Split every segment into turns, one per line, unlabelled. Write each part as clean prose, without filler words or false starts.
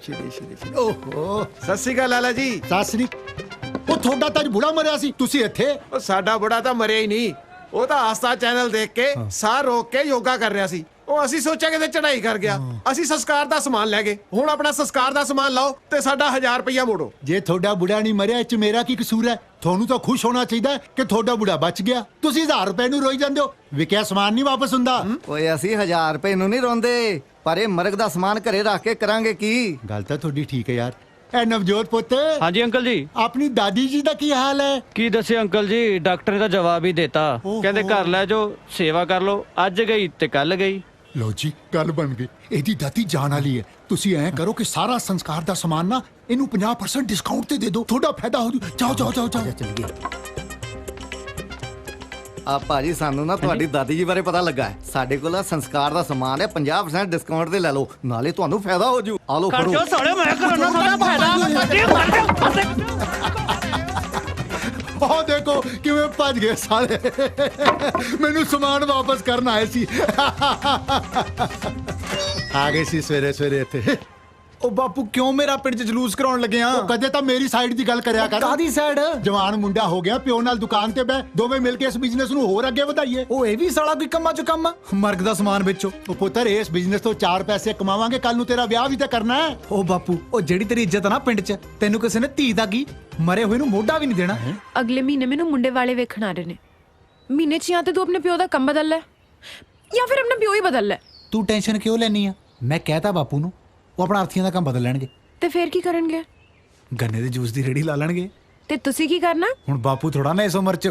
ਸ਼੍ਰੀ ਓਹੋ ਸਤਿ ਸ਼੍ਰੀ ਅਕਾਲ ਲਾਲਾ ਜੀ।
ਸਤਿ ਸ੍ਰੀ ਉਹ ਤੁਹਾਡਾ ਤਾਂ ਅੱਜ ਬੁੜਾ ਮਰਿਆ ਸੀ, ਤੁਸੀਂ ਇੱਥੇ?
ਉਹ ਸਾਡਾ ਬੁੜਾ ਤਾਂ ਮਰਿਆ ਹੀ ਨਹੀਂ, ਉਹ ਤਾਂ ਆਸਥਾ ਚੈਨਲ ਦੇਖ ਕੇ ਸਾਹ ਰੋਕ ਕੇ ਯੋਗਾ ਕਰ ਰਿਹਾ ਸੀ। ਉਹ ਅਸੀਂ ਸੋਚਿਆ ਕਿਤੇ ਚੜਾਈ ਕਰ ਗਿਆ, ਅਸੀਂ ਸੰਸਕਾਰ ਦਾ ਸਮਾਨ ਲੈ ਗਏ। ਹੁਣ ਆਪਣਾ ਸੰਸਕਾਰ ਦਾ ਸਮਾਨ ਲਾਓ ਤੇ ਸਾਡਾ 1000 ਰੁਪਇਆ ਮੋੜੋ।
ਜੇ ਤੁਹਾਡਾ ਬੁੜਾ ਨਹੀਂ ਮਰਿਆ, ਇਹ ਚ ਮੇਰਾ ਕੀ ਕਸੂਰ ਹੈ? ਤੁਹਾਨੂੰ ਤਾਂ ਖੁਸ਼ ਹੋਣਾ ਚਾਹੀਦਾ ਕਿ ਤੁਹਾਡਾ ਬੁੜਾ ਬਚ ਗਿਆ। ਤੁਸੀਂ 1000 ਰੁਪਏ ਨੂੰ ਰੋਈ ਜਾਂਦੇ ਹੋ, ਵਿਕਿਆ ਸਮਾਨ ਨਹੀਂ ਵਾਪਸ ਹੁੰਦਾ।
ਓਏ ਅਸੀਂ 1000 ਰੁਪਏ ਨੂੰ ਨਹੀਂ ਰੋਂਦੇ, ਪਰ ਇਹ ਮਰਗ ਦਾ ਸਮਾਨ ਘਰੇ ਰੱਖ ਕੇ ਕਰਾਂਗੇ ਕੀ?
ਗੱਲ ਤਾਂ ਤੁਹਾਡੀ ਠੀਕ ਹੈ ਯਾਰ। ਐ ਨਵਜੋਤ ਪੁੱਤ,
ਹਾਂਜੀ ਅੰਕਲ ਜੀ।
ਆਪਣੀ ਦਾਦੀ ਜੀ ਦਾ ਕੀ ਹਾਲ ਹੈ?
ਕੀ ਦੱਸੇ ਅੰਕਲ ਜੀ, ਡਾਕਟਰ ਨੇ ਤਾਂ ਜਵਾਬ ਹੀ ਦੇਤਾ। ਕਹਿੰਦੇ ਘਰ ਲੈ ਜਾਓ, ਸੇਵਾ ਕਰ ਲਓ। ਅੱਜ ਗਈ ਤੇ ਕੱਲ ਗਈ।
ਲੋ ਜੀ, ਗੱਲ ਬਣ ਗਈ। ਇਹਦੀ ਦਾਦੀ ਜਾਨ ਵਾਲੀ ਹੈ। ਤੁਸੀਂ ਐਂ ਕਰੋ ਕਿ ਸਾਰਾ ਸੰਸਕਾਰ ਦਾ ਸਮਾਨ ਨਾ ਇਹਨੂੰ 50% ਡਿਸਕਾਊਂਟ ਤੇ ਦੇ ਦਿਓ, ਤੁਹਾਡਾ ਫਾਇਦਾ ਹੋ ਜੂ। ਜਾਓ ਜਾਓ ਜਾਓ ਜਾਓ
ਚੱਲੀਏ। ਆ ਭਾਜੀ, ਸਾਨੂੰ ਨਾ ਤੁਹਾਡੀ ਦਾਦੀ ਜੀ ਬਾਰੇ ਪਤਾ ਲੱਗਾ ਹੈ। ਸਾਡੇ ਕੋਲ ਸੰਸਕਾਰ ਦਾ ਸਮਾਨ ਹੈ, 50% ਡਿਸਕਾਊਂਟ ਤੇ ਲੈ ਲਓ, ਨਾਲੇ ਤੁਹਾਨੂੰ ਫਾਇਦਾ ਹੋ ਜੂ। ਆ ਲਓ ਫੜੋ।
ਖਰਚੋ ਸਾਲੇ, ਮੈਂ ਕਰਨਾ ਤੁਹਾਡਾ ਫਾਇਦਾ।
ਉਹ ਦੇਖੋ ਕਿਵੇਂ ਭੱਜ ਗਏ ਸਾਲੇ, ਮੈਨੂੰ ਸਮਾਨ ਵਾਪਸ ਕਰਨ ਆਏ ਸੀ। ਆ ਗਏ ਸੀ ਸਵੇਰੇ ਸਵੇਰੇ ਇੱਥੇ।
ਉਹ ਬਾਪੂ ਕਿਉਂ ਮੇਰਾ ਪਿੰਡ 'ਚ ਜਲੂਸ ਕਰਾਉਣ ਲੱਗੇ ਆ?
ਉਹ ਕਦੇ ਤਾਂ ਮੇਰੀ ਸਾਈਡ ਦੀ ਗੱਲ ਕਰਿਆ ਕਰ।
ਕਾਦੀ ਸਾਈਡ?
ਜਵਾਨ ਮੁੰਡਾ ਹੋ ਗਿਆ, ਪਿਓ ਨਾਲ ਦੁਕਾਨ ਤੇ ਬੈ, ਦੋਵੇਂ ਮਿਲ ਕੇ ਇਸ ਬਿਜ਼ਨਸ ਨੂੰ ਹੋਰ ਅੱਗੇ ਵਧਾਈਏ।
ਉਹ ਇਹ ਵੀ ਸਾਲਾ ਕੋਈ ਕੰਮਾਂ 'ਚ ਕੰਮ ਆ? ਮਰਗ ਦਾ ਸਮਾਨ ਵੇਚੋ।
ਉਹ ਪੁੱਤਰ, ਇਸ ਬਿਜ਼ਨਸ ਤੋਂ 4 ਪੈਸੇ ਕਮਾਵਾਂਗੇ, ਕੱਲ ਨੂੰ ਤੇਰਾ ਵਿਆਹ ਵੀ ਤਾਂ ਕਰਨਾ ਹੈ।
ਉਹ ਬਾਪੂ, ਉਹ ਜਿਹੜੀ ਤੇਰੀ ਇੱਜ਼ਤ ਆ ਨਾ ਪਿੰਡ 'ਚ, ਤੈਨੂੰ ਕਿਸੇ ਨੇ ਧੀ ਦਾ ਕੀ ਮਰੇ ਹੋਏ ਨੂੰ ਮੋਢਾ ਵੀ ਨਹੀਂ ਦੇਣਾ।
ਅਗਲੇ ਮਹੀਨੇ ਮੈਨੂੰ ਮੁੰਡੇ ਵਾਲੇ ਵੇਖਣ ਆ ਰਹੇ ਨੇ। ਮਹੀਨੇ 'ਚ ਜਾਂ ਤੇ ਤੂੰ ਆਪਣੇ ਪਿਓ ਦਾ ਕੰਮ ਬਦਲ ਲੈ ਜਾਂ ਫਿਰ ਆਪਣਾ ਪਿਓ ਹੀ ਬਦਲ ਲੈ।
ਤੂੰ ਟੈਨਸ਼ਨ ਕਿਉਂ ਲੈਣੀ ਆ? ਮੈਂ ਕਹਿਤਾ ਬਾਪੂ ਨੂੰ, ਉਹ ਆਪਣਾ ਅਰਥੀਆਂ ਦਾ ਕੰਮ ਬਦਲ ਲੈਣਗੇ
ਤੇ ਫੇਰ ਕੀ ਕਰਨਗੇ?
ਗੰਨੇ ਦੇ ਜੂਸ ਦੀ ਰੇੜੀ ਲਾ ਲੈਣਗੇ।
ਤੇ ਤੁਸੀਂ ਕੀ ਕਰਨਾ?
ਹੁਣ ਬਾਪੂ ਥੋੜਾ ਨਾ ਇਸ ਉਮਰ 'ਚ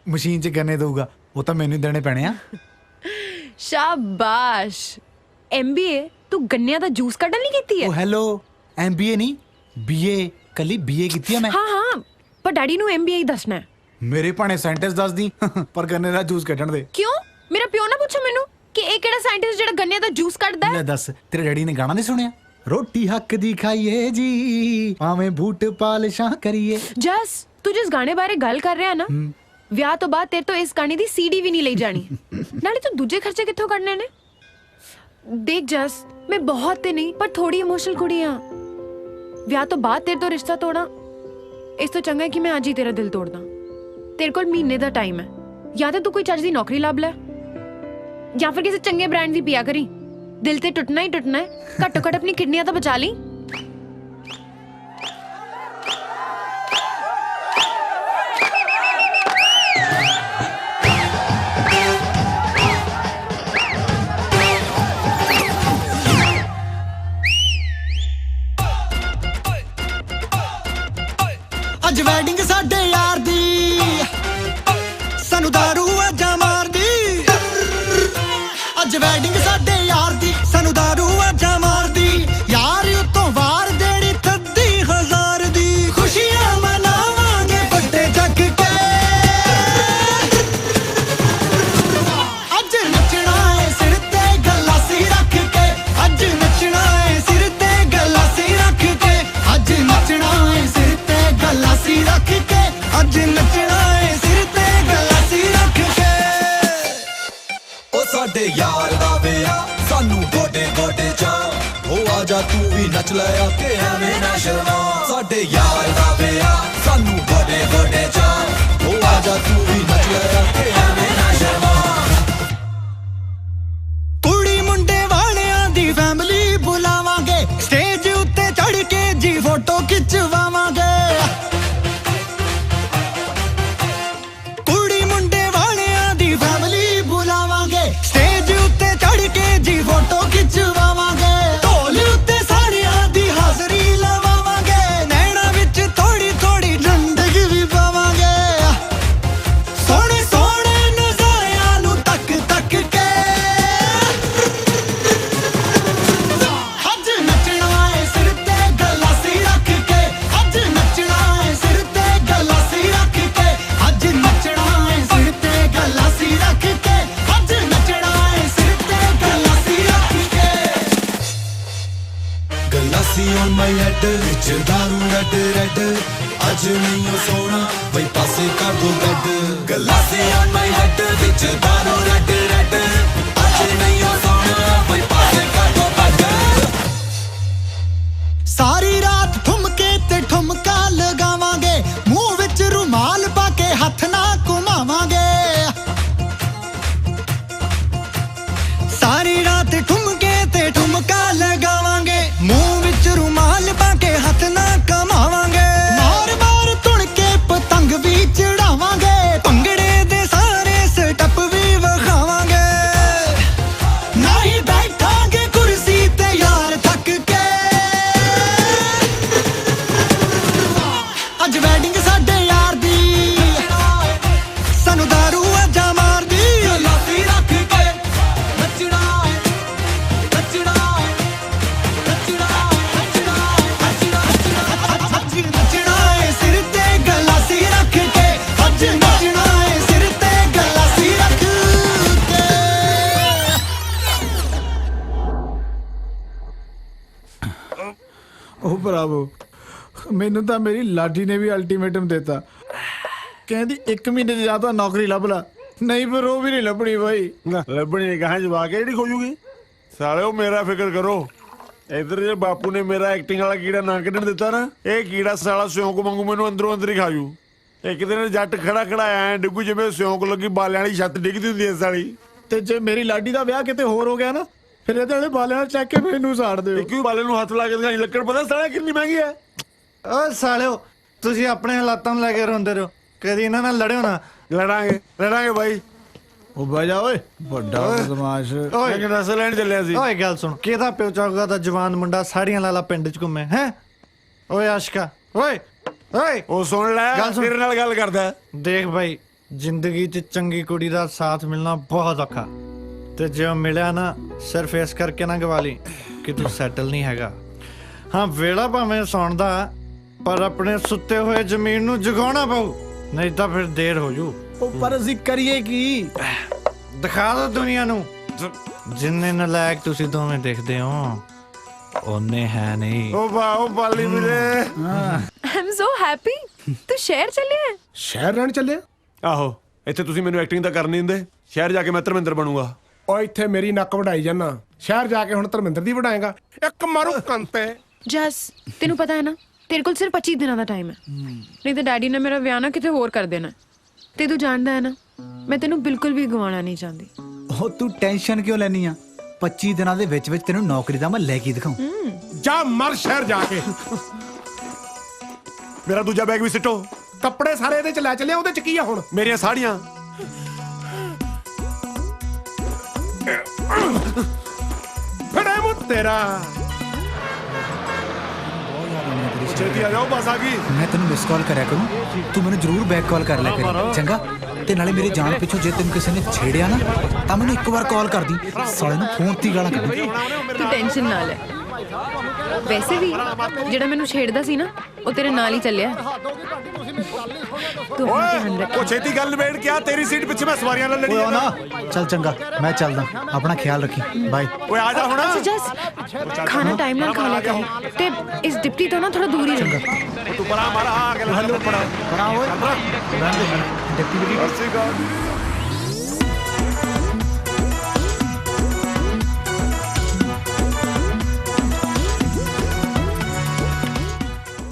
ਮਸ਼ੀਨ 'ਚ ਗੰਨੇ ਦਊਗਾ, ਉਹ ਤਾਂ ਮੈਨੂੰ ਹੀ ਦੇਣੇ ਪੈਣੇ ਆ।
ਸ਼ਾਬਾਸ਼। MBA ਤੂੰ ਗੰਨਿਆਂ ਦਾ ਜੂਸ ਕੱਢਣ ਲਈ ਕੀਤੀ ਹੈ?
ਉਹ ਹੈਲੋ, MBA ਨਹੀਂ BA, ਕੱਲੀ BA ਕੀਤੀ ਆ ਮੈਂ।
ਹਾਂ, ਪਰ ਡੈਡੀ ਨੂੰ MBA ਹੀ ਦੱਸਣਾ ਹੈ।
ਮੇਰੇ ਭਾਣੇ ਸਾਇੰਟਿਸਟ ਦੱਸਦੀ, ਪਰ ਗੰਨੇ ਦਾ ਜੂਸ ਕੱਢਣ ਦੇ।
ਕਿਉਂ? ਮੇਰਾ ਪਿਓ ਨਾ ਪੁੱਛੋ ਮੈਨੂੰ ਕਿ ਇਹ ਕਿਹੜਾ ਸਾਇੰਟਿਸਟ ਜਿਹੜਾ ਗੰਨਿਆਂ ਦਾ ਜੂਸ ਕੱਢਦਾ
ਲੈ
ਹੈ?
ਦੱਸ, ਤੇਰੇ ਡੈਡੀ ਨੇ ਗਾਣਾ ਨਹੀਂ ਸੁਣਿਆ? ਰੋਟੀ ਹੱਕ ਦੀ ਖਾਈਏ ਜੀ, ਭਾਵੇਂ ਬੂਟ ਪਾਲਿਸ਼ਾਂ ਕਰੀਏ।
ਜਸ, ਤੂੰ ਜਿਸ ਗਾਣੇ ਬਾਰੇ ਗੱਲ ਕਰ ਰਿਹਾ ਨਾ, ਵਿਆਹ ਤੋਂ ਬਾਅਦ ਤੇਰੇ ਤੋਂ ਇਸ ਗਾਣੇ ਦੀ CD ਵੀ ਨਹੀਂ ਲਈ ਜਾਣੀ। ਨਾਲੇ ਤੂੰ ਦੂਜੇ ਖਰਚੇ ਕਿੱਥੋਂ ਕੱਢਨੇ ਨੇ? ਦੇਖ ਜਸ, ਮੈਂ ਬਹੁਤ ਤੇ ਨਹੀਂ ਪਰ ਥੋੜੀ ਇਮੋਸ਼ਨਲ ਕੁੜੀ ਆ। ਵਿਆਹ ਤੋਂ ਬਾਅਦ ਤੇਰੇ ਤੋਂ ਰਿਸ਼ਤਾ ਤੋੜਾਂ, ਇਸ ਤੋਂ ਚੰਗਾ ਹੈ ਕਿ ਮੈਂ ਅੱਜ ਹੀ ਤੇਰਾ ਦਿਲ ਤੋੜਦਾ। ਤੇਰੇ ਕੋਲ ਮਹੀਨੇ ਦਾ ਟਾਈਮ ਹੈ, ਜਾਂ ਤਾਂ ਤੂੰ ਕੋਈ ਚੱਜ ਦੀ ਨੌਕਰੀ ਲੱਭ ਲੈ ਜਾਂ ਫਿਰ ਕਿਸੇ ਚੰਗੇ ਬ੍ਰਾਂਡ ਦੀ ਪੀਆ ਕਰੀ। ਦਿਲ ਤੇ ਟੁੱਟਣਾ ਹੀ ਟੁੱਟਣਾ ਹੈ, ਘੱਟੋ ਘੱਟ ਆਪਣੀ ਕਿਡਨੀਆਂ ਤਾਂ ਬਚਾ ਲਈ।
ਅੱਜ ਵੈਡਿੰਗ ਸਾਡੇ ਯਾਰ ਦੀ, ਸਾਨੂੰ ਦਾਰੂ ਆਜਾ ਮਾਰਦੀ। ਅੱਜ ਵੈਡਿੰਗ ਸਾਡੇ ਯਾਰ ਦੀ, ਸਾਨੂੰ ਦਾਰੂ ਆਜਾ ਮਾਰਦੀ। ਯਾਰ ਉਤੋਂ ਵਾਰ ਦੇਣੀ 30,000 ਦੀ, ਖੁਸ਼ੀਆਂ ਮਨਾਵਾਂਗੇ ਵੱਡੇ ਜੱਗ ਕੇ। ਅੱਜ ਨੱਚਣਾ ਏ ਸਿਰ ਤੇ ਗਲਾਸੀ ਰੱਖ ਕੇ, ਅੱਜ ਨੱਚਣਾ ਏ ਸਿਰ ਤੇ ਗਲਾਸੀ ਰੱਖ ਕੇ, ਅੱਜ ਨੱਚਣਾ ਏ ਸਿਰ ਤੇ ਗਲਾਸੀ ਰੱਖ ਕੇ, ਅੱਜ ਨੱਚਣਾ ਏ ਸਿਰ ਤੇ ਗਲਾਸੀ ਰੱਖ ਕੇ।
ਉਹ ਸਾਡੇ ਯਾਰ ਦਾ ਵਿਆਹ, ਸਾਨੂੰ ਗੋਡੇ ਗੋਡੇ ਚਾ। ਉਹ ਆਜਾ ਤੂੰ ਵੀ ਨੱਚ ਲੈ ਆ ਕੇ ਐਵੇਂ ਨਾ ਸ਼ਰਮਾ। ਸਾਡੇ ਯਾਰ ਦਾ ਵਿਆਹ, ਸਾਨੂੰ ਗੋਡੇ ਗੋਡੇ ਚਾ। ਉਹ ਆਜਾ ਤੂੰ ਵੀ ਨੱਚ ਲੈ ਆ ਕੇ ਐਵੇਂ ਨਾ ਸ਼ਰਮਾ।
ਕੁੜੀ ਮੁੰਡੇ ਵਾਲਿਆਂ ਦੀ ਫੈਮਿਲੀ ਬੁਲਾਵਾਂਗੇ, ਸਟੇਜ ਉੱਤੇ ਚੜ ਕੇ ਜੀ ਫੋਟੋ ਖਿਚਵਾਵਾਂਗੇ। ਕੁੜੀ ਮੁੰਡੇ ਵਾਲਿਆਂ ਦੀ ਫੈਮਿਲੀ ਬੁਲਾਵਾਂਗੇ, ਸਟੇਜ ਉੱਤੇ ਚੜ ਕੇ ਜੀ ਫੋਟੋ ਖਿਚਵਾਵਾਂਗੇ। ਢੋਲ ਉੱਤੇ ਸਾਰਿਆਂ ਦੀ ਹਾਜ਼ਰੀ ਲਵਾਵਾਂਗੇ, ਨੈਣਾ ਵਿੱਚ ਥੋੜੀ ਥੋੜੀ ਠੰਡਕ ਵੀ ਪਾਵਾਂਗੇ। ਸੋਹਣੇ ਸੋਹਣੇ ਨਜ਼ਾਰਿਆਂ ਨੂੰ ਤੱਕ ਤੱਕ ਕੇ, ਅੱਜ ਨੱਚਣਾ ਏ ਸਿਰ ਤੇ ਗਲਾਸੀ ਰੱਖ ਕੇ, ਅੱਜ ਨੱਚਣਾ ਏ ਸਿਰ ਤੇ ਗਲਾਸੀ ਰੱਖ ਕੇ, ਅੱਜ ਨੱਚਣਾ ਏ ਸਿਰ ਤੇ ਗਲਾਸੀ ਰੱਖ ਕੇ, ਅੱਜ ਨੱਚਣਾ ਏ ਸਿਰ ਤੇ ਗਲਾਸੀ ਰੱਖ ਕੇ।
ਗਲਾਸੀ ਔਨ ਮਾਈ ਹੈਡ ਵਿੱਚ ਦਾਰੂ ਰੈਡ ਰੈਡ। ਅੱਜ ਨਹੀਂ ਉਹ ਸੋਣਾ ਬਈ ਪਾਸੇ ਕਰ ਦੋ ਗੱਡ। ਗਲਾਸੀ ਔਨ ਮਾਈ ਹੈਡ ਵਿੱਚ ਦਾਰੂ ਰੈਡ ਰੈਡ। ਅੱਜ ਨਹੀਂ ਉਹ ਸੋਣਾ ਬਈ ਪਾਸੇ ਕਰ ਦੋ ਗੱਡ।
ਸਾਰੀ ਰਾਤ ਠੁਮਕੇ ਤੇ ਠੁਮਕਾ ਲਗਾਵਾਂਗੇ ਮੂੰਹ ਵਿੱਚ ਰੁਮਾਲ ਪਾ ਕੇ ਹੱਥ ਨਾ ਕਮਾਵਾਂਗੇ ਮਾਰ ਮਾਰ ਧੁਣ ਕੇ ਪਤੰਗ ਵੀ ਚੜਾਵਾਂਗੇ ਭੰਗੜੇ ਦੇ ਸਾਰੇ ਸਟੈਪ ਵੀ ਵਿਖਾਵਾਂਗੇ ਨਹੀਂ ਬੈਠਾਂਗੇ ਕੁਰਸੀ ਤੇ ਯਾਰ ਥੱਕ ਕੇ ਅੱਜ ਵੈਡਿੰਗ ਸਾਡੇ ਯਾਰ ਦੀ ਸਾਨੂੰ ਦਾਰੂ ਅੱਜਾ ਮਾਰਦੀ ਲਾਤੀ ਰੱਖ ਕੇ ਨੱਚਣਾ ਨੱਚਣਾ ਨੱਚਣਾ ਨੱਚਣਾ ਨੱਚਣਾ ਨੱਚਣਾ ਏ ਸਿਰ ਤੇ ਗਲਾਸੀ ਰੱਖ ਕੇ ਅੱਜ ਨੱਚਣਾ ਏ ਸਿਰ ਤੇ ਗਲਾਸੀ ਰੱਖ ਕੇ
ਉਹ ਭਰਾਵੋ ਮੈਨੂੰ ਤਾਂ ਮੇਰੀ ਲਾਡੀ ਨੇ ਵੀ ਅਲਟੀਮੇਟਮ ਦਿੱਤਾ ਕਹਿੰਦੀ 1 ਮਹੀਨੇ 'ਚ ਜਾਂ ਤਾਂ ਨੌਕਰੀ ਲੱਭ ਲੈ ਨਹੀਂ ਫਿਰ ਉਹ ਵੀ ਨਹੀਂ ਲੱਭਣੀ ਬਾਈ
ਲੱਭਣੀ ਨਹੀਂ ਕਹਾਂ ਜਵਾ ਕੇ ਜਿਹੜੀ ਖੋਜੂਗੀ ਸਾਲਿਓ ਮੇਰਾ ਫਿਕਰ ਕਰੋ ਇਧਰ ਜੇ ਬਾਪੂ ਨੇ ਮੇਰਾ ਐਕਟਿੰਗ ਵਾਲਾ ਕੀੜਾ ਨਾ ਕੱਢਣ ਦਿੱਤਾ ਨਾ ਇਹ ਕੀੜਾ ਸਾਲਾ ਸਿਉਂਕ ਵਾਂਗੂ ਮੈਨੂੰ ਅੰਦਰੋਂ ਅੰਦਰ ਹੀ ਖਾਜੂ ਇੱਕ ਦਿਨ ਜੱਟ ਖੜਾ ਖੜਾ ਐ ਡਿੱਗੂ ਜਿਵੇਂ ਸਿਉਂਕ ਲੱਗੀ ਬਾਲਿਆਂ ਵਾਲੀ ਛੱਤ ਡਿੱਗਦੀ ਹੁੰਦੀ ਐ ਸਾਲੀ
ਤੇ ਜੇ ਮੇਰੀ ਲਾਡੀ ਦਾ ਵਿਆਹ ਕਿਤੇ ਹੋਰ ਹੋ ਗਿਆ ਨਾ ਫਿਰ ਇਹਦੇ ਵਾਲੇ ਬਾਲਿਆਂ ਨਾਲ ਚੱਕ ਕੇ ਮੈਨੂੰ ਸਾੜ ਦਿਓ
ਇੱਕ ਵੀ ਬਾਲੇ ਨੂੰ ਹੱਥ ਲਾ ਕੇ ਦਿਖਾਈ ਲੱਕੜ ਪਤਾ ਸਾਲਾ ਕਿੰਨੀ ਮਹਿੰਗੀ ਐ
ਓ ਸਾਲਿਓ ਤੁਸੀਂ ਆਪਣੇ ਹਾਲਾਤਾਂ ਨੂੰ ਲੈ ਕੇ ਰੋਂਦੇ ਰਹੋ ਕਦੀ ਇਹਨਾਂ ਨਾਲ ਲੜਿਓ ਨਾ
ਲੜਾਂਗੇ ਬਾਈ
ਉਹ ਬਹਿ ਜਾ ਓਏ ਵੱਡਾ ਬਦਮਾਸ਼
ਓਏ ਕਿ ਨਸਲ ਲੈਣ ਚੱਲਿਆ ਸੀ
ਓਏ ਗੱਲ ਸੁਣ ਕਿਹਦਾ ਪਿਓ ਚਾਹੂਗਾ ਤਾਂ ਜਵਾਨ ਮੁੰਡਾ ਸਾੜੀਆਂ ਲਾਲਾ ਪਿੰਡ 'ਚ ਘੁੰਮੇ ਹੈ ਓਏ ਆਸ਼ਕਾ ਓਏ ਓਏ
ਉਹ ਸੁਣ ਲੈ
ਗੱਲ ਸੁਣ।
ਤੇਰੇ ਨਾਲ ਗੱਲ ਕਰਦਾ
ਦੇਖ ਭਾਈ ਜ਼ਿੰਦਗੀ 'ਚ ਚੰਗੀ ਕੁੜੀ ਦਾ ਸਾਥ ਮਿਲਣਾ ਬਹੁਤ ਔਖਾ ਤੇ ਜੇ ਉਹ ਮਿਲਿਆ ਨਾ ਸਿਰਫ ਇਸ ਕਰਕੇ ਨਾ ਗਵਾ ਲਈ ਕਿ ਤੂੰ ਸੈਟਲ ਨਹੀਂ ਹੈਗਾ ਹਾਂ ਵੇਲਾ ਭਾਵੇਂ ਸੌਣ ਦਾ ਪਰ ਆਪਣੇ ਸੁੱਤੇ ਹੋਏ ਜ਼ਮੀਨ ਨੂੰ ਜਗਾਉਣਾ ਪਊ ਨਹੀਂ ਤਾਂ ਫਿਰ ਦੇਰ ਹੋ ਜੂ
ਉਹ ਪਰ ਅਸੀਂ ਕਰੀਏ ਕੀ
ਦਿਖਾ ਦੋ ਦੁਨੀਆ ਨੂੰ ਜਿੰਨੇ ਨਲਾਇਕ ਤੁਸੀਂ ਦੋਵੇਂ ਦੇਖਦੇ ਹੋ ਉਹਨੇ ਹੈ ਨਹੀਂ
ਉਹ ਵਾਹ ਬਾਲੀ ਵੀਰੇ
आई एम सो हैप्पी तू शहर चले हैं
ਸ਼ਹਿਰ ਰਹਿਣ ਚੱਲਿਆ
ਆਹੋ ਇੱਥੇ ਤੁਸੀਂ ਮੈਨੂੰ ਐਕਟਿੰਗ ਤਾਂ ਕਰਨ ਨਹੀਂ ਦਿੰਦੇ ਸ਼ਹਿਰ ਜਾ ਕੇ ਮੈਂ ਧਰਮਿੰਦਰ ਬਣੂੰਗਾ
ਓ ਇੱਥੇ ਮੇਰੀ ਨੱਕ ਵਢਾਈ ਜਾਨਾ ਸ਼ਹਿਰ ਜਾ ਕੇ ਹੁਣ ਧਰਮਿੰਦਰ ਦੀ ਵਢਾਏਗਾ ਇੱਕ ਮਾਰੂ ਕੰਤੇ
जस तेनू पता है ना तेरे को सिर्फ 25 दिनों का टाइम है नहीं तो डैडी ने मेरा ब्याह ना किते होर कर देना ते तू जानदा है ना मैं तेनू बिल्कुल भी गवाना नहीं चाहती
ਉਹ ਤੂੰ ਟੈਨਸ਼ਨ ਕਿਉਂ ਲੈਣੀ ਆ 25 ਦਿਨਾਂ ਦੇ ਵਿੱਚ ਵਿੱਚ ਤੈਨੂੰ ਨੌਕਰੀ ਦਾ ਮੈਂ ਲੈ ਕੇ ਦਿਖਾਉਂ
ਜਾ ਮਰ ਸ਼ਹਿਰ ਜਾ ਕੇ
ਮੇਰਾ ਦੂਜਾ ਬੈਗ ਵੀ ਸਿੱਟੋ
ਕੱਪੜੇ ਸਾਰੇ ਇਹਦੇ ਚ ਲੈ ਚੱਲੇ ਉਹਦੇ ਚ ਕੀ ਆ ਹੁਣ
ਮੇਰੀਆਂ ਸਾੜੀਆਂ
ਫੜੇ ਮੂੰ ਤੇਰਾ
ਛੇਤੀ ਆ ਜਾਓ ਬਸ ਆ ਗਈ
ਮੈਂ ਤੈਨੂੰ ਮਿਸ ਕਾਲ ਕਰਿਆ ਕਰੂੰ ਤੂੰ ਮੈਨੂੰ ਜ਼ਰੂਰ ਬੈਕ ਕਾਲ ਕਰ ਲਿਆ ਕਰੀ ਚੰਗਾ ਤੇ ਨਾਲੇ ਮੇਰੇ ਜਾਣ ਪਿੱਛੋਂ ਜੇ ਤੈਨੂੰ ਕਿਸੇ ਨੇ ਛੇੜਿਆ ਨਾ ਤਾਂ ਮੈਨੂੰ ਇੱਕ ਵਾਰ ਕਾਲ ਕਰਦੀ ਸਾਲੇ ਨੂੰ ਫੋਨ ਤੇ ਗਾਲਾਂ ਕੱਢੀ
तू टेंशन ना ले वैसे भी जेड़ा मैनू छेड़दा सी ना वो तेरे नाल ही चलिया तू अपना ध्यान रख
ਉਹ ਛੇਤੀ ਗੱਲ ਨਿਬੇੜ ਕੇ ਆ ਤੇਰੀ ਸੀਟ ਪਿੱਛੇ ਮੈਂ ਸਵਾਰੀਆਂ ਨਾਲ ਲੜੀ
ਓਏ
ਜਾਣਾ
ਨਾ ਚੱਲ ਚੰਗਾ ਮੈਂ ਚੱਲਦਾ ਆਪਣਾ ਖਿਆਲ ਰੱਖੀ ਬਾਏ
ਓਏ ਆ ਜਾ ਹੁਣ
अच्छा जस खाना टाइम नाल खा लिया कर ते इस डिप्टी तो ना थोड़ा दूर ही रह
ਤੂੰ ਪਰਾਂ ਮਾਰ ਆ ਕੇ ਹੱਲੋ ਪੜਾ
ਪਰਾਂ ਓਏ ਡਿਪਟੀ ਦੀ
ਸੱਚੀ ਗੱਲ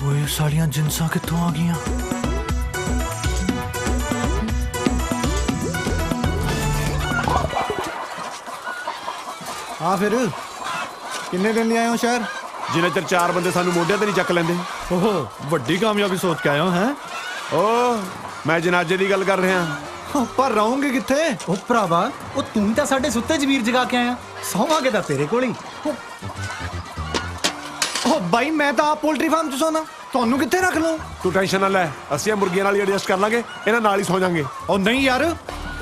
ਓਏ ਸਾਲੀਆਂ ਜਿੰਸਾਂ ਕਿੱਥੋਂ ਆ ਗਈਆਂ ਆ ਫਿਰ ਕਿੰਨੇ ਦਿਨ ਲਈ ਆਏ ਹੋ ਸ਼ਹਿਰ
ਜਿੰਨੇ ਚਿਰ 4 ਬੰਦੇ ਸਾਨੂੰ ਮੋਢਿਆਂ ਤੇ ਨਹੀਂ ਚੱਕ ਲੈਂਦੇ
ਓਹੋ ਵੱਡੀ ਕਾਮਯਾਬੀ ਸੋਚ ਕੇ ਆਏ ਹੋ ਹੈ
ਓ ਮੈਂ ਜਨਾਜ਼ੇ ਦੀ ਗੱਲ ਕਰ ਰਿਹਾ
ਪਰ ਰਹੋਗੇ ਕਿੱਥੇ
ਉਹ ਭਰਾਵਾ ਉਹ ਤੂੰ ਹੀ ਤਾਂ ਸਾਡੇ ਸੁੱਤੇ ਜਵੀਰ ਜਗਾ ਕੇ ਆਇਆ ਸੌਵਾਂਗੇ ਤਾਂ ਤੇਰੇ ਕੋਲ ਹੀ
ਓ ਬਾਈ ਮੈਂ ਤਾਂ ਆਪ ਪੋਲਟਰੀ ਫਾਰਮ 'ਚ ਸੋਣਾ ਤੁਹਾਨੂੰ ਕਿੱਥੇ ਰੱਖ ਲਵਾਂ
ਤੂੰ ਟੈਨਸ਼ਨ ਨਾ ਲੈ ਅਸੀਂ ਇਹ ਮੁਰਗੀਆਂ ਨਾਲ ਹੀ ਐਡਜਸਟ ਕਰ ਲਾਂਗੇ ਇਹਨਾਂ ਨਾਲ ਹੀ ਸੌ ਜਾਾਂਗੇ
ਉਹ ਨਹੀਂ ਯਾਰ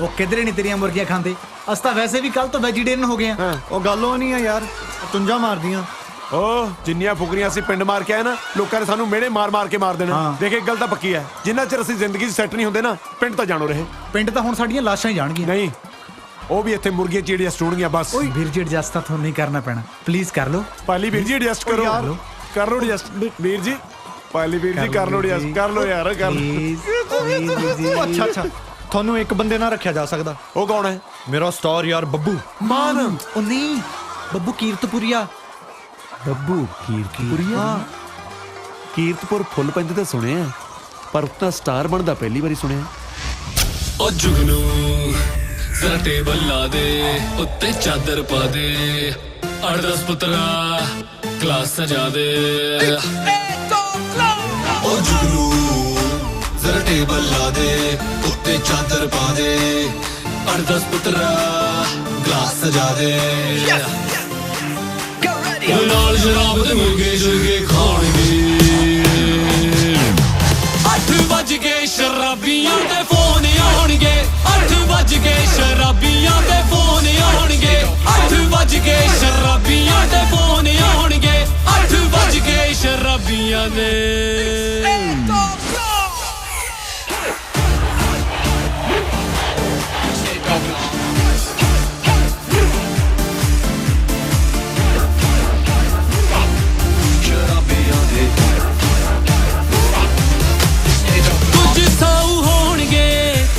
ਉਹ ਕਿਧਰੇ ਨਹੀਂ ਤੇਰੀਆਂ ਮੁਰਗੀਆਂ ਖਾਂਦੇ ਅਸੀਂ ਤਾਂ ਵੈਸੇ ਵੀ ਕੱਲ ਤੋਂ ਵੈਜੀਟੇਰੀਅਨ ਹੋ ਗਏ ਆ
ਉਹ ਗੱਲ ਉਹ ਨਹੀਂ ਆ ਯਾਰ ਤੁੰਜਾ ਮਾਰਦੀਆਂ
ਓ ਜਿੰਨੀਆਂ ਫੁਕਰੀਆਂ ਅਸੀਂ ਪਿੰਡ ਮਾਰ ਕੇ ਆਏ ਨਾ ਲੋਕਾਂ ਨੇ ਸਾਨੂੰ ਮਿਹਣੇ ਮਾਰ ਕੇ ਮਾਰ ਦੇਣਾ
ਹਾਂ।
ਦੇਖ ਇੱਕ ਗੱਲ ਤਾਂ ਪੱਕੀ ਹੈ ਜਿੰਨਾ ਚਿਰ ਅਸੀਂ ਜ਼ਿੰਦਗੀ 'ਚ ਸੈੱਟ ਨਹੀਂ ਹੁੰਦੇ ਨਾ ਪਿੰਡ ਤਾਂ ਜਾਣੋ ਰਹੇ
ਪਿੰਡ ਤਾਂ ਹੁਣ ਸਾਡੀਆਂ ਲਾਸ਼ਾਂ ਹੀ ਜਾਣਗੀਆਂ
ਨਹੀਂ ਉਹ ਵੀ ਇੱਥੇ ਮੁਰਗੀਆਂ ਚੀੜੀਆਂ ਸਟੂਣਗੀਆਂ ਬਸ
ਓਏ ਵੀਰ ਜੀ ਐਡਜਸਟ ਤਾਂ ਤੁਹਾਨੂੰ ਨਹੀਂ ਕਰਨਾ ਪੈਣਾ ਪਲੀਜ਼ ਕਰ ਲਓ
ਪਾਲੀ ਵੀਰ ਜੀ ਐਡਜਸਟ ਕਰੋ ਕਰ ਲਓ ਐਡਜਸਟ ਵੀਰ ਜੀ ਪਾਲੀ ਵੀਰ ਜੀ ਕਰ ਲਓ ਐਡਜਸਟ ਕਰ ਲਓ ਯਾਰ ਕਰ ਲਓ
ਪਲੀਜ਼ ਵੀਰ ਜੀ
ਅੱਛਾ ਅੱਛਾ ਤੁਹਾਨੂੰ ਇੱਕ ਬੰਦੇ ਨਾਲ ਰੱਖਿਆ ਜਾ ਸਕਦਾ
ਉਹ ਕੌਣ ਹੈ
ਮੇਰਾ ਸਟਾਰ ਯਾਰ ਬੱਬੂ
ਮਾਨ
ਉਹ ਨਹੀਂ ਬੱਬੂ ਕੀਰਤਪੁਰੀਆ ਬੱਬੂ ਕੀਰਤਪੁਰੀਆ
ਕੀਰਤਪੁਰ ਫੁੱਲ ਪੈਂਦੇ ਤਾਂ ਸੁਣਿਆ ਪਰ ਉतना ਸਟਾਰ ਬਣਦਾ ਪਹਿਲੀ ਵਾਰੀ ਸੁਣਿਆ
ਓ ਜੁਗਨੂ
ਜ਼ਰਾ ਟੇਬਲ ਲਾ ਦੇ ਉੱਤੇ ਚਾਦਰ ਪਾ ਦੇ 8-10 ਪੁੱਤਰਾ ਕਲਾਸ ਸਜਾ ਦੇ
ਓ ਜੁਗਨੂ ਜ਼ਰਾ ਟੇਬਲ ਲਾ ਦੇ ਉੱਤੇ ਚਾਦਰ ਪਾ ਦੇ
8-10 ਪੁੱਤਰਾ
ਗਲਾਸ ਸਜਾ ਦੇ
ਨਾਲ ਸ਼ਰਾਬ ਤੇ ਮੁਰਗੇ ਸ਼ੁਰਗੇ ਖਾਣਗੇ 8 ਵੱਜ ਗਏ ਸ਼ਰਾਬੀਆਂ ਦੇ ਫੋਨ ਆਉਣਗੇ 8 ਵੱਜ ਗਏ ਸ਼ਰਾਬੀਆਂ ਦੇ ਫੋਨ ਆਉਣਗੇ 8 ਵੱਜ ਗਏ ਸ਼ਰਾਬੀਆਂ ਦੇ ਫੋਨ ਆਉਣਗੇ 8 ਵੱਜ ਗਏ ਸ਼ਰਾਬੀਆਂ ਦੇ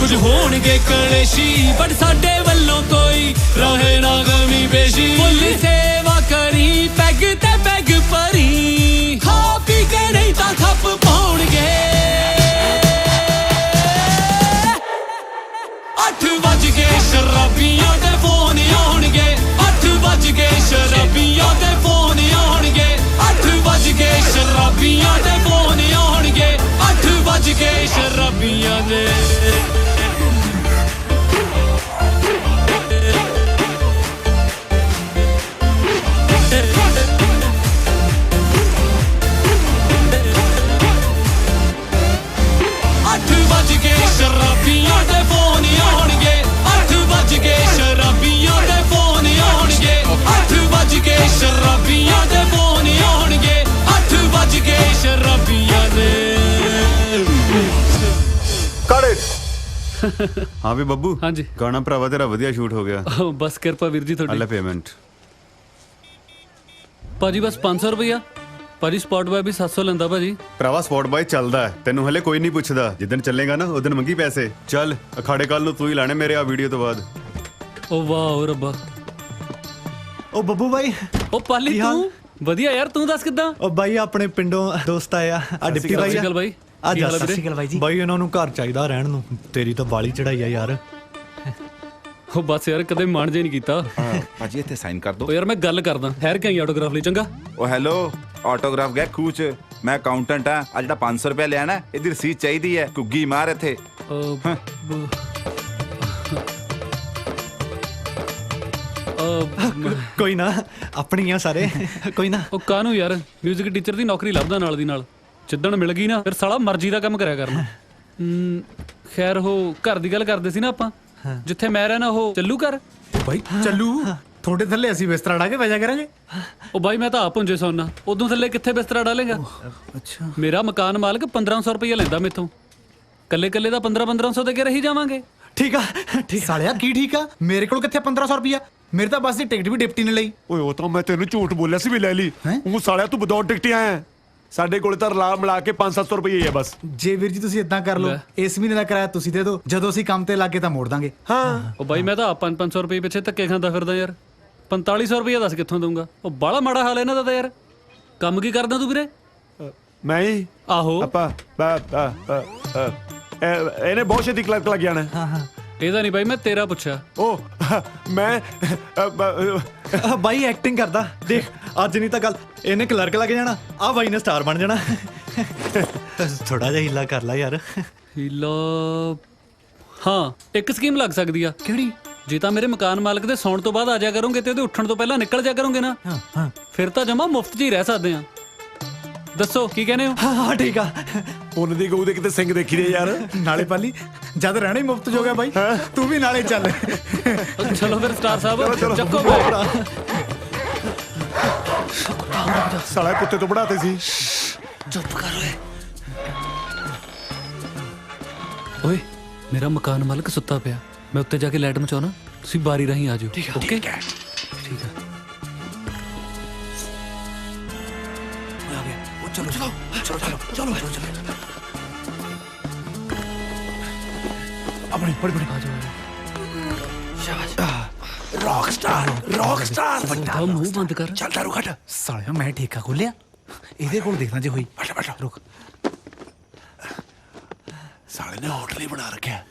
ਕੁਝ ਹੋਣਗੇ ਕਲੇਸ਼ੀ ਬਟ ਸਾਡੇ ਵੱਲੋਂ ਕੋਈ ਰਹੇ ਨਾ ਗਮੀ ਬੇਸ਼ੀ ਫੁੱਲ ਸੇਵਾ ਕਰੀ ਪੈਗ ਤੇ ਪੈਗ ਭਰੀ ਖਾ ਪੀ ਕੇ ਨਹੀਂ ਤਾਂ ਖੱਪ ਪਾਉਣਗੇ 8 ਵੱਜ ਗਏ ਸ਼ਰਾਬੀਆਂ ਦੇ ਫੋਨ ਆਉਣਗੇ 8 ਵੱਜ ਗਏ ਸ਼ਰਾਬੀਆਂ ਦੇ ਫੋਨ ਆਉਣਗੇ 8 ਵੱਜ ਗਏ ਸ਼ਰਾਬੀਆਂ ਦੇ ਫੋਨ ਆਉਣਗੇ 8 ਵੱਜ ਗਏ ਸ਼ਰਾਬੀਆਂ ਦੇ ਸ਼ਰਾਬੀਆਂ ਦੇ ਫੋਨ ਆਉਣਗੇ 8 ਵੱਜ ਗਏ ਸ਼ਰਾਬੀਆਂ ਦੇ ਫੋਨ ਆਉਣਗੇ 8 ਵੱਜ ਗਏ ਸ਼ਰਾਬੀਆਂ ਦੇ ਫੋਨ ਆਉਣਗੇ 8 ਵੱਜ ਗਏ ਸ਼ਰਾਬੀਆਂ ਦੇ
ਹਾਂ ਵੀ ਬੱਬੂ
ਹਾਂਜੀ
ਗਾਣਾ ਭਰਾਵਾ ਤੇਰਾ ਵਧੀਆ ਸ਼ੂਟ ਹੋ ਗਿਆ
ਬਸ ਕਿਰਪਾ ਵੀਰ ਜੀ ਤੁਹਾਡੀ
ਲੈ ਪੇਮੈਂਟ
ਭਾਜੀ ਬਸ 500 ਰੁਪਇਆ ਭਾਜੀ ਸਪੌਟ ਬਾਏ ਵੀ 700 ਲੈਂਦਾ ਭਾਜੀ
ਭਰਾਵਾ ਸਪੌਟ ਬਾਏ ਚੱਲਦਾ ਹੈ ਤੈਨੂੰ ਹਲੇ ਕੋਈ ਨਹੀਂ ਪੁੱਛਦਾ ਜਿੱਦਣ ਚੱਲੇਗਾ ਨਾ ਉਦੋਂ ਮੰਗੀ ਪੈਸੇ ਚੱਲ ਅਖਾੜੇ ਕੱਲ ਨੂੰ ਤੂੰ ਹੀ ਲਾਣੇ ਮੇਰੇ ਆ ਵੀਡੀਓ ਤੋਂ ਬਾਅਦ
ਓ ਵਾਹ ਰੱਬਾ
ਉਹ ਬੱਬੂ ਬਾਈ
ਓ ਪਾਲੀ ਤੂੰ ਵਧੀਆ ਯਾਰ ਤੂੰ ਦੱਸ ਕਿੱਦਾਂ
ਉਹ ਬਾਈ ਆਪਣੇ ਪਿੰਡੋਂ ਦੋਸਤ ਆਇਆ ਆ ਡਿਪਟੀ ਬਾਈ
ਸਤਿ ਸ਼੍ਰੀ ਅਕਾਲ ਬਾਈ
ਆ ਜਾ ਸਤਿ ਸ਼੍ਰੀ ਅਕਾਲ ਬਾਈ ਜੀ ਬਾਈ ਇਹਨਾਂ ਨੂੰ ਘਰ ਚਾਹੀਦਾ ਰਹਿਣ ਨੂੰ ਤੇਰੀ ਤਾਂ ਬਾਲੀ ਚੜਾਈ ਆ ਯਾਰ
ਉਹ ਬਸ ਯਾਰ ਕਦੇ ਮਨ ਜੇ ਨਹੀਂ ਕੀਤਾ
ਭਾਜੀ ਇੱਥੇ ਸਾਈਨ ਕਰ ਦੋ
ਓ ਯਾਰ ਮੈਂ ਗੱਲ ਕਰਦਾ ਠਹਿਰ ਕੇ ਆਈ ਆਟੋਗ੍ਰਾਫ ਲਈ ਚੰਗਾ
ਓ ਹੈਲੋ ਆਟੋਗ੍ਰਾਫ ਗਿਆ ਖੂਚ ਮੈਂ ਅਕਾਊਂਟੈਂਟ ਆ ਆ ਜਿਹੜਾ 500 ਰੁਪਏ ਲਿਆ ਨਾ ਇਹਦੀ ਰਸੀਦ ਚਾਹੀਦੀ ਹੈ ਘੁੱਗੀ ਮਾਰ ਇੱਥੇ
ਕੋਈ ਨਾ ਆਪਣੀਆਂ ਸਾਰੇ ਕੋਈ ਨਾ
ਉਹ ਕਾਹਨੂੰ ਯਾਰ ਮਿਊਜ਼ਿਕ ਟੀਚਰ ਦੀ ਨੌਕਰੀ ਲੱਭਦਾ ਨਾਲ ਦੀ ਨਾਲ ਜਿੱਦਣ ਮਿਲ ਗਈ ਨਾ ਫਿਰ ਸਾਲਾ ਮਰਜ਼ੀ ਦਾ ਕੰਮ ਕਰਿਆ ਕਰਨਾ ਖੈਰ ਉਹ ਘਰ ਦੀ ਗੱਲ ਕਰਦੇ ਸੀ ਨਾ ਆਪਾਂ ਜਿੱਥੇ ਮੈਂ ਰਹਿਣਾ ਉਹ ਚੱਲੂ ਕਰ
ਬਾਈ ਚੱਲੂ ਤੁਹਾਡੇ ਥੱਲੇ ਅਸੀਂ ਬਿਸਤਰਾ ਡਾ ਕੇ ਵਜਾ ਕਰਾਂਗੇ
ਉਹ ਬਾਈ ਮੈਂ ਤਾਂ ਆਪ ਹੁੰਜੇ ਸੌਣਾ ਉਦੋਂ ਥੱਲੇ ਕਿੱਥੇ ਬਿਸਤਰਾ ਡਾਲੇਗਾ
ਅੱਛਾ
ਮੇਰਾ ਮਕਾਨ ਮਾਲਕ 1500 ਰੁਪਏ ਲੈਂਦਾ ਮੇਥੋਂ ਕੱਲੇ ਕੱਲੇ ਦਾ 1500 ਦੇ ਕੇ ਰਹੀ ਜਾਵਾਂਗੇ
ਠੀਕ ਆ ਠੀਕ ਸਾਲਿਆ ਕੀ ਠੀਕ ਆ ਮੇਰੇ ਕੋਲ ਕਿੱਥੇ 1500 ਰੁਪਿਆ ਮੇਰੇ ਤਾਂ ਬੱਸ ਦੀ ਟਿਕਟ ਵੀ ਡਿਪਟੀ ਨੇ ਲਈ
ਓਏ ਉਹ ਤਾਂ ਮੈਂ ਤੈਨੂੰ ਝੂਠ ਬੋਲਿਆ ਸੀ ਵੀ ਲੈ ਲਈ ਉਹ ਸਾਲਿਆ ਤੂੰ ਬਦੌਰ ਟਿਕਟ ਆਇਆ ਸਾਡੇ ਕੋਲ ਤਾਂ ਰਲਾ ਮਿਲਾ ਕੇ 500-700 ਰੁਪਏ ਹੀ ਹੈ ਬਸ
ਜੇ ਵੀਰ ਜੀ ਤੁਸੀਂ ਇਦਾਂ ਕਰ ਲਓ ਇਸ ਮਹੀਨੇ ਦਾ ਕਿਰਾਇਆ ਤੁਸੀਂ ਦੇ ਦਿਓ ਜਦੋਂ ਅਸੀਂ ਕੰਮ ਤੇ ਲੱਗੇ ਤਾਂ ਮੋੜ ਦਾਂਗੇ
ਹਾਂ
ਉਹ ਬਾਈ ਮੈਂ ਤਾਂ 500 ਰੁਪਏ ਪਿੱਛੇ ਧੱਕੇ ਖਾਂਦਾ ਫਿਰਦਾ ਯਾਰ 4500 ਰੁਪਏ ਦੱਸ ਕਿੱਥੋਂ ਦਊਂਗਾ ਉਹ ਬਾਲਾ ਮਾੜਾ ਹਾਲ ਇਹਨਾਂ ਦਾ ਤਾਂ ਯਾਰ ਕੰਮ ਕੀ ਕਰਦਾ ਤੂੰ ਵੀਰੇ
ਮੈਂ ਹੀ
ਆਹੋ
ਆਪਾਂ ਇਹਨੇ ਬਹੁਤ ਛੇਤੀ ਕਲਰਕ ਲੱਗ ਜਾਣਾ
ਹਾਂ
ਇਹਦਾ ਨਹੀਂ ਬਾਈ ਮੈਂ ਤੇਰਾ ਪੁੱਛਿਆ
ਉਹ ਮੈਂ
ਬਾਈ ਐਕਟਿੰਗ ਕਰਦਾ ਦੇਖ ਅੱਜ ਨਹੀਂ ਤਾਂ ਗੱਲ ਇਹਨੇ ਕਲਰਕ ਲੱਗ ਜਾਣਾ ਆ ਬਾਈ ਨੇ ਸਟਾਰ ਬਣ ਜਾਣਾ ਥੋੜਾ ਜਿਹਾ ਹੀਲਾ ਕਰ ਲੈ ਯਾਰ
ਹੀਲਾ ਹਾਂ ਇੱਕ ਸਕੀਮ ਲੱਗ ਸਕਦੀ ਆ
ਕਿਹੜੀ
ਜੇ ਤਾਂ ਮੇਰੇ ਮਕਾਨ ਮਾਲਕ ਦੇ ਸੌਣ ਤੋਂ ਬਾਅਦ ਆ ਜਾ ਕਰੋਗੇ ਤੇ ਉਹਦੇ ਉੱਠਣ ਤੋਂ ਪਹਿਲਾਂ ਨਿਕਲ ਜਾ ਕਰੋਗੇ ਨਾ
ਹਾਂ
ਫਿਰ ਤਾਂ ਜਮਾ ਮੁਫਤ 'ਚ ਹੀ ਰਹਿ ਸਕਦੇ ਆ ਦੱਸੋ ਕੀ ਕਹਿੰਦੇ ਹੋ
ਹਾਂ ਠੀਕ ਆ
ਉਹਨਾਂ ਦੀ ਗਊ ਦੇ ਕਿਤੇ ਸਿੰਘ ਦੇਖੀ ਦੇ ਯਾਰ
ਨਾਲੇ ਪਾਲੀ ਜਦ ਰਹਿਣਾ ਹੀ ਮੁਫਤ ਹੋ ਗਿਆ ਬਾਈ ਤੂੰ ਵੀ ਨਾਲੇ ਚੱਲ
ਚਲੋ ਫਿਰ ਸਟਾਰ ਸਾਹਿਬ ਚੱਕੋ ਬੈਗ
ਸਾਲਾ ਕੁੱਤੇ ਤੋਂ ਬੜਾਤੇ ਸੀ
ਚੁੱਪ ਕਰ ਓਏ ਮੇਰਾ ਮਕਾਨ ਮਾਲਕ ਸੁੱਤਾ ਪਿਆ ਮੈਂ ਉੱਤੇ ਜਾ ਕੇ ਲਾਈਟ ਮਚਾਉਣਾ ਤੁਸੀਂ ਬਾਰੀ ਰਾਹੀਂ ਆ ਜਾਓ ਓਕੇ ਠੀਕ ਹੈ
ਚਲੋ ਆਪਣੀ ਬੜੀ ਆ ਜਾਓ ਰੌਕ ਸਟਾਰ
ਵੱਡਾ ਮੂੰਹ ਬੰਦ ਕਰ
ਚੱਲ ਦਾਰੂ ਘਟ ਸਾਲਿਆ ਮੈਂ ਠੇਕਾ ਖੋਲਿਆ ਇਹਦੇ ਕੋਲ ਦੇਖਣਾ ਜੇ ਹੋਈ ਬੈਠ ਰੁਕ ਸਾਲੇ ਨੇ ਹੋਟਲ ਹੀ ਬਣਾ ਰੱਖਿਆ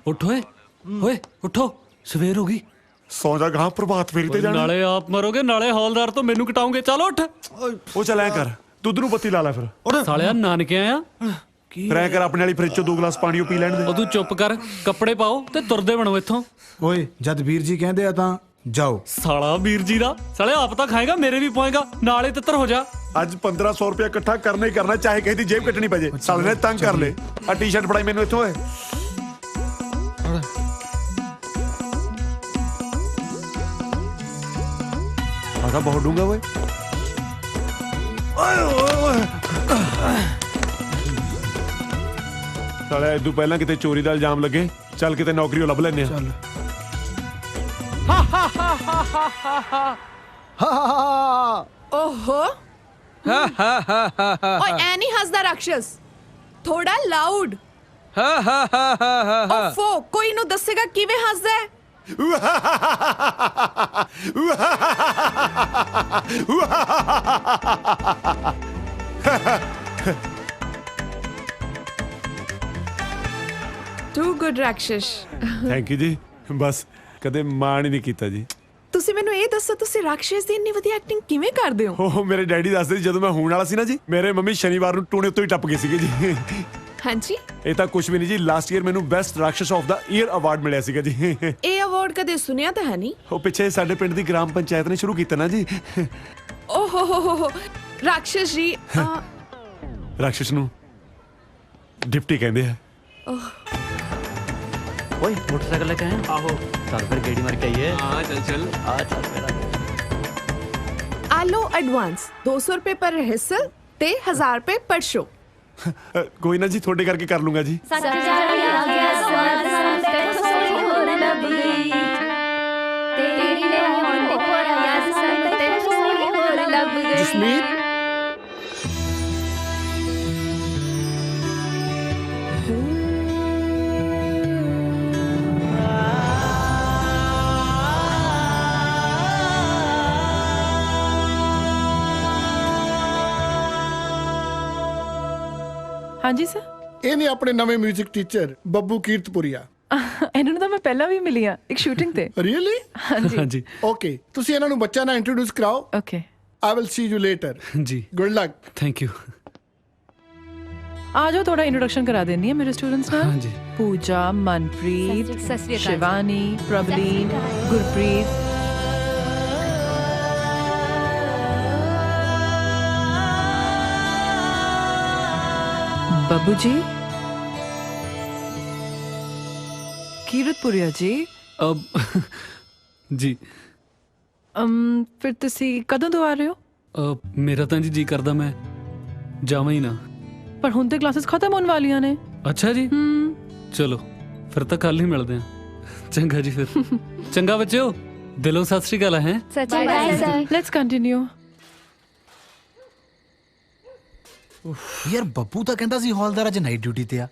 ਉੱਠ ਓਏ ਓਏ ਉੱਠੋ ਸਵੇਰ ਹੋ ਗਈ
ਸੌਂ ਜਾ ਗਾਂ ਪ੍ਰਭਾਤ ਫੇਰੀ ਤੇ ਜਾਣਾ
ਨਾਲੇ ਆਪ ਮਰੋਗੇ ਨਾਲੇ ਹੌਲਦਾਰ ਤੋਂ ਮੈਨੂੰ ਕਟਾਉਂਗੇ ਚਲੋ ਉੱਠ
ਉਹ ਚੱਲ ਐ ਕਰ ਦੁੱਧ ਨੂੰ ਬੱਤੀ ਲਾ ਲੈ ਫਿਰ
ਸਾਲਿਆ ਨਾਨਕੇ ਆਇਆ
ਫਿਰ ਐ ਕਰ ਆਪਣੇ ਵਾਲੀ ਫਰਿੱਜ ਚੋਂ 2 ਗਲਾਸ ਪਾਣੀ ਉਹ ਪੀ ਲੈਣ ਦੇ
ਉਹ ਤੂੰ ਚੁੱਪ ਕਰ ਕੱਪੜੇ ਪਾਓ ਤੇ ਤੁਰਦੇ ਬਣੋ ਇੱਥੋਂ
ਓਏ ਜਦ ਵੀਰ ਜੀ ਕਹਿੰਦੇ ਆ ਤਾਂ ਜਾਓ।
ਸਾਲਾ ਵੀਰ ਜੀ ਦਾ ਸਾਲੇ ਆਪ ਤਾਂ ਖਾਏਗਾ ਮੇਰੇ ਵੀ ਪੋਏਗਾ ਨਾਲੇ ਤਿੱਤਰ ਹੋ ਜਾ
ਅੱਜ 1500 ਰੁਪਇਆ ਇਕੱਠਾ ਕਰਨਾ ਹੀ ਕਰਨਾ ਚਾਹੇ ਕਿਸੇ ਦੀ ਜੇਬ ਕੱਟਣੀ ਪੈ ਜੇ ਸਾਲੇ ਨੇ ਤੰਗ ਕਰ ਲੈ ਆ ਟੀ-ਸ਼ਰਟ ਫੜਾਈ ਮੈਨੂੰ ਇੱਥੋਂ ਓਏ ਆਹ ਬਹੁਤ ਡੂੰਗਾ ਓਏ ਸਾਲੇ ਇਦੋਂ ਪਹਿਲਾਂ ਕਿਤੇ ਚੋਰੀ ਦਾ ਇਲਜ਼ਾਮ ਲੱਗੇ ਚੱਲ ਕਿਤੇ ਨੌਕਰੀ ਲੱਭ ਲੈਨੇ ਆ
ओहो ओए ऐनी हंसदा राक्षस थोड़ा लाउड ओफो कोई नु दसेगा किवें हंसदा है टू गुड राक्षस
ਥੈਂਕ ਯੂ ਜੀ ਬਸ ਕਦੇ ਮਾਣ ਹੀ ਨਹੀਂ ਕੀਤਾ ਜੀ
ਤੁਸੀਂ ਮੈਨੂੰ ਇਹ ਦੱਸੋ ਤੁਸੀਂ ਰਾਕਸ਼ਸ ਦੀ ਇੰਨੀ ਵਧੀਆ ਐਕਟਿੰਗ ਕਿਵੇਂ ਕਰਦੇ ਹੋ
ਉਹ ਮੇਰੇ ਡੈਡੀ ਦੱਸਦੇ ਸੀ ਜਦੋਂ ਮੈਂ ਹੋਣ ਵਾਲਾ ਸੀ ਨਾ ਜੀ ਮੇਰੇ ਮੰਮੀ ਸ਼ਨੀਵਾਰ ਨੂੰ ਟੂਣੇ ਉੱਤੋਂ ਹੀ ਟੱਪ ਗਏ ਸੀਗੇ ਜੀ
ਹਾਂਜੀ
ਇਹ ਤਾਂ ਕੁਝ ਵੀ ਨਹੀਂ ਜੀ ਲਾਸਟ ਈਅਰ ਮੈਨੂੰ ਬੈਸਟ ਰਾਕਸ਼ਸ ਆਫ ਦਾ ਈਅਰ ਅਵਾਰਡ ਮਿਲਿਆ ਸੀਗਾ ਜੀ
ਇਹ ਅਵਾਰਡ ਕਦੇ ਸੁਣਿਆ ਤਾਂ ਹੈ ਨਹੀਂ
ਉਹ ਪਿੱਛੇ ਸਾਡੇ ਪਿੰਡ ਦੀ ਗ੍ਰਾਮ ਪੰਚਾਇਤ ਨੇ ਸ਼ੁਰੂ ਕੀਤਾ ਨਾ ਜੀ
ਓਹੋ ਹੋ ਰਾਕਸ਼ਸ ਜੀ
ਰਾਕਸ਼ਸ ਨੂੰ ਡਿਪਟੀ ਕਹਿੰਦੇ ਆ
ਓਏ ਮੋਟਰਸਾਈਕਲ ਲੈ ਕੇ ਆਏ ਆਹੋ ਚੱਲ ਫਿਰ ਗੇੜੀ ਮਾਰ ਕੇ ਆਈਏ ਹਾਂ ਚੱਲ ਆ ਚੱਲ ਮੇਰਾ
ਆ ਲੋ ਐਡਵਾਂਸ 200 ਰੁਪਏ ਪਰ ਰਿਹਰਸਲ ਤੇ 1000 ਰੁਪਏ ਪਰ ਸ਼ੋ
ਕੋਈ ਨਾ ਜੀ ਤੁਹਾਡੇ ਕਰਕੇ ਕਰ ਲੂੰਗਾ ਜੀ
ਜਸਮੀਤ
ਹਾਂਜੀ ਸਰ
ਇਹ ਨੇ ਆਪਣੇ ਨਵੇਂ 뮤직 ਟੀਚਰ ਬੱਬੂ ਕੀਰਤਪੁਰੀਆ
ਇਹਨਾਂ ਨੂੰ ਤਾਂ ਮੈਂ ਪਹਿਲਾਂ ਵੀ ਮਿਲੀ ਆ ਇੱਕ ਸ਼ੂਟਿੰਗ ਤੇ
ਰੀਅਲੀ
ਹਾਂਜੀ
ਹਾਂਜੀ
ਓਕੇ ਤੁਸੀਂ ਇਹਨਾਂ ਨੂੰ ਬੱਚਾ ਨਾਲ ਇੰਟਰੋਡਿਊਸ ਕਰਾਓ
okay
I will see you later
ਜੀ
ਗੁੱਡ ਲੱਕ
ਥੈਂਕ ਯੂ
ਆ ਜਾਓ ਥੋੜਾ ਇੰਟਰੋਡਕਸ਼ਨ ਕਰਾ ਦੇਣੀ ਹੈ ਮੇਰੇ ਸਟੂਡੈਂਟਸ ਨਾਲ
ਹਾਂਜੀ
ਪੂਜਾ ਮਨਪ੍ਰੀਤ ਸ਼ਿਵਾਨੀ ਪ੍ਰਬਲੀਨ ਗੁਰਪ੍ਰੀਤ ਬੱਬੂ ਜੀ ਕੀਰਤਪੁਰੀਆ ਜੀ
ਅਬ ਜੀ
ਫਿਰ ਤੁਸੀਂ ਕਦੋਂ ਤੋਂ ਆ ਰਹੇ ਹੋ
ਮੇਰਾ ਤਾਂ ਜੀ ਕਰਦਾ ਮੈਂ ਜਾਵਾਂ ਹੀ ਨਾ
ਪਰ ਹੁਣ ਤੇ ਕਲਾਸਿਸ ਖਤਮ ਹੋਣ ਵਾਲੀਆਂ ਨੇ
ਅੱਛਾ ਜੀ ਚਲੋ ਫਿਰ ਤਾਂ ਕੱਲ ਹੀ ਮਿਲਦੇ ਆ ਚੰਗਾ ਜੀ ਫਿਰ ਚੰਗਾ ਬੱਚਿਓ ਦਿਲੋਂ ਸਤਿ ਸ਼੍ਰੀ ਅਕਾਲ ਹੈ
ਲੈਟਸ ਕੰਟੀਨਿਊ
ਯਾਰ ਬੱਬੂ ਤਾਂ ਕਹਿੰਦਾ ਸੀ ਹੌਲਦਾਰ ਅੱਜ ਨਾਈਟ ਡਿਊਟੀ ਤੇ ਆ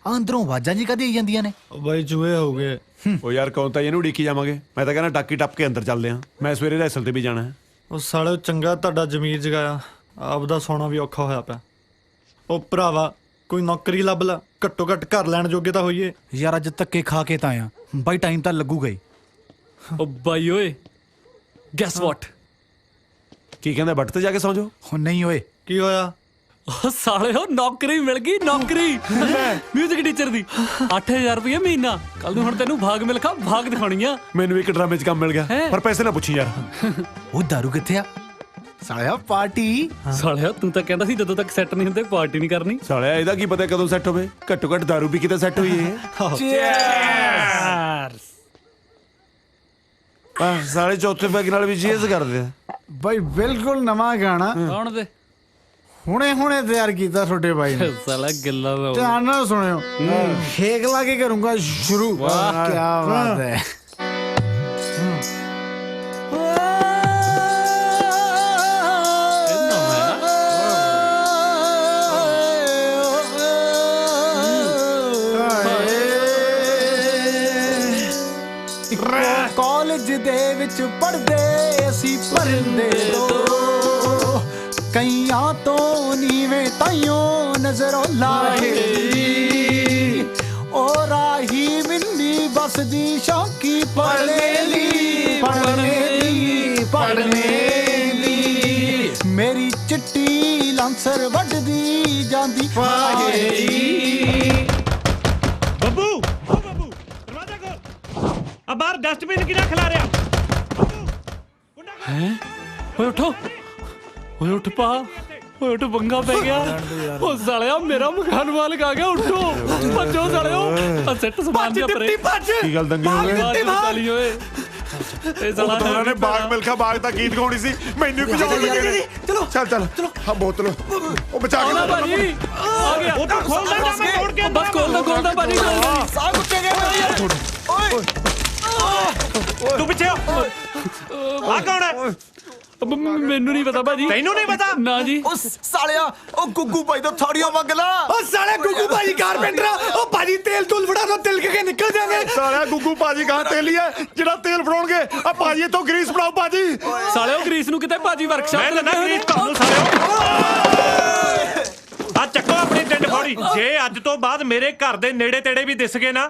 ਅੰਦਰੋਂ ਆਵਾਜ਼ਾਂ ਜੀ ਕਦੇ ਆਈ ਜਾਂਦੀਆਂ ਨੇ
ਬਾਈ ਚੂਹੇ ਹੋ ਗਏ
ਉਹ ਯਾਰ ਕੌਣ ਤਾਂ ਇਹਨੂੰ ਉਡੀਕੀ ਜਾਵਾਂਗੇ ਮੈਂ ਤਾਂ ਕਹਿੰਦਾ ਟਾਕੀ ਟੱਪ ਕੇ ਅੰਦਰ ਚੱਲਦੇ ਆ ਮੈਂ ਸਵੇਰੇ ਰੈਸਲ ਤੇ ਵੀ ਜਾਣਾ ਹੈ
ਉਹ ਸਾਲੇ ਚੰਗਾ ਤੁਹਾਡਾ ਜ਼ਮੀਰ ਜਗਾਇਆ ਆਪਦਾ ਸੌਣਾ ਵੀ ਔਖਾ ਹੋਇਆ ਪਿਆ ਉਹ ਭਰਾਵਾ ਕੋਈ ਨੌਕਰੀ ਲੱਭ ਲਾ ਘੱਟੋ ਘੱਟ ਘਰ ਲੈਣ ਜੋਗੇ ਤਾਂ ਹੋਈਏ
ਯਾਰ ਅੱਜ ਧੱਕੇ ਖਾ ਕੇ ਤਾਂ ਆਇਆ ਬਾਈ ਟਾਈਮ ਤਾਂ ਲੱਗੂਗਾ ਹੀ
ਉਹ ਬਾਈ ਓਏ ਗੈਸ ਵਾਟ
ਕੀ ਕਹਿੰਦਾ ਬੱਟ ਤੇ ਜਾ ਕੇ ਸੌਂ ਜਾਓ
ਹੁਣ ਨਹੀਂ ਓਏ
ਕੀ ਹੋਇਆ
ਉਹ ਸਾਲਿਓ ਨੌਕਰੀ ਮਿਲ ਗਈ ਨੌਕਰੀ ਮਿਊਜ਼ਿਕ ਟੀਚਰ ਦੀ 8000 ਰੁਪਏ ਮਹੀਨਾ ਕੱਲ ਨੂੰ ਹੁਣ ਤੈਨੂੰ ਭਾਗ ਮਿਲਖਾ ਭਾਗ ਦਿਖਾਉਣੀ ਆ
ਮੈਨੂੰ ਇੱਕ ਡਰਾਮੇ 'ਚ ਕੰਮ ਮਿਲ ਗਿਆ ਪਰ ਪੈਸੇ ਨਾ ਪੁੱਛੀ ਯਾਰ
ਉਹ ਦਾਰੂ ਕਿੱਥੇ ਆ ਸਾਲਿਆ ਪਾਰਟੀ
ਸਾਲਿਆ ਤੂੰ ਤਾਂ ਕਹਿੰਦਾ ਸੀ ਜਦੋਂ ਤੱਕ ਸੈੱਟ ਨਹੀਂ ਹੁੰਦੇ ਪਾਰਟੀ ਨਹੀਂ ਕਰਨੀ
ਸਾਲਿਆ ਇਹਦਾ ਕੀ ਪਤਾ ਕਦੋਂ ਸੈੱਟ ਹੋਵੇ ਘੱਟੋ ਘੱਟ ਦਾਰੂ ਵੀ ਕਿਤੇ ਸੈੱਟ ਹੋਈ ਹੈ ਸਾਲੇ ਚੌਥੇ ਪੈਗ ਨਾਲ ਵੀ ਚੀਜ਼ ਕਰਦੇ ਆ
ਬਾਈ ਬਿਲਕੁਲ ਨਵਾਂ ਗਾਣਾ
ਕੌਣ ਦੇ
ਹੁਣੇ ਤਿਆਰ ਕੀਤਾ ਤੁਹਾਡੇ ਬਾਈ ਨੇ
ਸਾਲਾ ਗੱਲਾਂ ਦਾ
ਧਿਆਨ ਨਾਲ ਸੁਣਿਓ ਫੇਕ ਲਾ ਕੇ ਕਰੂੰਗਾ ਸ਼ੁਰੂ ਕੀ ਬਾਤ ਹੈ ਕਾਲਜ ਦੇ ਵਿੱਚ ਪੜ੍ਹਦੇ ਅਸੀਂ ਪਰਦੇ ਦੋ
ਕਈਆਂ ਤੋਂ ਨੀਵੇਂ ਤਾਈਓ ਨਜ਼ਰੋਂ ਲਾਹੇ ਓ ਰਾਹੀ ਮਿੰਨੀ ਬਸਦੀ ਸ਼ੌਕੀ ਪੜਨੇ ਦੀ ਮੇਰੀ ਚਿੱਟੀ ਲਾਂਸਰ ਵੱਢਦੀ ਜਾਂਦੀ
ਬੱਬੂ ਓ ਬੱਬੂ ਦਰਵਾਜ਼ਾ ਖੋਲ ਆ ਬਾਹਰ ਡਸਟਬਿਨ ਕਿਹੜਾ ਖਿਲਾ ਰਿਹਾ
ਹੈ ਓਏ ਉਠੋ ਓਏ ਉੱਠ ਪਾ ਓਏ ਉੱਠ ਬੰਗਾ ਪੈ ਗਿਆ ਉਹ ਸਾਲਿਆ ਮੇਰਾ ਮਕਾਨ ਮਾਲਕ ਆ ਗਿਆ ਉਠੋ ਭੱਜੋ ਸਾਲਿਓ ਆ ਸੈੱਟ ਸਮਾਨ ਜਿਹਾ ਪਰੇ
ਕੀ ਗੱਲ ਦੰਗੇ ਹੋ ਗਏ
ਚਾਲੀ ਓਏ ਇਹ ਸਾਲਾ
ਉਹਨਾਂ ਨੇ ਬਾਗ ਮਿਲਖਾ ਬਾਗ ਦਾ ਗੀਤ ਗਾਉਣੀ ਸੀ ਮੈਨੂੰ ਭਜਾਉਣ ਲੱਗੇ ਨੇ ਚਲੋ ਚੱਲ ਹਾਂ ਬੋਤਲ ਉਹ ਬਚਾ ਕੇ
ਭਾਜੀ ਆ ਗਿਆ
ਉਹ ਤਾਂ ਖੋਲਦਾ ਨਾ ਮੈਂ ਤੋੜ ਕੇ
ਬਸ ਖੋਲਦਾ ਭਾਜੀ
ਸਾਹ ਕੁੱਟੇ ਗਏ ਓਏ
ਤੂੰ ਪਿੱਛੇ ਆ ਕੌਣ ਹੈ
ਮੈਨੂੰ ਨਹੀਂ ਪਤਾ ਭਾਜੀ
ਤੈਨੂੰ ਨਹੀਂ ਪਤਾ
ਨਾ ਜੀ
ਉਹ ਸਾਲਿਆ ਉਹ ਗੁੱਗੂ ਭਾਈ ਤੋਂ ਥੋੜੀਆਂ ਮੰਗ ਲਾ
ਉਹ ਸਾਲੇ ਗੁੱਗੂ ਭਾਜੀ ਕਾਰਪੈਂਟਰ ਉਹ ਭਾਜੀ ਤੇਲ ਤੂਲ ਫੜਾ ਦੋ ਤਿਲਕ ਕੇ ਨਿਕਲ ਜਾਗੇ
ਸਾਲਿਆ ਗੁੱਗੂ ਭਾਜੀ ਗਾਂ ਤੇਲੀ ਹੈ ਜਿਹੜਾ ਤੇਲ ਫੜਾਉਣਗੇ ਆ ਭਾਜੀ ਇੱਥੋਂ ਗਰੀਸ ਫੜਾਓ ਭਾਜੀ
ਸਾਲਿਓ ਗਰੀਸ ਨੂੰ ਕਿਤੇ ਭਾਜੀ ਵਰਕਸ਼ਾਪ
ਮੈਂ ਨਾ ਗਰੀਸ ਤੁਹਾਨੂੰ ਸਾਲਿਓ ਆ ਚੱਕੋ ਆਪਣੀ ਡੰਡ ਫੌੜੀ ਜੇ ਅੱਜ ਤੋਂ ਬਾਅਦ ਮੇਰੇ ਘਰ ਦੇ ਨੇੜੇ ਤੇੜੇ ਵੀ ਦਿਸ ਗਏ ਨਾ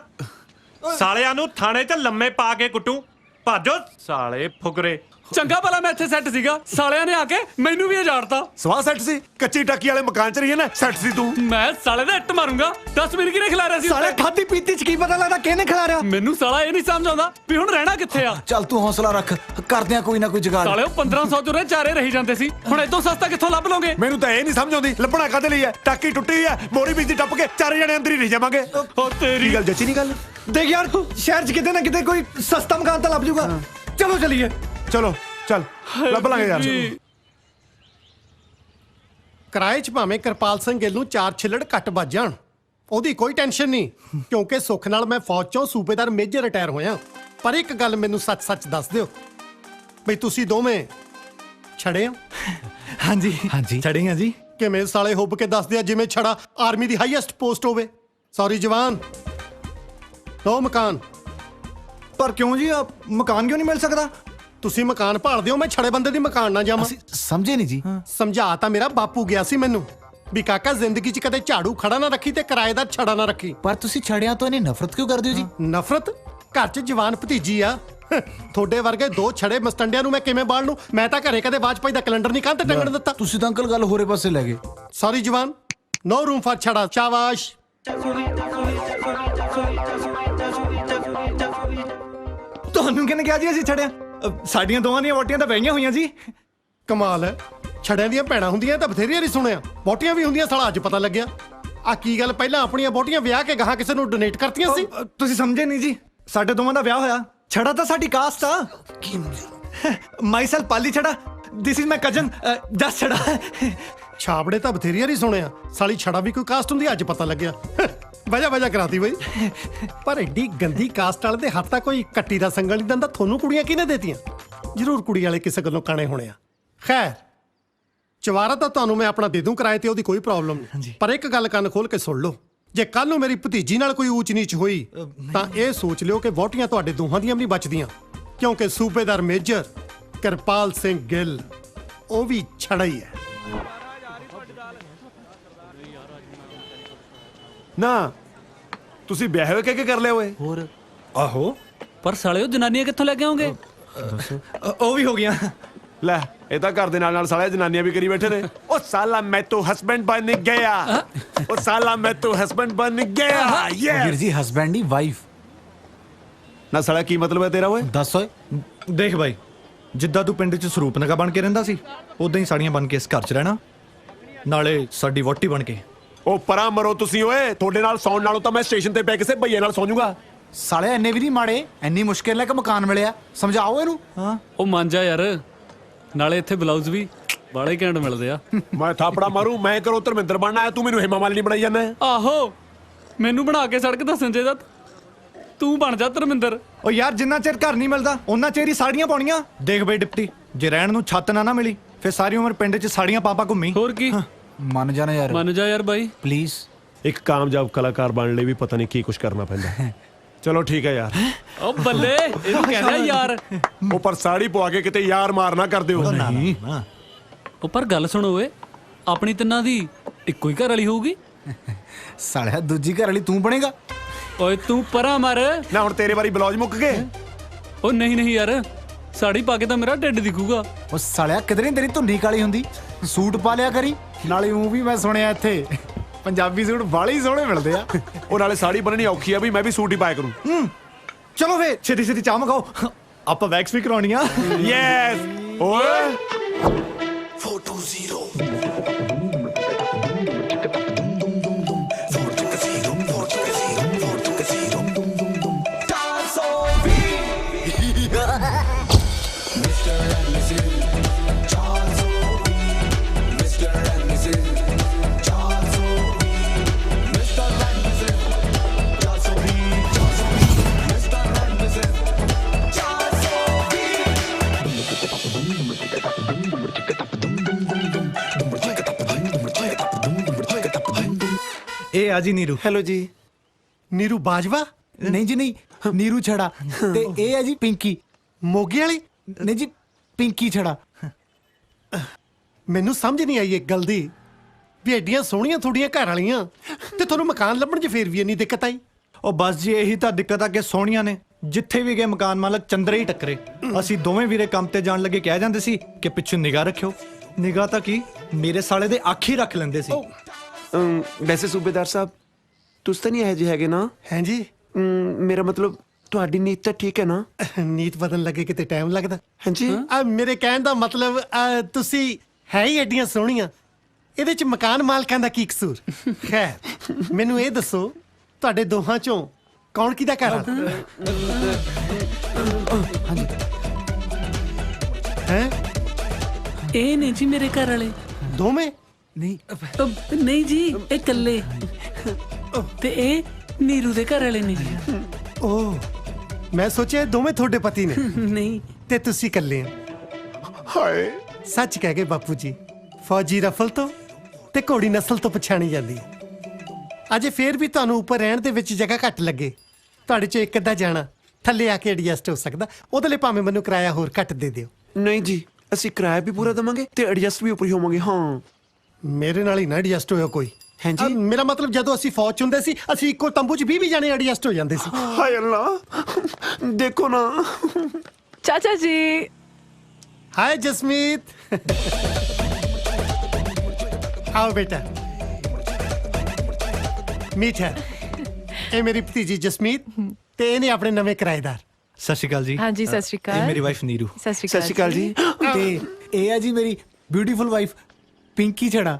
ਸਾਲਿਆਂ ਨੂੰ ਥਾਣੇ 'ਚ ਲੰਮੇ ਪਾ ਕੇ ਕੁੱਟੂ ਭਾਜੋ ਸਾਲੇ ਫੁਕਰੇ
ਚੰਗਾ ਭਲਾ ਮੈਂ ਇੱਥੇ ਸੈੱਟ ਸੀਗਾ ਸਾਲਿਆਂ ਨੇ ਆ ਕੇ ਮੈਨੂੰ ਵੀ ਉਜਾੜਤਾ
ਸਵਾਹ ਸੈੱਟ ਸੀ ਕੱਚੀ ਟਾਕੀ ਵਾਲੇ ਮਕਾਨ 'ਚ ਰਹੀ ਹੈ ਨਾ ਸੈੱਟ ਸੀ ਤੂੰ
ਮੈਂ ਸਾਲੇ ਦਾ ਇੱਟ ਮਾਰੂੰਗਾ 10 ਮਿੰਟ ਕਿਹਨੇ ਖਿਲਾ ਰਿਹਾ ਸੀ
ਸਾਲੇ ਖਾਦੀ ਪੀਤੀ ਚ ਕੀ ਪਤਾ ਲੱਗਦਾ ਕਿਹਨੇ ਖਿਲਾ ਰਿਹਾ
ਮੈਨੂੰ ਸਾਲਾ ਇਹ ਨਹੀਂ ਸਮਝ ਆਉਂਦਾ ਵੀ ਹੁਣ ਰਹਿਣਾ ਕਿੱਥੇ ਆ
ਚੱਲ ਤੂੰ ਹੌਸਲਾ ਰੱਖ ਕਰਦੇ ਆ ਕੋਈ ਨਾ ਕੋਈ ਜੁਗਾੜ
ਸਾਲਿਓ 1500 ਚ ਚਾਰੇ ਰਹੀ ਜਾਂਦੇ ਸੀ ਹੁਣ ਇਦੋਂ ਸਸਤਾ ਕਿੱਥੋਂ ਲੱਭ ਲੋਗੇ
ਮੈਨੂੰ ਤਾਂ ਇਹ ਨਹੀਂ ਸਮਝ ਆਉਂਦੀ ਲੱਭਣਾ ਕਾਹਦੇ ਲਈ ਹੈ ਟਾਕੀ ਟੁੱਟੀ ਹੈ ਮੋਰੀ ਵਿੱਚ ਦੀ ਟੱਪ ਕੇ ਚਾਰੇ ਜਣੇ ਅੰਦਰ ਹੀ ਰਹਿ ਜਾਵਾਂਗੇ
ਉਹ ਤੇਰੀ
ਗੱਲ ਜੱਚੀ ਨਹੀਂ ਗੱਲ
ਦੇਖ ਯਾਰ ਸ਼ਹਿਰ ਚ ਕਿਤੇ ਨਾ ਕਿਤੇ ਕੋਈ ਸਸਤਾ ਮਕਾਨ ਤਾਂ ਲੱਭ ਜੂਗਾ ਚਲੋ ਚਲੀਏ
ਚਲੋ ਚੱਲ ਲੱਭ ਲਾਂਗੇ ਯਾਰ
ਕਿਰਾਏ 'ਚ ਭਾਵੇਂ ਕਿਰਪਾਲ ਸਿੰਘ ਗਿੱਲ ਨੂੰ 4 ਛਿੱਲੜ ਘੱਟ ਵੱਜ ਜਾਣ ਉਹਦੀ ਕੋਈ ਟੈਨਸ਼ਨ ਨਹੀਂ ਕਿਉਂਕਿ ਸੁੱਖ ਨਾਲ ਮੈਂ ਫੌਜ 'ਚੋਂ ਸੂਬੇਦਾਰ ਮੇਜਰ ਰਿਟਾਇਰ ਹੋਇਆ ਪਰ ਇੱਕ ਗੱਲ ਮੈਨੂੰ ਸੱਚ-ਸੱਚ ਦੱਸ ਦਿਓ ਬਈ ਤੁਸੀਂ ਦੋਵੇਂ ਛੜੇ ਹੋ
ਹਾਂਜੀ ਛੜੀਆਂ ਜੀ
ਕਿਵੇਂ ਸਾਲੇ ਹੁੱਬ ਕੇ ਦੱਸਦੇ ਆ ਜਿਵੇਂ ਛੜਾ ਆਰਮੀ ਦੀ ਹਾਈਐਸਟ ਪੋਸਟ ਹੋਵੇ ਸੌਰੀ ਜਵਾਨ ਦੋ ਮਕਾਨ
ਪਰ ਕਿਉਂ ਜੀ ਮਕਾਨ ਕਿਉਂ ਨਹੀਂ ਮਿਲ ਸਕਦਾ
ਤੁਸੀਂ ਮਕਾਨ ਭਾਲਦੇ ਹੋ ਮੈਂ ਛੜੇ ਬੰਦੇ ਦੀ ਮਕਾਨ ਨਾ ਜਾਵਾਂ
ਸਮਝੇ ਨਹੀਂ ਜੀ
ਸਮਝਾ ਤਾਂ ਮੇਰਾ ਬਾਪੂ ਗਿਆ ਸੀ ਮੈਨੂੰ ਵੀ ਕਾਕਾ ਜ਼ਿੰਦਗੀ 'ਚ ਕਦੇ ਝਾੜੂ ਖੜਾ ਨਾ ਰੱਖੀ ਤੇ ਕਿਰਾਏਦਾਰ ਛੜਾ ਨਾ ਰੱਖੀ
ਪਰ ਤੁਸੀਂ ਛੜਿਆਂ ਤੋਂ ਇਹਨੇ ਨਫ਼ਰਤ ਕਿਉਂ ਕਰਦੇ ਹੋ ਜੀ
ਨਫ਼ਰਤ ਘਰ 'ਚ ਜਵਾਨ ਭਤੀਜੀ ਆ ਤੁਹਾਡੇ ਵਰਗੇ ਦੋ ਛੜੇ ਮਸਟੰਡਿਆਂ ਨੂੰ ਮੈਂ ਕਿਵੇਂ ਬਾਲ ਲੂੰ ਮੈਂ ਤਾਂ ਘਰੇ ਕਦੇ ਵਾਜਪਾਈ ਦਾ ਕੈਲੰਡਰ ਨਹੀਂ ਕੰਧ ਤੇ ਟੰਗਣ ਦਿੱਤਾ
ਤੁਸੀਂ ਤਾਂ ਅੰਕਲ ਗੱਲ ਹੋਰੇ ਪਾਸੇ ਲੈ ਗਏ
ਸੌਰੀ ਜਵਾਨ ਨੋ ਰੂਮ ਫਾਰ ਛੜਾ ਸ਼ਾਬਾਸ਼
ਤੁਹਾਨੂੰ ਕਿਹਨੇ ਕਿਹਾ ਜੀ ਅਸੀਂ ਛੜਿਆ ਸਾਡੀਆਂ ਦੋਵਾਂ ਦੀਆਂ ਵੋਟੀਆਂ ਤਾਂ ਵਹੀਆਂ ਹੋਈਆਂ ਜੀ
ਕਮਾਲ ਹੈ ਛੜਿਆਂ ਦੀਆਂ ਭੈਣਾਂ ਹੁੰਦੀਆਂ ਤਾਂ ਬਥੇਰੀਆਂ ਨਹੀਂ ਸੁਣਿਆ ਵੋਟੀਆਂ ਵੀ ਹੁੰਦੀਆਂ ਸਾਲਾ ਅੱਜ ਪਤਾ ਲੱਗਿਆ ਆ ਕੀ ਗੱਲ ਪਹਿਲਾਂ ਆਪਣੀਆਂ ਵੋਟੀਆਂ ਵਿਆਹ ਕੇ ਗਾਹਾਂ ਕਿਸੇ ਨੂੰ ਡੋਨੇਟ ਕਰਤੀਆਂ ਸੀ
ਤੁਸੀਂ ਸਮਝੇ ਨਹੀਂ ਜੀ ਸਾਡੇ ਦੋਵਾਂ ਦਾ ਵਿਆਹ ਹੋਇਆ ਛੜਾ ਤਾਂ ਸਾਡੀ ਕਾਸਟ ਆ ਮਾਈਸੈਲ ਪਾਲੀ ਛੜਾ ਦਿਸ ਇਜ਼ ਮਾਈ ਕਜ਼ਨ ਜਸ ਛੜਾ
ਛਾਬੜੇ ਤਾਂ ਬਥੇਰੀਆਂ ਨਹੀਂ ਸੁਣਿਆ ਸਾਲੀ ਛੜਾ ਵੀ ਕੋਈ ਕਾਸਟ ਹੁੰਦੀ ਅੱਜ ਪਤਾ ਲੱਗਿਆ ਵਜਾ ਕਰਾਤੀ ਬਈ ਪਰ ਐਡੀ ਗੰਦੀ ਕਾਸਟ ਵਾਲੇ ਦੇ ਹੱਥ ਤਾਂ ਕੋਈ ਕੱਟੀ ਦਾ ਸੰਗਲ ਨਹੀਂ ਦਿੰਦਾ ਤੁਹਾਨੂੰ ਕੁੜੀਆਂ ਕਿਹਨੇ ਦੇਤੀਆਂ ਜ਼ਰੂਰ ਕੁੜੀ ਵਾਲੇ ਕਿਸੇ ਗੱਲੋਂ ਕਾਣੇ ਹੋਣੇ ਆ ਖੈਰ ਚਵਾਰਾ ਤਾਂ ਤੁਹਾਨੂੰ ਮੈਂ ਆਪਣਾ ਦੇ ਦੂੰ ਕਿਰਾਏ ਤੇ ਉਹਦੀ ਕੋਈ ਪ੍ਰੋਬਲਮ ਨਹੀਂ ਪਰ ਇੱਕ ਗੱਲ ਕੰਨ ਖੋਲ ਕੇ ਸੁਣ ਲਓ ਜੇ ਕੱਲ ਨੂੰ ਮੇਰੀ ਭਤੀਜੀ ਨਾਲ ਕੋਈ ਊਚ ਨੀਚ ਹੋਈ ਤਾਂ ਇਹ ਸੋਚ ਲਿਓ ਕਿ ਵੋਟੀਆਂ ਤੁਹਾਡੇ ਦੋਹਾਂ ਦੀਆਂ ਵੀ ਨਹੀਂ ਬਚਦੀਆਂ ਕਿਉਂਕਿ ਸੂਬੇਦਾਰ ਮੇਜਰ ਕਿਰਪਾਲ ਸਿੰਘ ਗਿੱਲ ਉਹ ਵੀ ਛੜਾ ਹੀ ਹੈ
ਨਾ ਤੁਸੀਂ ਵਿਆਹ ਹੋਏ ਕਿ ਕਰ ਲਿਆ ਓਏ
ਹੋਰ
ਆਹੋ
ਪਰ ਸਾਲਿਓ ਜਨਾਨੀਆਂ ਕਿੱਥੋਂ ਲੈ ਕੇ ਆਉਂਗੇ
ਉਹ ਵੀ ਹੋ ਗਿਆ
ਲੈ ਇਹ ਤਾਂ ਘਰ ਦੇ ਨਾਲ ਸਾਲੇ ਜਨਾਨੀਆਂ ਵੀ ਕਰੀ ਬੈਠੇ ਨੇ ਉਹ ਸਾਲਾ ਮੈਂ ਤਾਂ ਹਸਬੈਂਡ ਬਣ ਗਿਆ ਉਹ ਸਾਲਾ ਮੈਂ ਤਾਂ ਹਸਬੈਂਡ ਬਣ ਗਿਆ
ਵੀਰ ਜੀ ਹਸਬੈਂਡ ਦੀ ਵਾਈਫ
ਨਾ ਸਾਲਾ ਕੀ ਮਤਲਬ ਹੈ ਤੇਰਾ ਓਏ
ਦੱਸ ਓਏ
ਦੇਖ ਬਾਈ ਜਿੱਦਾਂ ਤੂੰ ਪਿੰਡ 'ਚ ਸਰੂਪ ਨਗਾ ਬਣ ਕੇ ਰਹਿੰਦਾ ਸੀ ਉਦਾਂ ਹੀ ਸਾੜੀਆਂ ਬਣ ਕੇ ਇਸ ਘਰ 'ਚ ਰਹਿਣਾ ਨਾਲੇ ਸਾਡੀ ਵੋਟੀ ਬਣ ਕੇ
ਉਹ ਪਰਾਂ ਮਰੋ ਤੁਸੀਂ ਓਏ ਤੁਹਾਡੇ ਨਾਲ ਸੌਣ ਨਾਲੋਂ ਤਾਂ ਮੈਂ ਸਟੇਸ਼ਨ ਤੇ ਪੈ ਕਿਸੇ ਭਈਏ ਨਾਲ ਸੌਂ ਜਾਊਗਾ
ਸਾਲੇ ਇੰਨੇ ਵੀ ਨਹੀਂ ਮਾੜੇ ਇੰਨੀ ਮੁਸ਼ਕਿਲ ਨਾਲ ਕਿ ਮਕਾਨ ਮਿਲਿਆ ਸਮਝਾਓ ਇਹਨੂੰ
ਹਾਂ ਉਹ ਮੰਨ ਜਾ ਯਾਰ ਨਾਲੇ ਇੱਥੇ ਬਲਾਊਜ਼ ਵੀ ਬਾਲੇ ਘੈਂਟ ਮਿਲਦੇ ਆ
ਮੈਂ ਥਾਪੜਾ ਮਾਰੂ ਮੈਂ ਕਰੋ ਧਰਮਿੰਦਰ ਬਣਨਾ ਹੈ ਤੂੰ ਮੈਨੂੰ ਹੇਮਾ ਮਾਲਿਨੀ ਬਣਾਈ ਜਾਂਦਾ
ਆਹੋ ਮੈਨੂੰ ਬਣਾ ਕੇ ਸੜਕ ਦੱਸਣ ਚਾਹੀਦਾ ਤੂੰ ਬਣ ਜਾ ਧਰਮਿੰਦਰ
ਉਹ ਯਾਰ ਜਿੰਨਾ ਚਿਰ ਘਰ ਨਹੀਂ ਮਿਲਦਾ ਉਹਨਾਂ ਚਿਰ ਹੀ ਸਾੜੀਆਂ ਪਾਉਣੀਆਂ ਦੇਖ ਬਈ ਡਿਪਟੀ ਜੇ ਰਹਿਣ ਨੂੰ ਛੱਤ ਨਾ ਮਿਲੀ ਫਿਰ ਸਾਰੀ ਉਮਰ ਪਿੰਡ 'ਚ ਸਾੜੀਆਂ ਪਾਪਾ ਘੁੰਮੀ
ਹੋਰ ਕੀ
ਮੰਨ ਜਾ
ਯਾਰ ਬਾਈ
ਪਲੀਜ਼
ਇੱਕ ਕਾਮਯਾਬ ਕਲਾਕਾਰ ਬਣਨ ਲਈ ਵੀ ਪਤਾ ਨਹੀਂ ਕੀ ਕੁਝ ਕਰਨਾ ਪੈਂਦਾ ਚਲੋ ਠੀਕ ਹੈ ਯਾਰ
ਉਹ ਬੱਲੇ ਇਹਨੂੰ ਕਹਿੰਦਾ ਯਾਰ
ਉਹ ਪਰ ਸਾੜੀ ਪਵਾ ਕੇ ਕਿਤੇ ਯਾਰ ਮਾਰ ਨਾ ਕਰ ਦਿਓ
ਨਹੀਂ
ਉਹ ਪਰ ਗੱਲ ਸੁਣ ਓਏ, ਆਪਣੀ ਤਿੰਨਾਂ ਦੀ ਇੱਕੋ ਹੀ ਘਰ ਵਾਲੀ ਹੋਊਗੀ।
ਸਾਲਿਆ ਦੂਜੀ ਘਰ ਵਾਲੀ ਤੂੰ ਬਣੇਗਾ।
ਓਏ ਤੂੰ ਪਰਾਂ ਮਰ
ਨਾ ਹੁਣ ਤੇਰੇ ਵਾਰੀ ਬਲੌਜ ਮੁੱਕ ਗਏ।
ਉਹ ਨਹੀਂ ਨਹੀਂ ਯਾਰ, ਸਾੜੀ ਪਾ ਕੇ ਤਾਂ ਮੇਰਾ ਢਿੱਡ ਦਿਖੂਗਾ।
ਉਹ ਸਾਲਿਆ ਕਿਧਰੇ ਤੇਰੀ ਧੁੰਨੀ ਕਾਲੀ ਹੁੰਦੀ, ਸੂਟ ਪਾ ਲਿਆ ਕਰੀ। ਨਾਲੇ ਉਹ ਵੀ ਮੈਂ ਸੁਣਿਆ ਇੱਥੇ ਪੰਜਾਬੀ ਸੂਟ ਬਾਲੇ ਹੀ ਸੋਹਣੇ ਮਿਲਦੇ ਆ।
ਉਹ ਨਾਲੇ ਸਾੜੀ ਬੰਨਣੀ ਔਖੀ ਆ, ਵੀ ਮੈਂ ਵੀ ਸੂਟ ਹੀ ਪਾਇਆ ਕਰੂੰ।
ਚਲੋ ਫੇ ਛੇਤੀ ਛੇਤੀ ਚਾਹ ਮਗਾਓ, ਆਪਾਂ ਵੈਕਸ ਵੀ ਕਰਾਉਣੀ ਆ।
ਯੈਸ ਓਏ
ਫੋਟੋ ਜ਼ੀਰੋ
ਇਹ ਆ ਜੀ ਨੀਰੂ।
ਹੈਲੋ ਜੀ। ਨੀਰੂ ਬਾਜਵਾ?
ਨਹੀਂ ਜੀ ਨਹੀਂ, ਨੀਰੂ ਛੜਾ। ਤੇ ਇਹ ਹੈ ਜੀ ਪਿੰਕੀ।
ਮੋਗੇ ਵਾਲੀ?
ਨਹੀਂ ਜੀ, ਪਿੰਕੀ ਛੜਾ।
ਮੈਨੂੰ ਸਮਝ ਨਹੀਂ ਆਈ ਇੱਕ ਗੱਲ ਦੀ, ਵੀ ਐਡੀਆਂ ਸੋਹਣੀਆਂ ਤੁਹਾਡੀਆਂ ਘਰ ਵਾਲੀਆਂ ਤੇ ਤੁਹਾਨੂੰ ਮਕਾਨ ਲੱਭਣ 'ਚ ਫੇਰ ਵੀ ਇੰਨੀ ਦਿੱਕਤ ਆਈ।
ਉਹ ਬਸ ਜੀ ਇਹੀ ਤਾਂ ਦਿੱਕਤ ਆ ਕਿ ਸੋਹਣੀਆਂ ਨੇ, ਜਿੱਥੇ ਵੀ ਗਏ ਮਕਾਨ ਮਾਲਕ ਚੰਦਰੇ ਹੀ ਟੱਕਰੇ। ਅਸੀਂ ਦੋਵੇਂ ਵੀਰੇ ਕੰਮ ਤੇ ਜਾਣ ਲੱਗੇ ਕਹਿ ਜਾਂਦੇ ਸੀ ਕਿ ਪਿੱਛੇ ਨਿਗਾਹ ਰੱਖਿਓ। ਨਿਗਾਹ ਤਾਂ ਕੀ, ਮੇਰੇ ਸਾਲੇ ਦੇ ਅੱਖ ਹੀ ਰੱਖ ਲੈਂਦੇ ਸੀ।
ਵੈਸੇ ਸੂਬੇਦਾਰ ਸਾਹਿਬ ਤੁਸੀਂ ਤਾਂ ਨਹੀਂ ਇਹੋ ਜਿਹੇ ਹੈਗੇ ਨਾ? ਹੈ ਜੀ। ਮੇਰਾ ਮਤਲਬ ਤੁਹਾਡੀ ਨੀਤ ਤਾਂ ਠੀਕ ਹੈ ਨਾ? ਨੀਤ ਬਦਲਣ ਲੱਗੇ ਕਿਤੇ ਟਾਈਮ ਲੱਗਦਾ। ਹਾਂਜੀ ਮੇਰੇ ਕਹਿਣ ਦਾ ਮਤਲਬ ਤੁਸੀਂ ਹੈ ਹੀ ਐਡੀਆਂ ਸੋਹਣੀਆਂ, ਇਹਦੇ ਚ ਮਕਾਨ ਮਾਲਕਾਂ ਦਾ ਕੀ ਕਸੂਰ? ਖੈਰ ਮੈਨੂੰ ਇਹ ਦੱਸੋ, ਤੁਹਾਡੇ ਦੋਹਾਂ ਚੋਂ ਕੌਣ ਕਿਹਦਾ ਘਰ ਆ? ਹੈ
ਇਹ ਨੇ ਜੀ ਮੇਰੇ ਘਰ ਵਾਲੇ।
ਦੋਵੇਂ?
ਨਹੀਂ
ਨਹੀਂ ਜੀ, ਇਹ ਇਕੱਲੇ। ਤੇ ਇਹ ਨੀਰੂ ਦੇ ਘਰ ਵਾਲੇ ਨੇ।
ਓ ਮੈਂ ਸੋਚਿਆ ਦੋਵੇਂ ਤੁਹਾਡੇ ਪਤੀ ਨੇ।
ਨਹੀਂ
ਤੇ ਤੁਸੀਂ ਇਕੱਲੇ ਆ। ਹਾਏ ਸੱਚ ਕਹਿ ਗਏ ਬਾਪੂ ਜੀ, ਫੌਜੀ ਰਫਲ ਤੋਂ ਤੇ ਘੋੜੀ ਨਸਲ ਤੋਂ ਪਛਾਣੀ ਜਾਂਦੀ ਹੈ। ਅਜੇ ਫੇਰ ਵੀ ਤੁਹਾਨੂੰ ਉੱਪਰ ਰਹਿਣ ਦੇ ਵਿੱਚ ਜਗ੍ਹਾ ਘੱਟ ਲੱਗੇ, ਤੁਹਾਡੇ ਚੋਂ ਇੱਕ ਅੱਧਾ ਜਾਣਾ ਥੱਲੇ ਆ ਕੇ ਐਡਜਸਟ ਹੋ ਸਕਦਾ, ਉਹਦੇ ਲਈ ਭਾਵੇਂ ਮੈਨੂੰ ਕਿਰਾਇਆ ਹੋਰ ਘੱਟ ਦੇ ਦਿਓ। ਨਹੀਂ ਜੀ, ਅਸੀਂ ਕਿਰਾਇਆ ਵੀ ਪੂਰਾ ਦੇਵਾਂਗੇ ਤੇ ਐਡਜਸਟ ਵੀ ਉੱਪਰ ਹੀ ਹੋਵਾਂਗੇ। ਹਾਂ ਮੇਰੇ ਨਾਲ ਹੀ ਨਾ ਐਡਜਸਟ ਹੋਇਆ ਕੋਈ। ਹਾਂਜੀ ਮੇਰਾ ਮਤਲਬ ਜਦੋਂ ਅਸੀਂ ਫੌਜ ਚ ਹੁੰਦੇ ਸੀ, ਅਸੀਂ ਇੱਕੋ ਤੰਬੂ ਚ 20 ਜਾਣੇ ਐਡਜਸਟ ਹੋ ਜਾਂਦੇ ਸੀ। ਹਾਏ ਅੱਲਾ ਦੇਖੋ ਨਾ।
ਚਾਚਾ ਜੀ।
हाय जसमीत। आओ बेटा मीठ है। ਇਹ ਮੇਰੀ ਭਤੀਜੀ ਜਸਮੀਤ ਤੇ ਇਹਨੇ ਆਪਣੇ ਨਵੇਂ ਕਿਰਾਏਦਾਰ।
ਸਤਿ ਸ਼੍ਰੀ ਅਕਾਲ ਜੀ।
ਹਾਂਜੀ ਸਤਿ ਸ਼੍ਰੀ ਅਕਾਲ।
ਇਹ ਮੇਰੀ ਵਾਈਫ ਨੀਰੂ।
ਸਤਿ ਸ਼੍ਰੀ ਅਕਾਲ ਜੀ।
ਤੇ ਇਹ ਹੈ ਜੀ ਮੇਰੀ ਬਿਊਟੀਫੁਲ ਵਾਈਫ ਪਿੰਕੀ ਛੜਾ।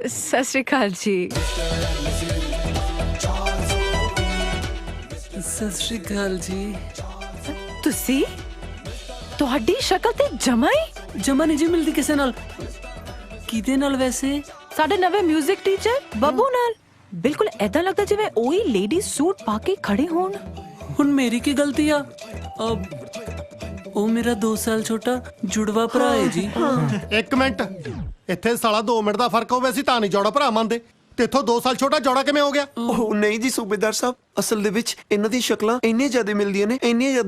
ਸਤਿ ਸ਼੍ਰੀ ਅਕਾਲ ਜੀ।
ਸਤਿ ਸ਼੍ਰੀ ਅਕਾਲ ਜੀ।
ਤੁਸੀਂ, ਤੁਹਾਡੀ ਸ਼ਕਲ ਤੇ ਜਮਾ
ਨਹੀਂ ਜੀ ਮਿਲਦੀ ਕਿਸੇ ਨਾਲ। ਕਿਹਦੇ ਨਾਲ ਵੈਸੇ?
ਸਾਡੇ ਨਵੇਂ 뮤직 ਟੀਚਰ ਬੱਬੂ ਨਾਲ। ਬਿਲਕੁਲ ਐਦਾਂ ਲੱਗਦਾ ਜਿਵੇਂ ਉਹੀ ਲੇਡੀ ਸੂਟ ਪਾ ਕੇ ਖੜੇ ਹੋਣ।
ਹੁਣ ਮੇਰੀ ਕੀ ਗਲਤੀ ਆ? ਉਹ ਮੇਰਾ 2 ਸਾਲ ਛੋਟਾ ਜੁੜਵਾ ਭਰਾ ਹੈ ਜੀ।
ਇੱਕ ਮਿੰਟ, ਇੱਥੇ ਸਾਲਾ 2 ਮਿੰਟ ਦਾ ਫਰਕ ਹੋਵੇ ਅਸੀਂ ਤਾਂ ਨਹੀਂ ਜੋੜਾ ਭਰਾ ਮੰਨਦੇ, ਤੇ ਇੱਥੋਂ 2 ਸਾਲ ਛੋਟਾ ਜੋੜਾ ਕਿਵੇਂ ਹੋ ਗਿਆ?
ਉਹ ਨਹੀਂ ਜੀ ਸੂਬੇਦਾਰ ਸਾਹਿਬ, ਅਸਲ ਦੇ ਵਿੱਚ ਇਹਨਾਂ ਦੀ ਸ਼ਕਲਾਂ ਇੰਨੀਆਂ ਜ਼ਿਆਦਾ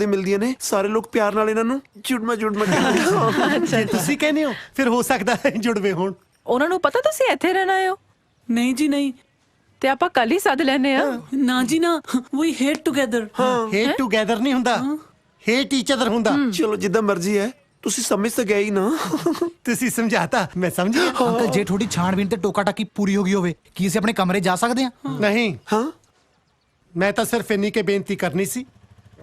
ਮਿਲਦੀਆਂ ਨੇ, ਸਾਰੇ ਲੋਕ ਪਿਆਰ ਨਾਲ ਇਹਨਾਂ ਨੂੰ ਜੁੜਮਾ ਕਹਿੰਦੇ।
ਜੇ ਤੁਸੀਂ ਕਹਿੰਦੇ ਹੋ ਫਿਰ ਹੋ ਸਕਦਾ ਜੁੜਵੇ ਹੋਣ।
ਉਹਨਾਂ ਨੂੰ ਪਤਾ ਤੁਸੀਂ ਇੱਥੇ ਰਹਿਣਾ ਹੋ?
ਨਹੀਂ ਜੀ ਨਹੀਂ।
ਤੇ ਆਪਾਂ ਕੱਲ ਹੀ ਸੱਦ ਲੈਨੇ ਆ।
ਨਾ ਜੀ ਨਾ, ਵੀ ਹੇਟ ਟੁਗੇਦਰ।
ਹੇਟ ਟੁਗੇਦਰ ਨਹੀਂ ਹੁੰਦਾ, ਹੇਟ ਈਚ ਅਦਰ ਹੁੰਦਾ।
ਚਲੋ ਜਿੱਦਾਂ ਮਰਜ਼ੀ ਹੈ, ਤੁਸੀਂ ਸਮਝ ਤਾਂ ਗਏ ਹੀ ਨਾ।
ਤੁਸੀਂ ਸਮਝਾਤਾ, ਮੈਂ ਸਮਝ ਗਿਆ।
ਅੰਕਲ ਜੇ ਤੁਹਾਡੀ ਛਾਣਬੀਨ ਤੇ ਟੋਕਾ ਟਾਕੀ ਪੂਰੀ ਹੋ ਗਈ ਹੋਵੇ, ਕੀ ਅਸੀਂ ਆਪਣੇ ਕਮਰੇ ਜਾ ਸਕਦੇ ਹਾਂ?
ਨਹੀਂ। ਹਾਂ ਮੈਂ ਤਾਂ ਸਿਰਫ ਇੰਨੀ ਕੇ ਬੇਨਤੀ ਕਰਨੀ ਸੀ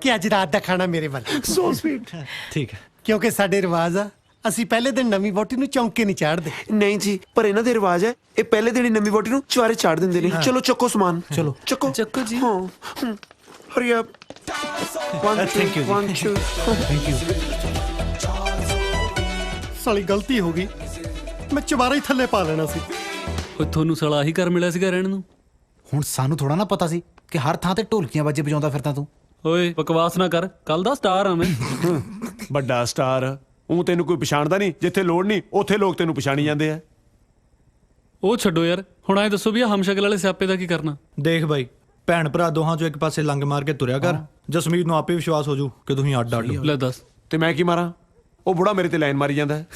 ਕਿ ਅੱਜ ਰਾਤ ਦਾ ਖਾਣਾ ਮੇਰੇ ਵੱਲ।
So sweet.
ਠੀਕ ਹੈ।
ਕਿਉਂਕਿ ਸਾਡੇ ਰਿਵਾਜ ਆ, ਅਸੀਂ ਪਹਿਲੇ ਦਿਨ ਨਵੀਂ ਵਹੁਟੀ ਨੂੰ ਚੌਂਕੇ ਨਹੀਂ ਚਾੜਦੇ।
ਨਹੀਂ ਜੀ, ਪਰ ਇਹਨਾਂ ਦੇ ਰਿਵਾਜ ਹੈ, ਇਹ ਪਹਿਲੇ ਦਿਨ ਹੀ ਨਵੀਂ ਵਹੁਟੀ ਨੂੰ ਚੁਆਰੇ ਚਾੜ ਦਿੰਦੇ ਨੇ। ਚਲੋ ਚੱਕੋ ਸਮਾਨ।
ਚਲੋ
ਚੱਕੋ
ਜੀ।
ਹਾਂ hurry up.
Thank you.
Thank you.
ਸਾਲੀ ਗਲਤੀ ਹੋ ਗਈ, ਮੈਂ ਚਵਾਰਾ ਹੀ ਥੱਲੇ ਪਾ ਲੈਣਾ ਸੀ।
ਉਹ ਤੁਹਾਨੂੰ ਸਾਲਾ ਆਹੀ ਘਰ ਮਿਲਿਆ ਸੀਗਾ ਰਹਿਣ ਨੂੰ।
ਹੁਣ ਸਾਨੂੰ ਥੋੜਾ ਨਾ ਪਤਾ ਸੀ ਕਿ ਹਰ ਥਾਂ ਤੇ ਢੋਲਕੀਆਂ ਬਾਜੇ ਵਜਾਉਂਦਾ ਫਿਰਦਾ ਤੂੰ।
ਓਏ ਬਕਵਾਸ ਨਾ ਕਰ, ਕੱਲ ਦਾ ਸਟਾਰ ਆ ਮੈਂ।
ਵੱਡਾ ਸਟਾਰ। ਉਹ ਤੈਨੂੰ ਕੋਈ ਪਛਾਣਦਾ ਨਹੀਂ, ਜਿੱਥੇ ਲੋੜ ਨਹੀਂ ਉੱਥੇ ਲੋਕ ਤੈਨੂੰ ਪਛਾਣੀ ਜਾਂਦੇ ਆ।
ਉਹ ਛੱਡੋ ਯਾਰ, ਹੁਣ ਐ ਦੱਸੋ ਵੀ ਆ ਹਮਸ਼ਕਲ ਵਾਲੇ ਸਿਆਪੇ ਦਾ ਕੀ ਕਰਨਾ?
ਦੇਖ ਬਾਈ, ਭੈਣ ਭਰਾ ਦੋਹਾਂ ਚੋਂ ਇੱਕ ਪਾਸੇ ਲੰਗ ਮਾਰ ਕੇ ਤੁਰਿਆ ਕਰ। ਜਸਮੀਤ ਨੂੰ ਆਪੇ ਵਿਸ਼ਵਾਸ ਹੋ ਜੂ ਕਿ ਤੁਸੀਂ ਅੱਡ ਹੋ।
ਲੈ ਦੱਸ।
ਤੇ ਮੈਂ ਕੀ ਮਾਰਾਂ?
ਉਹ ਬੁੜਾ ਮੇਰੇ ਤੇ ਲਾਈਨ ਮਾਰੀ ਜਾਂਦਾ ਹੈ।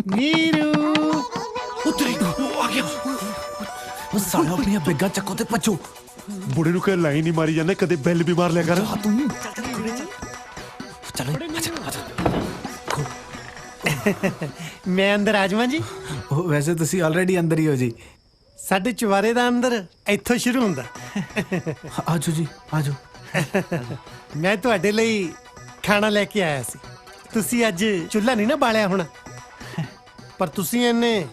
ਨੀਰੂ
ਉਤਰੀ ਉਹ ਆ ਗਿਆ ਉਹ ਸਾਲਾ ਆਪਣੀਆਂ ਬੈਗਾਂ ਚੱਕੋ ਤੇ ਭੱਜੋ
ਬੁੜੇ ਨੂੰ ਕਹੇ ਲਾਈਨ ਹੀ ਮਾਰੀ ਜਾਂਦਾ, ਕਦੇ ਬੈਲ ਵੀ ਮਾਰ ਲਿਆ ਕਰ।
ਚਲੋ ਅੱਛਾ
ਮੈਂ ਅੰਦਰ ਆ ਜਾਵਾਂ ਜੀ?
ਵੈਸੇ ਤੁਸੀਂ ਆਲਰੇਡੀ ਅੰਦਰ ਹੀ ਹੋ ਜੀ।
ਸਾਡੇ ਚੁਬਾਰੇ ਦਾ ਅੰਦਰ ਇੱਥੋਂ ਸ਼ੁਰੂ ਹੁੰਦਾ।
ਆਜੋ ਜੀ ਆਜੋ।
ਮੈਂ ਤੁਹਾਡੇ ਲਈ ਖਾਣਾ ਲੈ ਕੇ ਆਇਆ ਸੀ। ਤੁਸੀਂ ਅੱਜ ਚੁੱਲ੍ਹਾ ਨਹੀਂ ਨਾ ਬਾਲਿਆ ਹੋਣਾ, ਪਰ ਤੁਸੀਂ ਇੰਨੇ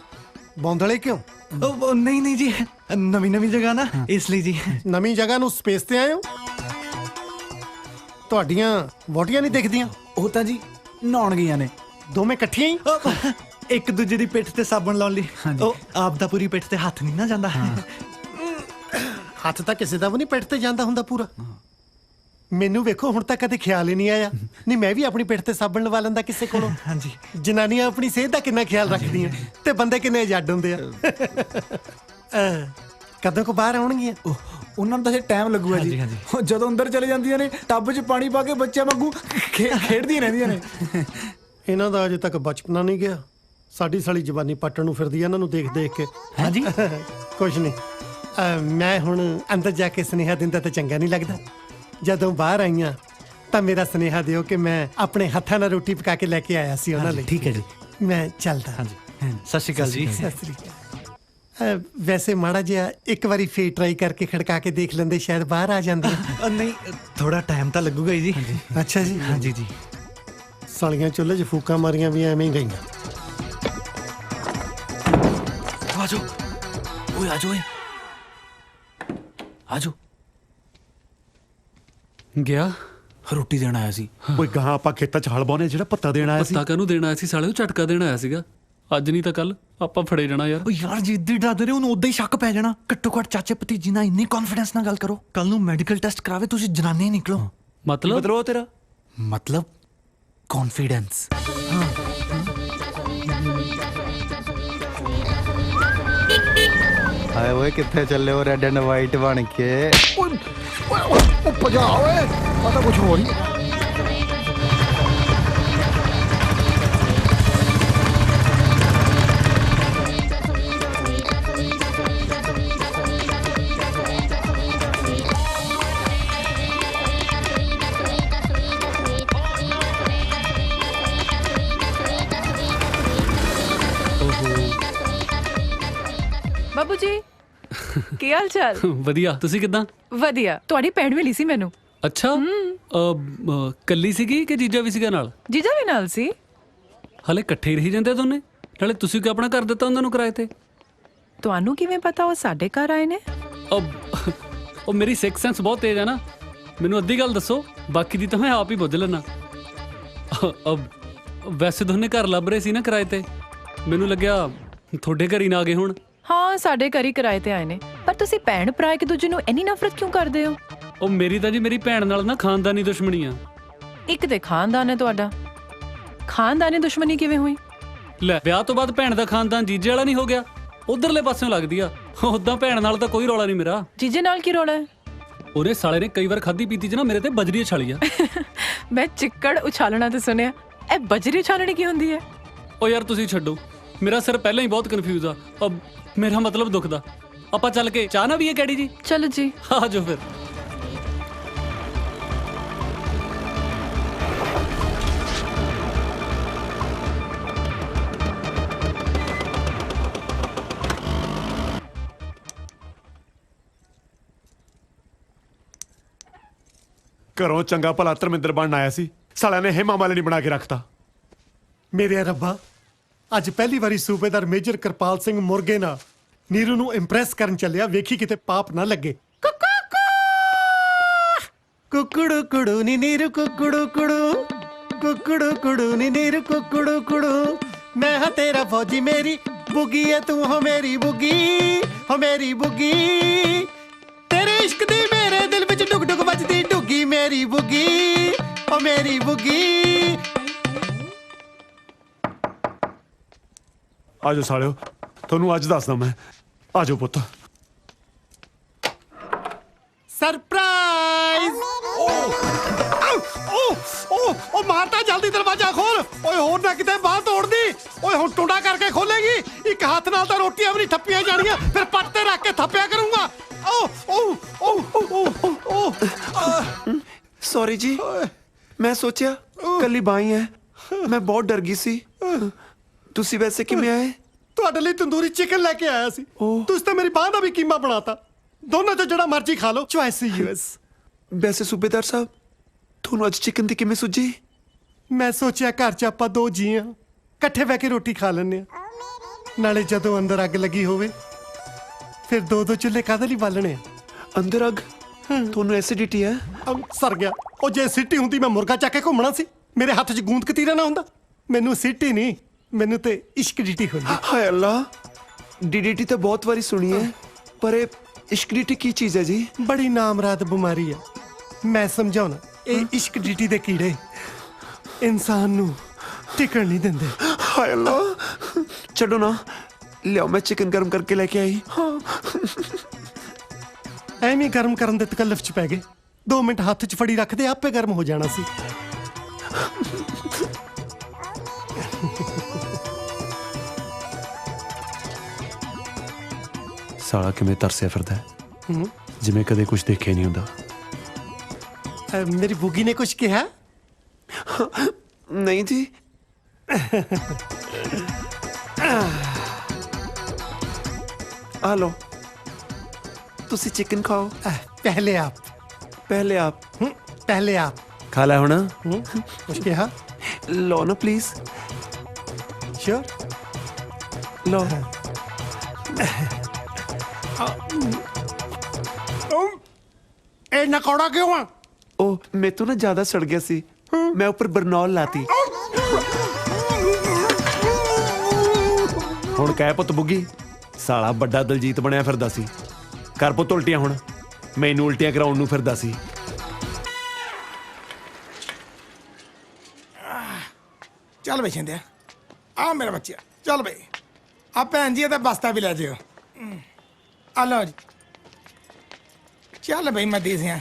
ਬੌਂਦਲੇ ਕਿਉਂ?
ਨਹੀਂ ਨਹੀਂ ਜੀ, ਨਵੀਂ ਜਗ੍ਹਾ ਨਾ, ਇਸ ਲਈ ਜੀ।
ਨਵੀਂ ਜਗ੍ਹਾ ਨੂੰ ਸਪੇਸ ਤੇ ਆਏ ਹੋ? ਤੁਹਾਡੀਆਂ ਵੋਟੀਆਂ ਨਹੀਂ ਦਿਖਦੀਆਂ?
ਉਹ ਤਾਂ ਜੀ ਨਹਾਉਣ ਗਈਆਂ ਨੇ।
ਦੋਵੇਂ ਇਕੱਠੀਆਂ ਹੀ?
ਇੱਕ ਦੂਜੇ ਦੀ ਪਿੱਠ ਤੇ ਸਾਬਣ ਲਾਉਣ ਲਈ। ਉਹ ਆਪ ਦਾ ਪੂਰੀ ਪਿੱਠ ਤੇ ਹੱਥ ਨਹੀਂ ਨਾ ਜਾਂਦਾ।
ਹੱਥ ਤਾਂ ਕਿਸੇ ਦਾ ਵੀ ਨਹੀਂ ਪਿੱਠ ਤੇ ਜਾਂਦਾ ਹੁੰਦਾ ਪੂਰਾ। ਮੈਨੂੰ ਵੇਖੋ, ਹੁਣ ਤੱਕ ਕਦੇ ਖਿਆਲ ਹੀ ਨਹੀਂ ਆਇਆ। ਨਹੀਂ, ਮੈਂ ਵੀ ਆਪਣੀ ਪਿੱਠ ਤੇ ਸਾਬਣ ਲਵਾ ਲੈਂਦਾ ਕਿਸੇ ਕੋਲੋਂ।
ਹਾਂਜੀ।
ਜਨਾਨੀਆਂ ਆਪਣੀ ਸਿਹਤ ਦਾ ਕਿੰਨਾ ਖਿਆਲ ਰੱਖਦੀਆਂ ਤੇ ਬੰਦੇ ਕਿੰਨੇ ਜੱਡ ਹੁੰਦੇ ਆ। ਕਦੋਂ ਕੋ ਬਾਹਰ ਆਉਣਗੀਆਂ?
ਉਹਨਾਂ ਨੂੰ ਤਾਂ ਟਾਈਮ ਲੱਗੂਗਾ ਜੀ। ਉਹ ਜਦੋਂ ਅੰਦਰ ਚਲੇ ਜਾਂਦੀਆਂ ਨੇ, ਟੱਬ 'ਚ ਪਾਣੀ ਪਾ ਕੇ ਬੱਚਿਆਂ ਵਾਂਗੂ ਖੇਡਦੀਆਂ ਰਹਿੰਦੀਆਂ ਨੇ।
ਇਹਨਾਂ ਦਾ ਅਜੇ ਤੱਕ ਬਚਪਨਾ ਨਹੀਂ ਗਿਆ। ਸਾਡੀ ਸਾਲੀ ਜਵਾਨੀ ਪੱਟਣ ਨੂੰ ਫਿਰਦੀ ਆ ਇਹਨਾਂ ਨੂੰ ਦੇਖ ਦੇਖ ਕੇ।
ਹਾਂਜੀ।
ਕੁਛ ਨਹੀਂ, ਮੈਂ ਹੁਣ ਅੰਦਰ ਜਾ ਕੇ ਸੁਨੇਹਾ ਦਿੰਦਾ ਤਾਂ ਚੰਗਾ ਨਹੀਂ ਲੱਗਦਾ। ਜਦੋਂ ਬਾਹਰ ਆਈਆਂ ਤਾਂ ਮੇਰਾ ਸੁਨੇਹਾ ਦਿਓ ਕਿ ਮੈਂ ਆਪਣੇ ਹੱਥਾਂ ਨਾਲ ਰੋਟੀ ਪਕਾ ਕੇ ਲੈ ਕੇ ਆਇਆ ਸੀ ਉਹਨਾਂ ਲਈ।
ਠੀਕ ਹੈ ਜੀ।
ਮੈਂ ਚੱਲਦਾ।
ਹਾਂਜੀ, ਸਤਿ ਸ਼੍ਰੀ ਅਕਾਲ ਜੀ।
ਸਤਿ ਸ੍ਰੀ ਅਕਾਲ। ਵੈਸੇ ਮਾੜਾ ਜਿਹਾ ਇੱਕ ਵਾਰੀ ਫੇਰ ਟਰਾਈ ਕਰਕੇ ਖੜਕਾ ਕੇ ਦੇਖ ਲੈਂਦੇ, ਸ਼ਾਇਦ ਬਾਹਰ ਆ ਜਾਂਦੇ।
ਨਹੀਂ, ਥੋੜਾ ਟਾਈਮ ਤਾਂ ਲੱਗੂਗਾ ਹੀ ਜੀ।
ਅੱਛਾ ਜੀ।
ਹਾਂਜੀ ਜੀ।
ਸਾਲੀਆਂ ਚੁੱਲ੍ਹੇ 'ਚ ਫੂਕਾਂ ਮਾਰੀਆਂ ਵੀ ਐਵੇਂ ਹੀ ਗਈਆਂ।
ਆਜੋ ਓਏ ਆਜੋ ਓਏ ਆਜੋ ਗਿਆ ਰੋਟੀ ਦੇਣ ਆਇਆ ਸੀ।
ਓਏ ਗਾਂ ਆਪਾਂ ਖੇਤਾਂ 'ਚ ਹਲ ਬਾਉਣੇ, ਜਿਹੜਾ ਪੱਤਾ ਦੇਣ ਆਇਆ ਸੀ।
ਪੱਤਾ ਕਾਹਨੂੰ ਦੇਣ ਆਇਆ ਸੀ ਸਾਲੇ? ਉਹ ਝਟਕਾ ਦੇਣ ਆਇਆ ਸੀਗਾ। ਅੱਜ ਨਹੀਂ ਤਾਂ ਕੱਲ ਆਪਾਂ ਫੜੇ ਜਾਣਾ ਯਾਰ।
ਉਹ ਯਾਰ ਜਿੱਦੀ ਡਰਦੇ ਰਹੇ ਉਹਨੂੰ ਉਦਾਂ ਹੀ ਸ਼ੱਕ ਪੈ ਜਾਣਾ। ਘੱਟੋ ਘੱਟ ਚਾਚੇ ਭਤੀਜੀ ਨਾਲ ਇੰਨੀ ਕੌਨਫੀਡੈਂਸ ਨਾਲ ਗੱਲ ਕਰੋ, ਕੱਲ ਨੂੰ ਮੈਡੀਕਲ ਟੈਸਟ ਕਰਾਵੇ ਤੁਸੀਂ ਜਨਾਨੀ ਨਿਕਲੋ।
ਮਤਲਬ
ਉਹ ਤੇਰਾ
ਮਤਲਬ ਕੌਨਫੀਡੈਂਸ।
ਹਾਏ ਓਏ, ਕਿੱਥੇ ਚੱਲੇ ਹੋ ਰੈੱਡ ਐਂਡ ਵਾਈਟ ਬਣ ਕੇ?
ਉਹ ਭਜਾ ਓਏ, ਪਤਾ ਕੁਝ ਹੋ ਨਹੀਂ।
ਬਾਬੂ ਜੀ, ਕੀ ਹਾਲ ਚਾਲ?
ਵਧੀਆ, ਤੁਸੀਂ ਕਿੱਦਾਂ?
ਵਧੀਆ। ਤੁਹਾਡੀ ਭੈਣ ਮਿਲੀ ਸੀ ਮੈਨੂੰ।
ਅੱਛਾ, ਕੱਲੀ ਸੀਗੀ ਕਿ ਜੀਜਾ ਵੀ ਸੀਗਾ ਨਾਲ?
ਜੀਜਾ ਵੀ ਨਾਲ ਸੀ।
ਹਲੇ ਇਕੱਠੇ ਹੀ ਰਹੀ ਜਾਂਦੇ ਦੋਨੇ? ਨਾਲੇ ਤੁਸੀਂ ਕਿ ਆਪਣਾ ਘਰ ਦਿੱਤਾ ਉਹਨਾਂ ਨੂੰ ਕਿਰਾਏ ਤੇ?
ਤੁਹਾਨੂੰ ਕਿਵੇਂ ਪਤਾ ਉਹ ਸਾਡੇ ਘਰ ਆਏ ਨੇ?
ਉਹ ਮੇਰੀ ਸਿਕਸ ਸੈਂਸ ਬਹੁਤ ਤੇਜ਼ ਹੈ ਨਾ। ਮੈਨੂੰ ਅੱਧੀ ਗੱਲ ਦੱਸੋ, ਬਾਕੀ ਦੀ ਤਾਂ ਮੈਂ ਆਪ ਹੀ ਬੁੱਝ ਲੈਣਾ। ਵੈਸੇ ਦੋਨੇ ਘਰ ਲੱਭ ਰਹੇ ਸੀ ਨਾ ਕਿਰਾਏ ਤੇ, ਮੈਨੂੰ ਲੱਗਿਆ ਤੁਹਾਡੇ ਘਰ ਹੀ ਨਾ ਆ ਗਏ ਹੁਣ।
ਹਾਂ, ਸਾਡੇ ਘਰ ਹੀ ਕਿਰਾਏ ਤੇ ਆਏ ਨੇ। ਪਰ ਤੁਸੀਂ ਭੈਣ ਭਰਾ ਇੱਕ ਦੂਜੇ ਨੂੰ ਇੰਨੀ ਨਫ਼ਰਤ ਕਿਉਂ ਕਰਦੇ ਹੋ?
ਉਹ ਮੇਰੀ ਤਾਂ ਜੀ ਮੇਰੀ ਭੈਣ ਨਾਲ ਨਾ ਖਾਨਦਾਨੀ ਦੁਸ਼ਮਣੀ ਆ।
ਇੱਕ ਤੇ ਖਾਨਦਾਨ ਹੈ ਤੁਹਾਡਾ, ਖਾਨਦਾਨੀ ਦੁਸ਼ਮਣੀ ਕਿਵੇਂ ਹੋਈ?
ਲੈ, ਵਿਆਹ ਤੋਂ ਬਾਅਦ ਭੈਣ ਦਾ ਖਾਨਦਾਨ ਜੀਜੇ ਵਾਲਾ ਨਹੀਂ ਹੋ ਗਿਆ? ਉਧਰਲੇ ਪਾਸਿਓਂ ਲੱਗਦੀ ਆ। ਉਦਾਂ ਭੈਣ ਨਾਲ ਤਾਂ ਕੋਈ ਰੌਲਾ ਨਹੀਂ ਮੇਰਾ।
ਜੀਜੇ ਨਾਲ ਕੀ ਰੌਲਾ ਹੈ?
ਉਹਨੇ ਸਾਲੇ ਨੇ ਕਈ ਵਾਰ ਖਾਦੀ ਪੀਤੀ ਚ ਨਾ ਮੇਰੇ ਤੇ ਬਜਰੀ ਉਛਾਲੀ ਆ।
ਮੈਂ ਚਿੱਕੜ ਉਛਾਲਣਾ ਤੇ ਸੁਣਿਆ, ਇਹ ਬਜਰੀ ਉਛਾਲਣੀ ਕੀ ਹੁੰਦੀ ਹੈ?
ਉਹ ਯਾਰ ਤੁਸੀਂ ਛੱਡੋ, ਮੇਰਾ ਸਿਰ ਪਹਿਲਾਂ ਹੀ ਬਹੁਤ ਕਨਫਿਊਜ਼ ਆ। ਮੇਰਾ ਮਤਲਬ ਦੁਖਦਾ। ਆਪਾਂ ਚੱਲ ਕੇ ਚਾਹ ਨਾ ਵੀ ਹੈ ਕੈਡੀ ਜੀ?
ਚਲੋ ਜੀ,
ਆ ਜਾਓ ਫਿਰ।
ਘਰੋਂ ਚੰਗਾ ਭਲਾ ਧਰਮਿੰਦਰ ਬਣਨ ਆਇਆ ਸੀ, ਸਾਲਿਆਂ ਨੇ ਹੇਮਾ ਮਾਲਿਨੀ ਬਣਾ ਕੇ ਰੱਖਤਾ।
ਮੇਰੇ ਰੱਬਾ, ਅੱਜ ਪਹਿਲੀ ਵਾਰੀ ਸੂਬੇਦਾਰ ਮੇਜਰ ਕਿਰਪਾਲ ਸਿੰਘ ਮੁਰਗੇ ਨਾਲ ਨੀਰੂ ਨੂੰ ਇੰਪ੍ਰੈਸ ਕਰਨ ਚੱਲਿਆ। ਵੇਖੀ ਕਿਤੇ ਪਾਪ ਨਾ ਲੱਗੇ। ਕੁਕੜੂ ਕੁੜੂ ਨੀ ਨੀਰੂ ਕੁਕੜੂ ਕੁੜੂ, ਕੁਕੜੂ ਕੁੜੂ ਨੀ ਨੀਰੂ ਕੁਕੜੂ ਕੁੜੂ। ਮੈਂ ਹਾਂ ਤੇਰਾ ਫੌਜੀ, ਮੇਰੀ ਬੁੱਗੀ ਐ ਤੂੰ ਹੋ ਮੇਰੀ ਬੁੱਗੀ, ਹੋ ਮੇਰੀ ਬੁੱਗੀ। ਤੇਰੇ ਇਸ਼ਕ ਦੀ ਮੇਰੇ ਦਿਲ ਵਿੱਚ ਡੁਗ ਡੁਗ ਵੱਜਦੀ ਡੁੱਗੀ, ਮੇਰੀ ਬੁੱਗੀ, ਹੋ ਮੇਰੀ ਬੁੱਗੀ।
ਆਜੋ ਸਾਲਿਓ, ਤੁਹਾਨੂੰ ਅੱਜ ਦੱਸਦਾ ਮੈਂ। ਆਜੋ ਪੁੱਤ।
ਸਰਪ੍ਰਾਈਜ਼!
ओ मारता जल्दी दरवाजा खोल ओए होर ना किते बाह तोड़दी ओए हुण टुंडा करके खोलेगी एक हाथ नाल तां रोटियां भी नहीं थप्पियां जाणियां फिर पट ते रख के थप्पिया करूंगा ओ ओ ओ ओ ओ
सॉरी जी मैं सोचा कल्ली बाई है मैं बहुत डर गई सी ਤੁਸੀਂ ਵੈਸੇ ਕਿਵੇਂ ਆਏ
ਤੁਹਾਡੇ ਲਈ ਤੰਦੂਰੀ ਚਿਕਨ ਲੈ ਕੇ ਆਇਆ ਸੀ ਤੁਸੀਂ ਤਾਂ ਮੇਰੀ ਬਾਹ ਦਾ ਵੀ ਕੀਮਾ ਬਣਾਤਾ ਦੋਨਾਂ ਚੋਂ ਜਿਹੜਾ ਮਰਜ਼ੀ ਖਾ ਲਓ ਚੁਆਇਸ ਯੂਐਸ
ਵੈਸੇ ਸੂਬੇਦਾਰ ਸਾਹਿਬ ਤੁਹਾਨੂੰ ਅੱਜ ਚਿਕਨ ਦੀ ਕਿਵੇਂ ਸੁੱਜੀ
ਮੈਂ ਸੋਚਿਆ ਘਰ 'ਚ ਆਪਾਂ ਦੋ ਜੀ ਆ ਇਕੱਠੇ ਬਹਿ ਕੇ ਰੋਟੀ ਖਾ ਲੈਂਦੇ ਆ ਨਾਲੇ ਜਦੋਂ ਅੰਦਰ ਅੱਗ ਲੱਗੀ ਹੋਵੇ ਫਿਰ ਦੋ ਦੋ ਚੁੱਲ੍ਹੇ ਕਾਹਦੇ ਲਈ ਬਾਲਣੇ ਆ
ਅੰਦਰ ਅੱਗ ਤੁਹਾਨੂੰ ਐਸਿਡਿਟੀ ਹੈ
ਸਰ ਗਿਆ ਉਹ ਜੇ ਸਿੱਟੀ ਹੁੰਦੀ ਮੈਂ ਮੁਰਗਾ ਚੱਕ ਕੇ ਘੁੰਮਣਾ ਸੀ ਮੇਰੇ ਹੱਥ 'ਚ ਗੂੰਦ ਕਤੀਰਾ ਨਾ ਹੁੰਦਾ ਮੈਨੂੰ ਸਿੱਟੀ ਨਹੀਂ ਮੈਨੂੰ ਤੇ ਇਸ਼ਕ ਡੀਟੀ ਹੋਈ
ਹਾਏ ਅੱਲਾ ਡੀਡੀਟੀ ਤਾਂ ਬਹੁਤ ਵਾਰੀ ਸੁਣੀ ਹੈ ਪਰ ਇਹ ਇਸ਼ਕ ਡੀਟੀ ਕੀ ਚੀਜ਼ ਹੈ ਜੀ
ਬੜੀ ਨਾਮਰਾਦ ਬਿਮਾਰੀ ਆ ਮੈਂ ਸਮਝਾਉਣਾ ਇਹ ਇਸ਼ਕ ਡੀਟੀ ਦੇ ਕੀੜੇ ਇਨਸਾਨ ਨੂੰ ਟਿਕਣ ਨਹੀਂ ਦਿੰਦੇ
ਹਾਏ ਅੱਲਾ ਛੱਡੋ ਨਾ ਲਿਆਓ ਮੈਂ ਚਿਕਨ ਗਰਮ ਕਰਕੇ ਲੈ ਕੇ ਆਈ
ਐਵੇਂ ਗਰਮ ਕਰਨ ਦੇ ਤਕੱਲਫ 'ਚ ਪੈ ਗਏ 2 ਮਿੰਟ ਹੱਥ 'ਚ ਫੜੀ ਰੱਖਦੇ ਆਪੇ ਗਰਮ ਹੋ ਜਾਣਾ ਸੀ
ਸਾਲਾ ਕਿਵੇਂ ਤਰਸਿਆ ਫਿਰਦਾ ਜਿਵੇਂ ਕਦੇ ਕੁਝ ਦੇਖਿਆ ਨਹੀਂ ਹੁੰਦਾ
ਮੇਰੀ ਬੁੱਗੀ ਨੇ ਕੁਝ ਕਿਹਾ
ਨਹੀਂ ਜੀ ਆ ਲੋ ਤੁਸੀਂ ਚਿਕਨ ਖਾਓ
ਪਹਿਲੇ ਆਪ ਪਹਿਲੇ ਆਪ
ਖਾ ਲੈ ਹੁਣ
ਕੁਝ ਕਿਹਾ
ਲੋ ਨਾ ਪਲੀਜ਼
ਸ਼ੋਰ
ਲੋ
ਇਹ ਨਕੌੜਾ ਕਿਉਂ ਆ
ਉਹ ਮੇਤੋਂ ਨਾ ਜ਼ਿਆਦਾ ਸੜ ਗਿਆ ਸੀ ਮੈਂ ਉੱਪਰ ਬਰਨੌਲ ਲਾਤੀ
ਹੁਣ ਕਹਿ ਪੁੱਤ ਬੁੱਗੀ ਸਾਲਾ ਵੱਡਾ ਦਲਜੀਤ ਬਣਿਆ ਫਿਰਦਾ ਸੀ ਕਰ ਪੁੱਤ ਉਲਟੀਆਂ ਹੁਣ ਮੈਨੂੰ ਉਲਟੀਆਂ ਕਰਾਉਣ ਨੂੰ ਫਿਰਦਾ ਸੀ
ਚੱਲ ਬਈ ਛਿੰਦਿਆ ਆ ਮੇਰਾ ਬੱਚਾ ਚੱਲ ਬਈ ਆ ਭੈਣ ਜੀ ਇਹਦਾ ਬਸਤਾ ਵੀ ਲੈ ਜਿਓ ਆ ਲਓ ਜੀ ਚੱਲ ਬਈ ਮੈਂ ਦੇ ਸਿਆ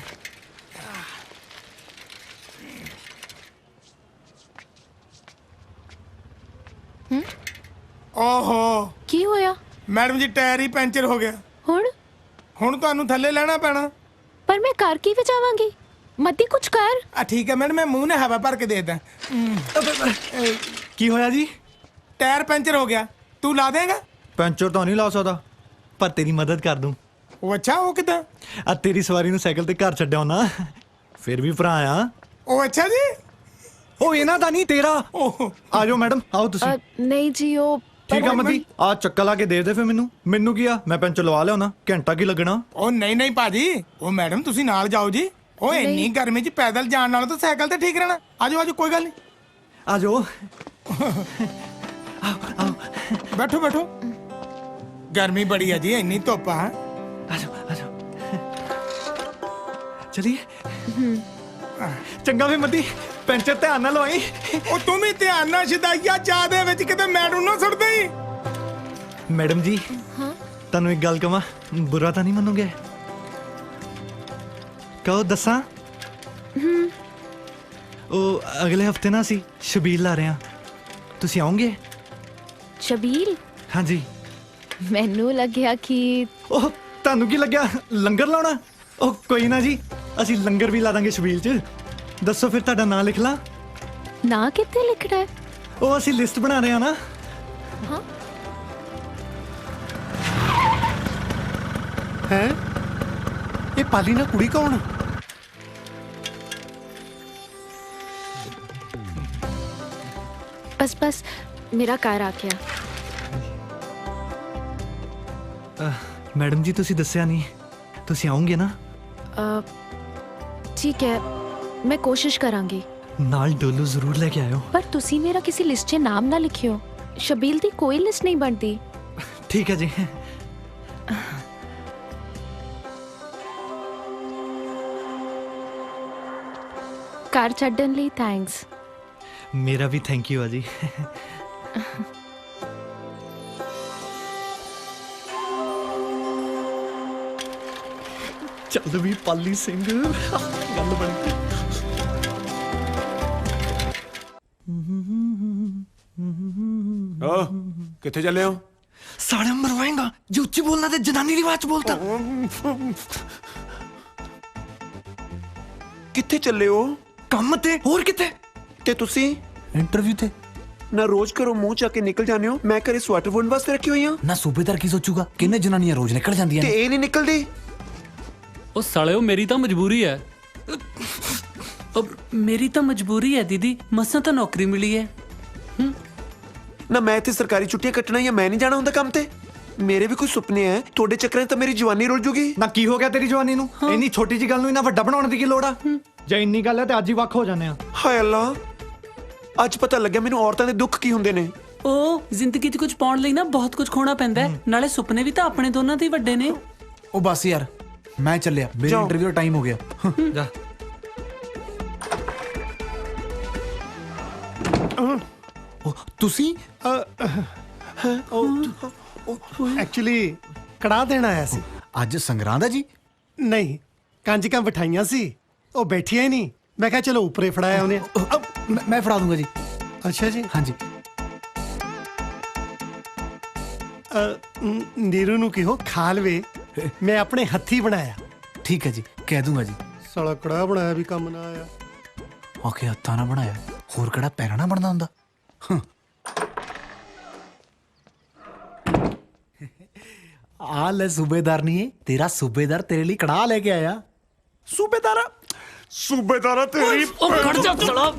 ਓਹੋ
ਕੀ ਹੋਇਆ
ਮੈਡਮ ਜੀ ਟਾਇਰ ਹੀ ਪੈਂਚਰ ਹੋ ਗਿਆ ਹੁਣ ਤੁਹਾਨੂੰ ਥੱਲੇ ਲੈਣਾ ਪੈਣਾ
ਪਰ ਮੈਂ ਕਰ ਕੀ ਵਜਾਵਾਂਗੀ ਮੱਦੀ ਕੁਝ ਕਰ
ਆ ਠੀਕ ਹੈ ਮੈਡਮ ਮੈਂ ਮੂੰਹ ਨੇ ਹਵਾ ਭਰ ਕੇ ਦੇ ਦਾਂ
ਕੀ ਹੋਇਆ ਜੀ
ਟਾਇਰ ਪੈਂਚਰ ਹੋ ਗਿਆ ਤੂੰ ਲਾ ਦੇਗਾ
ਪੈਂਚਰ ਤਾਂ ਨਹੀਂ ਲਾ ਸਕਦਾ ਪਰ ਤੇਰੀ ਮਦਦ ਕਰ ਦੂੰ
ਉਹ ਅੱਛਾ ਉਹ ਕਿਦਾਂ
ਆ ਤੇਰੀ ਸਵਾਰੀ ਨੂੰ ਸਾਈਕਲ ਤੇ ਘਰ ਛੱਡਿਆ ਨਾ ਫਿਰ ਵੀ ਭਰਾ ਆ
ਉਹ ਅੱਛਾ ਜੀ
ਉਹ ਇਹਨਾਂ ਦਾ ਨਹੀਂ ਤੇਰਾ ਆ ਜਾਓ ਮੈਡਮ ਆਓ ਤੁਸੀਂ
ਨਹੀਂ ਜੀ ਉਹ
ਠੀਕ ਆ ਮਦੀ ਆ ਚੱਕਾ ਲਾ ਕੇ ਦੇ ਦੇ ਫਿਰ ਮੈਨੂੰ ਕੀ ਆ ਮੈਂ ਪੈਂਚਰ ਲਵਾ ਲਿਆਉਣਾ ਘੰਟਾ ਕੀ ਲੱਗਣਾ
ਉਹ ਨਹੀਂ ਭਾਜੀ ਉਹ ਮੈਡਮ ਤੁਸੀਂ ਨਾਲ ਜਾਓ ਜੀ ਉਹ ਇੰਨੀ ਗਰਮੀ 'ਚ ਪੈਦਲ ਜਾਣ ਨਾਲੋਂ ਤਾਂ ਸਾਈਕਲ ਤੇ ਠੀਕ ਰਹਿਣਾ ਆਜੋ ਕੋਈ ਗੱਲ ਨਹੀਂ
ਆਜੋ
ਬੈਠੋ ਗਰਮੀ ਬੜੀ ਆ ਜੀ ਇੰਨੀ ਧੁੱਪ ਆ
ਆਜੋ ਚਲੀਏ ਚੰਗਾ ਵੀ ਮਦੀ ਪੈਂਚਰ ਧਿਆਨ ਨਾਲ ਲਵਾਈ
ਉਹ ਤੂੰ ਵੀ ਧਿਆਨ ਨਾਲ ਸ਼ਦਾਈਆ ਚਾਹ ਦੇ ਵਿੱਚ ਕਿਤੇ ਮੈਡਮ ਨਾ ਸੁੱਟ ਦੇਈ
ਮੈਡਮ ਜੀ ਤੁਹਾਨੂੰ ਇੱਕ ਗੱਲ ਕਵਾਂ ਬੁਰਾ ਤਾਂ ਨਹੀਂ ਮੰਨੋਗੇ ਕਹੋ ਦੱਸਾਂ ਉਹ ਅਗਲੇ ਹਫਤੇ ਨਾ ਅਸੀਂ ਸ਼ਬੀਲ ਲਾ ਰਹੇ ਹਾਂ ਤੁਸੀਂ ਆਓਗੇ
ਸ਼ਬੀਲ
ਹਾਂਜੀ
ਮੈਨੂੰ ਲੱਗਿਆ ਕਿ
ਉਹ ਤੁਹਾਨੂੰ ਕੀ ਲੱਗਿਆ ਲੰਗਰ ਲਾਉਣਾ ਉਹ ਕੋਈ ਨਾ ਜੀ ਅਸੀਂ ਲੰਗਰ ਵੀ ਲਾ ਦਾਂਗੇ ਸ਼ਬੀਲ 'ਚ ਦੱਸੋ ਫਿਰ ਤੁਹਾਡਾ ਨਾਂ ਲਿਖ ਲਾਂ
ਨਾਂ ਕਿੱਥੇ ਲਿਖਣਾ ਹੈ
ਉਹ ਅਸੀਂ ਲਿਸਟ ਬਣਾ ਰਹੇ ਹਾਂ ਨਾ
ਹਾਂ
ਹੈ ਇਹ ਪਾਲੀ ਨਾ ਕੁੜੀ ਕੌਣ
ਬਸ ਮੇਰਾ ਘਰ ਆ ਗਿਆ
ਮੈਡਮ ਜੀ ਤੁਸੀਂ ਦੱਸਿਆ ਨਹੀਂ ਤੁਸੀਂ ਆਉਂਗੇ ਨਾ
ਠੀਕ ਹੈ ਮੈਂ ਕੋਸ਼ਿਸ਼ ਕਰਾਂਗੀ
ਨਾਲ ਡੋਲੂ ਜ਼ਰੂਰ ਲੈ ਕੇ ਆਇਓ
ਪਰ ਤੁਸੀਂ ਮੇਰਾ ਕਿਸੇ ਲਿਸਟ 'ਚ ਨਾਮ ਨਾ ਲਿਖਿਓ ਸ਼ਬੀਲ ਦੀ ਕੋਈ ਲਿਸਟ ਨਹੀਂ ਬਣਦੀ
ਠੀਕ ਹੈ ਜੀ
ਕਾਰ ਛੱਡਣ ਲਈ ਥੈਂਕਸ
ਮੇਰਾ ਵੀ ਥੈਂਕ ਯੂ ਆ ਜੀ ਚੱਲ ਵੀ ਪਾਲੀ ਸਿੰਘ ਗੱਲ ਬਣ ਗਈ
किथे चले हो?
साले मरवाएगा जो उच्ची बोलना ते जनानी दी आवाज बोलता।
ਕਿੱਥੇ ਚੱਲੇ ਹੋ?
ਕੰਮ ਤੇ ਹੋਰ ਕਿੱਥੇ?
ਤੇ ਤੁਸੀਂ
ਇੰਟਰਵਿਊ ਤੇ
ਨਾ ਰੋਜ਼ ਘਰੋਂ ਮੂੰਹ ਚੱਕ ਕੇ ਨਿਕਲ ਜਾਂਦੇ ਹੋ। ਮੈਂ ਘਰੇ ਸਵੈਟਰ ਬੁਣਨ ਵਾਸਤੇ ਰੱਖੀ ਹੋਈ ਹਾਂ।
ਨਾ ਸੂਬੇਦਾਰ ਕੀ ਸੋਚੂਗਾ ਕਿੰਨੇ ਜਨਾਨੀਆਂ ਰੋਜ਼ ਨਿਕਲ ਜਾਂਦੀਆਂ
ਤੇ
ਨੇ।
ਇਹ ਨਹੀਂ ਨਿਕਲਦੀ।
ਉਹ ਸਾਲਿਓ ਮੇਰੀ ਤਾਂ ਮਜਬੂਰੀ ਹੈ। ਮੇਰੀ ਤਾਂ ਮਜਬੂਰੀ ਹੈ ਦੀਦੀ, ਮਸਾਂ ਤਾਂ ਨੌਕਰੀ ਮਿਲੀ ਹੈ।
ਨਾ ਮੈਂ ਇੱਥੇ ਸਰਕਾਰੀ ਛੁੱਟੀਆਂ ਕੱਟਣਾ ਜਾਂ ਮੈਂ ਨਹੀਂ ਜਾਣਾ ਹੁੰਦਾ ਕੰਮ ਤੇ। ਮੇਰੇ ਵੀ ਕੋਈ ਸੁਪਨੇ ਹੈ, ਤੁਹਾਡੇ ਚੱਕਰਾਂ 'ਚ ਤਾਂ ਮੇਰੀ ਜਵਾਨੀ ਰੁਲ ਜੂਗੀ।
ਨਾ ਕੀ ਹੋ ਗਿਆ ਤੇਰੀ ਜਵਾਨੀ ਨੂੰ? ਇੰਨੀ ਛੋਟੀ ਜੀ ਗੱਲ ਨੂੰ ਇੰਨਾ ਵੱਡਾ ਬਣਾਉਣ ਦੀ ਕੀ ਲੋੜ ਆ? ਜੇ ਇੰਨੀ ਗੱਲ ਹੈ ਤੇ ਅੱਜ ਹੀ ਵੱਖ ਹੋ ਜਾਂਦੇ ਆ।
ਹਾਏ ਅੱਲਾ, ਅੱਜ ਪਤਾ ਲੱਗਿਆ ਮੈਨੂੰ ਔਰਤਾਂ ਦੇ ਦੁੱਖ ਕੀ ਹੁੰਦੇ ਨੇ।
ਉਹ ਜ਼ਿੰਦਗੀ 'ਚ ਕੁਝ ਪਾਉਣ ਲਈ ਨਾ ਬਹੁਤ ਕੁਝ ਖੋਣਾ ਪੈਂਦਾ ਹੈ, ਨਾਲੇ ਸੁਪਨੇ ਵੀ ਤਾਂ ਆਪਣੇ ਦੋਨਾਂ ਦੇ ਹੀ ਵੱਡੇ ਨੇ।
ਉਹ ਬਸ ਯਾਰ ਮੈਂ ਚੱਲਿਆ, ਮੇਰੇ ਇੰਟਰਵਿਊ ਦਾ ਟਾਈਮ ਹੋ ਗਿਆ।
ਜਾ
ਤੁਸੀਂ
ਐਕਚੁਅਲੀ ਕੜਾਹ ਦੇਣ ਆਇਆ ਸੀ।
ਅੱਜ ਸੰਗਰਾਂਦ ਹੈ ਜੀ?
ਨਹੀਂ, ਕੰਜਕਾਂ ਬਿਠਾਈਆਂ ਸੀ, ਉਹ ਬੈਠੀਆਂ ਹੀ ਨਹੀਂ। ਮੈਂ ਕਿਹਾ ਚਲੋ ਉੱਪਰੇ ਫੜਾਇਆ ਉਹਨੇ।
ਮੈਂ ਫੜਾ ਦੂੰਗਾ ਜੀ।
ਅੱਛਾ ਜੀ।
ਹਾਂਜੀ।
ਨੀਰੂ ਨੂੰ ਕਿਹੋ ਖਾ ਲਵੇ, ਮੈਂ ਆਪਣੇ ਹੱਥੀ ਬਣਾਇਆ।
ਠੀਕ ਹੈ ਜੀ, ਕਹਿ ਦੂੰਗਾ ਜੀ।
ਸਾਲਾ ਕੜਾਹ ਬਣਾਇਆ ਵੀ ਕੰਮ ਨਾ ਆਇਆ।
ਓਕੇ, ਹੱਥਾਂ ਨਾਲ ਬਣਾਇਆ, ਹੋਰ ਕਿਹੜਾ ਪੈਰਾਂ ਨਾਲ ਬਣਦਾ ਹੁੰਦਾ। ਆ ਲੈ ਸੂਬੇਦਾਰ ਨਹੀਂ, ਤੇਰਾ ਸੂਬੇਦਾਰ ਤੇਰੇ ਲਈ ਕੜਾਹ ਲੈ ਕੇ ਆਇਆ।
ਸੂਬੇਦਾਰਾ ਤੇਰੀ
ਉਹ ਖੜ ਜਾ ਸਾਲਾ।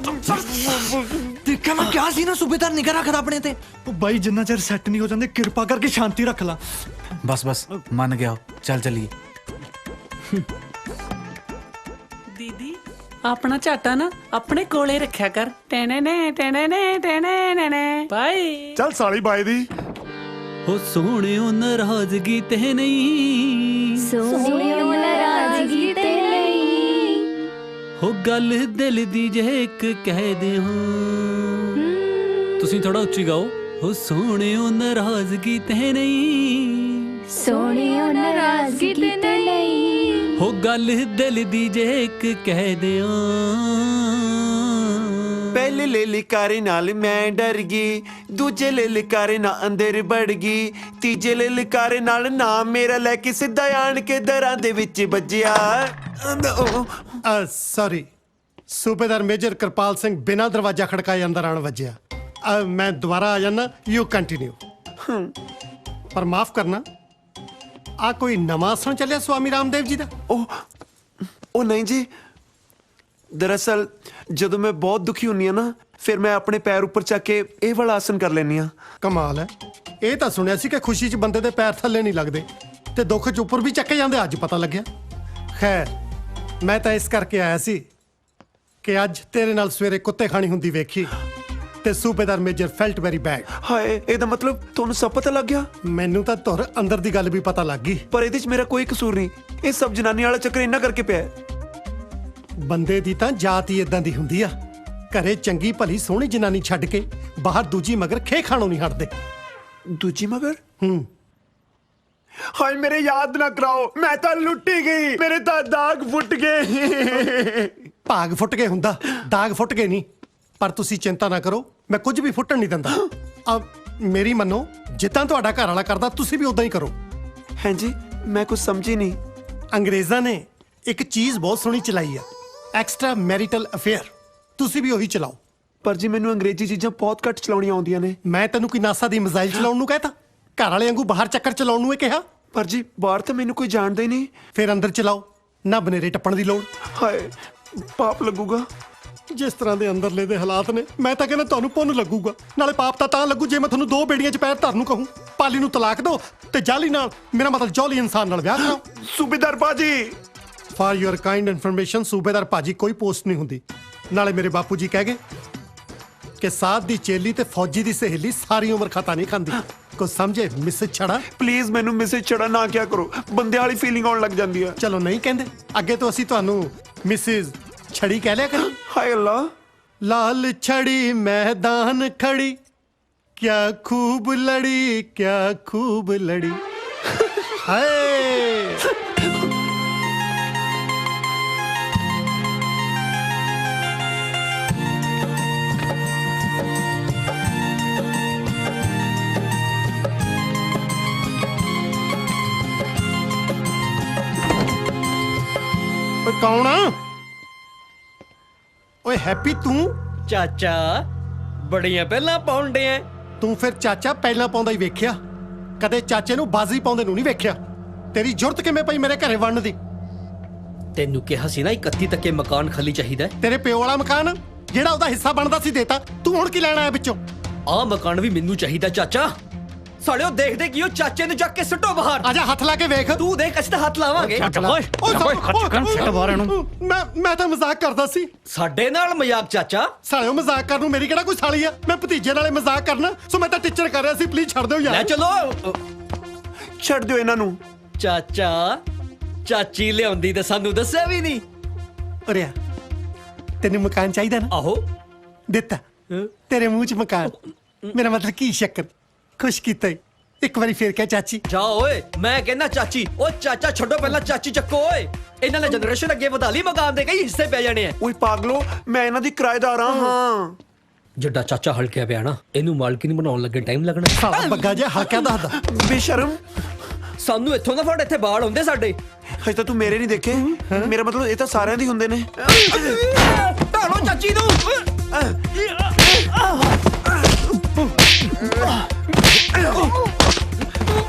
ਦੇਖਿਆ ਮੈਂ ਕਿਹਾ ਸੀ ਨਾ, ਸੂਬੇਦਾਰ ਨਿਗਾਹ ਰੱਖਦਾ ਆਪਣੇ ਤੇ।
ਉਹ ਬਾਈ ਜਿੰਨਾ ਚਿਰ ਸੈੱਟ ਨਹੀਂ ਹੋ ਜਾਂਦੇ ਕਿਰਪਾ ਕਰਕੇ ਸ਼ਾਂਤੀ ਰੱਖ ਲਾ।
ਬਸ ਮੰਨ ਗਿਆ, ਚੱਲ ਚੱਲੀਏ।
ਦੀਦੀ ਆਪਣਾ ਝਾਟਾ ਨਾ ਆਪਣੇ ਕੋਲੇ ਰੱਖਿਆ ਕਰ। ਟੈਨੇ ਨੇ ਟੈਨੇ ਨੇ ਟੈਨੇ ਨੇ ਬਾਈ।
ਚੱਲ ਸਾਲੀ ਬਾਈ ਦੀ।
ਹੋ ਸੋਹਣਿਓ ਨਾਰਾਜ਼ਗੀ ਤੇ ਨਹੀਂ,
ਸੋਹਣਿਓ ਨਾਰਾਜ਼ਗੀ ਤੇ ਨਹੀਂ,
ਹੋ ਗੱਲ ਦਿਲ ਦੀ ਜੇ ਇੱਕ ਕਹਿ ਦੇ ਹੋ। ਤੁਸੀਂ ਥੋੜਾ ਉੱਚੀ ਗਾਓ। ਹੋ ਸੋਹਣਿਓ ਨਾਰਾਜ਼ਗੀ ਤੇ ਨਹੀਂ,
ਸੋਹਣਿਓ ਨਾਰਾਜ਼ਗੀ ਤੇ ਨਹੀਂ,
ਹੋ ਗੱਲ ਦਿਲ ਦੀ ਜੇ ਇੱਕ ਕਹਿ ਦਿਓ।
ਪਹਿਲੇ ਲੈ ਲਿਕਾਰੇ ਨਾਲ ਮੈਂ ਡਰ ਗਈ, ਦੂਜੇ ਲੈ ਲਿਕਾਰੇ ਨਾਲ ਅੰਦਰ ਵੜ ਗਈ, ਤੀਜੇ ਲੈ ਲਿਕਾਰੇ ਨਾਲ ਨਾਮ ਮੇਰਾ ਲੈ ਕੇ ਸਿੱਧਾ ਆਣ ਕੇ ਦਰਾਂ ਦੇ ਵਿੱਚ ਵੱਜਿਆ।
ਸੌਰੀ, ਸੂਬੇਦਾਰ ਮੇਜਰ ਕਿਰਪਾਲ ਸਿੰਘ ਬਿਨਾਂ ਦਰਵਾਜ਼ਾ ਖੜਕਾਏ ਅੰਦਰ ਆਣ ਵੱਜਿਆ। ਮੈਂ ਦੁਬਾਰਾ ਆ ਜਾਣਾ, ਯੂ ਕੰਟੀਨਿਊ। ਪਰ ਮਾਫ ਕਰਨਾ, ਆ ਕੋਈ ਨਵਾਂ ਆਸਣ ਚੱਲਿਆ ਸਵਾਮੀ ਰਾਮਦੇਵ ਜੀ ਦਾ?
ਉਹ ਨਹੀਂ ਜੀ, ਦਰਅਸਲ ਜਦੋਂ ਮੈਂ ਬਹੁਤ ਦੁਖੀ ਹੁੰਨੀ ਆ ਨਾ, ਫਿਰ ਮੈਂ ਆਪਣੇ ਪੈਰ ਉੱਪਰ ਚੱਕ ਕੇ ਇਹ ਵਾਲਾ ਆਸਨ ਕਰ ਲੈਂਦੀ ਆ।
ਕਮਾਲ ਹੈ, ਇਹ ਤਾਂ ਸੁਣਿਆ ਸੀ ਕਿ ਖੁਸ਼ੀ 'ਚ ਬੰਦੇ ਦੇ ਪੈਰ ਥੱਲੇ ਨਹੀਂ ਲੱਗਦੇ ਤੇ ਦੁੱਖ 'ਚ ਉੱਪਰ ਵੀ ਚੱਕੇ ਜਾਂਦੇ, ਅੱਜ ਪਤਾ ਲੱਗਿਆ। ਖੈਰ, ਮੈਂ ਤਾਂ ਇਸ ਕਰਕੇ ਆਇਆ ਸੀ ਕਿ ਅੱਜ ਤੇਰੇ ਨਾਲ ਸਵੇਰੇ ਕੁੱਤੇ ਖਾਣੀ ਹੁੰਦੀ ਵੇਖੀ ਤੇ ਸੂਬੇਦਾਰ ਮੇਜਰ ਫੈਲਟ ਵੈਰੀ ਬੈਡ।
ਹਾਏ, ਇਹਦਾ ਮਤਲਬ ਤੁਹਾਨੂੰ ਸਭ ਪਤਾ ਲੱਗ ਗਿਆ?
ਮੈਨੂੰ ਤਾਂ ਧੁਰ ਅੰਦਰ ਦੀ ਗੱਲ ਵੀ ਪਤਾ ਲੱਗ ਗਈ।
ਪਰ ਇਹਦੇ 'ਚ ਮੇਰਾ ਕੋਈ ਕਸੂਰ ਨਹੀਂ, ਇਹ ਸਭ ਜਨਾਨੀ ਵਾਲਾ ਚੱਕਰ ਇਹਨਾਂ ਕਰਕੇ ਪਿਆ ਹੈ।
ਬੰਦੇ ਦੀ ਤਾਂ ਜਾਤ ਹੀ ਇਦਾਂ ਦੀ ਹੁੰਦੀ ਆ, ਘਰੇ ਚੰਗੀ ਭਲੀ ਸੋਹਣੀ ਜਨਾਨੀ ਛੱਡ ਕੇ ਬਾਹਰ ਦੂਜੀ ਮਗਰ ਖੇ ਖਾਣੋਂ ਨਹੀਂ ਹਟਦੇ।
ਦੂਜੀ ਮਗਰ? ਹਾਏ ਮੇਰੇ ਯਾਦ ਨਾ ਕਰਾਓ, ਮੈਂ ਤਾਂ ਲੁੱਟੀ ਗਈ, ਮੇਰੇ ਤਾਂ ਦਾਗ ਫੁੱਟ ਗਏ।
ਭਾਗ ਫੁੱਟ ਕੇ ਹੁੰਦਾ, ਦਾਗ ਫੁੱਟ ਕੇ ਨਹੀਂ। ਪਰ ਤੁਸੀਂ ਚਿੰਤਾ ਨਾ ਕਰੋ, ਮੈਂ ਕੁਝ ਵੀ ਫੁੱਟਣ ਨਹੀਂ ਦਿੰਦਾ। ਮੇਰੀ ਮੰਨੋ, ਜਿੱਦਾਂ ਤੁਹਾਡਾ ਘਰ ਵਾਲਾ ਕਰਦਾ ਤੁਸੀਂ ਵੀ ਉਦਾਂ ਹੀ ਕਰੋ।
ਹਾਂਜੀ, ਮੈਂ ਕੁਝ ਸਮਝੀ ਨਹੀਂ।
ਅੰਗਰੇਜ਼ਾਂ ਨੇ ਇੱਕ ਚੀਜ਼ ਬਹੁਤ ਸੋਹਣੀ ਚਲਾਈ ਆ, ਐਕਸਟਰਾ ਮੈਰਿਟਲ ਅਫੇਅਰ। ਤੁਸੀਂ ਵੀ ਉਹੀ ਚਲਾਓ।
ਪਰ ਜੀ ਮੈਨੂੰ ਅੰਗਰੇਜ਼ੀ ਚੀਜ਼ਾਂ ਬਹੁਤ ਘੱਟ ਚਲਾਉਣੀਆਂ ਆਉਂਦੀਆਂ ਨੇ।
ਮੈਂ ਤੈਨੂੰ ਕੋਈ ਨਾਸਾ ਦੀ ਮਿਜ਼ਾਈਲ ਚਲਾਉਣ ਨੂੰ ਕਹਿਤਾ? ਘਰ ਵਾਲੇ ਵਾਂਗੂ ਬਾਹਰ ਚੱਕਰ ਚਲਾਉਣ ਨੂੰ ਇਹ ਕਿਹਾ?
ਪਰ ਜੀ ਬਾਹਰ ਤਾਂ ਮੈਨੂੰ ਕੋਈ ਜਾਣਦਾ ਹੀ ਨਹੀਂ।
ਫਿਰ ਅੰਦਰ ਚਲਾਓ, ਨਾ ਬਨੇਰੇ ਟੱਪਣ ਦੀ ਲੋੜ।
ਹਾਏ, ਪਾਪ ਲੱਗੂਗਾ।
ਜਿਸ ਤਰ੍ਹਾਂ ਦੇ ਅੰਦਰਲੇ ਦੇ ਹਾਲਾਤ ਨੇ, ਮੈਂ ਤਾਂ ਕਹਿੰਦਾ ਤੁਹਾਨੂੰ ਪੁੰਨ ਲੱਗੂਗਾ। ਨਾਲੇ ਪਾਪ ਤਾਂ ਲੱਗੂ ਜੇ ਮੈਂ ਤੁਹਾਨੂੰ ਦੋ ਬੇੜੀਆਂ 'ਚ ਪੈਰ ਧਰਨ ਨੂੰ ਕਹੂੰ। ਪਾਲੀ ਨੂੰ ਤਲਾਕ ਦਿਓ ਤੇ ਜਾਲੀ ਨਾਲ, ਮੇਰਾ ਮਤਲਬ ਜੌਲੀ ਇਨਸਾਨ ਨਾਲ ਵਿਆਹ ਕਰਾਓ।
ਸੂਬੇਦਾਰ ਬਾਜੀ,
ਫॉर योर काइंड ਇਨਫੋਰਮੇਸ਼ਨ, ਸੂਬੇਦਾਰ ਭਾਜੀ ਕੋਈ ਪੋਸਟ ਨਹੀਂ ਹੁੰਦੀ। ਨਾਲੇ ਮੇਰੇ ਬਾਪੂ ਜੀ ਕਹਿ ਗਏ ਕਿ ਸਾਧ ਦੀ ਚੇਲੀ ਤੇ ਫੌਜੀ ਦੀ ਸਹੇਲੀ ਸਾਰੀ ਉਮਰ ਖਤਾ ਨਹੀਂ ਖਾਂਦੀ। ਕੁਝ ਸਮਝੇ ਮਿਸਿਸ ਛੜਾ?
ਪਲੀਜ਼ ਮੈਨੂੰ ਮਿਸਿਸ ਛੜਾ ਨਾ ਕਿਹਾ ਕਰੋ, ਬੰਦੇ ਵਾਲੀ ਫੀਲਿੰਗ ਆਉਣ ਲੱਗ ਜਾਂਦੀ ਆ।
ਚਲੋ ਨਹੀਂ ਕਹਿੰਦੇ, ਅੱਗੇ ਤੋਂ ਅਸੀਂ ਤੁਹਾਨੂੰ ਮਿਸਿਸ ਛੜੀ ਕਹਿ ਲਿਆ ਕਰਾਂ।
ਹਾਏ ਅੱਲਾ,
ਲਾਲ ਛੜੀ मैदान खड़ी, क्या खूब लड़ी, क्या खूब लड़ी। हाय, ਓਏ ਕੌਣ ਆ? ਓਏ ਹੈਪੀ ਤੂੰ?
ਚਾਚਾ ਬੜੀਆਂ ਪਹਿਲਾਂ ਪਾਉਂਦੇ ਆ।
ਤੂੰ ਫਿਰ ਚਾਚਾ ਪਹਿਲਾਂ ਪਾਉਂਦਾ ਹੀ ਵੇਖਿਆ, ਕਦੇ ਚਾਚੇ ਨੂੰ ਬਾਜ਼ੀ ਪਾਉਂਦੇ ਨੂੰ ਨਹੀਂ ਵੇਖਿਆ। ਤੇਰੀ ਜੁਰਤ ਕਿਵੇਂ ਪਈ ਮੇਰੇ ਘਰੇ ਵੜਨ ਦੀ?
ਤੈਨੂੰ ਕਿਹਾ ਸੀ ਨਾ 31 ਤੱਕੇ ਮਕਾਨ ਖਾਲੀ ਚਾਹੀਦਾ।
ਤੇਰੇ ਪਿਓ ਵਾਲਾ ਮਕਾਨ ਜਿਹੜਾ ਉਹਦਾ ਹਿੱਸਾ ਬਣਦਾ ਸੀ ਦੇਤਾ, ਤੂੰ ਹੁਣ ਕੀ ਲੈਣਾ ਹੈ ਵਿੱਚੋਂ?
ਆਹ ਮਕਾਨ ਵੀ ਮੈਨੂੰ ਚਾਹੀਦਾ ਚਾਚਾ। ਸਾਲਿਓ ਦੇਖਦੇ ਕੀ ਉਹ ਚਾਚੇ ਨੂੰ ਚੱਕ ਕੇ ਸੁੱਟੋ ਬਾਹਰ।
ਆਜਾ ਹੱਥ ਲਾ ਕੇ ਵੇਖ।
ਤੂੰ ਦੇਖ ਅਸੀਂ ਤਾਂ ਹੱਥ ਲਾਵਾਂਗੇ।
ਮੈਂ ਤਾਂ ਮਜ਼ਾਕ ਕਰਦਾ ਸੀ।
ਸਾਡੇ ਨਾਲ ਮਜ਼ਾਕ ਚਾਚਾ?
ਸਾਲਿਓ ਮਜ਼ਾਕ ਕਰਨ ਨੂੰ ਮੇਰੀ ਕਿਹੜਾ ਕੋਈ ਸਾਲੀ ਆ? ਮੈਂ ਭਤੀਜੇ ਨਾਲੇ ਮਜ਼ਾਕ ਕਰਨਾ, ਸੋ ਮੈਂ ਤਾਂ ਟੀਚਰ ਕਰ ਰਿਹਾ ਸੀ। ਪਲੀਜ਼ ਛੱਡ ਦਿਓ ਯਾਰ।
ਲੈ ਚਲੋ
ਛੱਡ ਦਿਓ ਇਹਨਾਂ ਨੂੰ।
ਚਾਚਾ ਚਾਚੀ ਲਿਆਉਂਦੀ ਤਾਂ ਸਾਨੂੰ ਦੱਸਿਆ ਵੀ ਨਹੀਂ।
ਅਰਿਆ ਤੈਨੂੰ ਮਕਾਨ ਚਾਹੀਦਾ ਨਾ?
ਆਹੋ
ਦਿੱਤਾ ਤੇਰੇ ਮੂੰਹ 'ਚ ਮਕਾਨ। ਮੇਰਾ ਮਤਲਬ ਕੀ ਸ਼ੱਕਰ ਖੁਸ਼ ਕੀਤਾ ਈ। ਇੱਕ ਵਾਰੀ ਫੇਰ ਕਹਿ ਚਾਚੀ।
ਜਾ ਓਏ ਮੈਂ ਕਹਿੰਦਾ ਚਾਚੀ। ਓ ਚਾਚਾ ਛੱਡੋ ਪਹਿਲਾਂ ਚਾਚੀ ਚੱਕੋ ਓਏ। ਇਹਨਾਂ ਨੇ ਜਨਰੇਸ਼ਨ ਅੱਗੇ ਵਧਾ ਲਈ, ਮਕਾਨ ਦੇ ਕਈ ਹਿੱਸੇ ਪੈ ਜਾਣੇ ਆ।
ਓਏ ਪਾਗਲੋ ਮੈਂ ਇਹਨਾਂ ਦੀ ਕਿਰਾਏਦਾਰ ਹਾਂ।
ਜਿੱਡਾ ਚਾਚਾ ਹਲਕਿਆ ਪਿਆ ਨਾ, ਇਹਨੂੰ ਮਾਲਕੀ ਨਹੀਂ ਬਣਾਉਣ ਲੱਗੇ ਟਾਈਮ ਲੱਗਣਾ।
ਸਾਲਾ ਬੱਗਾ ਜਿਹਾ ਹਲਕਿਆ ਦੱਸਦਾ।
ਬੇਸ਼ਰਮ
ਸਾਨੂੰ ਇੱਥੋਂ ਦਾ ਫੜ, ਇੱਥੇ ਬਾਲ ਹੁੰਦੇ ਸਾਡੇ।
ਹਜੇ ਤਾਂ ਤੂੰ ਮੇਰੇ ਨਹੀਂ ਦੇਖੇ। ਮੇਰਾ ਮਤਲਬ ਇਹ ਤਾਂ ਸਾਰਿਆਂ ਦੀ ਹੁੰਦੇ ਨੇ।
ਢਾਲੋ ਚਾਚੀ ਨੂੰ।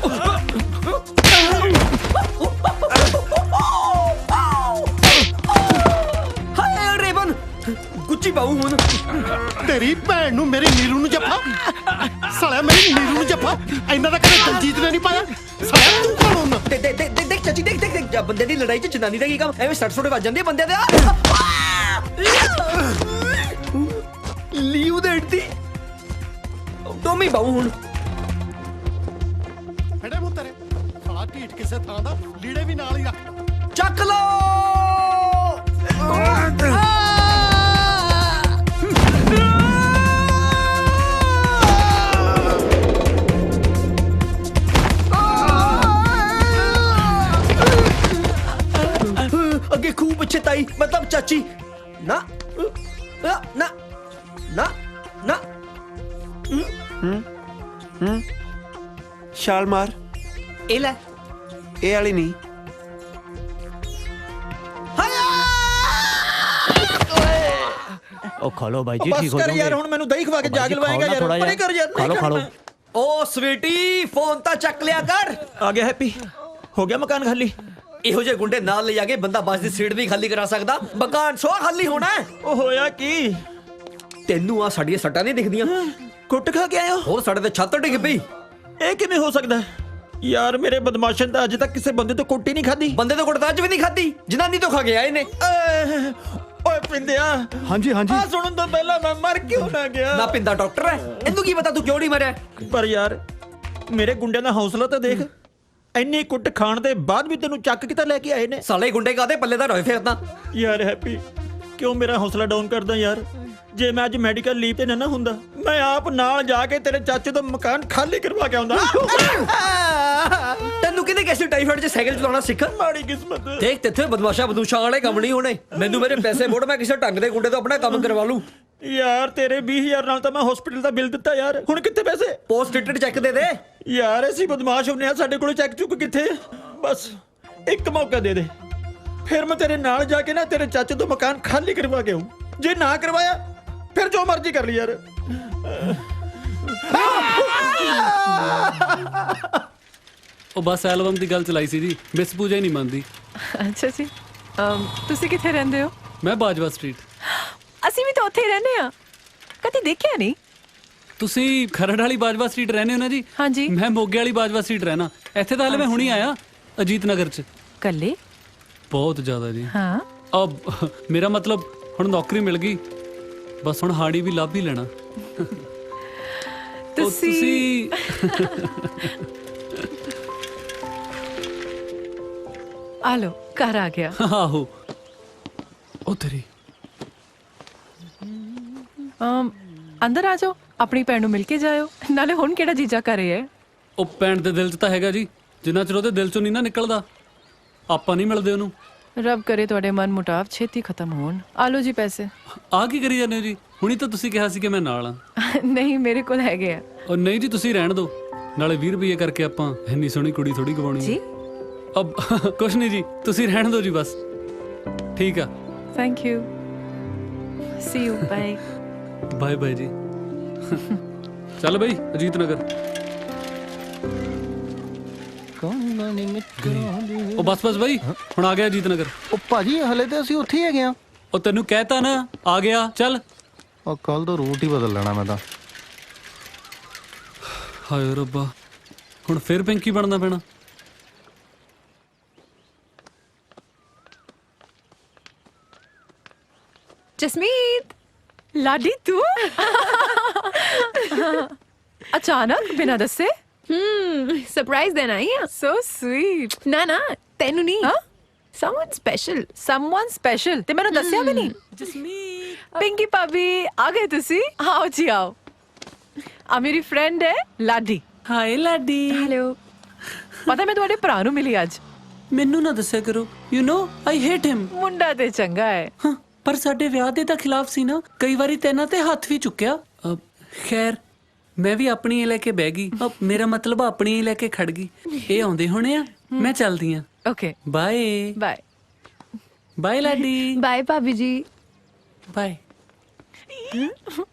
ਹਾਏ ਰੇਵਨ ਗੁੱਚੀ ਪਾਉ ਹੁਣ।
ਤੇਰੀ ਭੈਣ ਨੂੰ ਮੇਰੀ ਨੀਰੂ ਨੂੰ ਜੱਫਾ। ਸਾਲਿਆ ਮੇਰੀ ਨੀਰੂ ਨੂੰ ਜੱਫਾ ਇੰਨਾ ਤਾਂ ਕਦੇ ਦਲਜੀਤ ਨੇ ਨਹੀਂ ਪਾਇਆ। ਸਾਲਿਆ ਤੂੰ ਕੌਣ ਹੁੰਦਾ?
ਦੇਖ ਚਾਚੀ ਦੇਖ ਬੰਦੇ ਦੀ ਲੜਾਈ 'ਚ ਜਨਾਨੀ ਦਾ ਕੀ ਕੰਮ? ਐਵੇਂ ਸੱਟ ਸੁੱਟ ਵੱਜ ਜਾਂਦੀ ਬੰਦਿਆਂ ਦੇ। ਲੀਵ ਦੇ ਇੱਟੀ ਟੋਮੀ ਬਾਉ ਹੁਣ।
ਫੜੇ ਮੂੰਹ ਤੇਰੇ। ਸਾਲਾ ਢੀਠ ਕਿਸੇ ਥਾਂ ਦਾ, ਲੀੜੇ ਵੀ ਨਾਲ ਹੀ ਰੱਖ।
ਚੱਕ ਲੋ। ਅੱਗੇ ਖੂਬ ਪਿੱਛੇ ਤਾਈ ਮਤਲਬ ਚਾਚੀ। ਨਾ ਨਾ ਨਾ ਨਾ
ਛਾਲ ਮਾਰ।
ਇਹ ਲੈ
ਇਹ ਵਾਲੀ ਨਹੀਂ।
ਉਹ ਖਾ ਲੋ ਬਾਈ ਜੀ,
ਬਸ
ਠੀਕ ਹੋ
ਕਰ
ਜਾਓਗੇ।
ਯਾਰ, ਹੁਣ ਮੈਨੂੰ ਦਹੀਂ ਖਵਾ ਕੇ ਜਾ ਕੇ ਲਵਾਏਗਾ ਯਾਰ। ਪਰੇ ਕਰ ਯਾਰ।
ਖਾ ਲੋ ਖਾ ਲੋ।
ਓ ਸਵੀਟੀ ਫੋਨ ਤਾਂ ਚੱਕ ਲਿਆ ਕਰ।
ਆ ਗਿਆ ਹੈਪੀ, ਹੋ ਗਿਆ ਮਕਾਨ ਖਾਲੀ।
ਇਹੋ ਜਿਹੇ ਗੁੰਡੇ ਨਾਲ ਲੈ ਜਾ ਕੇ ਬੰਦਾ ਬੱਸ ਦੀ ਸੀਟ ਵੀ ਖਾਲੀ ਕਰਾ ਸਕਦਾ। ਮਕਾਨ ਸੋ ਖਾਲੀ ਹੋਣਾ।
ਉਹ ਹੋਇਆ ਕੀ?
ਤੈਨੂੰ ਆ ਸਾਡੀਆਂ ਸੱਟਾਂ ਨਹੀਂ ਦਿਖਦੀਆਂ?
ਕੁੱਟ ਖਾ ਕੇ ਆਇਆ
ਹੋਰ ਸਾਡੇ ਤੇ ਛੱਤ ਡਿੱਗ ਪਈ।
ਇਹ ਕਿਵੇਂ ਹੋ ਸਕਦਾ ਯਾਰ? ਮੇਰੇ ਬਦਮਾਸ਼ਨ ਤਾਂ ਅਜੇ ਤੱਕ ਕਿਸੇ ਬੰਦੇ ਤੋਂ ਕੁੱਟ ਹੀ ਨਹੀਂ ਖਾਦੀ।
ਬੰਦੇ ਤੋਂ ਕੁੱਟ ਤਾਂ ਅੱਜ ਵੀ ਨਹੀਂ ਖਾਦੀ, ਜਨਾਨੀ ਤੋਂ ਖਾ ਗਿਆ ਇਹਨੇ।
ਓਏ ਪਿੰਦਿਆ।
ਹਾਂਜੀ ਹਾਂਜੀ।
ਆ ਸੁਣਨ ਤੋਂ ਪਹਿਲਾਂ ਮੈਂ ਮਰ ਕਿਉਂ ਨਾ ਗਿਆ?
ਨਾ ਪਿੰਦਾ ਡਾਕਟਰ ਹੈ, ਇਹਨੂੰ ਕੀ ਪਤਾ ਤੂੰ ਕਿਉਂ ਨਹੀਂ ਮਰਿਆ?
ਪਰ ਯਾਰ ਮੇਰੇ ਗੁੰਡਿਆਂ ਦਾ ਹੌਸਲਾ ਤਾਂ ਦੇਖ। ਇੰਨੀ ਕੁੱਟ ਖਾਣ ਦੇ ਬਾਅਦ ਵੀ ਤੈਨੂੰ ਚੱਕ ਕੇ ਤਾਂ ਲੈ ਕੇ ਆਏ ਨੇ।
ਸਾਲੇ ਗੁੰਡੇ ਕਾਦੇ ਪੱਲੇ ਦਾ ਰੋਏ ਫਿਰਦਾ
ਯਾਰ ਹੈਪੀ, ਕਿਉਂ ਮੇਰਾ ਹੌਸਲਾ ਡਾਊਨ ਕਰਦਾ ਯਾਰ? ਜੇ ਮੈਂ ਅੱਜ ਮੈਡੀਕਲ ਲੀਵ ਤੇ ਨਾ ਹੁੰਦਾ, ਮੈਂ ਆਪ ਨਾਲ ਜਾ ਕੇ ਤੇਰੇ ਚਾਚੇ ਤੋਂ ਮਕਾਨ ਖਾਲੀ ਕਰਵਾ ਕੇ ਆਉਂਦਾ।
ਤੈਨੂੰ ਕਿਹਨੇ ਕਿਸੇ ਟਾਈਫਾਇਡ 'ਚ ਸਾਈਕਲ ਚਲਾਉਣਾ ਸਿੱਖ?
ਮਾੜੀ ਕਿਸਮਤ।
ਦੇਖ ਤੇਥੇ ਬਦਮਾਸ਼ਾਂ ਵਾਲੇ ਕੰਮ ਨਹੀਂ ਹੋਣੇ। ਮੈਨੂੰ ਮੇਰੇ ਪੈਸੇ ਮੋੜ, ਮੈਂ ਕਿਸੇ ਢੰਗ ਦੇ ਗੁੰਡੇ ਤੋਂ ਆਪਣਾ ਕੰਮ ਕਰਵਾ ਲੂ।
ਯਾਰ ਤੇਰੇ 20,000 ਨਾਲ ਤਾਂ ਮੈਂ ਹਸਪੀਟਲ ਦਾ ਬਿੱਲ ਦਿੱਤਾ ਯਾਰ। ਹੁਣ ਕਿੱਥੇ ਪੈਸੇ?
ਪੋਸਟ ਡੇਟਡ ਚੈੱਕ ਦੇ ਦੇ
ਯਾਰ। ਅਸੀਂ ਬਦਮਾਸ਼ ਹੁੰਨੇ ਆ, ਸਾਡੇ ਕੋਲ ਚੈੱਕ ਚੁੱਕ ਕਿੱਥੇ? ਬਸ ਇੱਕ ਮੌਕਾ ਦੇ ਦੇ, ਫਿਰ ਮੈਂ ਤੇਰੇ ਨਾਲ ਜਾ ਕੇ ਨਾ ਤੇਰੇ ਚਾਚੇ ਤੋਂ ਮਕਾਨ ਖਾਲੀ ਕਰਵਾ ਕੇ ਆਊਂ। ਜੇ ਨਾ ਕਰਵਾਇਆ ਫਿਰ ਜੋ ਮਰਜ਼ੀ ਕਰ ਲਈ ਯਾਰ।
ਉਹ ਬਸ ਐਲਬਮ ਦੀ ਗੱਲ ਚਲਾਈ ਸੀ ਜੀ, ਮਿਸ ਪੂਜਾ ਹੀ ਨਹੀਂ ਮੰਨਦੀ।
ਅੱਛਾ ਜੀ, ਤੁਸੀਂ ਕਿੱਥੇ ਰਹਿੰਦੇ ਹੋ?
ਮੈਂ ਬਾਜਵਾ ਸਟਰੀਟ।
ਅਸੀਂ ਵੀ ਤਾਂ ਉੱਥੇ ਹੀ ਰਹਿੰਦੇ ਆ, ਕਦੀ ਦੇਖਿਆ ਨਹੀਂ।
ਤੁਸੀਂ ਖਰੜ ਵਾਲੀ ਬਾਜਵਾ ਸਟਰੀਟ ਰਹਿੰਦੇ ਹੋ ਨਾ ਜੀ?
ਹਾਂਜੀ।
ਮੈਂ ਮੋਗੇ ਵਾਲੀ ਬਾਜਵਾ ਸਟਰੀਟ ਰਹਿਣਾ। ਇੱਥੇ ਤਾਂ ਹਲੇ ਮੈਂ ਹੁਣੀ ਆਇਆ ਅਜੀਤ ਨਗਰ 'ਚ।
ਕੱਲੇ?
ਬਹੁਤ ਜ਼ਿਆਦਾ ਜੀ।
ਹਾਂ।
ਅਬ ਮੇਰਾ ਮਤਲਬ ਹੁਣ ਨੌਕਰੀ ਮਿਲ ਗਈ, ਬਸ ਹੁਣ ਹਾੜੀ ਵੀ ਲੱਭ ਹੀ ਲੈਣਾ।
ਤੁਸੀਂ ਆ ਲੋ, ਘਰ ਆ ਗਿਆ।
ਆਹੋ ਉਹ ਤੇਰੀ।
ਅੰਦਰ ਆ ਜਾਓ, ਆਪਣੀ ਭੈਣ ਨੂੰ ਮਿਲ ਕੇ ਜਾਇਓ। ਨਾਲੇ ਹੁਣ ਕਿਹੜਾ ਜੀਜਾ ਘਰੇ ਹੈ?
ਉਹ ਭੈਣ ਦੇ ਦਿਲ 'ਚ ਤਾਂ ਹੈਗਾ ਜੀ, ਜਿੰਨਾ ਚਿਰ ਉਹਦੇ ਦਿਲ 'ਚੋਂ ਨਹੀਂ ਨਾ ਨਿਕਲਦਾ ਆਪਾਂ ਨਹੀਂ ਮਿਲਦੇ ਉਹਨੂੰ।
ਰੱਬ ਕਰੇ ਤੁਹਾਡੇ ਮਨ ਮੁਟਾਵ ਛੇਤੀ ਖਤਮ ਹੋਣ। ਆ ਲੋ ਜੀ ਪੈਸੇ।
ਆ ਕੀ ਕਰੀ ਜਾਂਦੇ ਹੋ ਜੀ? ਹੁਣੀ ਤਾਂ ਤੁਸੀਂ ਕਿਹਾ ਸੀ ਕਿ ਮੈਂ ਨਾਲ ਆ।
ਨਹੀਂ, ਮੇਰੇ ਕੋਲ ਹੈਗੇ ਆ।
ਉਹ ਨਹੀਂ ਜੀ, ਤੁਸੀਂ ਰਹਿਣ ਦਿਓ। ਨਾਲੇ 20 ਰੁਪਏ ਕਰਕੇ ਆਪਾਂ ਇੰਨੀ ਸੋਹਣੀ ਕੁੜੀ ਥੋੜੀ ਗਵਾਉਣੀ
ਜੀ।
ਅਬ ਕੁਛ ਨਹੀਂ ਜੀ, ਤੁਸੀਂ ਰਹਿਣ ਦਿਓ ਜੀ ਬਸ। ਠੀਕ ਆ
thank you see you bye
bye bye ਜੀ ਚੱਲ ਬਈ ਅਜੀਤ ਨਗਰ ਉਹ ਬਸ ਬਈ ਹੁਣ ਆ ਗਿਆ ਅਜੀਤ ਨਗਰ।
ਉਹ ਭਾਜੀ ਹਲੇ ਤੇ ਅਸੀਂ ਉੱਥੇ ਹੀ ਹੈਗੇ ਆ।
ਉਹ ਤੈਨੂੰ ਕਹਿਤਾ ਨਾ ਆ ਗਿਆ ਚੱਲ।
ਉਹ ਕੱਲ ਤੋਂ ਰੂਟ ਹੀ ਬਦਲ ਲੈਣਾ ਮੈਂ ਤਾਂ।
ਹਾਏ ਰੱਬਾ ਹੁਣ ਫਿਰ ਪਿੰਕੀ ਬਣਨਾ ਪੈਣਾ।
जसमीत लाडी तू अचानक बिना दसे
सरप्राइज देना ही है
सो स्वीट
ना ना तेनू नहीं समवन
स्पेशल ते मैंने दसिया भी नहीं जसमीत पिंकी भाभी आ गए तुसी आओ जी आओ आ मेरी फ्रेंड है लाडी
हाय लाडी
हेलो पता मैं तुम्हारे भरा नू मिली आज
ਮੈਨੂੰ ਨਾ ਦੱਸਿਆ ਕਰੋ ਯੂ نو ਆਈ ਹੇਟ ਹਿਮ
ਮੁੰਡਾ ਤੇ ਚੰਗਾ ਹੈ
ਪਰ ਸਾਡੇ ਵਿਆਹ ਦੇ ਤਾਂ ਖਿਲਾਫ ਸੀ ਨਾ ਕਈ ਵਾਰੀ ਤੈਨਾਂ ਤੇ ਹੱਥ ਵੀ ਚੁੱਕਿਆ ਖੈਰ ਮੈਂ ਵੀ ਆਪਣੀ ਲੈ ਕੇ ਬਹਿ ਗਈ ਮੇਰਾ ਮਤਲਬ ਆਪਣੀ ਲੈ ਕੇ ਖੜ ਗਈ ਇਹ ਆਉਂਦੇ ਹੋਣੇ ਆ ਮੈਂ ਚੱਲਦੀ ਆ
okay
bye
bye
bye Laddi
bye भाभी जी
ਬਾਏ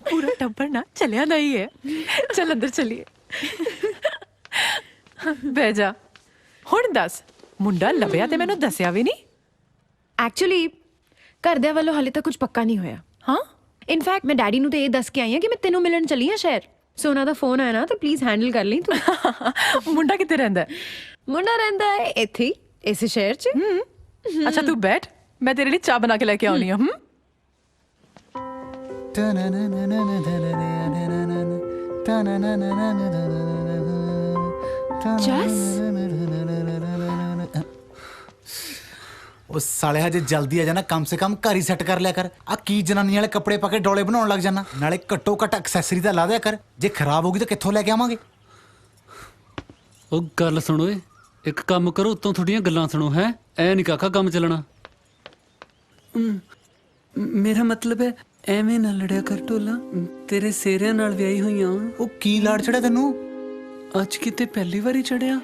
पूरा टब्बर ना चलिया नहीं है चल अंदर चलिए बह जा हुण दस मुंडा लभया ते मैनू दसिया भी नहीं
एक्चुअली घरदिਆਂ ਵੱਲੋਂ ਹਾਲੇ ਤੱਕ ਕੁਝ ਪੱਕਾ ਨਹੀਂ ਹੋਇਆ ਹਾਂ ਇਨਫੈਕਟ ਮੈਂ ਡੈਡੀ ਨੂੰ ਤੇ ਇਹ ਦੱਸ ਕੇ ਆਈ ਹਾਂ ਕਿ ਮੈਂ ਤੈਨੂੰ ਮਿਲਣ ਚੱਲੀ ਹਾਂ ਸ਼ਹਿਰ ਸੋ ਉਹਨਾਂ ਦਾ ਫੋਨ ਆਇਆ ਨਾ ਤਾਂ ਪਲੀਜ਼ ਹੈਂਡਲ ਕਰ ਲਈ ਤੂੰ
ਮੁੰਡਾ ਕਿੱਥੇ ਰਹਿੰਦਾ ਹੈ
ਮੁੰਡਾ ਰਹਿੰਦਾ ਹੈ ਇੱਥੇ ਹੀ ਇਸੇ ਸ਼ਹਿਰ 'ਚ
अच्छा तू बैठ मैं तेरे लिए चाय बना के लेके आनी हूँ
ਉਹ ਸਾਲੇ ਹਜੇ ਜਲਦੀ ਆ ਜਾਣਾ ਕਮ ਸੇ ਕਮ ਘਰ ਹੀ ਸੈੱਟ ਕਰ ਲਿਆ ਕਰ ਆ ਕੀ ਜਨਾਨੀ ਵਾਲੇ ਕੱਪੜੇ ਪਾ ਕੇ ਡੋਲੇ ਬਣਾਉਣ ਲੱਗ ਜਾਣਾ ਨਾਲੇ ਘੱਟੋ ਘੱਟ ਐਕਸੈਸਰੀ ਤਾਂ ਲਾ ਦਿਆ ਕਰ ਜੇ ਖਰਾਬ ਹੋ ਗਈ ਤਾਂ ਕਿੱਥੋਂ ਲੈ ਕੇ ਆਵਾਂਗੇ
ਉਹ ਗੱਲ ਸੁਣੋ ਏ ਇੱਕ ਕੰਮ ਕਰੋ ਉਤੋਂ ਥੋੜੀਆਂ ਗੱਲਾਂ ਸੁਣੋ ਹੈ ਐ ਨਹੀਂ ਕਾਕਾ ਕੰਮ ਚੱਲਣਾ
ਮੇਰਾ ਮਤਲਬ ਹੈ ਐਵੇਂ ਨਾ ਲੜਿਆ ਕਰ ਟੋਲਾ ਤੇਰੇ ਸੇਰਿਆਂ ਨਾਲ ਵਿਆਹੀ ਹੋਈਆਂ
ਉਹ ਕੀ ਲਾੜ ਚੜਿਆ ਤੈਨੂੰ
ਅੱਜ ਕਿਤੇ ਪਹਿਲੀ ਵਾਰੀ ਚੜਿਆ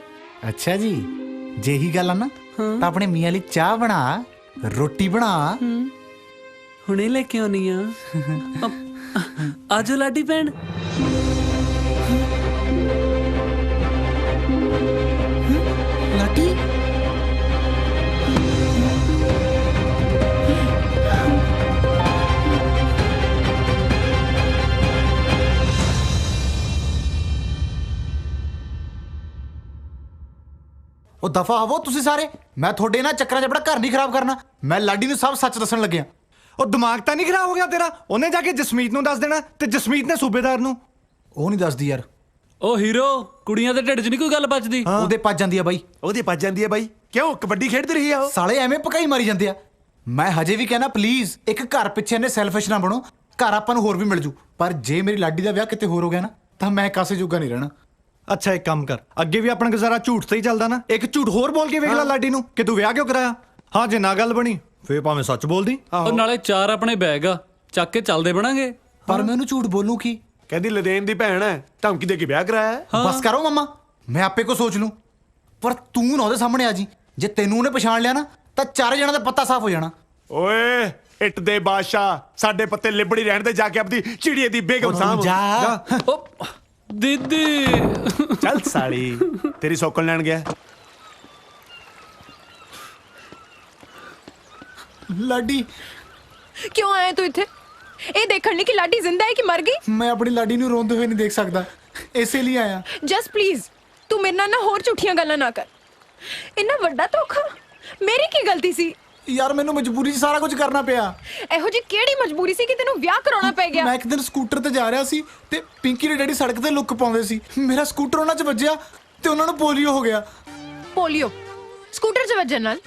ਅੱਛਾ ਜੀ ਜੇ ਹੀ ਗੱਲ ਆ ਨਾ ਤਾਂ ਆਪਣੇ ਮੀਆਂ ਲਈ ਚਾਹ ਬਣਾ ਰੋਟੀ ਬਣਾ
ਹੁਣੇ ਲੈ ਕੇ ਆਉਣੀ ਆ ਆਜੋ ਲਾਡੀ ਭੈਣ
ਲਾਡੀ ਉਹ ਦਫਾ ਆਵੋ ਤੁਸੀਂ ਸਾਰੇ ਮੈਂ ਤੁਹਾਡੇ ਨਾਲ ਚੱਕਰਾਂ 'ਚ ਆਪਣਾ ਘਰ ਨਹੀਂ ਖਰਾਬ ਕਰਨਾ ਮੈਂ ਲਾਡੀ ਨੂੰ ਸਭ ਸੱਚ ਦੱਸਣ ਲੱਗਿਆ
ਉਹ ਦਿਮਾਗ ਤਾਂ ਨਹੀਂ ਖਰਾਬ ਹੋ ਗਿਆ ਤੇਰਾ ਉਹਨੇ ਜਾ ਕੇ ਜਸਮੀਤ ਨੂੰ ਦੱਸ ਦੇਣਾ ਤੇ ਜਸਮੀਤ ਨੇ ਸੂਬੇਦਾਰ ਨੂੰ
ਉਹ ਨਹੀਂ ਦੱਸਦੀ ਯਾਰ
ਉਹ ਹੀਰੋ ਕੁੜੀਆਂ ਦੇ ਢਿੱਡ 'ਚ ਨਹੀਂ ਕੋਈ ਗੱਲ ਬਚਦੀ
ਉਹਦੇ ਪੱਜ ਜਾਂਦੀ ਆ ਬਾਈ
ਉਹਦੇ ਪੱਜ ਜਾਂਦੀ ਆ ਬਾਈ ਕਿਉਂ ਕਬੱਡੀ ਖੇਡਦੀ ਰਹੀ ਆ ਉਹ
ਸਾਲੇ ਐਵੇਂ ਪਕਾਈ ਮਾਰੀ ਜਾਂਦੇ ਆ ਮੈਂ ਹਜੇ ਵੀ ਕਹਿਣਾ ਪਲੀਜ਼ ਇੱਕ ਘਰ ਪਿੱਛੇ ਨੇ ਸੈਲਫਿਸ਼ ਨਾ ਬਣੋ ਘਰ ਆਪਾਂ ਨੂੰ ਹੋਰ ਵੀ ਮਿਲ ਜੂ ਪਰ ਜੇ ਮੇਰੀ ਲਾਡੀ ਦਾ ਵਿਆਹ ਕਿਤੇ ਹੋਰ ਹੋ ਗਿਆ ਨਾ ਤਾਂ ਮੈਂ ਕਾਸੇ ਜੋਗਾ ਨਹੀਂ ਰਹਿਣਾ
ਅੱਛਾ ਇੱਕ ਕੰਮ ਕਰ ਅੱਗੇ ਵੀ ਆਪਣਾ ਗੁਜ਼ਾਰਾ ਝੂਠ ਤੇ ਹੀ ਚੱਲਦਾ ਨਾ ਇੱਕ ਝੂਠ ਹੋਰ ਬੋਲ ਕੇ ਵੇਖ ਲੈ ਲਾਡੀ ਨੂੰ ਕਿ ਤੂੰ ਵਿਆਹ ਕਿਉਂ ਕਰਾਇਆ ਹਾਂ ਜੇ ਨਾ ਗੱਲ ਬਣੀ ਫੇਰ ਭਾਵੇਂ ਸੱਚ ਬੋਲਦੀ
ਉਹ ਨਾਲੇ 4 ਆਪਣੇ ਬੈਗ ਆ ਚੱਕ ਕੇ ਚੱਲਦੇ ਬਣਾਂਗੇ
ਪਰ ਮੈਂ ਉਹਨੂੰ ਝੂਠ ਬੋਲੂ ਕੀ
ਕਹਿੰਦੀ ਲਦੇਨ ਦੀ ਭੈਣ ਹੈ ਧਮਕੀ ਦੇ ਕੇ ਵਿਆਹ ਕਰਾਇਆ
ਬਸ ਕਰੋ ਮਮਾ ਮੈਂ ਆਪੇ ਕੋ ਸੋਚ ਲੂੰ ਪਰ ਤੂੰ ਨਾ ਉਹਦੇ ਸਾਹਮਣੇ ਆ ਜੀ ਜੇ ਤੈਨੂੰ ਉਹਨੇ ਪਛਾਣ ਲਿਆ ਨਾ ਤਾਂ 4 ਜਣਾਂ ਦਾ ਪੱਤਾ ਸਾਫ਼ ਹੋ ਜਾਣਾ
ਓਏ ਇੱਟ ਦੇ ਬਾਦਸ਼ਾਹ ਸਾਡੇ ਪੱਤੇ ਲਿਬੜੀ ਰਹਿਣ ਦੇ ਜਾ ਕੇ ਆਪਦੀ ਚਿੜੀਏ ਦੀ ਬੇਗਮ ਸਾਹਮ
ਜਾ
ਦੀਦੀ
ਚੱਲ ਸਾਲੀ ਤੇਰੀ ਸੌਕਲ ਲੈਣ ਗਿਆ
ਲਾਡੀ
ਕਿਉਂ ਆਇਆ ਤੂੰ ਇੱਥੇ ਇਹ ਦੇਖਣ ਲਈ ਕਿ ਲਾਡੀ ਜ਼ਿੰਦਾ ਹੈ ਕਿ ਮਰ ਗਈ
ਮੈਂ ਆਪਣੀ ਲਾਡੀ ਨੂੰ ਰੋਂਦੇ ਹੋਏ ਨਹੀਂ ਦੇਖ ਸਕਦਾ ਇਸੇ ਲਈ ਆਇਆ
ਜਸਟ ਪਲੀਜ਼ ਤੂੰ ਮੇਰੇ ਨਾਲ ਨਾ ਹੋਰ ਝੂਠੀਆਂ ਗੱਲਾਂ ਨਾ ਕਰ ਇੰਨਾ ਵੱਡਾ ਧੋਖਾ ਮੇਰੀ ਕੀ ਗਲਤੀ ਸੀ
ਯਾਰ ਮੈਨੂੰ ਮਜਬੂਰੀ 'ਚ ਸਾਰਾ ਕੁਝ ਕਰਨਾ ਪਿਆ
ਇਹੋ ਜੀ ਕਿਹੜੀ ਮਜਬੂਰੀ ਸੀ ਕਿ ਤੈਨੂੰ ਵਿਆਹ ਕਰਾਉਣਾ ਪੈ ਗਿਆ
ਮੈਂ ਇੱਕ ਦਿਨ ਸਕੂਟਰ ਤੇ ਜਾ ਰਿਹਾ ਸੀ ਤੇ ਪਿੰਕੀ ਦੇ ਡੈਡੀ ਸੜਕ ਤੇ ਲੁੱਕ ਪਾਉਂਦੇ ਸੀ ਮੇਰਾ ਸਕੂਟਰ ਉਹਨਾਂ 'ਚ ਵੱਜਿਆ ਤੇ ਉਹਨਾਂ ਨੂੰ ਪੋਲੀਓ ਹੋ ਗਿਆ
ਪੋਲੀਓ ਸਕੂਟਰ 'ਚ ਵੱਜਣ ਨਾਲ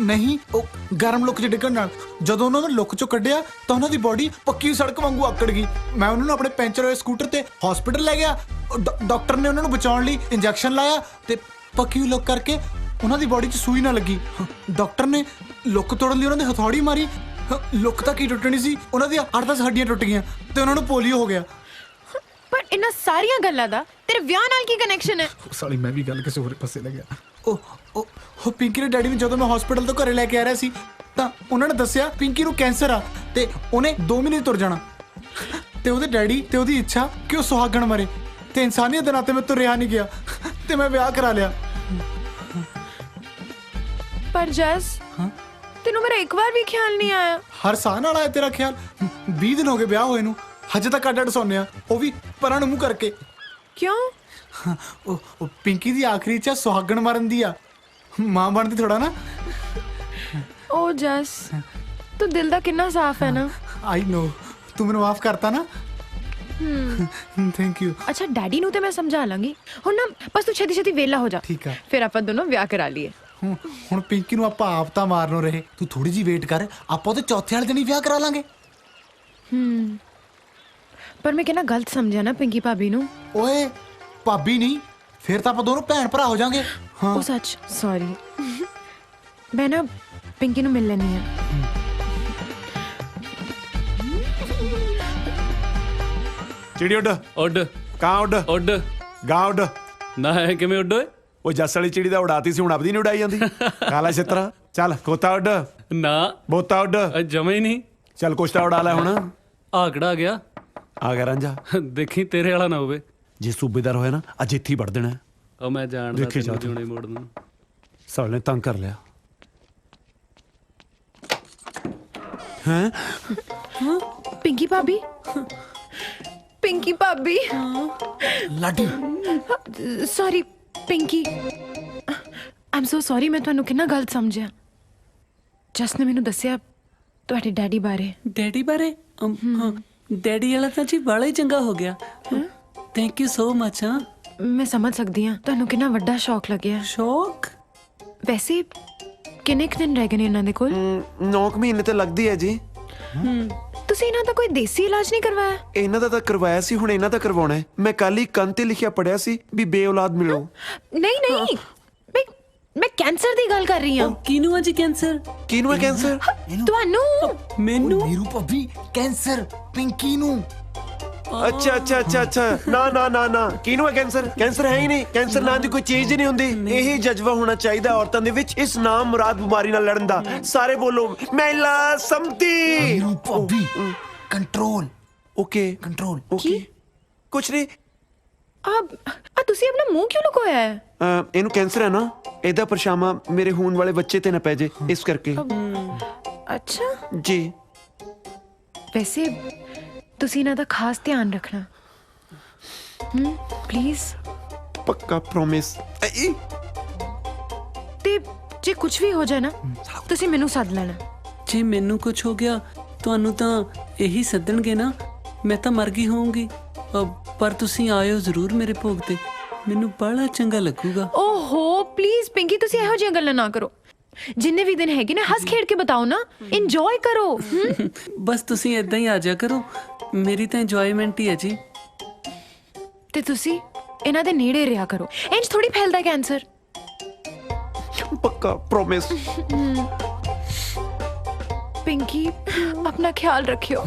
ਨਹੀਂ ਉਹ ਗਰਮ ਲੁੱਕ 'ਚ ਡਿੱਗਣ ਨਾਲ ਜਦੋਂ ਉਹਨਾਂ ਨੂੰ ਲੁੱਕ 'ਚੋਂ ਕੱਢਿਆ ਤਾਂ ਉਹਨਾਂ ਦੀ ਬਾਡੀ ਪੱਕੀ ਸੜਕ ਵਾਂਗੂ ਆਕੜ ਗਈ ਮੈਂ ਉਹਨਾਂ ਨੂੰ ਆਪਣੇ ਪੈਂਚਰ ਹੋਏ ਸਕੂਟਰ ਤੇ ਹਸਪੀਟਲ ਲੈ ਗਿਆ ਡਾਕਟਰ ਨੇ ਉਹਨਾਂ ਨੂੰ ਬਚਾਉਣ ਲਈ ਇੰਜੈਕਸ਼ਨ ਲਾਇਆ ਤੇ ਪੱਕੀ ਲੁੱਕ ਕਰਕੇ ਉਹਨਾਂ ਦੀ ਬਾਡੀ 'ਚ ਸੂਈ ਨਾ ਲੱਗੀ ਡਾਕਟਰ ਨੇ ਲੁੱਕ ਤੋੜਨ ਲਈ ਉਹਨਾਂ ਦੇ ਹਥੌੜੀ ਮਾਰੀ ਲੁੱਕ ਤਾਂ ਕੀ ਟੁੱਟਣੀ ਸੀ ਉਹਨਾਂ ਦੀਆਂ 8-10 ਹੱਡੀਆਂ ਟੁੱਟ ਗਈਆਂ ਤੇ ਉਹਨਾਂ ਨੂੰ ਪੋਲੀਓ ਹੋ ਗਿਆ
ਪਰ ਇਹਨਾਂ ਸਾਰੀਆਂ ਗੱਲਾਂ ਦਾ ਤੇਰੇ ਵਿਆਹ ਨਾਲ ਕੀ ਕਨੈਕਸ਼ਨ ਹੈ
ਸਾਲੀ ਮੈਂ ਵੀ ਗੱਲ ਕਿਸੇ ਹੋਰ ਪਾਸੇ ਲੱਗਿਆ ਉਹ ਪਿੰਕੀ ਦੇ ਡੈਡੀ ਨੇ ਜਦੋਂ ਮੈਂ ਹਸਪੀਟਲ ਤੋਂ ਘਰੇ ਲੈ ਕੇ ਆ ਰਿਹਾ ਸੀ ਤਾਂ ਉਹਨਾਂ ਨੇ ਦੱਸਿਆ ਪਿੰਕੀ ਨੂੰ ਕੈਂਸਰ ਆ ਤੇ ਉਹਨੇ 2 ਮਹੀਨੇ ਤੁਰ ਜਾਣਾ ਤੇ ਉਹਦੇ ਡੈਡੀ ਤੇ ਉਹਦੀ ਇੱਛਾ ਕਿ ਉਹ ਸੁਹਾਗਣ ਮਰੇ ਤੇ ਇਨਸਾਨੀਅਤ ਦੇ ਨਾਤੇ ਮੈਂ ਤੁਰਿਆ ਨਹੀਂ ਗਿਆ ਤੇ ਮੈਂ ਵਿਆਹ ਕਰਾ ਲਿਆ।
ਪਰ ਜਸ ਤੈਨੂੰ ਮੇਰਾ ਇੱਕ ਵਾਰ ਵੀ ਖਿਆਲ ਨਹੀਂ ਆਇਆ?
ਹਰ ਸਾਹ ਨਾਲ ਆਇਆ ਤੇਰਾ ਖਿਆਲ। 20 ਦਿਨ ਹੋ ਗਏ ਵਿਆਹ ਹੋਏ ਨੂੰ, ਹਜੇ ਤੱਕ ਅੱਡ ਸੌਂਦੇ ਆ, ਉਹ ਵੀ ਪਰਾਂ ਨੂੰ ਮੂੰਹ ਕਰਕੇ।
ਕਿਉਂ?
ਉਹ ਪਿੰਕੀ ਦੀ ਆਖਰੀ ਇੱਛਾ ਸੁਹਾਗਣ ਮਰਨ ਦੀ ਆ, ਮਾਂ ਬਣਦੀ ਥੋੜਾ ਨਾ।
ਓ ਜਸ ਤੂੰ ਦਿਲ ਦਾ ਕਿੰਨਾ ਸਾਫ਼ ਹੈ ਨਾ।
ਆਈ ਨੋ, ਤੂੰ ਮੈਨੂੰ ਮਾਫ ਕਰਤਾ ਨਾ। Thank you.
ਅੱਛਾ ਡੈਡੀ ਨੂੰ ਤੇ ਮੈਂ ਸਮਝਾ ਲਾਂਗੀ, ਹੁਣ ਨਾ ਬਸ ਤੂੰ ਛੇਤੀ ਛੇਤੀ ਵੇਲਾ ਹੋ ਜਾ।
ਠੀਕ ਆ।
ਫਿਰ ਆਪਾਂ ਦੋਨੋਂ ਵਿਆਹ ਕਰਾ ਲਈਏ।
ਹੁਣ ਪਿੰਕੀ ਨੂੰ ਆਪਾਂ ਆਪ ਤਾਂ ਮਾਰਨੋਂ ਰਹੇ, ਤੂੰ ਥੋੜੀ ਜਿਹੀ ਵੇਟ ਕਰ, ਆਪਾਂ ਉਹਦੇ ਚੌਥੇ ਵਾਲੇ ਦਿਨ ਹੀ ਵਿਆਹ ਕਰਾ ਲਾਂਗੇ।
ਪਰ ਮੈਂ ਕਿਹਨਾਂ ਗਲਤ ਸਮਝਿਆ ਨਾ ਪਿੰਕੀ ਭਾਬੀ ਨੂੰ।
ਓਏ ਭਾਬੀ ਨਹੀਂ, ਫਿਰ ਤਾਂ ਆਪਾਂ ਦੋਨੋਂ ਭੈਣ ਭਰਾ ਹੋ ਜਾਾਂਗੇ।
ਉਹ ਸੱਚ ਸੌਰੀ, ਮੈਂ ਨਾ ਪਿੰਕੀ ਨੂੰ ਮਿਲ ਲੈਣੀ ਆ।
ਚਿੜੀ ਉੱਡ
ਉੱਡ
ਕਾਂ ਉੱਡ
ਉੱਡ
ਗਾਂ ਉੱਡ।
ਨਾ ਹੈ ਕਿਵੇਂ ਉੱਡ ਓਏ?
ਉਹ ਜੱਸ ਵਾਲੀ ਚਿੜੀ ਦਾ ਉਡਾਤੀ ਸੀ, ਹੁਣ ਆਪਦੀ ਨਹੀਂ ਉਡਾਈ ਜਾਂਦੀ। ਕਾਲਾ ਛਿੱਤਰਾ ਚੱਲ ਖੋਤਾ ਉੱਡ।
ਨਾ
ਬੋਤਾ ਉੱਡ।
ਜਮਾ ਹੀ ਨਹੀਂ।
ਚੱਲ ਕੁਛ ਤਾਂ ਉਡਾ ਲੈ ਹੁਣ।
ਆਕੜਾ ਆ ਗਿਆ।
ਆ ਗਿਆ ਰਾਂਝਾ।
ਦੇਖੀ ਤੇਰੇ ਵਾਲਾ ਨਾ ਹੋਵੇ।
ਜੇ ਸੂਬੇਦਾਰ ਹੋਇਆ ਨਾ ਅੱਜ ਇੱਥੇ ਹੀ ਵੜ ਦੇਣਾ।
ਉਹ ਮੈਂ ਜਾਣਦਾ
ਦੇਖੀ ਜਾ
ਤੈਨੂੰ ਹੁਣੇ ਮੋੜ ਨੂੰ।
ਸਾਲ ਨੇ ਤੰਗ ਕਰ ਲਿਆ। ਹੈਂ?
ਪਿੰਕੀ ਭਾਬੀ, ਪਿੰਕੀ ਭਾਬੀ।
ਲਾਡੀ
ਸੌਰੀ ਪਿੰਕੀ, ਆਮ ਸੋ ਸੌਰੀ, ਮੈਂ ਤੁਹਾਨੂੰ ਕਿੰਨਾ ਗਲਤ ਸਮਝਿਆ। ਜਸ ਨੇ ਮੈਨੂੰ ਦੱਸਿਆ ਤੁਹਾਡੇ ਡੈਡੀ ਬਾਰੇ।
ਡੈਡੀ ਬਾਰੇ? ਡੈਡੀ ਵਾਲਾ ਤਾਂ ਜੀ ਬੜਾ ਹੀ ਚੰਗਾ ਹੋ ਗਿਆ। Thank you so much. ਹਾਂ
ਮੈਂ ਸਮਝ ਸਕਦੀ ਹਾਂ ਤੁਹਾਨੂੰ ਕਿੰਨਾ ਵੱਡਾ ਸ਼ੌਕ ਲੱਗਿਆ।
ਸ਼ੌਕ?
ਵੈਸੇ ਕਿੰਨੇ ਕੁ ਦਿਨ ਰਹਿ ਗਏ ਨੇ ਇਹਨਾਂ ਦੇ ਕੋਲ?
9 ਮਹੀਨੇ ਤੇ ਲੱਗਦੀ ਹੈ ਜੀ।
ਤੁਸੀਂ ਇਹਨਾਂ ਦਾ ਕੋਈ ਦੇਸੀ ਇਲਾਜ ਨਹੀਂ ਕਰਵਾਇਆ?
ਇਹਨਾਂ ਦਾ ਤਾਂ ਕਰਵਾਇਆ ਸੀ, ਹੁਣ ਇਹਨਾਂ ਦਾ ਕਰਵਾਉਣਾ ਹੈ। ਮੈਂ ਕੱਲ ਹੀ ਕੰਨ ਤੇ ਲਿਖਿਆ ਪੜਿਆ ਸੀ ਵੀ ਬੇਔਲਾਦ ਮਿਲੋ।
ਨਹੀਂ ਨਹੀਂ, ਮੈਂ ਕੈਂਸਰ ਦੀ ਗੱਲ ਕਰ ਰਹੀ ਹਾਂ।
ਕਿਹਨੂੰ ਹੈ ਜੀ ਕੈਂਸਰ?
ਕਿਹਨੂੰ ਹੈ ਕੈਂਸਰ?
ਤੁਹਾਨੂੰ।
ਮੈਨੂੰ?
ਨੀਰੂ ਭਾਬੀ ਕੈਂਸਰ ਪਿੰਕੀ ਨੂੰ।
ਅੱਛਾ ਅੱਛਾ ਅੱਛਾ ਅੱਛਾ, ਨਾ ਨਾ ਨਾ ਨਾ, ਕਿਹਨੂੰ ਹੈ ਕੈਂਸਰ? ਕੈਂਸਰ ਹੈ ਹੀ ਨਹੀਂ। ਕੈਂਸਰ ਨਾਂ ਦੀ ਕੋਈ ਚੀਜ਼ ਹੀ ਨਹੀਂ ਹੁੰਦੀ। ਇਹ ਜਜ਼ਬਾ ਹੋਣਾ ਚਾਹੀਦਾ ਔਰਤਾਂ ਦੇ ਵਿੱਚ ਇਸ ਨਾਮ ਮੁਰਾਦ ਬਿਮਾਰੀ ਨਾਲ ਲੜਨ ਦਾ। ਸਾਰੇ ਬੋਲੋ ਮਹਿਲਾ ਸੰਮਤੀ।
ਨੀਰੂ ਭਾਬੀ ਕੰਟਰੋਲ।
Okay
control.
ਓਕੇ ਕੁਛ ਨਹੀਂ।
ਆ ਤੁਸੀਂ ਆਪਣਾ ਮੂੰਹ ਕਿਉਂ ਲੁਕੋਇਆ ਹੈ?
ਇਹਨੂੰ ਕੈਂਸਰ ਹੈ ਨਾ, ਇਹਦਾ ਪਰਛਾਵਾਂ ਮੇਰੇ ਹੋਣ ਵਾਲੇ ਬੱਚੇ ਤੇ ਨਾ ਪੈ ਜੇ, ਇਸ ਕਰਕੇ।
ਅੱਛਾ
ਜੀ।
ਵੈਸੇ ਤੁਸੀਂ ਇਹਨਾਂ ਦਾ ਖਾਸ ਧਿਆਨ ਰੱਖਣਾ ਪਲੀਜ਼।
ਪੱਕਾ ਪ੍ਰੋਮਿਸ।
ਤੇ ਜੇ ਕੁਝ ਵੀ ਹੋ ਜਾਏ ਨਾ ਤੁਸੀਂ ਮੈਨੂੰ ਸੱਦ ਲੈਣਾ।
ਜੇ ਮੈਨੂੰ ਕੁਝ ਹੋ ਗਿਆ ਤੁਹਾਨੂੰ ਤਾਂ ਇਹੀ ਸੱਦਣਗੇ ਨਾ। ਮੈਂ ਤਾਂ ਮਰ ਗਈ ਹੋਊਂਗੀ, ਪਰ ਤੁਸੀਂ ਆਇਓ ਜ਼ਰੂਰ ਮੇਰੇ ਭੋਗ ਤੇ, ਮੈਨੂੰ ਬੜਾ ਚੰਗਾ ਲੱਗੂਗਾ।
ਓਹੋ ਪਲੀਜ਼ ਪਿੰਕੀ, ਤੁਸੀਂ ਇਹੋ ਜਿਹੀਆਂ ਗੱਲਾਂ ਨਾ ਕਰੋ। ਜਿੰਨੇ ਵੀ ਦਿਨ ਹੈਗੇ ਨੇ ਹੱਸ ਖੇਡ ਕੇ ਬਿਤਾਓ ਨਾ, ਇੰਜੋਏ ਕਰੋ।
ਬਸ ਤੁਸੀਂ ਇਦਾਂ ਹੀ ਆ ਜਾ ਕਰੋ, ਮੇਰੀ ਤਾਂ ਇੰਜੋਇਮੈਂਟ ਹੀ ਹੈ ਜੀ।
ਤੇ ਤੁਸੀਂ ਇਹਨਾਂ ਦੇ ਨੇੜੇ ਰਿਹਾ ਕਰੋ, ਇੰਜ ਥੋੜੀ ਫੈਲਦਾ ਕੈਂਸਰ।
ਪੱਕਾ ਪ੍ਰੋਮਿਸ।
ਪਿੰਕੀ अपना ख्याल रखियो।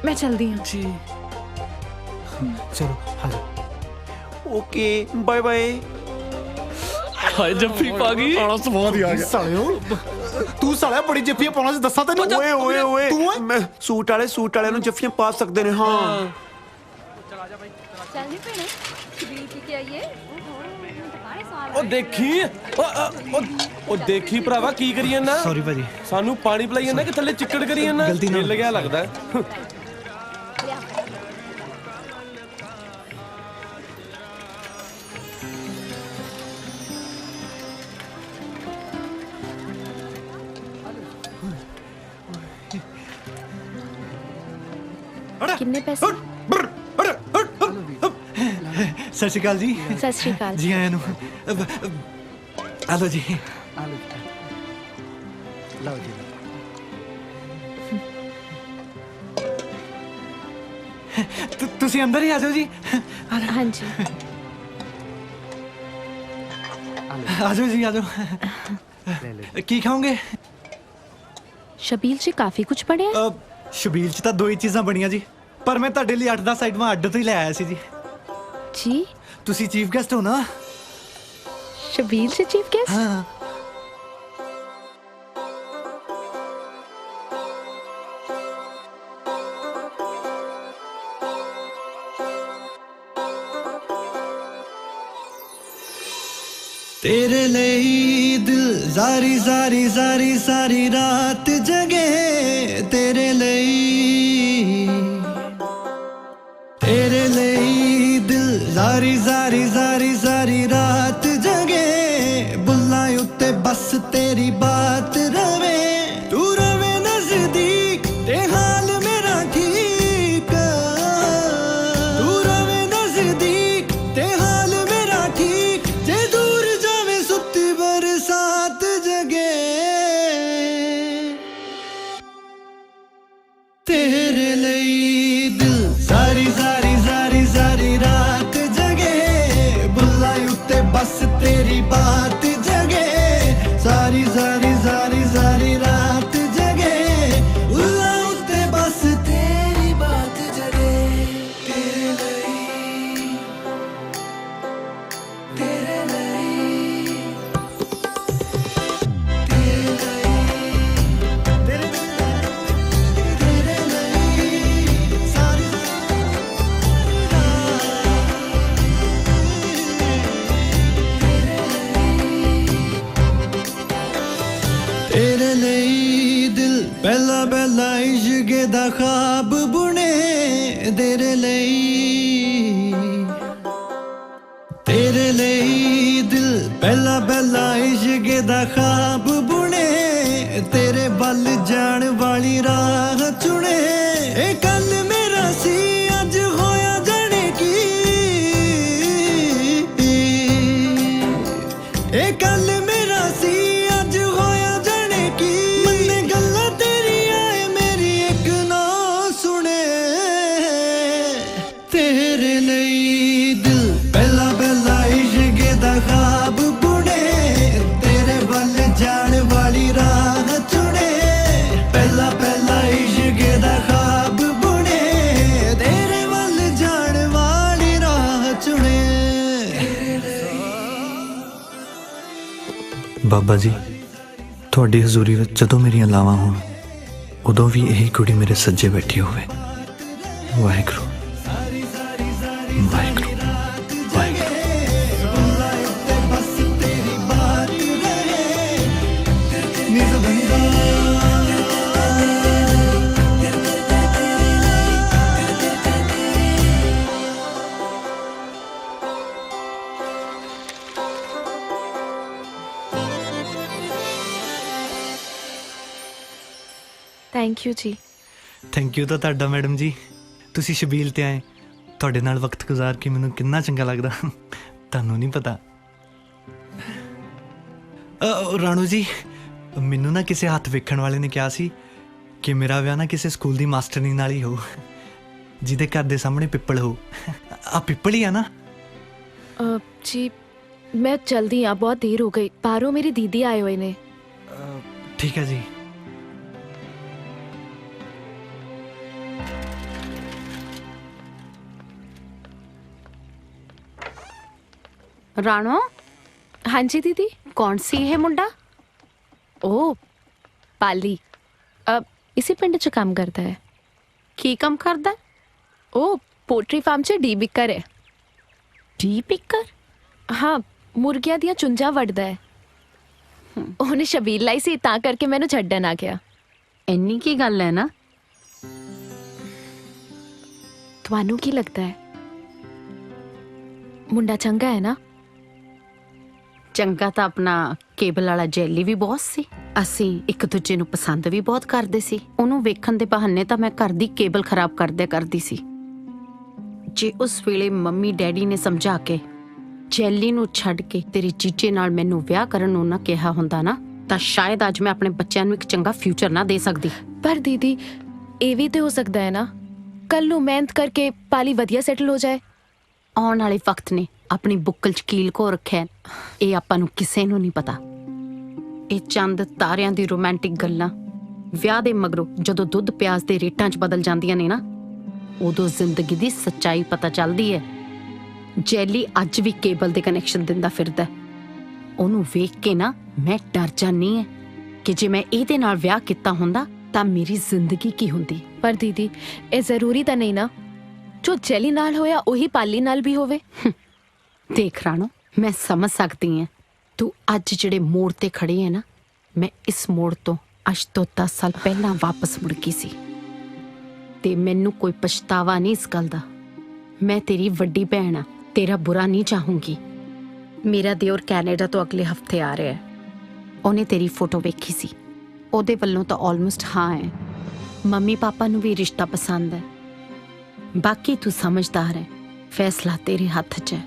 मैं चलती हूँ
जी।
चलो हाँ।
Okay bye bye.
हाय जफ्फी पा गई।
बड़ा स्वाद ही आ गया। सालियो तू साला बड़ी जफ्फियां पाਉਣਾ ਸੀ ਦੱਸਾਂ ਤੈਨੂੰ।
ਓਏ ਓਏ ਓਏ ਮੈਂ ਸੂਟ ਵਾਲੇ ਨੂੰ ਜੱਫੀਆਂ ਪਾ ਸਕਦੇ ਨੇ। ਹਾਂ
चल आ जा भाई। चल नहीं पीने छबील पी के आइए।
ਉਹ ਦੇਖੀ ਉਹ ਦੇਖੀ ਭਰਾਵਾ ਕੀ ਕਰੀ ਜਾਂਦਾ।
ਸੌਰੀ ਭਾਜੀ,
ਸਾਨੂੰ ਪਾਣੀ ਪਿਲਾਈ ਜਾਂਦਾ ਕਿ ਥੱਲੇ ਚਿੱਕੜ ਕਰੀ ਜਾਂਦਾ।
ਗਲਤੀ ਨਾਲ
ਮਿਲ ਗਿਆ ਲੱਗਦਾ।
कितने पैसे?
ਸਤਿ ਸ਼੍ਰੀ ਅਕਾਲ ਜੀ।
सत श्री अकाल।
ਜੀ ਆਇਆਂ ਨੂੰ। ਆ ਲਓ ਜੀ। ਲਓ ਜੀ। ਤੁਸੀਂ ਅੰਦਰ ਹੀ ਆ ਜਾਓ ਜੀ।
हाँ जी।
ਆ ਜਾਓ ਜੀ, ਆ ਜਾਓ। ਕੀ ਖਾਓਗੇ?
शबील जी काफी कुछ पढ़े।
ਸ਼ਬੀਲ ਚ ਤਾਂ ਦੋ ਹੀ ਚੀਜ਼ਾਂ ਬਣੀਆਂ ਜੀ, ਪਰ ਮੈਂ ਤੁਹਾਡੇ ਲਈ 8-10 ਆਈਟਮਾਂ ਅੱਡ ਤੋਂ ਹੀ ਲੈ ਆਇਆ ਸੀ ਜੀ।
जी
ਤੁਸੀਂ ਚੀਫ ਗੈਸਟ ਹੋ ਨਾ।
शबील से चीफ गेस्ट।
हाँ।
तेरे लिए दिल सारी सारी सारी सारी रात जगे तेरे लिए दिल सारी सारी सारी सारी रात जगे बुल्ला उत्ते बस तेरी बात रवे तू रवे नजदीक ते हाल मेरा ठीक तू रवे नजदीक ते हाल मेरा ठीक जे दूर जावे सुती बरसात जगे तेरे लिए दिल सारी सारी सारी सारी रात जगे बुल्ला उत्ते बस तेरी बात जगे सारी सारी सारी सारी रात जगे बुल्ला उत्ते बस तेरी बात जगे तेरे लिए तेरे लिए तेरे लिए दिल पहला पहला इश्क दा ख्वाब बुने तेरे लिए दिल पहला पहला इश्क दा ख्वाब बुने तेरे बल जान वाली राह चुने ए कल मेरा सी अज होया जाने की ए कल मेरा सी अज होया जाने की मन्ने गल्लां तेरियां ए मेरी एक ना सुने तेरे लिए दिल पहला पहला इश्क दा ख्वाब बुने तेरे बल जान वाली राह चुने पहला पहला इश्क दा ख्वाब बुने तेरे बल जान वाली राह चुने
ਬਾਬਾ ਜੀ ਤੁਹਾਡੀ ਹਜ਼ੂਰੀ ਵਿੱਚ ਜਦੋਂ ਮੇਰੀਆਂ ਲਾਵਾਂ ਹੋਣ ਉਦੋਂ ਵੀ ਇਹੀ ਕੁੜੀ ਮੇਰੇ ਸੱਜੇ ਬੈਠੀ ਹੋਵੇ ਵਾਹਿਗੁਰੂ ਵਾਹਿਗੁਰੂ
थैंक यू जी
ਥੈਂਕ ਯੂ ਤਾਂ ਤੁਹਾਡਾ ਮੈਡਮ ਜੀ ਤੁਸੀਂ ਸ਼ਬੀਲ ਤੇ ਆਏ ਤੁਹਾਡੇ ਨਾਲ ਵਕਤ ਗੁਜ਼ਾਰ ਕੇ ਮੈਨੂੰ ਕਿੰਨਾ ਚੰਗਾ ਲੱਗਦਾ ਤੁਹਾਨੂੰ ਨਹੀਂ ਪਤਾ ਰਾਣੂ ਜੀ ਮੈਨੂੰ ਨਾ ਕਿਸੇ ਹੱਥ ਵੇਖਣ ਵਾਲੇ ਨੇ ਕਿਹਾ ਸੀ ਕਿ ਮੇਰਾ ਵਿਆਹ ਨਾ ਕਿਸੇ ਸਕੂਲ ਦੀ ਮਾਸਟਰਨੀ ਨਾਲ ਹੀ ਹੋ ਜਿਹਦੇ ਘਰ ਦੇ ਸਾਹਮਣੇ ਪਿੱਪਲ ਹੋ ਆ ਪਿੱਪਲ ਹੀ ਆ ਨਾ
जी मैं जल्दी आ बहुत देर हो गई बाहरों मेरी दीदी आए हुए ने
ठीक है जी
राणो
हाँ जी दीदी
कौन सी है मुंडा
ओ पाली अब इसी पिंड च काम करता है
की काम करदा
ओ पोल्ट्री फार्म च डी बिकर है
डी बिकर
हाँ मुर्गियां दियां चुंझां वड्डदा है ਉਹਨੇ ਸ਼ਬੀਲ ਲਾਈ ਸੀ ਤਾਂ ਕਰਕੇ ਮੈਨੂੰ ਛੱਡਣ ਆ ਗਿਆ
ਇੰਨੀ ਕੀ ਗੱਲ ਹੈ ਨਾ
ਤੁਹਾਨੂੰ ਕੀ ਲੱਗਦਾ ਹੈ ਮੁੰਡਾ ਚੰਗਾ ਹੈ ਨਾ
ਚੰਗਾ ਤਾਂ ਆਪਣਾ ਕੇਬਲ ਵਾਲਾ ਜੈਲੀ ਵੀ ਬਹੁਤ ਸੀ ਅਸੀਂ ਇੱਕ ਦੂਜੇ ਨੂੰ ਪਸੰਦ ਵੀ ਬਹੁਤ ਕਰਦੇ ਸੀ ਉਹਨੂੰ ਵੇਖਣ ਦੇ ਬਹਾਨੇ ਤਾਂ ਮੈਂ ਘਰ ਦੀ ਕੇਬਲ ਖਰਾਬ ਕਰਦੇ ਕਰਦੀ ਸੀ ਜੇ ਉਸ ਵੇਲੇ ਮੰਮੀ ਡੈਡੀ ਨੇ ਸਮਝਾ ਕੇ ਜੈਲੀ ਨੂੰ ਛੱਡ ਕੇ ਤੇਰੀ ਚੀਚੇ ਨਾਲ ਮੈਨੂੰ ਵਿਆਹ ਕਰਨ ਨੂੰ ਨਾ ਕਿਹਾ ਹੁੰਦਾ ਨਾ ਤਾਂ ਸ਼ਾਇਦ ਅੱਜ ਮੈਂ ਆਪਣੇ ਬੱਚਿਆਂ ਨੂੰ ਇੱਕ ਚੰਗਾ ਫਿਊਚਰ ਨਾ ਦੇ ਸਕਦੀ
ਪਰ ਦੀਦੀ ਇਹ ਵੀ ਤੇ ਹੋ ਸਕਦਾ ਹੈ ਨਾ ਕੱਲ ਨੂੰ ਮਿਹਨਤ ਕਰਕੇ ਪਾਲੀ ਵਧੀਆ ਸੈਟਲ ਹੋ ਜਾਏ
ਆਉਣ ਵਾਲੇ ਵਕਤ ਨੇ ਆਪਣੀ ਬੁੱਕਲ ਚ ਕੀਲ ਕੋ ਰੱਖਿਆ ਇਹ ਆਪਾਂ ਨੂੰ ਕਿਸੇ ਨੂੰ ਨਹੀਂ ਪਤਾ ਇਹ ਚੰਦ ਤਾਰਿਆਂ ਦੀ ਰੋਮਾਂਟਿਕ ਗੱਲਾਂ ਵਿਆਹ ਦੇ ਮਗਰੋਂ ਜਦੋਂ ਦੁੱਧ ਪਿਆਜ਼ ਦੇ ਰੇਟਾਂ 'ਚ ਬਦਲ ਜਾਂਦੀਆਂ ਨੇ ਨਾ ਉਦੋਂ ਜ਼ਿੰਦਗੀ ਦੀ ਸੱਚਾਈ ਪਤਾ ਚੱਲਦੀ ਹੈ ਜੈਲੀ ਅੱਜ ਵੀ ਕੇਬਲ ਦੇ ਕਨੈਕਸ਼ਨ ਦਿੰਦਾ ਫਿਰਦਾ ਉਹਨੂੰ ਵੇਖ ਕੇ ਨਾ ਮੈਂ ਡਰ ਜਾਂਦੀ ਹਾਂ ਕਿ ਜੇ ਮੈਂ ਇਹਦੇ ਨਾਲ ਵਿਆਹ ਕੀਤਾ ਹੁੰਦਾ ਤਾਂ ਮੇਰੀ ਜ਼ਿੰਦਗੀ ਕੀ ਹੁੰਦੀ
ਪਰ ਦੀਦੀ ਇਹ ਜ਼ਰੂਰੀ ਤਾਂ ਨਹੀਂ ਨਾ ਜੋ ਜੈਲੀ ਨਾਲ ਹੋਇਆ ਉਹੀ ਪਾਲੀ ਨਾਲ ਵੀ ਹੋਵੇ
ਦੇਖ ਰਾਣੋ ਮੈਂ ਸਮਝ ਸਕਦੀ ਹਾਂ ਤੂੰ ਅੱਜ ਜਿਹੜੇ ਮੋੜ ਤੇ ਖੜੀ ਹੈ ਨਾ, ਮੈਂ ਇਸ ਮੋੜ ਤੋਂ ਅੱਜ ਤੋਂ 10 ਸਾਲ ਪਹਿਲਾਂ ਵਾਪਸ ਮੁੜ ਗਈ ਸੀ ਤੇ ਮੈਨੂੰ ਕੋਈ ਪਛਤਾਵਾ ਨਹੀਂ ਇਸ ਗੱਲ ਦਾ। ਮੈਂ ਤੇਰੀ ਵੱਡੀ ਭੈਣ ਆ, ਤੇਰਾ ਬੁਰਾ ਨਹੀਂ ਚਾਹੂੰਗੀ। ਮੇਰਾ ਦਿਓਰ ਕੈਨੇਡਾ ਤੋਂ ਅਗਲੇ ਹਫਤੇ ਆ ਰਿਹਾ ਹੈ। ਉਹਨੇ ਤੇਰੀ ਫੋਟੋ ਵੇਖੀ ਸੀ, ਉਹਦੇ ਵੱਲੋਂ ਤਾਂ ਆਲਮੋਸਟ ਹਾਂ ਹੈ। ਮੰਮੀ ਪਾਪਾ ਨੂੰ ਵੀ ਰਿਸ਼ਤਾ ਪਸੰਦ ਹੈ। ਬਾਕੀ ਤੂੰ ਸਮਝਦਾਰ ਹੈ, ਫੈਸਲਾ ਤੇਰੇ ਹੱਥ 'ਚ ਹੈ।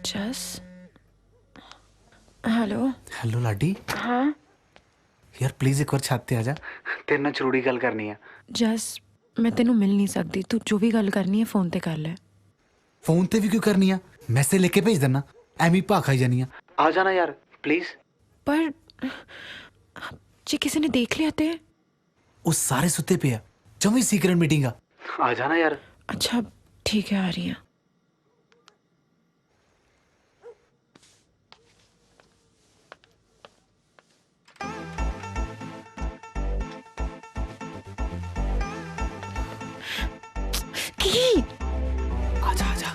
जस हेलो
हेलो लाडी।
हाँ
यार प्लीज एक बार छत ते आ जा, तेरे नाल जरूरी गल करनी है।
जस मैं तेनू मिल नहीं सकती, तू जो भी गल करनी है फोन ते कर ले।
फोन ते भी क्यों करनी है, मैसेज लेके भेज देना, एमी भा खाई जानी है। आ जाना यार प्लीज।
पर जे किसी ने देख लिया ते
वो सारे सुते पे है, जमी सीक्रेट मीटिंग आ जाना यार।
अच्छा ठीक है, आ रही है।
आजा आजा।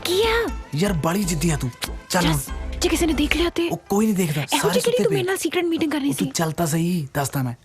किया
यार बड़ी जिद्दी है तू, चल।
जे किसी ने देख लिया ते
कोई नहीं देखता, सारे सुते
तू
पे।
मेरे नाल सीक्रेट मीटिंग करनी
तू
सी।
चलता सही, दसदा मैं।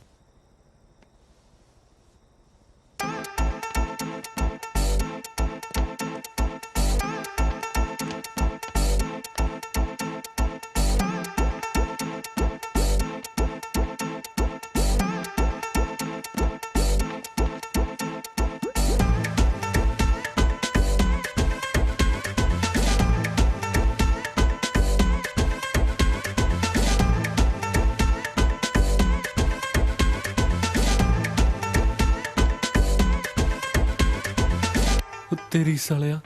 ਤੇਰੀ ਸਾਲਿਆ,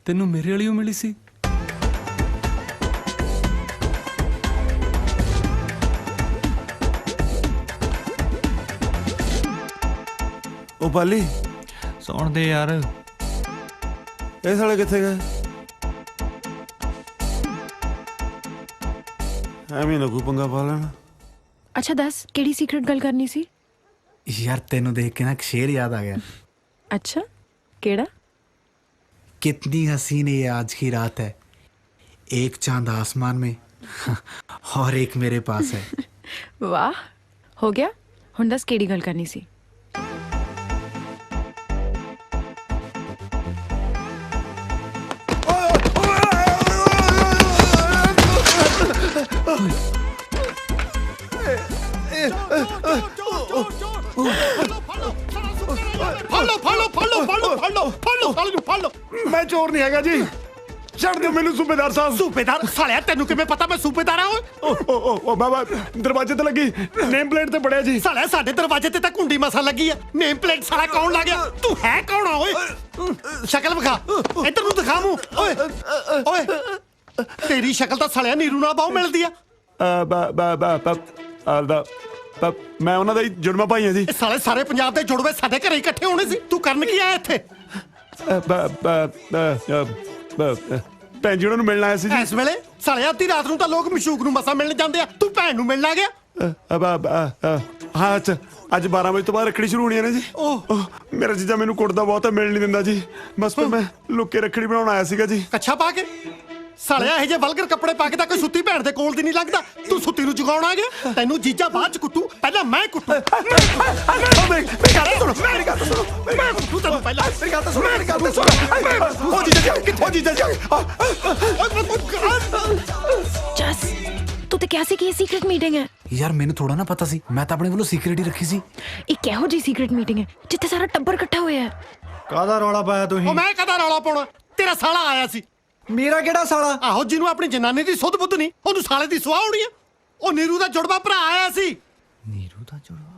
ਤੈਨੂੰ ਮੇਰੇ ਵਾਲੀ ਓ ਮਿਲੀ ਸੀ।
ਉਹ ਪਾਲੀ
ਸੌਣ ਦੇ ਯਾਰ।
ਇਹ ਸਾਲੇ ਕਿੱਥੇ ਗਏ? ਐਵੇਂ ਨਾ ਕੋਈ ਪੰਗਾ ਪਾ ਲੈਣਾ।
अच्छा दस केड़ी सीक्रेट गल करनी सी?
यार तेनू देख के ना एक शेर याद आ गया।
अच्छा केड़ा?
कितनी हसीन ये आज की रात है, एक चांद आसमान में और एक मेरे पास है।
वाह हो गया। हुण दस केड़ी गल करनी सी?
मैं चोर नहीं हैगा जी, ਛੱਡ ਦਿਓ ਮੈਨੂੰ ਸੂਬੇਦਾਰ ਸਾਹਿਬ।
ਸੂਬੇਦਾਰ ਸਾਲਿਆ, ਤੈਨੂੰ ਕਿਵੇਂ ਪਤਾ ਮੈਂ ਸੂਬੇਦਾਰ ਆ?
ਓ ਬਾਬਾ, ਦਰਵਾਜ਼ੇ ਤੇ ਲੱਗੀ ਨੇਮ ਪਲੇਟ ਤੇ ਪੜਿਆ ਜੀ।
ਸਾਲਿਆ ਸਾਡੇ ਦਰਵਾਜ਼ੇ ਤੇ ਤਾਂ ਕੁੰਡੀ ਮਸਾ ਲੱਗੀ ਆ, ਨੇਮ ਪਲੇਟ ਸਾਲਾ ਕੌਣ ਲਾ ਗਿਆ? ਤੂੰ ਹੈ ਕੌਣ ਆ ਓਏ? ਸ਼ਕਲ ਵਿਖਾ, ਇੱਧਰ ਨੂੰ ਦਿਖਾ ਮੂੰਹ। ਓਏ ਓਏ ਤੇਰੀ ਸ਼ਕਲ ਤਾਂ ਸਾਲਿਆ ਨੀਰੂ ਨਾਲ ਬਹੁਤ ਮਿਲਦੀ ਆ।
ਮੈਂ ਉਹਨਾਂ ਦਾ ਹੀ ਜੁੜਵਾ ਭਾਈ ਹਾਂ ਜੀ।
ਸਾਲੇ ਸਾਰੇ ਪੰਜਾਬ ਦੇ ਜੁੜਵੇ ਸਾਡੇ ਘਰੇ ਇਕੱਠੇ ਹੋਣੇ ਸੀ, ਤੂੰ ਕਰਨ ਕੀ ਆਇਆ ਇੱਥੇ?
ਭੈਣ ਜੀ ਉਹਨਾਂ ਨੂੰ ਮਿਲਣ ਆਇਆ ਸੀ ਜੀ।
ਇਸ ਵੇਲੇ ਸਾਲਿਆ ਅੱਧੀ ਰਾਤ ਨੂੰ ਤਾਂ ਲੋਕ ਮਸ਼ੂਕ ਨੂੰ ਮਸਾ ਮਿਲਣ ਜਾਂਦੇ ਆ, ਤੂੰ ਭੈਣ ਨੂੰ ਮਿਲਣ ਆ ਗਿਆ?
ਹਾਂ ਅੱਛਾ, ਅੱਜ 12 ਵਜੇ ਤੋਂ ਬਾਅਦ ਰੱਖੜੀ ਸ਼ੁਰੂ ਹੋਣੀ ਹੈ ਨਾ ਜੀ। ਮੇਰਾ ਜੀਜਾ ਮੈਨੂੰ ਕੁੱਟਦਾ ਬਹੁਤ ਹੈ, ਮਿਲ ਨਹੀਂ ਦਿੰਦਾ ਜੀ। ਬਸ ਫਿਰ ਮੈਂ ਲੁੱਕੇ ਰੱਖੜੀ ਬਣਾਉਣ ਆਇਆ ਸੀਗਾ ਜੀ।
ਕੱਛਾ ਪਾ ਕੇ? ਸਾਲਿਆ ਇਹ ਜੇ ਵਲਗਰ ਕੱਪੜੇ ਪਾ ਕੇ ਤਾਂ ਕੋਈ ਸੁੱਤੀ ਭੈਣ ਦੇ ਕੋਲ ਦੀ ਨਹੀਂ ਲੱਗਦਾ, ਤੂੰ ਸੁੱਤੀ ਨੂੰ ਜਗਾਉਣ ਆ ਗਿਆ? ਤੈਨੂੰ ਜੀਜਾ ਬਾਅਦ ਚ ਕੁੱਟੂ, ਪਹਿਲਾਂ ਮੈਂ ਕੁੱਟੂ।
ਮੇਰੀ ਗੱਲ ਸੁਣੋ, ਮੇਰੀ ਗੱਲ ਸੁਣੋ,
ਮੈਂ ਕੁੱਟੂ ਤੈਨੂੰ ਪਹਿਲਾਂ।
ਮੇਰੀ ਗੱਲ ਸੁਣੋ, ਮੇਰੀ ਗੱਲ ਸੁਣੋ। ਉਹ ਜੀਜਾ ਜੀ ਕਿੱਥੇ? ਜੀਜਾ ਜੀ
जस तू ते क्या सी कि ये सीक्रेट मीटिंग है?
यार मैंने थोड़ा ना पता सी, मैं तो अपने वालों सीक्रेट ही रखी सी।
ये किहो जी सीक्रेट मीटिंग है जिथे सारा टब्बर इकट्ठा होया है?
ਕਾਹਦਾ ਰੌਲਾ ਪਾਇਆ ਤੁਸੀਂ?
ਉਹ ਮੈਂ ਕਦਾ ਰੌਲਾ ਪਾਉਣਾ? ਤੇਰਾ ਸਾਲਾ ਆਇਆ ਸੀ।
ਮੇਰਾ ਕਿਹੜਾ ਸਾਲਾ?
ਆਹੋ, ਜਿਹਨੂੰ ਆਪਣੀ ਜਨਾਨੀ ਦੀ ਸੁੱਧ ਬੁੱਧ ਨਹੀਂ, ਉਹਨੂੰ ਸਾਲੇ ਦੀ ਸੁਆਹ ਹੋਣੀ ਆ। ਉਹ ਨੀਰੂ ਦਾ ਜੁੜਵਾ ਭਰਾ ਆਇਆ ਸੀ।
ਨੀਰੂ ਦਾ ਜੁੜਵਾ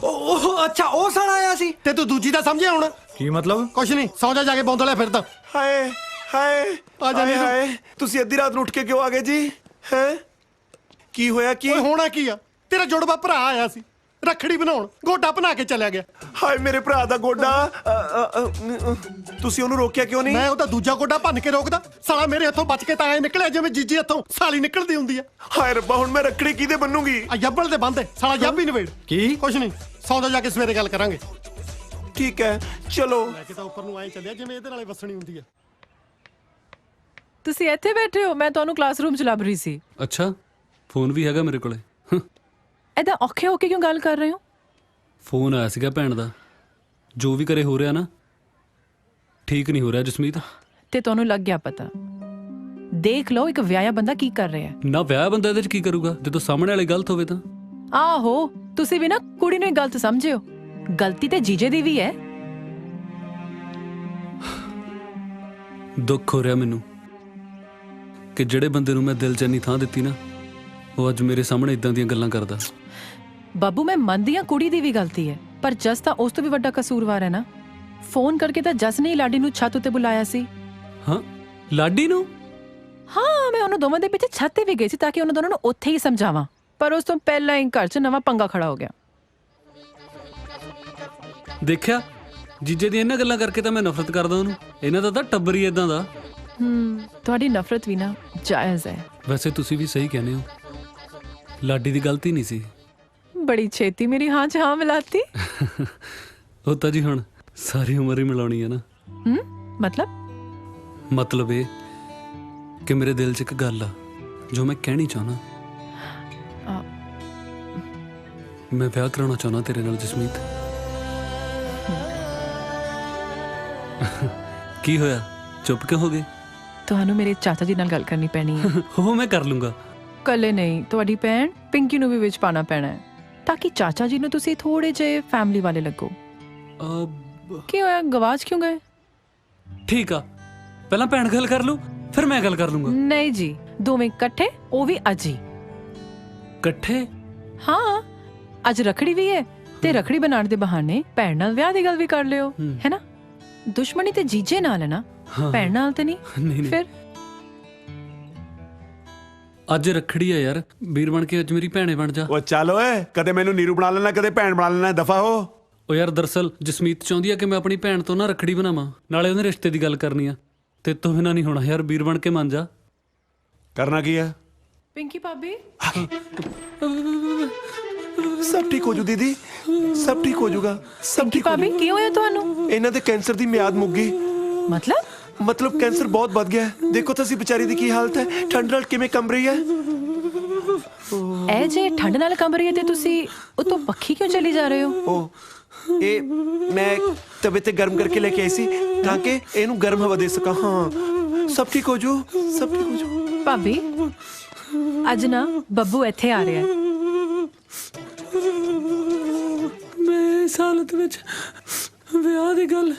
ਉਹ ਅੱਛਾ, ਉਹ ਸਾਲਾ ਆਇਆ ਸੀ।
ਤੇ ਤੂੰ ਦੂਜੀ ਦਾ ਸਮਝਿਆ ਹੁਣ?
ਕੀ ਮਤਲਬ?
ਕੁਛ ਨਹੀਂ, ਸੌਂ ਜਾ ਕੇ ਬੌਂਦਲਿਆ ਫਿਰਦਾ।
ਹਾਏ
ਹਾਏ
ਆ ਜਾ
ਹਾਏ
ਨੀਰੂ।
ਹਾਏ ਤੁਸੀਂ ਅੱਧੀ ਰਾਤ ਨੂੰ ਉੱਠ ਕੇ ਕਿਉਂ ਆ ਗਏ ਜੀ? ਹੈ ਕੀ ਹੋਇਆ ਕੀ?
ਓਏ ਹੋਣਾ ਕੀ ਆ, ਤੇਰਾ ਜੁੜਵਾ ਭਰਾ ਆਇਆ ਸੀ ਰੱਖੜੀ ਬਣਾਉਣ, ਗੋਡਾ ਬਣਾ ਕੇ ਚਲਿਆ ਗਿਆ।
ਹਾਏ ਮੇਰੇ ਭਰਾ ਦਾ ਗੋਡਾ। ਤੁਸੀਂ ਉਹਨੂੰ ਰੋਕਿਆ ਕਿਉਂ ਨਹੀਂ?
ਮੈਂ ਉਹਦਾ ਦੂਜਾ ਗੋਡਾ ਭੰਨ ਕੇ ਰੋਕਦਾ, ਸਾਲਾ ਮੇਰੇ ਹੱਥੋਂ ਬਚ ਕੇ ਤਾਂ ਐ ਨਿਕਲਿਆ ਜਿਵੇਂ ਜੀਜੀ ਹੱਥੋਂ ਸਾਲੀ ਨਿਕਲਦੀ ਹੁੰਦੀ ਆ।
ਹਾਏ ਰੱਬਾ, ਹੁਣ ਮੈਂ ਰੱਖੜੀ ਕਿਹਦੇ ਬੰਨੂਗੀ?
ਆ ਜੱਬਲ ਦੇ ਬੰਦੇ, ਸਾਲਾ ਜੱਬ ਹੀ ਨਵੇੜ।
ਕੀ?
ਕੁਛ ਨਹੀਂ, ਸੌਦਾ ਜਾ ਕੇ ਸਵੇਰੇ ਗੱਲ ਕਰਾਂਗੇ।
ਠੀਕ ਹੈ ਚਲੋ।
ਮੈਂ ਕਿਤਾ ਉੱਪਰ ਨੂੰ ਐ ਚੱਲਿਆ ਜਿਵੇਂ ਇਹਦੇ ਨਾਲੇ ਵਸਣੀ ਹੁੰਦੀ ਆ।
ਤੁਸੀਂ ਇੱਥੇ ਬੈਠੇ ਹੋ, ਮੈਂ ਤੁਹਾਨੂੰ ਕਲਾਸਰੂਮ ਚ ਲੱਭ ਰਹੀ ਸੀ।
ਅੱਛਾ, ਫੋਨ ਵੀ ਹੈਗਾ ਮੇਰੇ ਕੋਲੇ।
ਐਦਾਂ ਔਖੇ ਹੋ ਕੇ ਕਿਉਂ ਗੱਲ ਕਰ ਰਹੇ ਹੋ?
ਫੋਨ ਆਇਆ ਸੀਗਾ ਭੈਣ ਦਾ। ਜੋ ਵੀ ਕਰੇ ਹੋ ਰਿਹਾ ਨਾ, ਠੀਕ ਨਹੀਂ ਹੋ ਰਿਹਾ ਜਸਮੀਤ।
ਤੇ ਤੁਹਾਨੂੰ ਲੱਗ ਗਿਆ ਪਤਾ। ਦੇਖ ਲਓ ਇੱਕ ਵਿਆਹਿਆ ਬੰਦਾ ਕੀ ਕਰ ਰਿਹਾ ਹੈ।
ਨਾ ਵਿਆਹ ਬੰਦਾ ਇਹਦੇ ਚ ਕੀ ਕਰੂਗਾ ਜਦੋਂ ਸਾਹਮਣੇ ਵਾਲੇ ਗਲਤ ਹੋਵੇ ਤਾਂ?
ਆਹੋ, ਤੁਸੀਂ ਵੀ ਨਾ ਕੁੜੀ ਨੂੰ ਹੀ ਗਲਤ ਸਮਝਿਓ। ਗਲਤੀ ਤੇ ਜੀਜੇ ਦੀ ਵੀ ਹੈ।
ਦੁੱਖ ਹੋ ਰਿਹਾ ਮੈਨੂੰ ਕਿ ਜਿਹੜੇ ਬੰਦੇ ਨੂੰ ਮੈਂ ਦਿਲ 'ਚ ਇੰਨੀ ਥਾਂ ਦਿੱਤੀ ਨਾ, ਉਹ ਅੱਜ ਮੇਰੇ ਸਾਹਮਣੇ ਇਦਾਂ ਦੀਆਂ ਗੱਲਾਂ ਕਰਦਾ।
ਬਾਬੂ, ਮੈਂ ਮੰਨਦੀ ਹਾਂ ਕੁੜੀ ਦੀ ਵੀ ਗਲਤੀ ਹੈ, ਪਰ ਜਸ ਤਾਂ ਉਸ ਤੋਂ ਵੀ ਵੱਡਾ ਕਸੂਰਵਾਰ ਹੈ ਨਾ। ਫੋਨ ਕਰਕੇ ਤਾਂ ਜਸ ਨੇ ਹੀ ਲਾਡੀ ਨੂੰ ਛੱਤ ਉੱਤੇ ਬੁਲਾਇਆ ਸੀ।
ਹਾਂ, ਲਾਡੀ ਨੂੰ?
ਹਾਂ, ਮੈਂ ਉਹਨਾਂ ਦੋਵਾਂ ਦੇ ਪਿੱਛੇ ਛੱਤ ਤੇ ਵੀ ਗਈ ਸੀ ਤਾਂ ਕਿ ਉਹਨਾਂ ਦੋਨਾਂ ਨੂੰ ਉੱਥੇ ਹੀ ਸਮਝਾਵਾਂ, ਪਰ ਉਸ ਤੋਂ ਪਹਿਲਾਂ ਹੀ ਘਰ 'ਚ ਨਵਾਂ ਪੰਗਾ ਖੜਾ ਹੋ ਗਿਆ।
ਦੇਖਿਆ, ਜੀਜੇ ਦੀਆਂ ਇਹਨਾਂ ਗੱਲਾਂ ਕਰਕੇ ਤਾਂ ਮੈਂ ਨਫ਼ਰਤ ਕਰਦਾ ਉਹਨੂੰ। ਇਹਨਾਂ ਦਾ ਤਾਂ ਟੱਬਰ ਹੀ ਇਦਾਂ ਦਾ।
ਤੁਹਾਡੀ ਨਫ਼ਰਤ ਵੀ ਨਾ ਜਾਇਜ਼ ਹੈ।
ਵੈਸੇ ਤੁਸੀਂ ਵੀ ਸਹੀ ਕਹਿੰਦੇ ਹੋ, ਲਾਡੀ ਦੀ ਗਲਤੀ ਨਹੀਂ ਸੀ।
ਬੜੀ ਛੇਤੀ ਮੇਰੀ ਹਾਂ 'ਚ ਹਾਂ ਮਿਲਾਤੀ।
ਉਹ ਤਾਂ ਜੀ ਹੁਣ ਸਾਰੀ ਉਮਰ ਹੀ ਮਿਲਾਉਣੀ ਹੈ ਨਾ। ਮਤਲਬ ਇਹ ਕਿ ਮੇਰੇ ਦਿਲ 'ਚ ਇੱਕ ਗੱਲ ਆ ਜੋ ਮੈਂ ਕਹਿਣੀ ਚਾਹੁੰਦਾ। ਮੈਂ ਵਿਆਹ ਕਰਾਉਣਾ ਚਾਹੁੰਦਾ ਤੇਰੇ ਨਾਲ ਜਸਮੀਤ। ਕੀ ਹੋਇਆ, ਚੁੱਪ ਕਿਉਂ ਹੋ ਗਏ?
ਤੁਹਾਨੂੰ ਮੇਰੇ ਚਾਚਾ ਜੀ ਨਾਲ ਗੱਲ ਕਰਨੀ ਪੈਣੀ ਹੈ।
ਉਹ ਮੈਂ ਕਰ ਲੂੰਗਾ।
ਕੱਲੇ ਨਹੀਂ, ਤੁਹਾਡੀ ਭੈਣ ਪਿੰਕੀ ਨੂੰ ਵੀ ਵਿੱਚ ਪਾਣਾ ਪੈਣਾ ਹੈ ਤਾਂ ਕਿ ਚਾਚਾ ਜੀ ਨੂੰ ਤੁਸੀਂ ਥੋੜੇ ਜਿਹੇ ਫੈਮਿਲੀ ਵਾਲੇ ਲੱਗੋ। ਕੀ ਹੋਇਆ, ਗਵਾਚ ਕਿਉਂ ਗਏ?
ਠੀਕ ਆ, ਪਹਿਲਾਂ ਭੈਣ ਗੱਲ ਕਰ ਲੂ, ਫਿਰ ਮੈਂ ਗੱਲ ਕਰ ਲੂੰਗਾ।
ਨਹੀਂ ਜੀ, ਦੋਵੇਂ ਇਕੱਠੇ, ਉਹ ਵੀ ਅੱਜ ਹੀ।
ਇਕੱਠੇ?
ਹਾਂ, ਅੱਜ ਰੱਖੜੀ ਵੀ ਹੈ ਤੇ ਰੱਖੜੀ ਬਣਾਉਣ ਦੇ ਬਹਾਨੇ ਭੈਣ ਨਾਲ ਵਿਆਹ ਦੀ ਗੱਲ ਵੀ ਕਰ ਲਿਓ, ਹੈ ਨਾ? ਦੁਸ਼ਮਣੀ ਤੇ ਜੀਜੇ ਨਾਲ ਹੈ ਨਾ, ਭੈਣ ਨਾਲ ਤੇ ਨਹੀਂ। ਫਿਰ
ਅੱਜ ਰੱਖੜੀ ਆ ਯਾਰ, ਵੀਰ ਬਣ ਕੇ ਅੱਜ ਮੇਰੀ ਭੈਣੇ ਬਣ ਜਾ।
ਉਹ ਚੱਲ ਓਏ, ਕਦੇ ਮੈਨੂੰ ਨੀਰੂ ਬਣਾ ਲੈਣਾ, ਕਦੇ ਭੈਣ ਬਣਾ ਲੈਣਾ, ਦਫਾ ਹੋ।
ਉਹ ਯਾਰ ਦਰਅਸਲ ਜਸਮੀਤ ਚਾਹੁੰਦੀ ਆ ਕਿ ਮੈਂ ਆਪਣੀ ਭੈਣ ਤੋਂ ਨਾ ਰੱਖੜੀ ਬਣਾਵਾਂ, ਨਾਲੇ ਉਹਦੇ ਰਿਸ਼ਤੇ ਦੀ ਗੱਲ ਕਰਨੀ ਆ। ਤੇ ਤੋਂ ਬਿਨਾਂ ਨਹੀਂ ਹੋਣਾ ਯਾਰ, ਵੀਰ ਬਣ ਕੇ ਮੰਨ ਜਾ।
ਕਰਨਾ ਕੀ ਆ?
ਪਿੰਕੀ ਭਾਬੀ,
ਸਭ ਠੀਕ ਹੋ ਜੂ ਦੀਦੀ, ਸਭ ਠੀਕ ਹੋ ਜਾਊਗਾ, ਸਭ ਠੀਕ।
ਭਾਬੀ ਕੀ ਹੋਇਆ ਤੁਹਾਨੂੰ?
ਇਹਨਾਂ ਦੇ ਕੈਂਸਰ ਦੀ ਮਿਆਦ ਮੁੱਕ ਗਈ। ਮਤਲਬ ਕੈਂਸਰ ਬਹੁਤ ਵੱਧ ਗਿਆ ਹੈ। ਦੇਖੋ ਤੁਸੀਂ ਵਿਚਾਰੀ ਦੀ ਕੀ ਹਾਲਤ ਹੈ, ਠੰਡ ਨਾਲ ਕਿਵੇਂ ਕੰਬ ਰਹੀ ਹੈ।
ਐ ਜੇ ਠੰਡ ਨਾਲ ਕੰਬ ਰਹੀ ਹੈ ਤੇ ਤੁਸੀਂ ਉਤੋਂ ਪੱਖੀ ਕਿਉਂ ਚਲੀ ਜਾ ਰਹੇ ਹੋ?
ਇਹ ਮੈਂ ਤਬੀਅਤ ਤੇ ਗਰਮ ਕਰਕੇ ਲੈ ਕੇ ਆਈ ਸੀ ਤਾਂ ਕਿ ਇਹਨੂੰ ਗਰਮ ਹਵਾ ਦੇ ਸਕਾਂ। ਹਾਂ, ਸਭ ਠੀਕ ਹੋ ਜੂ, ਸਭ ਠੀਕ ਹੋ ਜੂ।
ਭਾਬੀ, ਅੱਜ ਨਾ ਬੱਬੂ ਇੱਥੇ ਆ ਰਿਹਾ ਹੈ।
ਮੈਂ ਇਸ ਹਾਲਤ ਵਿੱਚ ਵਿਆਹ ਦੀ ਗੱਲ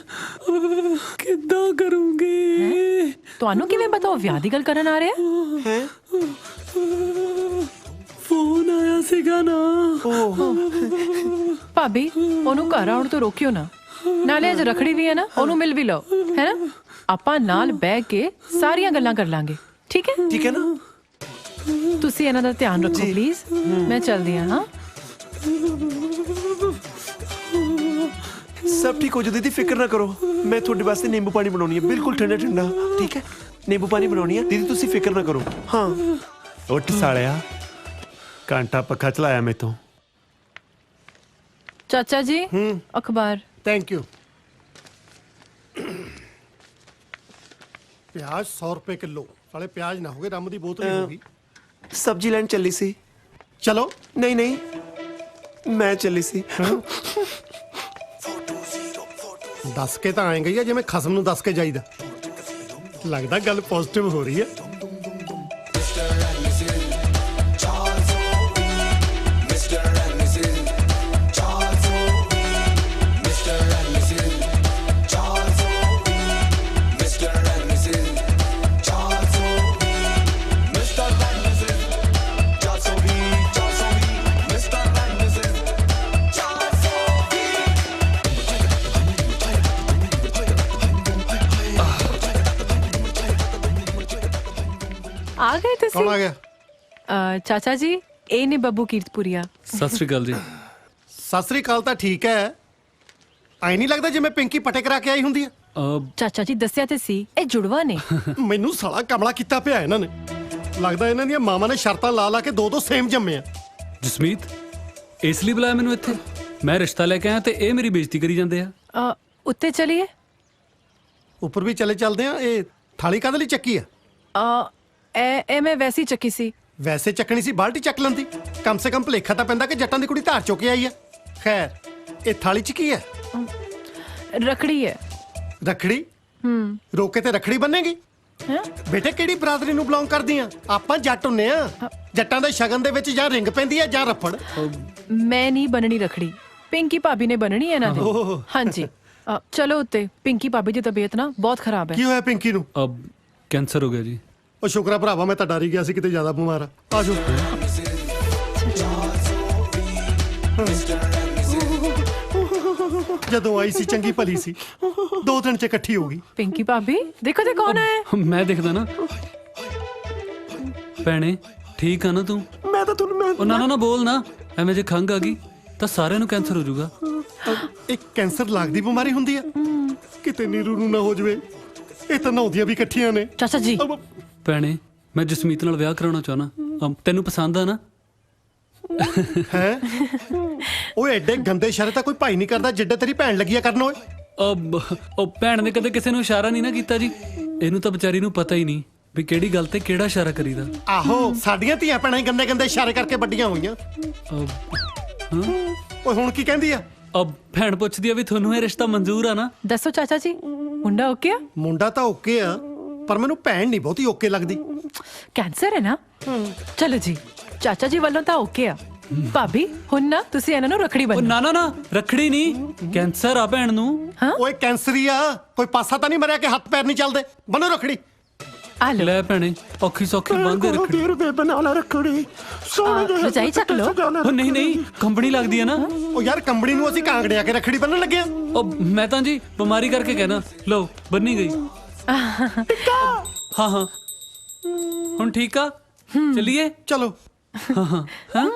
ਕਿੱਦਾਂ ਕਰੂੰਗੀ?
ਤੁਹਾਨੂੰ ਕਿਵੇਂ ਪਤਾ ਉਹ ਵਿਆਹ ਦੀ ਗੱਲ ਕਰਨ ਆ ਰਿਹਾ
ਹੈ?
ਫੋਨ ਆਇਆ ਸੀਗਾ ਨਾ।
ਭਾਬੀ, ਉਹਨੂੰ ਘਰ ਆਉਣ ਤੋਂ ਰੋਕਿਓ ਨਾ। ਨਾਲੇ ਅੱਜ ਰੱਖੜੀ ਵੀ ਹੈ ਨਾ, ਉਹਨੂੰ ਮਿਲ ਵੀ ਲਓ, ਹੈ ਨਾ? ਆਪਾਂ ਨਾਲ ਬਹਿ ਕੇ ਸਾਰੀਆਂ ਗੱਲਾਂ ਕਰ ਲਾਂਗੇ, ਠੀਕ ਹੈ?
ਠੀਕ ਹੈ ਨਾ?
ਤੁਸੀਂ ਇਹਨਾਂ ਦਾ ਧਿਆਨ ਰੱਖੋ ਪਲੀਜ਼। ਮੈਂ ਚੱਲਦੀ ਹਾਂ।
ਸਭ ਠੀਕ ਹੋ ਜੂ ਦੀਦੀ, ਫਿਕਰ ਨਾ ਕਰੋ। ਮੈਂ ਤੁਹਾਡੇ ਵਾਸਤੇ ਨਿੰਬੂ ਪਾਣੀ ਬਣਾਉਣੀ ਹੈ, ਬਿਲਕੁਲ ਠੰਡਾ ਠੰਡਾ, ਠੀਕ ਹੈ? ਨਿੰਬੂ ਪਾਣੀ ਬਣਾਉਣੀ ਹੈ ਦੀਦੀ, ਤੁਸੀਂ ਫਿਕਰ ਨਾ ਕਰੋ। ਹਾਂ,
ਉੱਠ ਸਾਲਿਆ, ਘੰਟਾ ਪੱਖਾ ਚਲਾਇਆ ਮੈਥੋਂ।
ਚਾਚਾ ਜੀ, ਅਖਬਾਰ।
Thank you. ਪਿਆਜ਼ 100 ਰੁਪਏ ਕਿਲੋ। ਸਾਲੇ ਪਿਆਜ਼ ਨਾ ਹੋਗੇ, ਰੰਮ ਦੀ ਬੋਤਲ ਹੀ ਹੋਗੀ।
ਸਬਜ਼ੀ ਲੈਣ ਚੱਲੀ ਸੀ।
ਚਲੋ।
ਨਹੀਂ ਨਹੀਂ, ਮੈਂ ਚੱਲੀ ਸੀ।
ਦੱਸ ਕੇ ਤਾਂ ਆਏ ਗਈ ਆ ਜਿਵੇਂ ਖਸਮ ਨੂੰ ਦੱਸ ਕੇ ਜਾਈਦਾ। ਲੱਗਦਾ ਗੱਲ ਪੋਜ਼ਿਟਿਵ ਹੋ ਰਹੀ ਹੈ।
ਚਾਚਾ ਜੀ ਇਹ ਨੇ ਬੱਬੂ ਕੀਰਤਪੁਰੀਆ।
ਸਤਿ ਸ੍ਰੀ ਅਕਾਲ ਜੀ।
ਸਤਿ ਸ੍ਰੀ ਅਕਾਲ ਤਾਂ ਠੀਕ ਹੈ, ਐ ਨਹੀਂ ਲੱਗਦਾ ਜਿਵੇਂ ਪਿੰਕੀ ਪਟੇ ਕਰਾ ਕੇ ਆਈ ਹੁੰਦੀ ਆ।
ਚਾਚਾ ਜੀ ਦੱਸਿਆ ਤੇ ਸੀ ਇਹ ਜੁੜਵਾ ਨੇ।
ਮੈਨੂੰ ਸਾਲਾ ਕਮਲਾ ਕੀਤਾ ਪਿਆ ਇਹਨਾਂ ਨੇ। ਲੱਗਦਾ ਇਹਨਾਂ ਦੀਆਂ ਮਾਵਾਂ ਨੇ ਸ਼ਰਤਾਂ ਲਾ ਲਾ ਕੇ ਦੋ ਸੇਮ ਜੰਮੇ ਆ।
ਜਸਮੀਤ ਇਸ ਲਈ ਬੁਲਾਇਆ ਮੈਨੂੰ ਇੱਥੇ? ਮੈਂ ਰਿਸ਼ਤਾ ਲੈ ਕੇ ਆਇਆ ਤੇ ਇਹ ਮੇਰੀ ਬੇਇੱਜ਼ਤੀ ਕਰੀ ਜਾਂਦੇ ਆ।
ਉੱਤੇ ਚਲੀਏ?
ਉੱਪਰ ਵੀ ਚੱਲਦੇ ਆ। ਇਹ ਥਾਲੀ ਕਾਹਦੇ ਲਈ ਚੱਕੀ ਆ?
ਇਹ ਮੈਂ ਵੈਸੀ ਚੱਕੀ ਸੀ।
ਵੈਸੇ ਚੱਕਣੀ ਸੀ, ਬਾਲਟੀ ਚੱਕ ਲੈਂਦੀ। ਕਮ ਸੇ ਕਮ ਭਲੇਖਾ ਤਾਂ ਪੈਂਦਾ ਕਿ ਜੱਟਾਂ ਦੀ ਕੁੜੀ ਧਾਰ ਚੁੱਕ ਕੇ ਆਈ ਆ। ਖੈਰ ਇਹ ਥਾਲੀ 'ਚ ਕੀ ਹੈ?
ਰਖੜੀ ਹੈ।
ਰਖੜੀ? ਰੋਕੇ ਤੇ ਰਖੜੀ ਬੰਨੇਗੀ? ਬੇਟੇ ਕਿਹੜੀ ਬਰਾਦਰੀ ਨੂੰ ਬਿਲੋਂਗ ਕਰਦੀ ਆ? ਆਪਾਂ ਜੱਟ ਹੁੰਨੇ ਆ। ਜੱਟਾਂ ਦੇ ਸ਼ਗਨ ਦੇ ਵਿੱਚ ਜਾਂ ਰਿੰਗ ਪੈਂਦੀ ਆ ਜਾਂ ਰੱਫੜ।
ਮੈਂ ਨਹੀਂ ਬਣਨੀ ਰਖੜੀ, ਪਿੰਕੀ ਭਾਬੀ ਨੇ ਬਣਨੀ ਹੈ ਇਹਨਾਂ ਦੀ। ਹਾਂਜੀ ਚਲੋ ਉੱਤੇ। ਪਿੰਕੀ ਭਾਬੀ ਦੀ ਤਬੀਅਤ ਨਾ ਬਹੁਤ ਖਰਾਬ ਹੈ।
ਕੀ ਹੋਇਆ ਪਿੰਕੀ ਨੂੰ?
ਕੈਂਸਰ ਹੋ ਗਿਆ ਜੀ।
ਉਹ ਸ਼ੁਕਰ ਆ ਭਰਾਵਾ, ਮੈਂ ਤਾਂ ਡਰ ਹੀ ਗਿਆ ਸੀ ਕਿਤੇ ਜ਼ਿਆਦਾ ਬਿਮਾਰ ਆ। ਆਜੋ। ਜਦੋਂ ਆਈ ਸੀ ਚੰਗੀ ਭਲੀ ਸੀ, 2 ਦਿਨ ਚ ਇਕੱਠੀ ਹੋ ਗਈ।
ਪਿੰਕੀ ਭਾਬੀ ਦੇਖੋ ਤੇ ਕੌਣ ਹੈ।
ਮੈਂ ਦੇਖਦਾ ਨਾ। ਭੈਣੇ ਠੀਕ ਆ ਨਾ ਤੂੰ?
ਮੈਂ ਤਾਂ ਤੁਹਾਨੂੰ
ਨਾ ਨਾ ਬੋਲ ਨਾ, ਐਵੇਂ ਜੇ ਖੰਗ ਆ ਗਈ ਤਾਂ ਸਾਰਿਆਂ ਨੂੰ ਕੈਂਸਰ ਹੋ ਜਾਊਗਾ।
ਇੱਕ ਕੈਂਸਰ ਲੱਗਦੀ ਬਿਮਾਰੀ ਹੁੰਦੀ ਆ? ਕਿਤੇ ਨੀਰੂ ਨੂੰ ਨਾ ਹੋ ਜਵੇ। ਇਹ ਤਾਂ ਨਹਾਉਂਦੀਆਂ ਵੀ ਇਕੱਠੀਆਂ ਨੇ।
ਚਾਚਾ ਜੀ
ਭੈਣੇ ਮੈਂ ਜਸਮੀਤ ਨਾਲ ਵਿਆਹ ਕਰਾਉਣਾ ਚਾਹਣਾ। ਤੈਨੂੰ ਪਸੰਦ ਆ ਨਾ?
ਹੈ ਉਹ ਐਡੇ ਗੰਦੇ ਇਸ਼ਾਰੇ ਤਾਂ ਕੋਈ ਭਾਈ ਨਹੀਂ ਕਰਦਾ ਜਿੱਡੇ ਤੇਰੀ ਭੈਣ ਲੱਗੀ ਆ ਕਰਨ। ਓਏ
ਉਹ ਭੈਣ ਨੇ ਕਦੇ ਕਿਸੇ ਨੂੰ ਇਸ਼ਾਰਾ ਨਹੀਂ ਨਾ ਕੀਤਾ ਜੀ। ਇਹਨੂੰ ਤਾਂ ਵਿਚਾਰੀ ਨੂੰ ਪਤਾ ਹੀ ਨਹੀਂ ਵੀ ਕਿਹੜੀ ਗੱਲ ਤੇ ਕਿਹੜਾ ਇਸ਼ਾਰਾ ਕਰੀਦਾ।
ਆਹੋ ਸਾਡੀਆਂ ਧੀਆਂ ਭੈਣਾਂ ਹੀ ਗੰਦੇ ਗੰਦੇ ਇਸ਼ਾਰੇ ਕਰਕੇ ਵੱਡੀਆਂ ਹੋਈਆਂ। ਓਏ ਹੁਣ ਕੀ ਕਹਿੰਦੀ ਆ?
ਭੈਣ ਪੁੱਛਦੀ ਆ ਵੀ ਤੁਹਾਨੂੰ ਇਹ ਰਿਸ਼ਤਾ ਮਨਜ਼ੂਰ ਆ ਨਾ?
ਦੱਸੋ ਚਾਚਾ ਜੀ ਮੁੰਡਾ ਓਕੇ ਆ?
ਮੁੰਡਾ ਤਾਂ ਓਕੇ ਆ, ਪਰ ਮੈਨੂੰ ਭੈਣ ਨਹੀਂ ਬਹੁਤੀ ਓਕੇ ਲੱਗਦੀ।
ਕੈਂਸਰ ਹੈ ਨਾ? ਚਲੋ ਜੀ ਚਾਚਾ ਜੀ ਵੱਲੋਂ ਤਾਂ ਓਕੇ ਆ। ਭਾਬੀ ਹੁਣ ਨਾ ਤੁਸੀਂ ਇਹਨਾਂ ਨੂੰ ਰਖੜੀ ਬੰਨੋ।
ਨਾ ਨਾ ਨਾ ਰਖੜੀ ਨਹੀਂ, ਕੈਂਸਰ ਆ ਭੈਣ ਨੂੰ।
ਓਏ ਕੈਂਸਰੀ ਆ, ਕੋਈ ਪਾਸਾ ਤਾਂ ਨਹੀਂ ਮਰਿਆ ਕਿ ਹੱਥ ਪੈਰ ਨਹੀਂ ਚੱਲਦੇ। ਬੰਨੋ ਰਖੜੀ।
ਲੈ ਭੈਣੇ ਔਖੀ ਸੌਖੀ ਬੰਨ੍ਹ ਰੱਖੜੀ।
ਬਣਾ ਲਾ ਰੱਖੜੀ।
ਰਜਾਈ ਚੱਕ ਲੋ।
ਉਹ ਨਹੀਂ ਨਹੀਂ ਕੰਬਣੀ ਲੱਗਦੀ ਆ ਨਾ।
ਉਹ ਯਾਰ ਕੰਬਣੀ ਨੂੰ ਅਸੀਂ ਕਾਂਗੜੇ ਆ ਕੇ ਰੱਖੜੀ ਬੰਨਣ ਲੱਗੇ ਆ।
ਉਹ ਮੈਂ ਤਾਂ ਜੀ ਬਿਮਾਰੀ ਕਰਕੇ ਕਹਿਣਾ। ਲਓ ਬੰਨੀ ਗਈ। ਹਾਂ ਹਾਂ ਹੁਣ ਠੀਕ ਆ, ਚਲਿਏ।
ਚਲੋ।
ਹਾਂ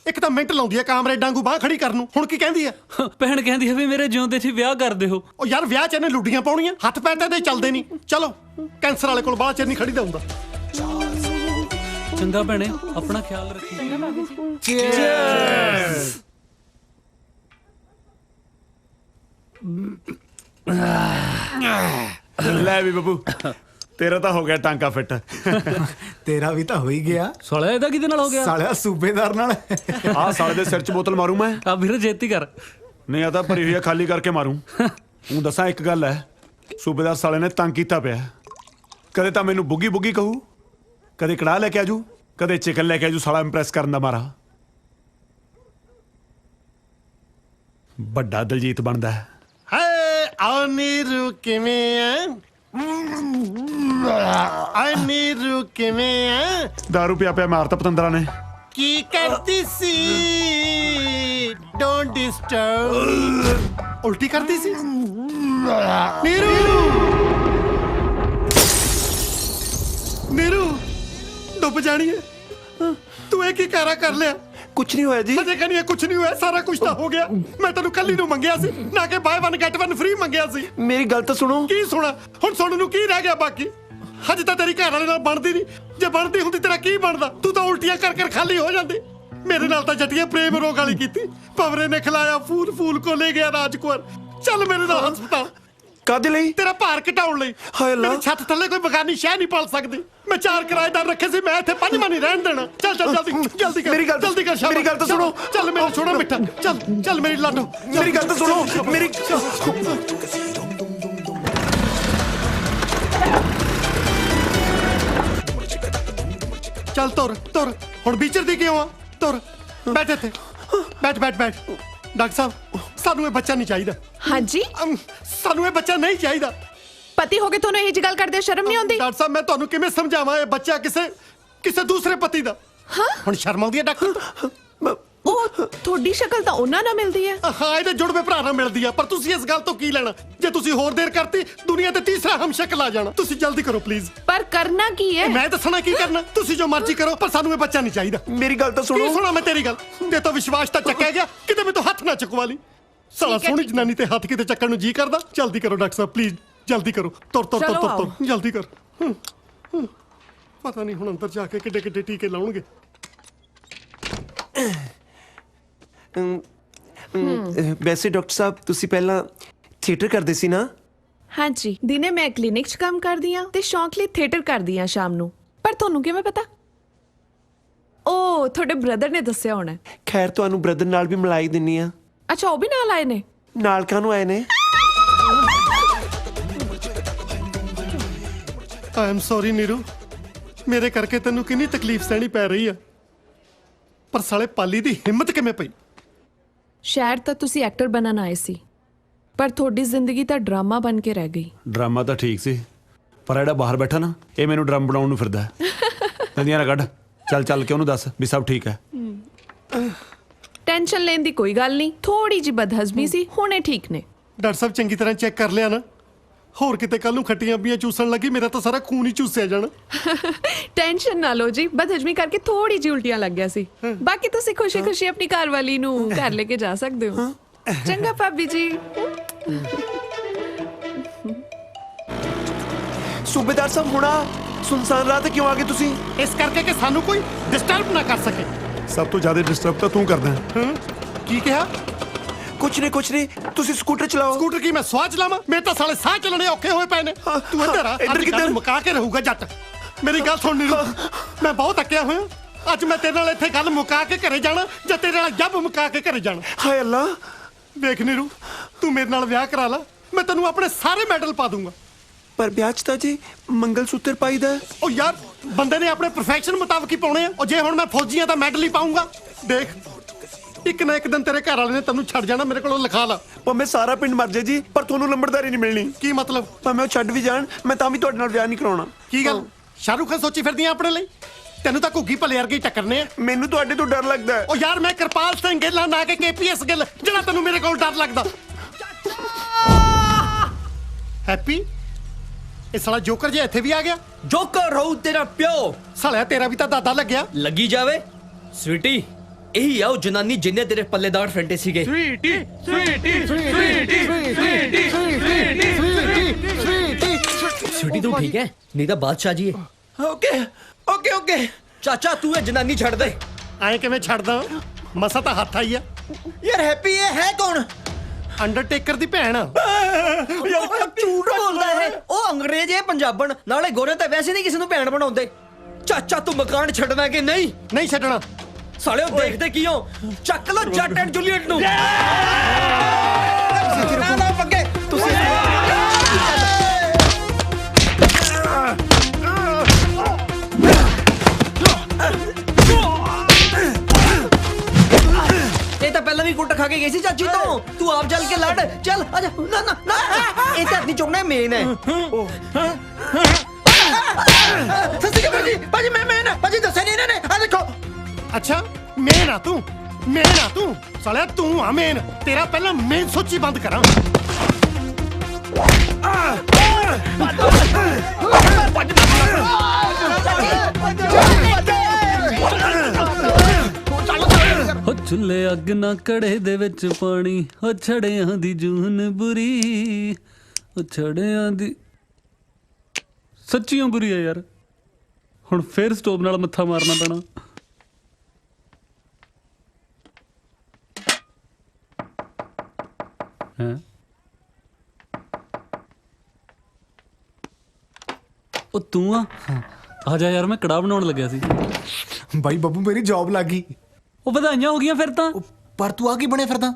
ਇੱਕ ਤਾਂ ਮਿੰਟ ਲਾਉਂਦੀ ਆ ਕਾਮਰੇ ਡਾਂਗੂ ਬਾਹ ਖੜੀ ਕਰਨ ਨੂੰ। ਹੁਣ ਕੀ ਕਹਿੰਦੀ ਆ?
ਭੈਣ ਕਹਿੰਦੀ ਹੈ ਵੀ ਮੇਰੇ ਜਿਉਂਦੇ 'ਚ ਵਿਆਹ ਕਰ ਦਿਓ।
ਉਹ ਯਾਰ ਵਿਆਹ 'ਚ ਇਹਨੇ ਲੁੱਡੀਆਂ ਪਾਉਣੀਆਂ, ਹੱਥ ਪੈਰ ਤਾਂ ਇਹਦੇ ਚੱਲਦੇ ਨਹੀਂ। ਚਲੋ ਕੈਂਸਰ ਵਾਲੇ ਕੋਲ ਬਾਹਲਾ ਚਿਰ ਨਹੀਂ ਖੜੀਦਾ ਹੁੰਦਾ।
ਚੰਗਾ ਭੈਣੇ ਆਪਣਾ ਖਿਆਲ ਰੱਖੀ।
ਲੈ ਵੀ ਬੱਬੂ ਤੇਰਾ ਤਾਂ ਹੋ ਗਿਆ ਟਾਂਕਾ ਫਿੱਟ।
ਤੇਰਾ ਵੀ ਤਾਂ ਹੋ ਹੀ ਗਿਆ।
ਸਾਲਿਆ ਇਹਦਾ ਕਿਹਦੇ ਨਾਲ ਹੋ ਗਿਆ?
ਸਾਲਿਆ ਸੂਬੇਦਾਰ ਨਾਲ।
ਆਹ ਸਾਲੇ ਦੇ ਸਿਰ 'ਚ ਬੋਤਲ ਮਾਰੂ ਮੈਂ।
ਆ ਵੀਰ ਜੇਤੀ ਕਰ।
ਨਹੀਂ ਆ ਤਾਂ ਭਰੀ ਹੋਈ ਆ, ਖਾਲੀ ਕਰਕੇ ਮਾਰੂ। ਹੁਣ ਦੱਸਾਂ ਇੱਕ ਗੱਲ ਹੈ, ਸੂਬੇਦਾਰ ਸਾਲੇ ਨੇ ਤੰਗ ਕੀਤਾ ਪਿਆ। ਕਦੇ ਤਾਂ ਮੈਨੂੰ ਬੁੱਗੀ ਬੁੱਗੀ ਕਹੂ, ਕਦੇ ਕੜਾਹ ਲੈ ਕੇ ਆਜੂ, ਕਦੇ ਚਿਕਨ ਲੈ ਕੇ ਆਜੂ। ਸਾਲਾ ਇੰਪ੍ਰੈਸ ਕਰਨ ਦਾ ਮਾਰਾ ਵੱਡਾ ਦਲਜੀਤ ਬਣਦਾ ਹੈ।
ਹਾਏ ਆ ਨੀਰੂ ਕਿਵੇਂ ਆ? ਆ ਨੀਰੂ ਕਿਵੇਂ ਆ?
ਦਾਰੂ ਪਿਆ ਪਿਆ ਮਾਰਤਾ ਪਤੰਦਰਾਂ ਨੇ।
ਕੀ ਕਰਦੀ ਸੀ? Don't disturb. ਉਲਟੀ ਕਰਦੀ ਸੀ ਨੀਰੂ। ਨੀਰੂ ਡੁੱਬ ਜਾਣੀ ਹੈ। ਤੂੰ ਇਹ ਕੀ ਕਾਰਾ ਕਰ ਲਿਆ?
ਕੁਛ ਨਹੀਂ ਹੋਇਆ ਜੀ।
ਅਜੇ ਕਹਿੰਦੀ ਹੈ ਕੁਛ ਨਹੀਂ ਹੋਇਆ। ਸਾਰਾ ਕੁਝ ਤਾਂ ਹੋ ਗਿਆ। ਮੈਂ ਤੈਨੂੰ ਕੱਲੀ ਨੂੰ ਮੰਗਿਆ ਸੀ ਨਾ ਕਿ ਬਾਏ 1 ਗੈਟ 1 ਫ੍ਰੀ ਮੰਗਿਆ ਸੀ।
ਮੇਰੀ ਗੱਲ ਤਾਂ ਸੁਣੋ।
ਕੀ ਸੁਣਾ? ਹੁਣ ਸੁਣਨ ਨੂੰ ਕੀ ਰਹਿ ਗਿਆ ਬਾਕੀ? ਹਜੇ ਤਾਂ ਤੇਰੀ ਘਰ ਵਾਲੇ ਨਾਲ ਬਣਦੀ ਨਹੀਂ। ਜੇ ਬਣਦੀ ਹੁੰਦੀ ਤੇਰਾ ਕੀ ਬਣਦਾ? ਤੂੰ ਤਾਂ ਉਲਟੀਆਂ ਕਰ ਕਰ ਖਾਲੀ ਹੋ ਜਾਂਦੀ। ਮੇਰੇ ਨਾਲ ਤਾਂ ਜੱਟੀਆਂ ਪ੍ਰੇਮ ਰੋਗ ਵਾਲੀ ਕੀਤੀ। ਪਵਰੇ ਨੇ ਖਿਲਾਇਆ ਫੂਲ ਫੂਲ ਕੋ ਲੈ ਗਿਆ ਰਾਜਕੁਮਾਰ। ਚੱਲ ਮੇਰੇ ਨਾਲ ਹਸਪਤਾਲ।
ਕਾਹਦੇ ਲਈ?
ਤੇਰਾ ਭਾਰ ਘਟਾਉਣ ਲਈ।
ਹਾਏ ਅੱਲਾ।
ਮੇਰੀ ਛੱਤ ਥੱਲੇ ਕੋਈ ਬਗਾਨੀ ਸ਼ਹਿ ਨਹੀਂ ਪਾਲ ਸਕਦੀ। ਮੈਂ 4 ਕਿਰਾਏਦਾਰ ਰੱਖੇ ਸੀ, ਮੈਂ ਇੱਥੇ 5 ਨਹੀਂ ਰਹਿਣ ਦੇਣਾ। ਚੱਲ ਚੱਲ ਜਲਦੀ ਜਲਦੀ ਕਰ।
ਮੇਰੀ ਗੱਲ
ਜਲਦੀ ਕਰ।
ਮੇਰੀ ਗੱਲ ਤਾਂ ਸੁਣੋ।
ਚੱਲ ਮੇਰਾ ਛੋੜਾ ਮਿੱਠਾ। ਚੱਲ ਚੱਲ ਮੇਰੀ ਲਾਡੋ।
ਮੇਰੀ ਗੱਲ ਤਾਂ ਸੁਣੋ। ਮੇਰੀ
ਚੱਲ ਤੁਰ ਤੁਰ। ਹੁਣ ਵਿਚਰਦੀ ਕਿਉਂ ਆ? ਤੁਰ। ਬੈਠ ਇੱਥੇ। ਬੈਠ ਬੈਠ ਬੈਠ। ਡਾਕਟਰ ਸਾਹਿਬ ਸਾਨੂੰ ਇਹ ਬੱਚਾ ਨਹੀਂ ਚਾਹੀਦਾ।
ਹਾਂਜੀ
ਸਾਨੂੰ ਇਹ ਬੱਚਾ ਨਹੀਂ ਚਾਹੀਦਾ।
ਪਤੀ ਹੋ ਕੇ ਤੁਹਾਨੂੰ ਇਹ ਜੀ ਗੱਲ ਕਰਦੇ ਸ਼ਰਮ ਨਹੀਂ ਆਉਂਦੀ?
ਡਾਕਟਰ ਸਾਹਿਬ ਮੈਂ ਤੁਹਾਨੂੰ ਕਿਵੇਂ ਸਮਝਾਵਾਂ? ਇਹ ਬੱਚਾ ਕਿਸੇ ਦੂਸਰੇ ਪਤੀ ਦਾ। ਹੁਣ ਸ਼ਰਮ ਆਉਂਦੀ ਹੈ ਡਾਕਟਰ?
ਉਹ ਤੁਹਾਡੀ ਸ਼ਕਲ ਤਾਂ ਉਹਨਾਂ ਨਾਲ ਮਿਲਦੀ ਹੈ।
ਹਾਂ ਇਹਦੇ ਜੁੜਵੇਂ ਭਰਾ ਨਾਲ ਮਿਲਦੀ ਆ, ਪਰ ਤੁਸੀਂ ਇਸ ਗੱਲ ਤੋਂ ਕੀ ਲੈਣਾ? ਜੇ ਤੁਸੀਂ ਹੋਰ ਦੇਰ ਕਰਤੀ ਦੁਨੀਆ ਤੇ ਤੀਸਰਾ ਹਮਸ਼ਕਲ ਆ ਜਾਣਾ। ਤੁਸੀਂ ਜਲਦੀ ਕਰੋ ਪਲੀਜ਼।
ਪਰ ਕਰਨਾ ਕੀ ਹੈ?
ਮੈਂ ਦੱਸਣਾ ਕੀ ਕਰਨਾ, ਤੁਸੀਂ ਜੋ ਮਰਜ਼ੀ ਕਰੋ, ਪਰ ਸਾਨੂੰ ਇਹ ਬੱਚਾ ਨਹੀਂ ਚਾਹੀਦਾ।
ਮੇਰੀ ਗੱਲ ਤਾਂ ਸੁਣੋ।
ਕੀ ਸੁਣਾ ਮੈਂ ਤੇਰੀ ਗੱਲ? ਤੇ ਤਾਂ ਵਿਸ਼ਵਾਸ ਤਾਂ ਚੱਕਿਆ ਗਿਆ, ਕਿਤੇ ਮੈਂ ਤੋਂ ਹੱਥ ਨਾ ਚੁਕਵਾ ਲਈ। ਸਾਲਾ ਸੋਹਣੀ ਜਨਾਨੀ ਤੇ ਹੱਥ ਕਿਤੇ ਚੱਕਣ ਨੂੰ ਜੀ ਕਰਦਾ। ਜਲਦੀ ਕਰੋ ਡਾਕਟਰ ਸਾਹਿਬ ਪਲੀਜ਼, ਜਲਦੀ ਕਰੋ। ਤੁਰ ਤੁਰ ਤੁਰ ਤੁਰ ਤੁਰ ਜਲਦੀ ਕਰ। ਪਤਾ ਨਹੀਂ ਹੁਣ ਅੰਦਰ ਜਾ ਕੇ ਕਿੱਡੇ ਕਿੱਡੇ ਟੀਕੇ ਲਾਉਣਗੇ।
ਵੈਸੇ ਡਾਕਟਰ ਸਾਹਿਬ ਤੁਸੀਂ ਪਹਿਲਾਂ ਥੀਏਟਰ ਕਰਦੇ ਸੀ ਨਾ?
ਹਾਂਜੀ, ਦਿਨੇ ਮੈਂ ਕਲੀਨਿਕ 'ਚ ਕੰਮ ਕਰਦੀ ਆ ਤੇ ਸ਼ੌਂਕ ਲਈ ਥੀਏਟਰ ਕਰਦੀ ਆ ਸ਼ਾਮ ਨੂੰ। ਪਰ ਤੁਹਾਨੂੰ ਕਿਵੇਂ ਪਤਾ? ਉਹ ਤੁਹਾਡੇ ਬ੍ਰਦਰ ਨੇ ਦੱਸਿਆ ਹੋਣਾ।
ਖੈਰ ਤੁਹਾਨੂੰ ਬ੍ਰਦਰ ਨਾਲ ਵੀ ਮਿਲਾਈ ਦਿੰਨੀ ਆ।
ਅੱਛਾ, ਉਹ ਵੀ ਨਾਲ ਆਏ ਨੇ?
ਨਾਲ ਕਾਹਨੂੰ ਆਏ ਨੇ?
ਆਈ ਐਮ ਸੌਰੀ ਨੀਰੂ, ਮੇਰੇ ਕਰਕੇ ਤੈਨੂੰ ਕਿੰਨੀ ਤਕਲੀਫ ਸਹਿਣੀ ਪੈ ਰਹੀ ਆ। ਪਰ ਸਾਲੇ ਪਾਲੀ ਦੀ ਹਿੰਮਤ ਕਿਵੇਂ ਪਈ?
ਸ਼ਾਇਦ ਤਾਂ ਤੁਸੀਂ ਐਕਟਰ ਬਣਨ ਆਏ ਸੀ, ਪਰ ਤੁਹਾਡੀ ਜ਼ਿੰਦਗੀ ਤਾਂ ਡਰਾਮਾ ਬਣ ਕੇ ਰਹਿ ਗਈ।
ਡਰਾਮਾ ਤਾਂ ਠੀਕ ਸੀ, ਪਰ ਜਿਹੜਾ ਬਾਹਰ ਬੈਠਾ ਨਾ, ਇਹ ਮੈਨੂੰ ਡਰਮ ਬਣਾਉਣ ਨੂੰ ਫਿਰਦਾ। ਨਦੀਆਂ ਨਾ ਕੱਢ, ਚੱਲ ਚੱਲ ਕੇ ਉਹਨੂੰ ਦੱਸ ਵੀ ਸਭ ਠੀਕ ਹੈ।
ਟੈਨਸ਼ਨ ਲੈਣ ਦੀ ਕੋਈ ਗੱਲ ਨਹੀਂ, ਥੋੜੀ ਜਿਹੀ ਬਦਹਜ਼ਮੀ ਸੀ, ਹੁਣੇ ਠੀਕ ਨੇ।
ਡਾਕਟਰ ਸਾਹਿਬ ਚੰਗੀ ਤਰ੍ਹਾਂ ਚੈੱਕ ਕਰ ਲਿਆ ਨਾ? ਹੋਰ ਕਿਤੇ ਕੱਲ ਨੂੰ ਖੱਟੀਆਂ ਬੀਆਂ ਚੂਸਣ ਲੱਗੀ, ਮੇਰਾ ਤਾਂ ਸਾਰਾ ਖੂਨ ਹੀ ਚੂਸਿਆ ਜਾਣਾ।
ਟੈਨਸ਼ਨ ਨਾ ਲਓ ਜੀ, ਬਦਹਜ਼ਮੀ ਕਰਕੇ ਥੋੜੀ ਜਿਹੀ ਉਲਟੀਆਂ ਲੱਗ ਗਿਆ ਸੀ। ਬਾਕੀ ਤੁਸੀਂ ਖੁਸ਼ੀ ਖੁਸ਼ੀ ਆਪਣੀ ਘਰ ਵਾਲੀ ਨੂੰ ਘਰ ਲੈ ਕੇ ਜਾ ਸਕਦੇ ਹੋ। ਚੰਗਾ ਭਾਬੀ ਜੀ।
ਸੂਬੇਦਾਰ ਸਾਹਿਬ ਹੁਣਾ ਸੁਨਸਾਨ ਰਾਤ ਕਿਉਂ ਆ ਗਏ ਤੁਸੀਂ?
ਇਸ ਕਰਕੇ ਕਿ ਸਾਨੂੰ ਕੋਈ ਡਿਸਟਰਬ ਨਾ ਕਰ ਸਕੇ।
ਸਭ ਤੋਂ ਜ਼ਿਆਦਾ ਡਿਸਟਰਬ ਤਾਂ ਤੂੰ ਕਰਦਾ ਹੈ।
ਕੀ ਕਿਹਾ?
ਕੁਛ ਨਹੀਂ, ਤੁਸੀਂ ਸਕੂਟਰ ਚਲਾਓ।
ਸਕੂਟਰ ਕੀ ਮੈਂ ਸਵਾਹ ਚਲਾਵਾਂ? ਮੇਰੇ ਤਾਂ ਸਾਲੇ ਸਾਹ ਚੱਲਣੇ ਔਖੇ ਹੋਏ ਪਏ ਨੇ। ਤੂੰ ਇੱਧਰ ਆ,
ਇੱਧਰ ਕਿੱਧਰ?
ਮੁਕਾ ਕੇ ਰਹੂਗਾ ਜੱਟ। ਮੇਰੀ ਗੱਲ ਸੁਣ ਨੀਰੂ, ਮੈਂ ਬਹੁਤ ਅੱਕਿਆ ਹੋਇਆ। ਅੱਜ ਮੈਂ ਤੇਰੇ ਨਾਲ ਇੱਥੇ ਗੱਲ ਮੁਕਾ ਕੇ ਘਰੇ ਜਾਣਾ ਜਾਂ ਤੇਰੇ ਨਾਲ ਜੱਬ ਮੁਕਾ ਕੇ ਘਰੇ ਜਾਣਾ?
ਹਾਏ ਅੱਲਾ।
ਵੇਖ ਨੀਰੂ, ਤੂੰ ਮੇਰੇ ਨਾਲ ਵਿਆਹ ਕਰਾ ਲਾ, ਮੈਂ ਤੈਨੂੰ ਆਪਣੇ ਸਾਰੇ ਮੈਡਲ ਪਾ ਦੂੰਗਾ।
ਪਰ ਵਿਆਹ 'ਚ ਤਾਂ ਜੀ ਮੰਗਲ ਸੂਤਰ ਪਾਈਦਾ।
ਉਹ ਯਾਰ, ਬੰਦੇ ਨੇ ਆਪਣੇ ਪ੍ਰੋਫੈਸ਼ਨ ਮੁਤਾਬਕ ਹੀ ਪਾਉਣੇ ਆ। ਉਹ ਜੇ ਹੁਣ ਮੈਂ ਫੌਜੀਆਂ ਤਾਂ ਮੈਡਲ ਹੀ ਪਾਉਂਗਾ। ਦੇਖ, ਇੱਕ ਨਾ ਇੱਕ ਦਿਨ ਤੇਰੇ ਘਰ ਵਾਲੇ ਨੇ ਤੈਨੂੰ ਛੱਡ ਜਾਣਾ। ਮੇਰੇ ਕੋਲੋਂ ਲਿਖਾ ਲਾ।
ਭਾਵੇਂ ਸਾਰਾ ਪਿੰਡ ਮਰ ਜਾਏ ਜੀ, ਪਰ ਤੁਹਾਨੂੰ ਲੰਬੜਦਾਰੀ ਨਹੀਂ ਮਿਲਣੀ।
ਕੀ ਮਤਲਬ?
ਭਾਵੇਂ ਉਹ ਛੱਡ ਵੀ ਜਾਣ, ਮੈਂ ਤਾਂ ਵੀ ਤੁਹਾਡੇ ਨਾਲ ਵਿਆਹ ਨਹੀਂ ਕਰਾਉਣਾ।
ਕੀ ਗੱਲ ਸ਼ਾਹਰੁਖ ਖਾਨ ਸੋਚੀ ਫਿਰਦੀਆਂ ਆਪਣੇ ਲਈ? ਤੈਨੂੰ ਤਾਂ ਘੁੱਗੀ ਭਲੇ ਵਰਗੇ ਹੀ ਟੱਕਰਨੇ ਆ।
ਮੈਨੂੰ ਤੁਹਾਡੇ ਤੋਂ ਡਰ ਲੱਗਦਾ ਹੈ।
ਉਹ ਯਾਰ, ਮੈਂ ਕਿਰਪਾਲ ਸਿੰਘ ਗਿੱਲ ਨਾ ਕਿ KPS ਗਿੱਲ, ਜਿਹੜਾ ਤੈਨੂੰ ਮੇਰੇ ਕੋਲ ਡਰ ਲੱਗਦਾ। ਹੈਪੀ, ਇਹ ਸਾਲਾ ਜੋਕਰ ਜੇ ਇੱਥੇ ਵੀ ਆ ਗਿਆ।
ਜੋਕਰ ਰਹੂ ਤੇਰਾ ਪਿਓ।
ਸਾਲਿਆ ਤੇਰਾ ਵੀ ਤਾਂ ਦਾਦਾ ਲੱਗਿਆ।
ਲੱਗੀ ਜਾਵੇ ਸਵੀਟੀ, ਇਹੀ ਆ ਉਹ ਜਨਾਨੀ ਜਿੰਨੇ ਤੇਰੇ ਪੱਲੇਦਾਰ ਫੈਂਟੇ ਸੀਗੇ।
ਸਵੀਟੀ ਸਵੀਟੀ ਸਵੀਟੀ ਸਵੀਟੀ ਸਵੀਟੀ ਸਵੀਟੀ
ਸਵੀਟੀ ਤੂੰ ਠੀਕ ਹੈ? ਨਹੀਂ ਤਾਂ ਬਾਦਸ਼ਾਹ ਜੀ ਹੈ। ਓਕੇ ਚਾਚਾ, ਤੂੰ ਇਹ ਜਨਾਨੀ ਛੱਡ ਦੇ।
ਐਂ ਕਿਵੇਂ ਛੱਡਦਾ? ਮਸਾ ਤਾਂ ਹੱਥ ਆਈ ਆ।
ਯਾਰ ਹੈਪੀ ਇਹ ਹੈ ਕੌਣ?
ਅੰਡਰਟੇਕਰ ਦੀ ਭੈਣ।
ਯਾਰ ਝੂਠ ਬੋਲਦਾ ਹੈ। ਉਹ ਅੰਗਰੇਜ਼ ਹੈ ਪੰਜਾਬਣ, ਨਾਲੇ ਗੋਰੇ ਤਾਂ ਵੈਸੇ ਨਹੀਂ ਕਿਸੇ ਨੂੰ ਭੈਣ ਬਣਾਉਂਦੇ। ਚਾਚਾ ਤੂੰ ਮਕਾਨ ਛੱਡਣਾ ਕਿ ਨਹੀਂ?
ਨਹੀਂ ਛੱਡਣਾ।
ਸਾਲਿਓ ਦੇਖਦੇ ਕੀ ਹੋ? ਚੱਕ ਲੋ ਜੱਟ ਐਂਡ ਜੂਲੀਅਟ ਨੂੰ। ਇਹ ਤਾਂ ਪਹਿਲਾਂ ਵੀ ਕੁੱਟ ਖਾ ਕੇ ਗਈ ਸੀ ਚਾਚੀ ਤੋਂ। ਤੂੰ ਆਪ ਚੱਲ ਕੇ ਲੜ। ਚੱਲ ਆਜਾ। ਨਾ ਇਹ ਤਾਂ ਨਹੀਂ ਚੁੱਕਣਾ, ਮੇਨ ਹੈ। ਸੱਚੀ ਭਾਜੀ ਮੈਂ ਮੇਨ ਹੈ। ਭਾਜੀ ਦੱਸਿਆ ਨਹੀਂ ਇਹਨਾਂ ਨੇ। ਆ ਦੇਖੋ।
ਅੱਛਾ, ਮੇਨ ਆ ਤੂੰ? ਮੇਨ ਆ ਤੂੰ? ਸਾਲਿਆ ਤੂੰ ਆ ਮੇਨ। ਤੇਰਾ ਪਹਿਲਾਂ ਮੇਨ ਸੋਚੀ ਬੰਦ ਕਰਾਂ।
ਹੋ ਚੁੱਲੇ ਅੱਗ ਨਾ ਕੜੇ ਦੇ ਵਿੱਚ ਪਾਣੀ, ਹੋ ਛੜਿਆਂ ਦੀ ਜੂਨ ਬੁਰੀ, ਹੋ ਛੜਿਆਂ ਦੀ ਸੱਚੀਆਂ ਬੁਰੀ ਆ ਯਾਰ। ਹੁਣ ਫੇਰ ਸਟੋਵ ਨਾਲ ਮੱਥਾ ਮਾਰਨਾ ਪੈਣਾ। ਹੈ ਉਹ ਤੂੰ ਆ ਜਾ ਯਾਰ, ਮੈਂ ਕੜਾਹ ਬਣਾਉਣ ਲੱਗਿਆ ਸੀ।
ਬਾਈ ਬੱਬੂ, ਮੇਰੀ ਜੌਬ ਲੱਗ ਗਈ।
ਉਹ ਵਧਾਈਆਂ ਹੋ ਗਈਆਂ ਫਿਰ ਤਾਂ।
ਪਰ ਤੂੰ ਆ ਕੀ ਬਣਿਆ ਫਿਰਦਾ?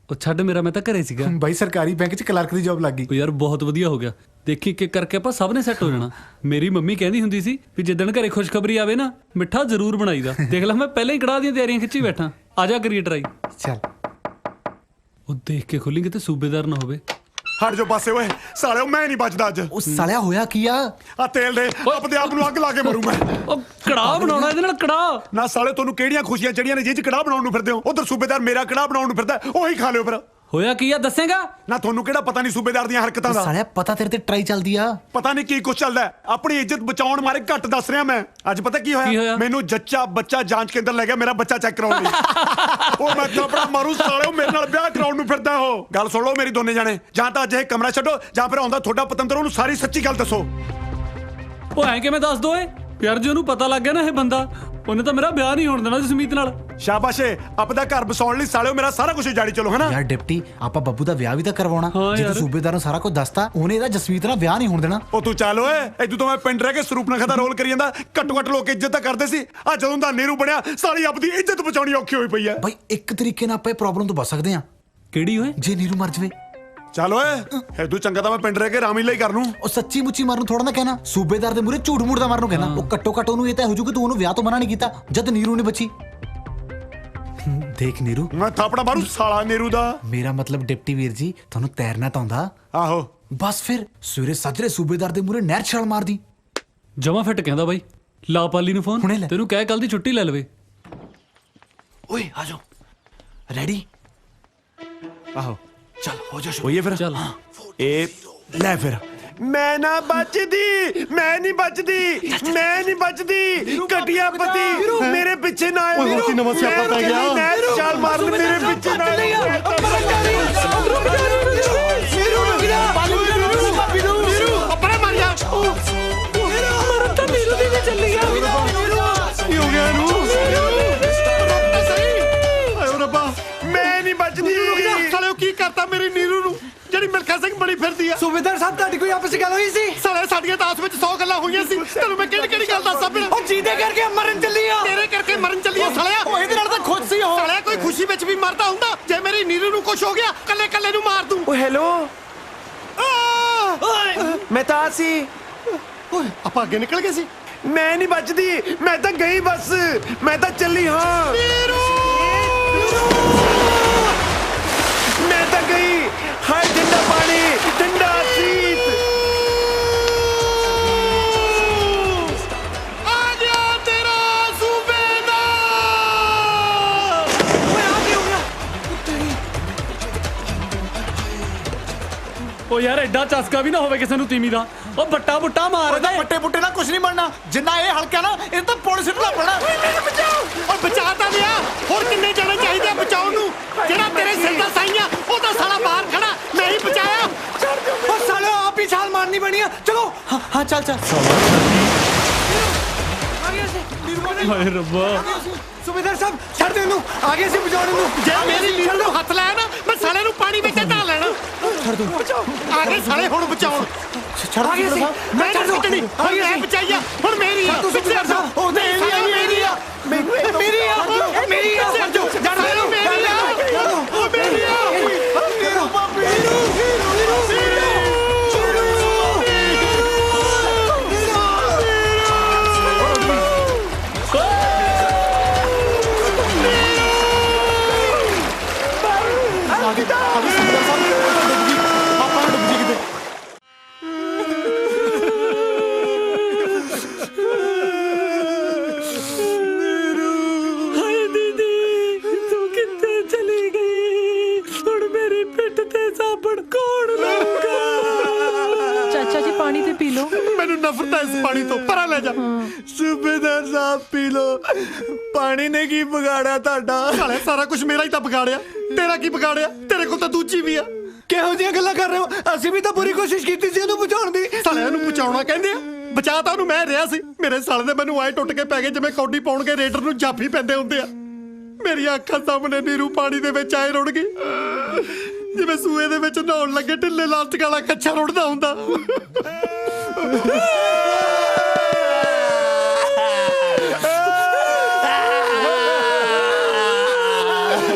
ਉਹ ਛੱਡ, ਮੇਰਾ ਮੈਂ ਤਾਂ ਘਰੇ ਸੀਗਾ।
ਬਾਈ ਸਰਕਾਰੀ ਬੈਂਕ 'ਚ ਕਲਰਕ ਦੀ ਜੌਬ ਲੱਗ ਗਈ।
ਉਹ ਯਾਰ ਬਹੁਤ ਵਧੀਆ ਹੋ ਗਿਆ। ਦੇਖੀ ਇੱਕ ਇੱਕ ਕਰਕੇ ਆਪਾਂ ਸਭ ਨੇ ਸੈੱਟ ਹੋ ਜਾਣਾ। ਮੇਰੀ ਮੰਮੀ ਕਹਿੰਦੀ ਹੁੰਦੀ ਸੀ ਵੀ ਜਿੱਦਣ ਘਰੇ ਖੁਸ਼ਖਬਰੀ ਆਵੇ ਨਾ, ਮਿੱਠਾ ਜ਼ਰੂਰ ਬਣਾਈਦਾ। ਦੇਖ ਲੈ, ਮੈਂ ਪਹਿਲਾਂ ਹੀ ਕੜਾਹ ਦੀਆਂ ਤਿਆਰੀਆਂ ਖਿੱਚੀ ਬੈਠਾ। ਆ ਜਾ ਕਰੀਏ ਟਰਾਈ।
ਚੱਲ।
ਉਹ ਦੇਖ ਕੇ ਖੋਲੀ ਕਿਤੇ ਸੂਬੇਦਾਰ ਨਾ ਹੋਵੇ।
ਹਟ ਜੋ ਪਾਸੇ ਓਏ ਸਾਲਿਓ ਮੈਂ ਨਹੀਂ ਬਚਦਾ ਅੱਜ
ਉਹ ਸਾਲਿਆ ਹੋਇਆ ਕੀ ਆ
ਤੇਲ ਦੇ ਆਪਣੇ ਆਪ ਨੂੰ ਅੱਗ ਲਾ ਕੇ ਮਰੂ ਮੈਂ
ਉਹ ਕੜਾਹ ਬਣਾਉਣਾ ਇਹਦੇ ਨਾਲ ਕੜਾਹ
ਨਾ ਸਾਲੇ ਤੁਹਾਨੂੰ ਕਿਹੜੀਆਂ ਖੁਸ਼ੀਆਂ ਚੜੀਆਂ ਨੇ ਜਿਹ ਚ ਕੜਾਹ ਬਣਾਉਣ ਨੂੰ ਫਿਰਦੇ ਹੋ ਉਧਰ ਸੂਬੇਦਾਰ ਮੇਰਾ ਕੜਾਹ ਬਣਾਉਣ ਨੂੰ ਫਿਰਦਾ ਉਹੀ ਖਾ ਲਿਓ ਫਿਰ
ਹੋਇਆ ਕੀ ਆ ਦੱਸੇਗਾ
ਨਾ ਤੁਹਾਨੂੰ ਕਿਹੜਾ ਪਤਾ ਨਹੀਂ ਸੂਬੇਦਾਰ ਦੀਆਂ ਹਰਕਤਾਂ ਦਾ
ਸਾਲਿਆ ਪਤਾ ਤੇਰੇ ਤੇ ਟਰਾਈ ਚੱਲਦੀ ਆ
ਪਤਾ ਨਹੀਂ ਕੀ ਕੁਛ ਚੱਲਦਾ ਆਪਣੀ ਇੱਜ਼ਤ ਬਚਾਉਣ ਮਾਰੇ ਘੱਟ ਦੱਸ ਰਿਹਾ ਮੈਂ ਅੱਜ ਪਤਾ ਕੀ ਹੋਇਆ ਮੈਨੂੰ ਜੱਚਾ ਬੱਚਾ ਜਾਂਚ ਕੇਂਦਰ ਲੈ ਗਿਆ ਮੇਰਾ ਬੱਚਾ ਚੈੱਕ ਕਰਾਉਣ ਲਈ ਉਹ ਮੈਂ ਥਾਪੜਾ ਮਾਰੂ ਸਾਲਿਓ ਮੇਰੇ ਨਾਲ ਵਿਆਹ ਕਰਾਉਣ ਨੂੰ ਫਿਰਦਾ ਉਹ ਗੱਲ ਸੁਣ ਲਓ ਮੇਰੀ ਦੋਨੇ ਜਾਣੇ ਜਾਂ ਤਾਂ ਅੱਜ ਇਹ ਕਮਰਾ ਛੱਡੋ ਜਾਂ ਫਿਰ ਆਉਂਦਾ ਤੁਹਾਡਾ ਪਤੰਦਰ ਉਹਨੂੰ ਸਾਰੀ ਸੱਚੀ ਗੱਲ ਦੱਸੋ
ਉਹ ਐਂ ਕਿਵੇਂ ਦੱਸ ਦੋ ਏ ਯਾਰ ਜੇ ਉਹਨੂੰ ਪਤਾ ਲੱਗ ਗਿਆ ਨਾ ਇਹ ਬੰਦਾ ਉਹਨੇ ਤਾਂ ਮੇਰਾ ਵਿਆਹ ਨਹੀਂ ਹੋਣ ਦੇਣਾ ਜਸਮੀਤ ਨਾਲ
ਸ਼ਾਬਾਸ਼ੇ ਆਪਦਾ ਘਰ ਬਸਾਉਣ ਲਈ ਸਾਲਿਓ ਮੇਰਾ ਸਾਰਾ ਕੁਝ ਜਾੜੀ ਚਲੋ ਹਨਾ
ਯਾਰ ਡਿਪਟੀ ਆਪਾਂ ਬੱਬੂ ਦਾ ਵਿਆਹ ਵੀ ਤਾਂ ਕਰਵਾਉਣਾ ਜੇ ਤੂੰ ਸੂਬੇਦਾਰ ਨੂੰ ਸਾਰਾ ਕੁਝ ਦੱਸਤਾ ਉਹਨੇ ਇਹਦਾ ਜਸਮੀਤ ਨਾਲ ਵਿਆਹ ਨਹੀਂ ਹੋਣ ਦੇਣਾ
ਉਹ ਤੂੰ ਚੱਲ ਓਏ ਇਦੋਂ ਤਾਂ ਮੈਂ ਪਿੰਡ ਰਹਿ ਕੇ ਸਰੂਪਨਖਾ ਦਾ ਰੋਲ ਕਰੀ ਜਾਂਦਾ ਘੱਟੋ ਘੱਟ ਲੋਕ ਇੱਜ਼ਤ ਤਾਂ ਕਰਦੇ ਸੀ ਆ ਜਦੋਂ ਦਾ ਨੀਰੂ ਬਣਿਆ ਸਾਲੀ ਆਪਦੀ ਇੱਜ਼ਤ ਬਚਾਉਣੀ ਔਖੀ ਹੋਈ ਪਈ ਆ
ਬਾਈ ਇੱਕ ਤਰੀਕੇ ਨਾਲ ਆਪਾਂ ਇਹ ਪ੍ਰੋਬਲਮ ਤੋਂ ਬਚ ਸਕਦੇ ਆ
ਕਿਹੜੀ ਓਏ
ਜੇ ਨੀਰੂ ਮਰ ਜਵੇ
ਚੱਲ ਓਏ ਇਦੋਂ ਚੰਗਾ ਤਾਂ ਮੈਂ ਪਿੰਡ ਰਹਿ ਕੇ ਰਾਮੀ ਲਈ ਕਰ ਲੂੰ
ਉਹ ਸੱਚੀ ਮੁੱਚੀ ਮਰਨ ਥੋੜਾ ਨਾ ਕਹਿਣਾ ਸੂਬੇਦਾਰ ਦੇ ਮੂਰੇ ਝੂਠ ਮੂਠ ਦਾ ਮਰਨ ਨੂੰ ਕਹਿਣਾ ਉਹ ਘੱਟੋ ਘੱਟ ਉਹਨੂੰ ਇਹ ਤਾਂ ਹੋ ਜੂ ਕਿ ਤੂੰ ਉਹਨੂੰ ਵਿਆਹ ਤੋਂ ਮਨਾ ਨਹੀਂ ਕੀਤਾ ਜਦ ਨੀਰੂ ਨੇ ਬਚੀ ਦੇਖ ਨੀਰੂ
ਮੈਂ ਥਾਪੜਾ ਮਾਰੂ ਸਾਲਾ ਨੀਰੂ ਦਾ
ਮੇਰਾ ਮਤਲਬ ਡਿਪਟੀ ਵੀਰ ਜੀ ਤੁਹਾਨੂੰ ਤੈਰਨਾ ਤਾਂ ਆਉਂਦਾ
ਆਹੋ
ਬਸ ਫਿਰ ਸਵੇਰੇ ਸਾਜਰੇ ਸੂਬੇਦਾਰ ਦੇ ਮੂਰੇ ਨਹਿਰ ਛਾਲ ਮਾਰਦੀ
ਜਮਾ ਫਿੱਟ ਕਹਿੰਦਾ ਬਾਈ ਲਾ ਪਾਲੀ ਨੂੰ ਫੋਨ ਤੈਨੂੰ ਕਹਿ ਕੱਲ ਦੀ ਛੁੱਟੀ ਲੈ ਲਵੇ
ਓਏ ਆ ਜਾਓ ਰੈਡੀ
ਆਹੋ
ਚੱਲ ਹੋ ਜਾ
ਹੋਈਏ ਫਿਰ
ਚੱਲ
ਇਹ ਲੈ ਫਿਰ ਮੈਂ ਨਾ ਬਚਦੀ ਮੈਂ ਨਹੀਂ ਬਚਦੀ ਮੈਂ ਨਹੀਂ ਬਚਦੀ ਘਟਿਆ ਪਤੀ ਮੇਰੇ ਪਿੱਛੇ ਨਾ ਆਏ
ਓਏ ਕੀ ਨਵਾਂ ਸਿਆਪਾ ਪੈ ਗਿਆ
ਮੈਂ ਚਾਲ ਮਾਰਨ ਮੇਰੇ ਪਿੱਛੇ ਨਾ ਆਏ
ਆਪਣੇ ਮਰ ਜਾ
ਮਰਨ ਤਾਂ ਨੀਰੂ ਦੀ ਵੀ ਚੱਲੀ ਆ
ਕੀ ਹੋ ਗਿਆ ਇਹਨੂੰ ਆਇਓ ਰੱਬਾ
ਮੈਂ ਨਹੀਂ ਬਚਦੀ
ਸਾਲਿਓ ਕੀ ਕਰਤਾ ਮੇਰੀ ਨੀਰੂ ਨੂੰ ਜਿਹੜੀ ਮਿਲਖਾ ਸਿੰਘ ਬਣੀ ਫਿਰਦੀ ਆ
ਸੂਬੇਦਾਰ ਸਾਹਿਬ ਤੁਹਾਡੀ ਕੋਈ ਆਪਸ ਵਿੱਚ ਗੱਲ ਹੋਈ ਸੀ
ਸਾਲੇ ਸਾਡੀਆਂ ਤਾਂ ਆਪਸ ਵਿੱਚ 100 ਗੱਲਾਂ ਹੋਈਆਂ ਸੀ ਤੈਨੂੰ ਮੈਂ ਕਿਹੜੀ ਕਿਹੜੀ ਗੱਲ ਦੱਸਾਂ ਫਿਰ
ਉਹ ਜਿਹਦੇ ਕਰਕੇ ਮਰਨ ਚੱਲੀ ਆ
ਤੇਰੇ ਕਰਕੇ ਮਰਨ ਚੱਲੀ ਆ ਸਾਲਿਆ
ਉਹ ਇਹਦੇ ਨਾਲ ਤਾਂ ਖੁਸ਼ ਸੀ ਉਹ
ਸਾਲਿਆ ਕੋਈ ਖੁਸ਼ੀ ਵਿੱਚ ਵੀ ਮਰਦਾ ਹੁੰਦਾ ਜੇ ਮੇਰੀ ਨੀਰੂ ਨੂੰ ਕੁਝ ਹੋ ਗਿਆ ਕੱਲੇ ਕੱਲੇ ਨੂੰ ਮਾਰ ਦੂੰ
ਓ ਹੈਲੋ ਮੈਂ ਤਾਂ ਸੀ
ਓਏ ਆਪਾਂ ਅੱਗੇ ਨਿਕਲ ਗਏ ਸੀ
ਮੈਂ ਨਹੀਂ ਬਚਦੀ ਮੈਂ ਤਾਂ ਗਈ ਬਸ ਮੈਂ ਤਾਂ ਚੱਲੀ ਹਾਂ ਮੈਂ ਤਾਂ ਗਈ ਹਾਏ ਠੰਡਾ ਪਾਣੀ ਠੰਡਾ ਸੀਤ
ਆ ਗਿਆ ਤੇਰਾ ਸੂਬੇਦਾਰ
ਓਏ ਆ ਕੀ ਹੋ ਗਿਆ
ਉਹ ਯਾਰ ਐਡਾ ਚਸਕਾ ਵੀ ਨਾ ਹੋਵੇ ਕਿਸੇ ਨੂੰ ਤੀਮੀ ਦਾ ਉਹ ਬੱਟਾ ਬੁੱਟਾ ਮਾਰ ਦੇ
ਬੱਟੇ ਬੁੱਟੇ ਨਾਲ ਕੁਝ ਨਹੀਂ ਬਣਨਾ ਜਿੰਨਾ ਇਹ ਹਲਕਾ ਨਾ ਇਹ ਤਾਂ ਪੁਲਿਸ ਨੂੰ ਲੱਭਣਾ
ਓਏ ਬਚਾ ਤਾਂ ਲਿਆ ਹੋਰ ਕਿੰਨੇ ਜਣੇ ਚਾਹੀਦੇ ਆ ਬਚਾਉਣ ਨੂੰ ਜਿਹੜਾ ਤੇਰੇ ਸਿਰ ਦਾ ਸਾਈਆਂ ਉਹ ਤਾਂ ਸਾਲਾ ਬਾਹਰ ਖੜਾ ਮੈਂ ਹੀ ਬਚਾਇਆ
ਉਹ ਸਾਲੇ ਆਪ ਹੀ ਛਾਲ ਮਾਰਨੀ ਬਣੀ ਆ ਚਲੋ
ਹਾਂ ਚੱਲ ਚੱਲ
ਹਾਏ ਰੱਬਾ
ਸੂਬੇਦਾਰ ਸਾਹਿਬ ਛੱਡ ਦੇ ਇਹਨੂੰ ਆ ਗਏ ਸੀ ਬਚਾਉਣ ਨੂੰ
ਜੇ ਮੇਰੀ ਨੀਰੂ ਨੂੰ ਹੱਥ ਲਾਇਆ ਨਾ ਮੈਂ ਸਾਲੇ ਨੂੰ ਪਾਣੀ ਵਿੱਚ ਢਾ ਲੈਣਾ
ਛੱਡ ਦੋ
ਆ ਗਏ ਸਾਲੇ ਹੁਣ ਬਚਾਉਣ
ਛੱਡ
ਆ ਗਏ ਸੀ ਮੈਂ ਨਹੀਂ ਛੱਡਣੀ ਹੁਣ ਮੈਂ ਬਚਾਈਆ ਹੁਣ ਮੇਰੀ ਆ
ਸੂਬੇਦਾਰ ਸਾਹਿਬ ਉਹ ਮੇਰੀ ਆ ਮੇਰੀ ਆ ਮੇਰੀ ਆ ਮੇਰੀ ਆ
ਛੱਡ ਜੋ ਸਾਲੇ ਮੇਰੀ ਆ ਉਹ ਮੇਰੀ ਆ
ਮੇਰੂ ਮੇਰੂ
ਹਾਏ ਦੀਦੀ ਤੂੰ ਕਿੱਥੇ ਚਲੀ ਗਈ ਹੁਣ ਮੇਰੀ ਪਿੱਠ ਤੇ ਸਾਬਣ ਕੌਣ ਲਾਊਗਾ
ਚਾਚਾ ਜੀ ਪਾਣੀ ਤੇ ਪੀ ਲਓ
ਮੈਨੂੰ ਨਫ਼ਰਤ ਹੈ ਇਸ ਪਾਣੀ ਤੋਂ ਪਰਾਂ ਲੈ ਜਾ
ਸੂਬੇਦਾਰ ਸਾਹਿਬ ਪੀ ਲੋ ਪਾਣੀ ਨੇ ਕੀ ਵਿਗਾੜਿਆ ਤੁਹਾਡਾ
ਸਾਲੇ ਸਾਰਾ ਕੁਝ ਮੇਰਾ ਹੀ ਤਾਂ ਵਿਗਾੜਿਆ ਤੇਰਾ ਕੀ ਵਿਗਾੜਿਆ ਤੇਰੇ ਕੋਲ ਤਾਂ ਦੂਜੀ ਵੀ ਆ
ਕਿਹੋ ਜਿਹੀਆਂ ਗੱਲਾਂ ਕਰ ਰਹੇ ਹੋ ਅਸੀਂ ਵੀ ਤਾਂ ਪੂਰੀ ਕੋਸ਼ਿਸ਼ ਕੀਤੀ ਸੀ ਉਹਨੂੰ ਬਚਾਉਣ ਦੀ
ਸਾਲਿਆਂ ਨੂੰ ਬਚਾਉਣਾ ਕਹਿੰਦੇ ਆ ਬਚਾ ਤਾਂ ਉਹਨੂੰ ਮੈਂ ਰਿਹਾ ਸੀ ਮੇਰੇ ਸਾਲੇ ਦੇ ਮੈਨੂੰ ਆਏ ਟੁੱਟ ਕੇ ਪੈ ਗਏ ਜਿਵੇਂ ਕੌਡੀ ਪਾਉਣ ਕੇ ਰੇਡਰ ਨੂੰ ਜਾਫੀ ਪੈਂਦੇ ਹੁੰਦੇ ਆ ਮੇਰੀਆਂ ਅੱਖਾਂ ਸਾਹਮਣੇ ਨੀਰੂ ਪਾਣੀ ਦੇ ਵਿੱਚ ਆਏ ਰੁੜ ਗਈ ਜਿਵੇਂ ਸੂਏ ਦੇ ਵਿੱਚ ਨਹਾਉਣ ਲੱਗੇ ਢਿੱਲੇ ਲਾਸਟਿਕ ਵਾਲਾ ਕੱਛਾ ਰੁੜਦਾ ਹੁੰਦਾ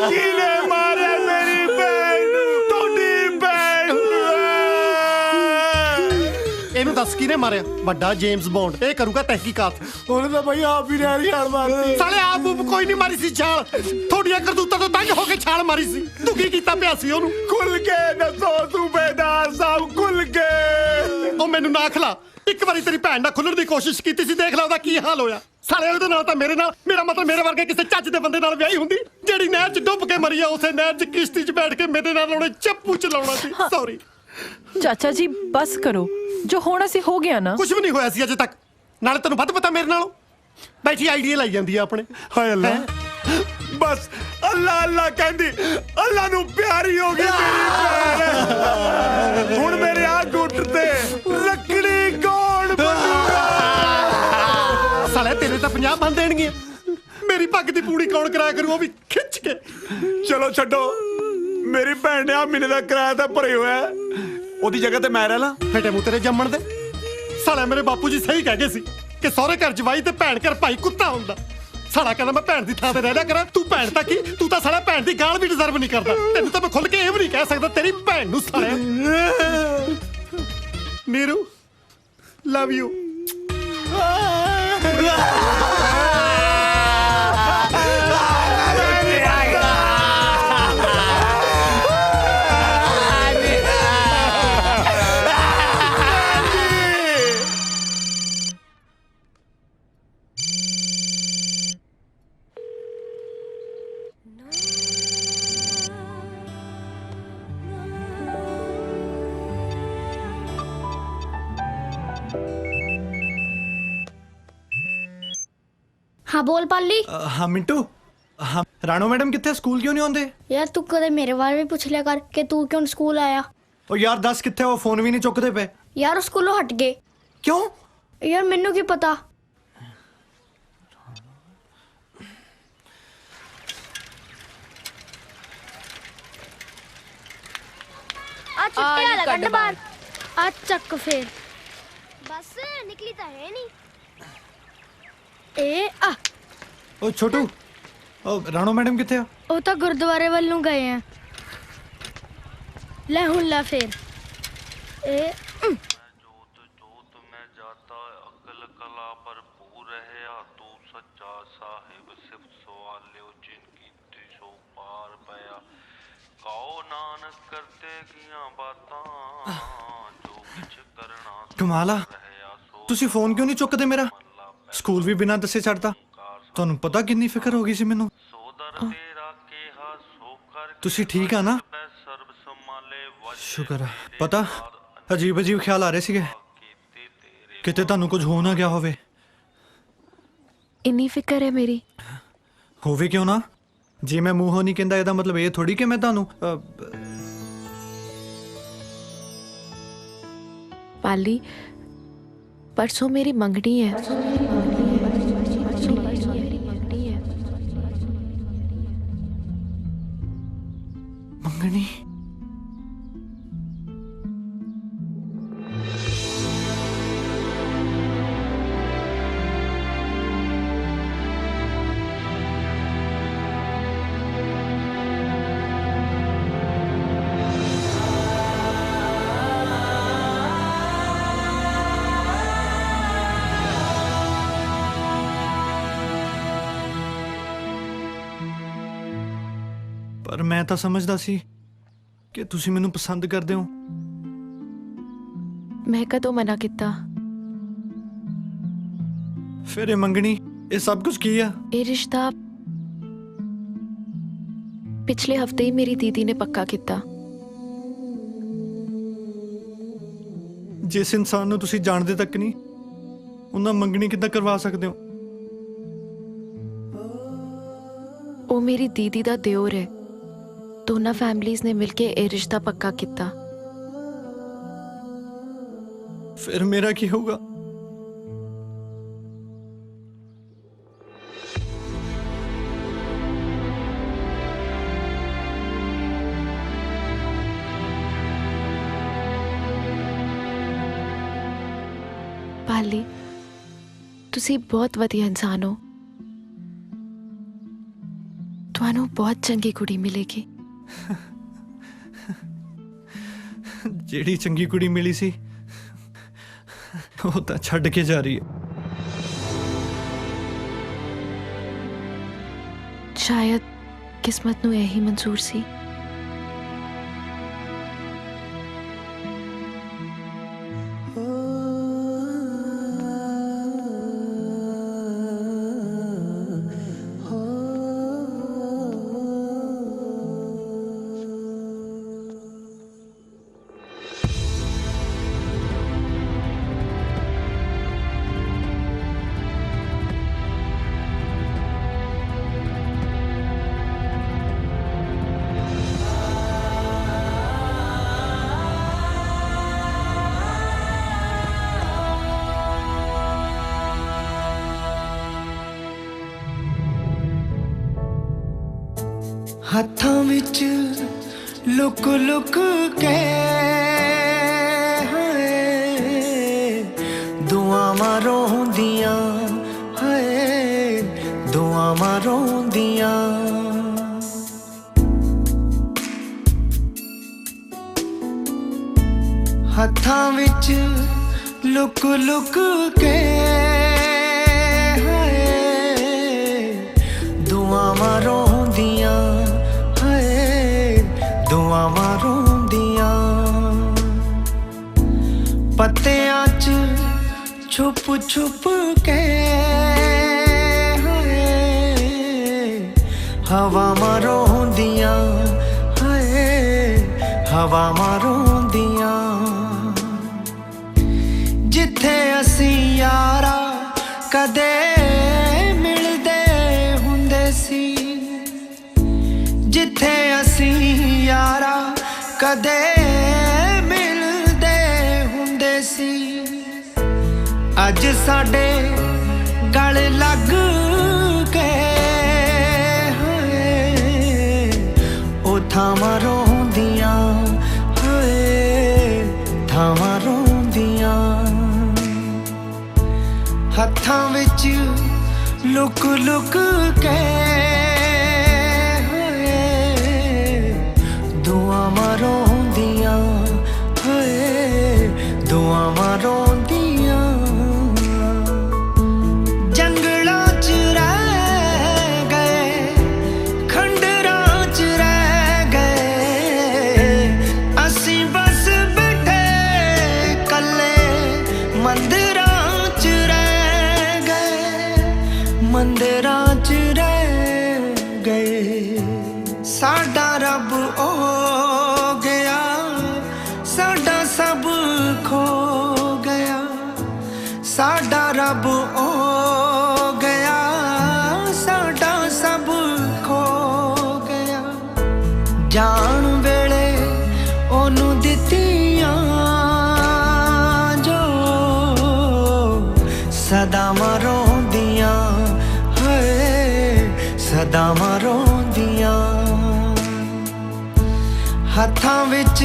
ਕਿਨੇ ਮਾਰਿਆ ਮੇਰੀ ਭੈਣ ਨੂੰ ਤੁਹਾਡੀ ਭੈਣ
ਇਹਨੂੰ ਦੱਸ ਦੱਸ ਕਿਹਨੇ ਮਾਰਿਆ? ਵੱਡਾ ਜੇਮਸ ਬੌਂਡ, ਇਹ ਕਰੂਗਾ ਤਹਿਕੀਕਾਤ।
ਉਹਨੇ ਤਾਂ ਭਾਈ ਆਪ ਹੀ ਨਹਿਰੀ ਛਾਲ ਮਾਰਤੀ।
ਸਾਲੇ ਆਪ ਕੋਈ ਨਹੀਂ ਮਾਰੀ ਸੀ ਛਾਲ, ਤੁਹਾਡੀਆਂ ਕਰਤੂਤਾਂ ਤੋਂ ਤੰਗ ਹੋ ਕੇ ਛਾਲ ਮਾਰੀ ਸੀ। ਤੂੰ ਕੀ ਕੀਤਾ ਪਿਆ ਸੀ ਉਹਨੂੰ?
ਖੁੱਲ ਕੇ ਦੱਸੋ ਸੂਬੇਦਾਰ ਸਾਹਿਬ, ਖੁੱਲ ਕੇ।
ਉਹ ਮੈਨੂੰ ਨਾ ਖਿਲਾ। ਇੱਕ ਵਾਰੀ ਤੇਰੀ ਭੈਣ ਨਾਲ ਖੁੱਲਣ ਦੀ ਕੋਸ਼ਿਸ਼ ਕੀਤੀ ਸੀ, ਦੇਖ ਲੈ ਉਹਦਾ ਕੀ ਹਾਲ ਹੋਇਆ। ਸਾਲੇ ਉਹਦੇ ਨਾਲ ਤਾਂ ਮੇਰੇ ਨਾਲ, ਮੇਰਾ ਮਤਲਬ ਮੇਰੇ ਵਰਗੇ ਕਿਸੇ ਚੱਜ ਦੇ ਬੰਦੇ ਨਾਲ ਵਿਆਹੀ ਹੁੰਦੀ। ਜਿਹੜੀ ਨਹਿਰ 'ਚ ਡੁੱਬ ਕੇ ਮਰੀ ਆ, ਉਸੇ ਨਹਿਰ 'ਚ ਕਿਸ਼ਤੀ 'ਚ ਬੈਠ ਕੇ ਮੇਰੇ ਨਾਲ ਉਹਨੇ ਚੱਪੂ ਚਲਾਉਣਾ ਸੀ। ਸੌਰੀ
ਚਾਚਾ ਜੀ ਬਸ ਕਰੋ, ਜੋ ਹੋਣਾ ਸੀ ਹੋ ਗਿਆ ਨਾ।
ਕੁਝ ਵੀ ਨਹੀਂ ਹੋਇਆ ਸੀ ਅਜੇ ਤੱਕ। ਨਾਲੇ ਤੈਨੂੰ ਵੱਧ ਪਤਾ ਮੇਰੇ ਨਾਲੋਂ। ਬੈਠੀ ਆਈਡੀਆ ਲਾਈ ਜਾਂਦੀ ਆ ਆਪਣੇ।
ਹਾਏ ਅੱਲਾ, ਬਸ ਅੱਲਾ ਅੱਲਾ ਕਹਿੰਦੀ, ਅੱਲਾ ਨੂੰ ਪਿਆਰੀ ਹੋ ਗਈ ਮੇਰੀ ਭੈਣ। ਹੁਣ ਮੇਰੇ ਆ ਗੁੱਟ ਤੇ ਲੱਕੜੀ ਕੌਣ ਬਣੂਗਾ?
ਸਾਲੇ ਤੇਰੇ ਤਾਂ 50 ਬੰਨ ਦੇਣਗੇ। ਮੇਰੀ ਪੱਗ ਦੀ ਪੂੜੀ ਕੌਣ ਕਰਾਇਆ ਕਰੂ, ਉਹ ਵੀ ਖਿੱਚ ਕੇ।
ਚਲੋ ਛੱਡੋ, ਮੇਰੀ ਭੈਣ ਨੇ ਆ ਮਹੀਨੇ ਦਾ ਕਿਰਾਇਆ ਤਾਂ ਭਰੇ ਹੋਇਆ, ਉਹਦੀ ਜਗ੍ਹਾ ਤੇ ਮੈਂ ਰਹਿ ਲਾਂ।
ਫੇਟੇ ਮੂੰਹ ਤੇਰੇ ਜੰਮਣ ਦੇ। ਸਾਲੇ ਮੇਰੇ ਬਾਪੂ ਜੀ ਸਹੀ ਕਹਿ ਗਏ ਸੀ ਕਿ ਸਹੁਰੇ ਘਰ ਜਵਾਈ ਤੇ ਭੈਣ ਘਰ ਭਾਈ ਕੁੱਤਾ ਹੁੰਦਾ। ਸਾਲਾ ਕਹਿੰਦਾ ਮੈਂ ਭੈਣ ਦੀ ਥਾਂ ਤੇ ਰਹਿ ਲਿਆ ਕਰਾਂ। ਤੂੰ ਭੈਣ ਤਾਂ ਕੀ, ਤੂੰ ਤਾਂ ਸਾਲਾ ਭੈਣ ਦੀ ਗਾਲ ਵੀ ਡਿਜ਼ਰਵ ਨਹੀਂ ਕਰਦਾ। ਤੈਨੂੰ ਤਾਂ ਮੈਂ ਖੁੱਲ ਕੇ ਇਹ ਵੀ ਨਹੀਂ ਕਹਿ ਸਕਦਾ ਤੇਰੀ ਭੈਣ ਨੂੰ। ਸਾਲਿਆ ਨੀਰੂ, ਲਵ ਯੂ।
हाँ बोल पाली।
हाँ मिंटू, हाँ राणो मैडम कितने? स्कूल क्यों नहीं आते?
यार तू कदे मेरे बारे में पूछ लिया कर कि तू क्यों स्कूल आया।
ओ यार दस कितने, वो फोन भी नहीं चुकते पे।
यार स्कूलों हट गए।
क्यों?
यार मैनू की पता। आज छुट्टी वाला गंड बार आज चक फिर बस निकली तो है नहीं। ए आ
ओ छोटू, ओ राणो मैडम कितने?
ਉਹ ਤਾਂ ਗੁਰਦੁਆਰੇ ਵੱਲ ਨੂੰ ਗਏ ਆ। ਲੈ ਹੁਣ ਲੈ ਫੇਰ ਇਹ
ਕਮਾਲ ਆ, ਤੁਸੀਂ ਫੋਨ ਕਿਉਂ ਨਹੀਂ ਚੁੱਕਦੇ ਮੇਰਾ? ਸਕੂਲ ਵੀ ਬਿਨਾਂ ਦੱਸੇ ਛੱਡਦਾ। ਤੁਹਾਨੂੰ ਪਤਾ ਕਿੰਨੀ ਫਿਕਰ ਹੋ ਗਈ ਸੀ ਮੈਨੂੰ। ਤੁਸੀਂ ਠੀਕ ਆ ਨਾ? ਸ਼ੁਕਰ ਆ। ਪਤਾ ਅਜੀਬ ਅਜੀਬ ਖਿਆਲ ਆ ਰਹੇ ਸੀਗੇ, ਕਿਤੇ ਤੁਹਾਨੂੰ ਕੁਝ ਹੋ ਨਾ ਗਿਆ ਹੋਵੇ।
ਇੰਨੀ ਫਿਕਰ ਹੈ ਮੇਰੀ।
ਹੋਵੇ ਕਿਉਂ ਨਾ, ਜੇ ਮੈਂ ਮੂੰਹੋਂ ਨਹੀਂ ਕਹਿੰਦਾ ਇਹਦਾ ਮਤਲਬ ਇਹ ਥੋੜੀ ਕਿ ਮੈਂ ਤੁਹਾਨੂੰ
पाली परसों मेरी मंगनी है।
मंगनी? ਪਰ ਮੈਂ ਤਾਂ ਸਮਝਦਾ ਸੀ ਕਿ ਤੁਸੀਂ ਮੈਨੂੰ ਪਸੰਦ ਕਰਦੇ ਹੋ।
ਮੈਂ ਕਦੋਂ ਮਨਾ ਕੀਤਾ?
ਫਿਰ ਇਹ ਮੰਗਣੀ, ਇਹ ਸਭ ਕੁਝ ਕੀ ਆ?
ਇਹ ਰਿਸ਼ਤਾ ਪਿਛਲੇ ਹਫਤੇ ਹੀ ਮੇਰੀ ਦੀਦੀ ਨੇ ਪੱਕਾ ਕੀਤਾ।
ਜਿਸ ਇਨਸਾਨ ਨੂੰ ਤੁਸੀਂ ਜਾਣਦੇ ਤੱਕ ਨਹੀਂ, ਉਹਨਾਂ ਮੰਗਣੀ ਕਿੱਦਾਂ ਕਰਵਾ ਸਕਦੇ ਹੋ?
ਉਹ ਮੇਰੀ ਦੀਦੀ ਦਾ ਦਿਓਰ ਹੈ। ਦੋਨਾਂ ਫੈਮਲੀਜ਼ ਨੇ ਮਿਲ ਕੇ ਇਹ ਰਿਸ਼ਤਾ ਪੱਕਾ ਕੀਤਾ।
ਫਿਰ ਮੇਰਾ ਕੀ ਹੋਊਗਾ?
ਪਾਲੀ, ਤੁਸੀਂ ਬਹੁਤ ਵਧੀਆ ਇਨਸਾਨ ਹੋ। ਤੁਹਾਨੂੰ ਬਹੁਤ ਚੰਗੀ ਕੁੜੀ ਮਿਲੇਗੀ।
ਜਿਹੜੀ ਚੰਗੀ ਕੁੜੀ ਮਿਲੀ ਸੀ ਉਹ ਤਾਂ ਛੱਡ ਕੇ ਜਾ ਰਹੀ ਹੈ।
ਸ਼ਾਇਦ ਕਿਸਮਤ ਨੂੰ ਇਹੀ ਮਨਜ਼ੂਰ ਸੀ।
ਹੱਥਾਂ ਵਿੱਚ ਲੁਕ ਲੁਕ ਕੇ ਹਾਏ ਦੁਆਵਾਂ ਰੋਂਦੀਆਂ ਹਾਏ ਦੁਆਵਾਂ ਰੋਂਦੀਆਂ ਹੱਥਾਂ ਵਿੱਚ ਲੁਕ ਲੁਕ ਕੇ ਹਾਏ ਦੁਆਵਾਂ ਰੋਂਦੀਆਂ ਦੁਆਵਾਂ ਰੋਂਦੀਆਂ ਪੱਤਿਆਂ 'ਚ ਛੁਪ ਛੁਪ ਕੇ ਹਾਏ ਹਵਾਵਾਂ ਰੋਂਦੀਆਂ ਹਾਏ ਹਵਾਵਾਂ ਰੋਂਦੀਆਂ ਜਿੱਥੇ ਅਸੀਂ ਯਾਰਾ ਕਦੇ ਮਿਲਦੇ ਹੁੰਦੇ ਸੀ ਜਿੱਥੇ ਅਸੀਂ ਯਾਰਾ ਕਦੇ ਮਿਲਦੇ ਹੁੰਦੇ ਸੀ ਅੱਜ ਸਾਡੇ ਗਲ ਲੱਗ ਕੇ ਹਾਏ ਉਹ ਥਾਵਾਂ ਰੋਂਦੀਆਂ ਹਾਏ ਥਾਵਾਂ ਰੋਂਦੀਆਂ ਹੱਥਾਂ ਵਿੱਚ ਲੁਕ ਲੁਕ ਕੇ ਦੁਆਵਾਂ ਰੋਂਦੀਆਂ ਹਾਏ ਦੁਆਵਾਂ ਰੋਂਦੀਆਂ ਜੰਗਲਾਂ 'ਚ ਰਹਿ ਗਏ ਖੰਡਰਾਂ 'ਚ ਰਹਿ ਗਏ ਅਸੀਂ ਬਸ ਬੈਠੇ ਕੱਲੇ ਮੰਦਿਰਾਂ 'ਚ ਰਹਿ ਗਏ ਮੰਦਿਰਾਂ 'ਚ ਰਹਿ ਗਏ ਸਾਡਾ ਰੱਬ ਹੋ ਗਿਆ ਸਾਡਾ ਸਭ ਖੋ ਗਿਆ ਸਾਡਾ ਰੱਬ ਹੋ ਗਿਆ ਸਾਡਾ ਸਭ ਖੋ ਗਿਆ ਜਾਣ ਵੇਲੇ ਉਹਨੂੰ ਦਿੱਤੀਆਂ ਜੋ ਸਦਾਵਾਂ ਰੋਂਦੀਆਂ ਹਾਏ ਸਦਾਵਾਂ ਰੋਂਦੀਆਂ ਹੱਥਾਂ ਵਿੱਚ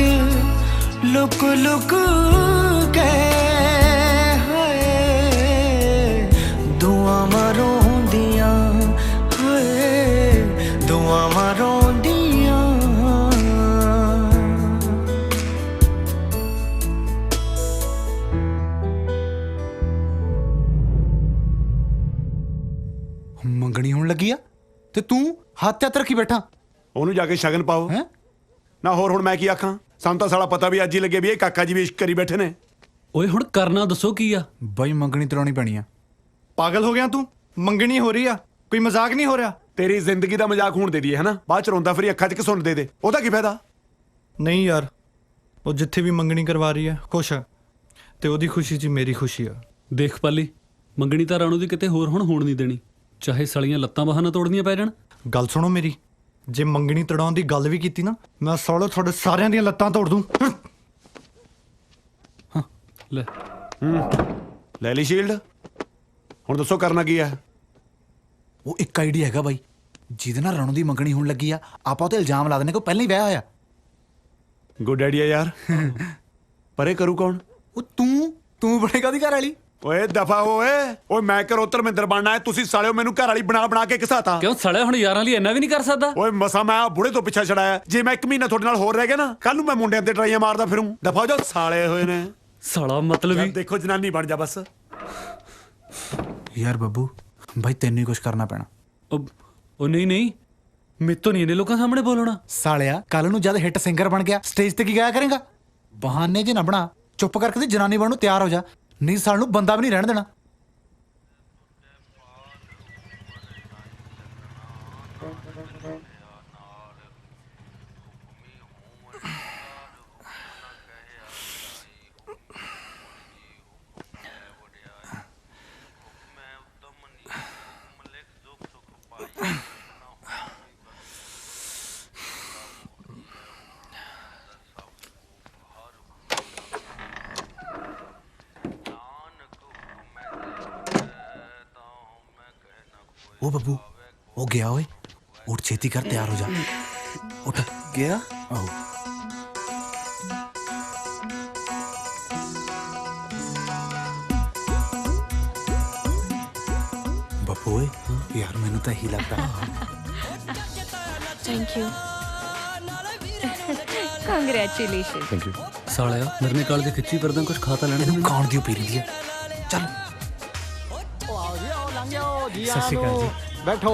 ਲੁਕ ਲੁਕ ਕੇ ਹਾਏ ਦੁਆਵਾਂ ਰੋਂਦੀਆਂ ਹਾਏ ਦੁਆਵਾਂ ਰੋਂਦੀਆਂ
ਮੰਗਣੀ ਹੋਣ ਲੱਗੀ ਆ ਤੇ ਤੂੰ ਹੱਥ ਹੱਥ ਰੱਖੀ ਬੈਠਾ।
ਉਹਨੂੰ ਜਾ ਕੇ ਸ਼ਗਨ ਪਾਓ ਨਾ ਹੋਰ ਹੁਣ ਮੈਂ ਕੀ ਆਖਾਂ ਸਾਨੂੰ ਤਾਂ ਸਾਲਾ ਪਤਾ ਵੀ ਅੱਜ ਹੀ ਲੱਗੇ ਵੀ ਇਹ ਕਾਕਾ ਜੀ ਵੀ ਇਸ਼ਕ ਕਰੀ ਬੈਠੇ ਨੇ।
ਓਏ ਹੁਣ ਕਰਨਾ ਦੱਸੋ ਕੀ ਆ?
ਬਾਈ ਮੰਗਣੀ ਤਰਾਉਣੀ ਪੈਣੀ ਆ।
ਪਾਗਲ ਹੋ ਗਿਆ ਤੂੰ? ਮੰਗਣੀ ਹੋ ਰਹੀ ਆ, ਕੋਈ ਮਜ਼ਾਕ ਨਹੀਂ ਹੋ ਰਿਹਾ।
ਤੇਰੀ ਜ਼ਿੰਦਗੀ ਦਾ ਮਜ਼ਾਕ ਹੋਣ ਦੇ ਦਈਏ ਹਨਾ, ਬਾਅਦ ਚ ਰੋਂਦਾ ਫਰੀ ਅੱਖਾਂ 'ਚ ਘਸੁੰਨ ਦੇ ਉਹਦਾ ਕੀ ਫਾਇਦਾ?
ਨਹੀਂ ਯਾਰ, ਉਹ ਜਿੱਥੇ ਵੀ ਮੰਗਣੀ ਕਰਵਾ ਰਹੀ ਹੈ ਖੁਸ਼ ਆ ਤੇ ਉਹਦੀ ਖੁਸ਼ੀ 'ਚ ਮੇਰੀ ਖੁਸ਼ੀ ਆ।
ਦੇਖ ਪਾਲੀ, ਮੰਗਣੀ ਤਾਂ ਰਾਣੂ ਦੀ ਕਿਤੇ ਹੋਰ ਹੁਣ ਹੋਣ ਨਹੀਂ ਦੇਣੀ, ਚਾਹੇ ਸਲੀਆਂ ਲੱਤਾਂ ਬਾਹਾਂ ਨਾਲ ਤੋੜਨੀਆਂ ਪੈ ਜਾਣ।
ਗੱਲ ਸੁਣੋ ਮੇਰੀ, ਜੇ ਮੰਗਣੀ ਤੜਾਉਣ ਦੀ ਗੱਲ ਵੀ ਕੀਤੀ ਨਾ, ਮੈਂ ਸਾਲੋ ਤੁਹਾਡੇ ਸਾਰਿਆਂ ਦੀਆਂ ਲੱਤਾਂ ਤੋੜ ਦੂੰ।
ਲੈ
ਲੈ ਲਈ ਸ਼ੀਲਡ, ਹੁਣ ਦੱਸੋ ਕਰਨਾ ਕੀ ਆ?
ਉਹ ਇੱਕ ਆਈਡੀਆ ਹੈਗਾ ਬਾਈ, ਜਿਹਦੇ ਨਾਲ ਰਾਣੂ ਦੀ ਮੰਗਣੀ ਹੋਣ ਲੱਗੀ ਆ, ਆਪਾਂ ਉਹਤੇ ਇਲਜ਼ਾਮ ਲਾ ਦੇਣੇ ਕੋ ਪਹਿਲਾਂ ਹੀ ਵਿਆਹ ਹੋਇਆ।
ਗੁੱਡ ਆਈਡੀਆ ਯਾਰ। ਪਰ ਇਹ ਕਰੂ ਕੌਣ?
ਉਹ ਤੂੰ ਬਣੇਗਾ ਦੀ ਘਰ ਵਾਲੀ।
ਓਏ ਦਫਾ ਓਏ ਮੈਂ ਕਰੋ ਧਰਮਿੰਦਰ ਬਣਨਾ ਹੈ, ਤੁਸੀਂ ਸਾਲਿਓ ਮੈਨੂੰ ਘਰ ਵਾਲੀ ਬਣਾ ਕੇ ਘਸਾਤਾ।
ਕਿਉਂ ਸਾਲਿਆ, ਹੁਣ ਯਾਰਾਂ ਲਈ ਇੰਨਾ ਵੀ ਨਹੀਂ ਕਰ ਸਕਦਾ?
ਓਏ ਮਸਾ ਮੈਂ ਬੁੜੇ ਤੋਂ ਪਿੱਛਾ ਛੜਾਇਆ, ਜੇ ਮੈਂ 1 ਮਹੀਨਾ ਤੁਹਾਡੇ ਨਾਲ ਹੋਰ ਰਹਿ ਗਿਆ ਨਾ, ਕੱਲ ਨੂੰ ਮੈਂ ਮੁੰਡਿਆਂ ਤੇ ਟਰਾਈਆਂ ਮਾਰਦਾ ਫਿਰੂੰ। ਦਫਾ ਜੋ ਸਾਲੇ ਹੋਏ ਨੇ।
ਸਾਲਾ ਮਤਲਬ ਹੀ
ਦੇਖੋ ਜਨਾਨੀ ਬਣ ਜਾ ਬਸ।
ਯਾਰ ਬੱਬੂ ਭਾਈ ਤੈਨੂੰ ਹੀ ਕੁਝ ਕਰਨਾ ਪੈਣਾ।
ਉਹ ਨਹੀਂ ਮੇਰੇ ਤੋਂ ਨਹੀਂ ਇਹਨੇ ਲੋਕਾਂ ਸਾਹਮਣੇ ਬੋਲਣਾ।
ਸਾਲਿਆ ਕੱਲ ਨੂੰ ਜਦ ਹਿੱਟ ਸਿੰਗਰ ਬਣ ਗਿਆ ਸਟੇਜ ਤੇ ਕੀ ਗਾਇਆ ਕਰੇਗਾ? ਬਹਾਨੇ ਜੇ ਨਾ ਬਣਾ, ਚੁੱਪ ਕਰਕੇ ਤੇ ਜਨਾਨੀ ਬਣਨ ਨੂੰ ਤਿਆਰ ਹੋ ਜਾ, ਨਹੀਂ ਸਾਲ ਨੂੰ ਬੰਦਾ ਵੀ ਨਹੀਂ ਰਹਿਣ ਦੇਣਾ। ओ बब्बू वो गया ओए, उठ छेती कर, तैयार हो जा। उठ गया। आओ बब्बू ओए यार मैंने तो ही लगता।
Thank you congratulation.
Thank you. सालिया मेरे ने काल के खिच्ची परदा कुछ खाता लेने
तू कौन दियो पीरी दिया। चल
सत श्री अकाल जी। बैठो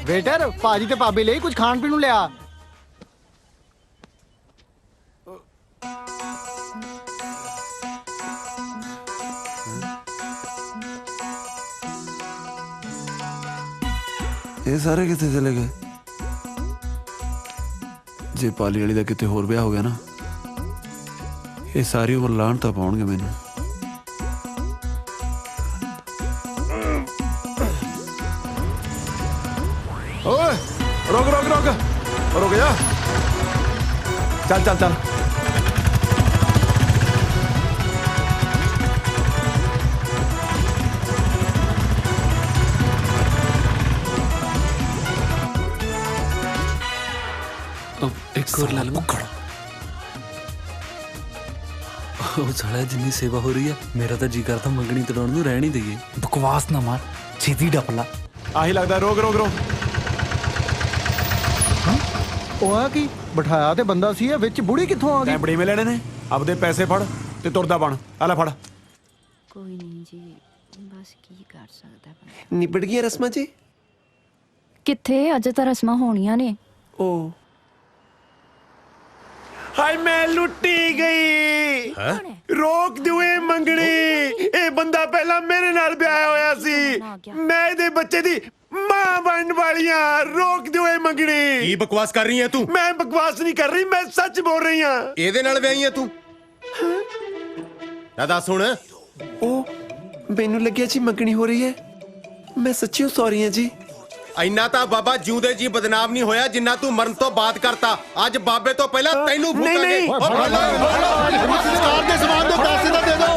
वेटर, भाजी ते भाभी ਲਈ ਕੁਝ ਖਾਣ ਪੀਣ ਨੂੰ ਲਿਆ।
ਇਹ ਸਾਰੇ ਕਿੱਥੇ ਚਲੇ ਗਏ? ਜੇ ਪਾਲੀ ਵਾਲੀ ਦਾ ਕਿਤੇ ਹੋਰ ਵਿਆਹ ਹੋ ਗਿਆ ਨਾ, ਇਹ ਸਾਰੀ ਉਮਰ ਲਾਹਣ ਤਾਂ ਪਾਉਣਗੇ ਮੈਨੂੰ।
ओए रोक रोक रोक रुक जा। चल चल चल।
एक और ला लो। ਉਹ ਸਾਲਾ ਜਿੰਨੀ ਸੇਵਾ ਹੋ ਰਹੀ ਹੈ ਮੇਰਾ ਤਾਂ ਜੀ ਕਰਦਾ ਮੰਗਣੀ ਤੜਾਉਣ ਨੂੰ ਰਹਿਣ ਹੀ ਦਈਏ।
ਬਕਵਾਸ ਨਾ ਮਾਰ, ਛੇਤੀ ਡੱਪਲਾ।
ਆਹੀ ਲੱਗਦਾ। ਰੋਕ ਰੋਕ ਰੋਕ।
ਉਹ ਆ ਕੀ ਬਿਠਾਇਆ ਤੇ ਬੰਦਾ ਸੀ, ਇਹ ਵਿੱਚ ਬੁੜੀ ਕਿੱਥੋਂ ਆ ਗਈ?
ਬੜੀ ਮੇ ਲੈਣੇ ਨੇ, ਆਪਦੇ ਪੈਸੇ ਫੜ ਤੇ ਤੁਰਦਾ ਬਣ। ਆ ਲੈ ਫੜ।
ਕੋਈ ਨਹੀਂ ਜੀ, ਬਸ ਕੀ ਕਰ ਸਕਦਾ।
ਨਿਬੜ ਗਈਆਂ ਰਸਮਾਂ ਜੀ?
ਕਿੱਥੇ, ਅਜੇ ਤਾਂ ਰਸਮਾਂ ਹੋਣੀਆਂ ਨੇ।
ਓ ਹਾਏ ਮੈਂ ਲੁੱਟੀ ਗਈ। ਰੋਕ ਦਿਓਏ ਮੰਗਣੀ। ਇਹ ਬੰਦਾ ਪਹਿਲਾਂ ਮੇਰੇ ਨਾਲ ਵਿਆਹਿਆ ਹੋਇਆ ਸੀ, ਮੈਂ ਇਹਦੇ ਬੱਚੇ ਦੀ ਮਾਂ ਬਣਨ ਵਾਲੀਆਂ। ਰੋਕ ਦਿਓਏ ਮੰਗਣੀ।
ਕੀ ਬਕਵਾਸ ਕਰ ਰਹੀ ਹੈ ਤੂੰ?
ਮੈਂ ਬਕਵਾਸ ਨਹੀਂ ਕਰ ਰਹੀ, ਮੈਂ ਸੱਚ ਬੋਲ ਰਹੀ ਹਾਂ।
ਇਹਦੇ ਨਾਲ ਵਿਆਹੀ ਹੈ ਤੂੰ? ਨਾ ਦੱਸ ਹੁਣ।
ਉਹ ਮੈਨੂੰ ਲੱਗਿਆ ਜੀ ਮੰਗਣੀ ਹੋ ਰਹੀ ਹੈ। ਮੈਂ ਸੱਚੀ ਸੌਰੀ ਹਾਂ ਜੀ।
ਇੰਨਾ ਤਾਂ ਬਾਬਾ ਜਿਉਂਦੇ ਜੀ ਬਦਨਾਮ ਨਹੀਂ ਹੋਇਆ ਜਿੰਨਾ ਤੂੰ ਮਰਨ ਤੋਂ ਬਾਅਦ ਕਰਤਾ। ਅੱਜ ਬਾਬੇ ਤੋਂ ਪਹਿਲਾਂ ਤੈਨੂੰ ਫੂਕਾਂਗੇ।
ਸੰਸਕਾਰ ਦੇ ਸਮਾਨ ਦੇ ਪੈਸੇ ਤਾਂ ਦੇ ਦਿਓ।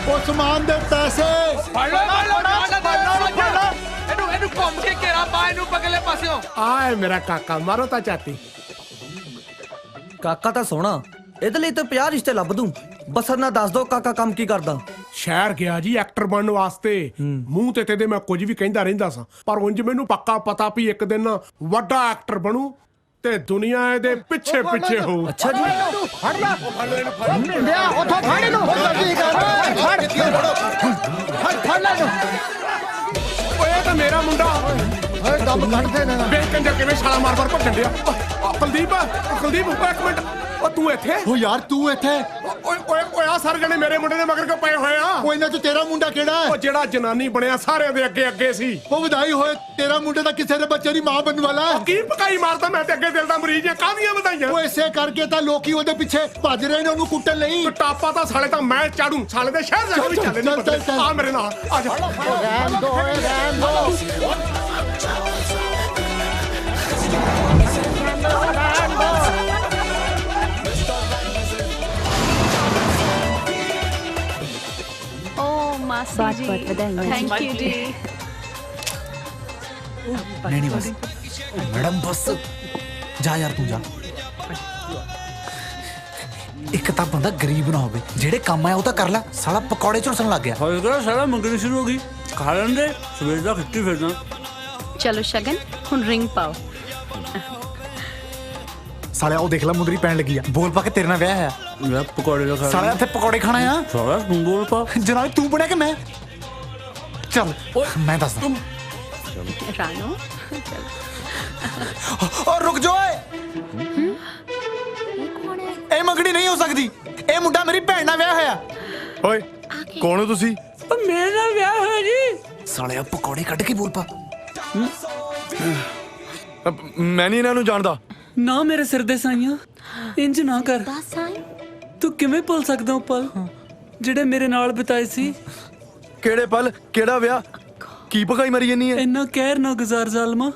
ਉਹ ਸਮਾਨ ਦੇ ਪੈਸੇ
ਇਹਨੂੰ ਘੁੰਮ ਕੇ ਘੇਰਾ ਪਾ, ਇਹਨੂੰ ਪਗਲੇ ਪਾਸਿਓਂ।
ਆਏ ਮੇਰਾ ਕਾਕਾ, ਮਾਰੋ ਤਾਂ ਚਾਤੀ।
ਕਾਕਾ ਤਾਂ ਸੋਹਣਾ, ਇਹਦੇ ਲਈ ਤਾਂ 50 ਰਿਸ਼ਤੇ ਲੱਭ ਦੂੰ। ਬਸ ਨਾ ਦੱਸ ਦੋ ਕਾਕਾ ਕੰਮ ਕੀ ਕਰਦਾ।
ਸ਼ਹਿਰ ਗਿਆ ਜੀ ਐਕਟਰ ਬਣਨ ਵਾਸਤੇ। ਮੂੰਹ ਤੇ ਤੇਦੇ ਮੈਂ ਕੁਝ ਵੀ ਕਹਿੰਦਾ ਰਹਿੰਦਾ ਸਾਂ, ਪਰ ਉਂਝ ਮੈਨੂੰ ਪੱਕਾ ਪਤਾ ਵੀ ਇੱਕ ਦਿਨ ਵੱਡਾ ਐਕਟਰ ਬਣੂ ਤੇ ਦੁਨੀਆ ਇਹਦੇ ਪਿੱਛੇ ਪਿੱਛੇ ਹੋਊ।
ਅੱਛਾ ਜੀ।
ਫੜ ਲੈ ਲਿਆ ਉਥੋਂ, ਫੜ ਇਹਨੂੰ। ਫੜ ਲੈ ਇਹਨੂੰ।
ਓਏ ਤਾਂ ਮੇਰਾ ਮੁੰਡਾ।
ਓਏ ਦਮ ਕੱਢ ਦੇ ਨਾ।
ਵੇਖ ਕੰਜਰ ਕਿਵੇਂ ਛਾਲਾ ਮਾਰ ਮਾਰ ਭੱਜਣ ਡਿਆ। ਕੁਲਦੀਪ ਕੁਲਦੀਪ ਇੱਕ ਮਿੰਟ। ਉਹ ਤੂੰ ਇੱਥੇ?
ਉਹ ਯਾਰ ਤੂੰ ਇੱਥੇ?
ਓਏ ਓਏ ਓਏ ਆ ਸਾਰੇ ਜਣੇ ਮੇਰੇ ਮੁੰਡੇ ਦੇ ਮਗਰ ਕਿਉਂ ਪਏ ਹੋਏ ਆ?
ਉਹ ਇਹਨਾਂ ਚ ਤੇਰਾ ਮੁੰਡਾ ਕਿਹੜਾ ਹੈ?
ਉਹ ਜਿਹੜਾ ਜਨਾਨੀ ਬਣਿਆ ਸਾਰਿਆਂ ਦੇ ਅੱਗੇ ਅੱਗੇ ਸੀ।
ਉਹ ਵਧਾਈ ਹੋਏ, ਤੇਰਾ ਮੁੰਡੇ ਦਾ ਕਿਸੇ ਦੇ ਬੱਚੇ ਦੀ ਮਾਂ ਬਣਨ ਵਾਲਾ ਹੈ।
ਕੀ ਪਕਾਈ ਮਾਰਦਾ? ਮੈਂ ਤੇ ਅੱਗੇ ਦਿਲ ਦਾ ਮਰੀਜ਼ ਆ। ਕਾਹਦੀਆਂ ਵਧਾਈਆਂ?
ਉਹ ਇਸੇ ਕਰਕੇ ਤਾਂ ਲੋਕੀ ਉਹਦੇ ਪਿੱਛੇ ਭੱਜ ਰਹੇ ਨੇ ਉਹਨੂੰ ਕੁੱਟਣ ਲਈ।
ਟਾਪਾ ਤਾਂ ਸਾਲੇ ਤਾਂ ਮੈਂ ਚਾੜੂ। ਸਾਲੇ ਦੇ ਸ਼ਹਿਰ ਜਾ ਕੇ ਵੀ ਚੱਲੇ ਨਹੀਂ। ਆ ਮੇਰੇ ਨਾਲ ਆ ਜਾ।
ਰਹਿਣ ਦੋ, ਰਹਿਣ ਦੋ।
बहुत बहुत बधाई।
थैंक यू जी।
नहीं बस मैडम, बस जा यार, तू जा। ਇੱਕ ਤਾਂ ਬੰਦਾ ਗਰੀਬ ਨਾ ਹੋਵੇ, ਜਿਹੜੇ ਕੰਮ ਆਇਆ ਉਹ ਤਾਂ ਕਰ ਲੈ। ਸਾਲਾ ਪਕੌੜੇ ਝੁਲਸਣ ਲੱਗ ਗਿਆ।
ਹੋਏ ਤਾਂ ਸਾਲਾ ਮੰਗਣੀ ਸ਼ੁਰੂ ਹੋ ਗਈ। ਖਾ ਲੈਂਦੇ ਸਵੇਰ ਦਾ ਖਿੱਚੀ ਫਿਰਦਾ।
ਚਲੋ ਸ਼ਗਨ, ਹੁਣ ਰਿੰਗ ਪਾਓ।
ਸਾਲਿਆ ਉਹ ਦੇਖ ਲੈ ਮੁੰਦਰੀ ਪੈਣ ਲੱਗੀ ਆ। ਬੋਲ ਪਾ ਕੇ ਤੇਰੇ ਨਾਲ ਵਿਆਹ ਹੈ।
ਮੈਂ ਪਕੌੜੇ ਦਾ ਖਾ
ਸਾਲਿਆ ਇੱਥੇ ਪਕੌੜੇ ਖਾਣਾ ਆ।
ਸਾਲਾ ਤੂੰ ਬੋਲ ਪਾ।
ਜਨਾਬ ਤੂੰ ਬਣਿਆ ਕਿ ਮੈਂ? ਚੱਲ ਮੈਂ ਦੱਸਦਾ।
ਰਾਣੋ
ਓ ਰੁਕ ਜਾ ਓਏ। ਇਹ ਮੰਗਣੀ ਨਹੀਂ ਹੋ ਸਕਦੀ। ਇਹ ਮੁੰਡਾ ਮੇਰੀ ਭੈਣ ਨਾਲ ਵਿਆਹ ਹੋਇਆ।
ਓਏ ਕੌਣ ਹੋ ਤੁਸੀਂ?
ਮੇਰੇ ਨਾਲ ਵਿਆਹ ਹੋਇਆ ਜੀ।
ਸਾਲਿਆ ਪਕੌੜੇ ਕੱਢ ਕੇ ਬੋਲ ਪਾ।
ਮੈਂ ਨਹੀਂ ਇਹਨਾਂ ਨੂੰ ਜਾਣਦਾ।
ਨਾ ਮੇਰੇ ਸਿਰ ਦੇ ਸਾਈਆਂ, ਇੰਜ ਨਾ ਕਰ। ਤੂੰ ਕਿਵੇਂ ਭੁੱਲ ਸਕਦਾ ਉਹ ਪਲ ਜਿਹੜੇ ਮੇਰੇ ਨਾਲ ਬਿਤਾਏ ਸੀ?
ਕਿਹੜੇ ਪਲ? ਕਿਹੜਾ ਵਿਆਹ? ਕੀ ਭਗਾਈ ਮਰੀ ਜਾਨੀ ਹੈ?
ਇੰਨਾ ਕਹਿਰ ਨਾ ਗੁਜ਼ਾਰ ਜ਼ਾਲਮਾ।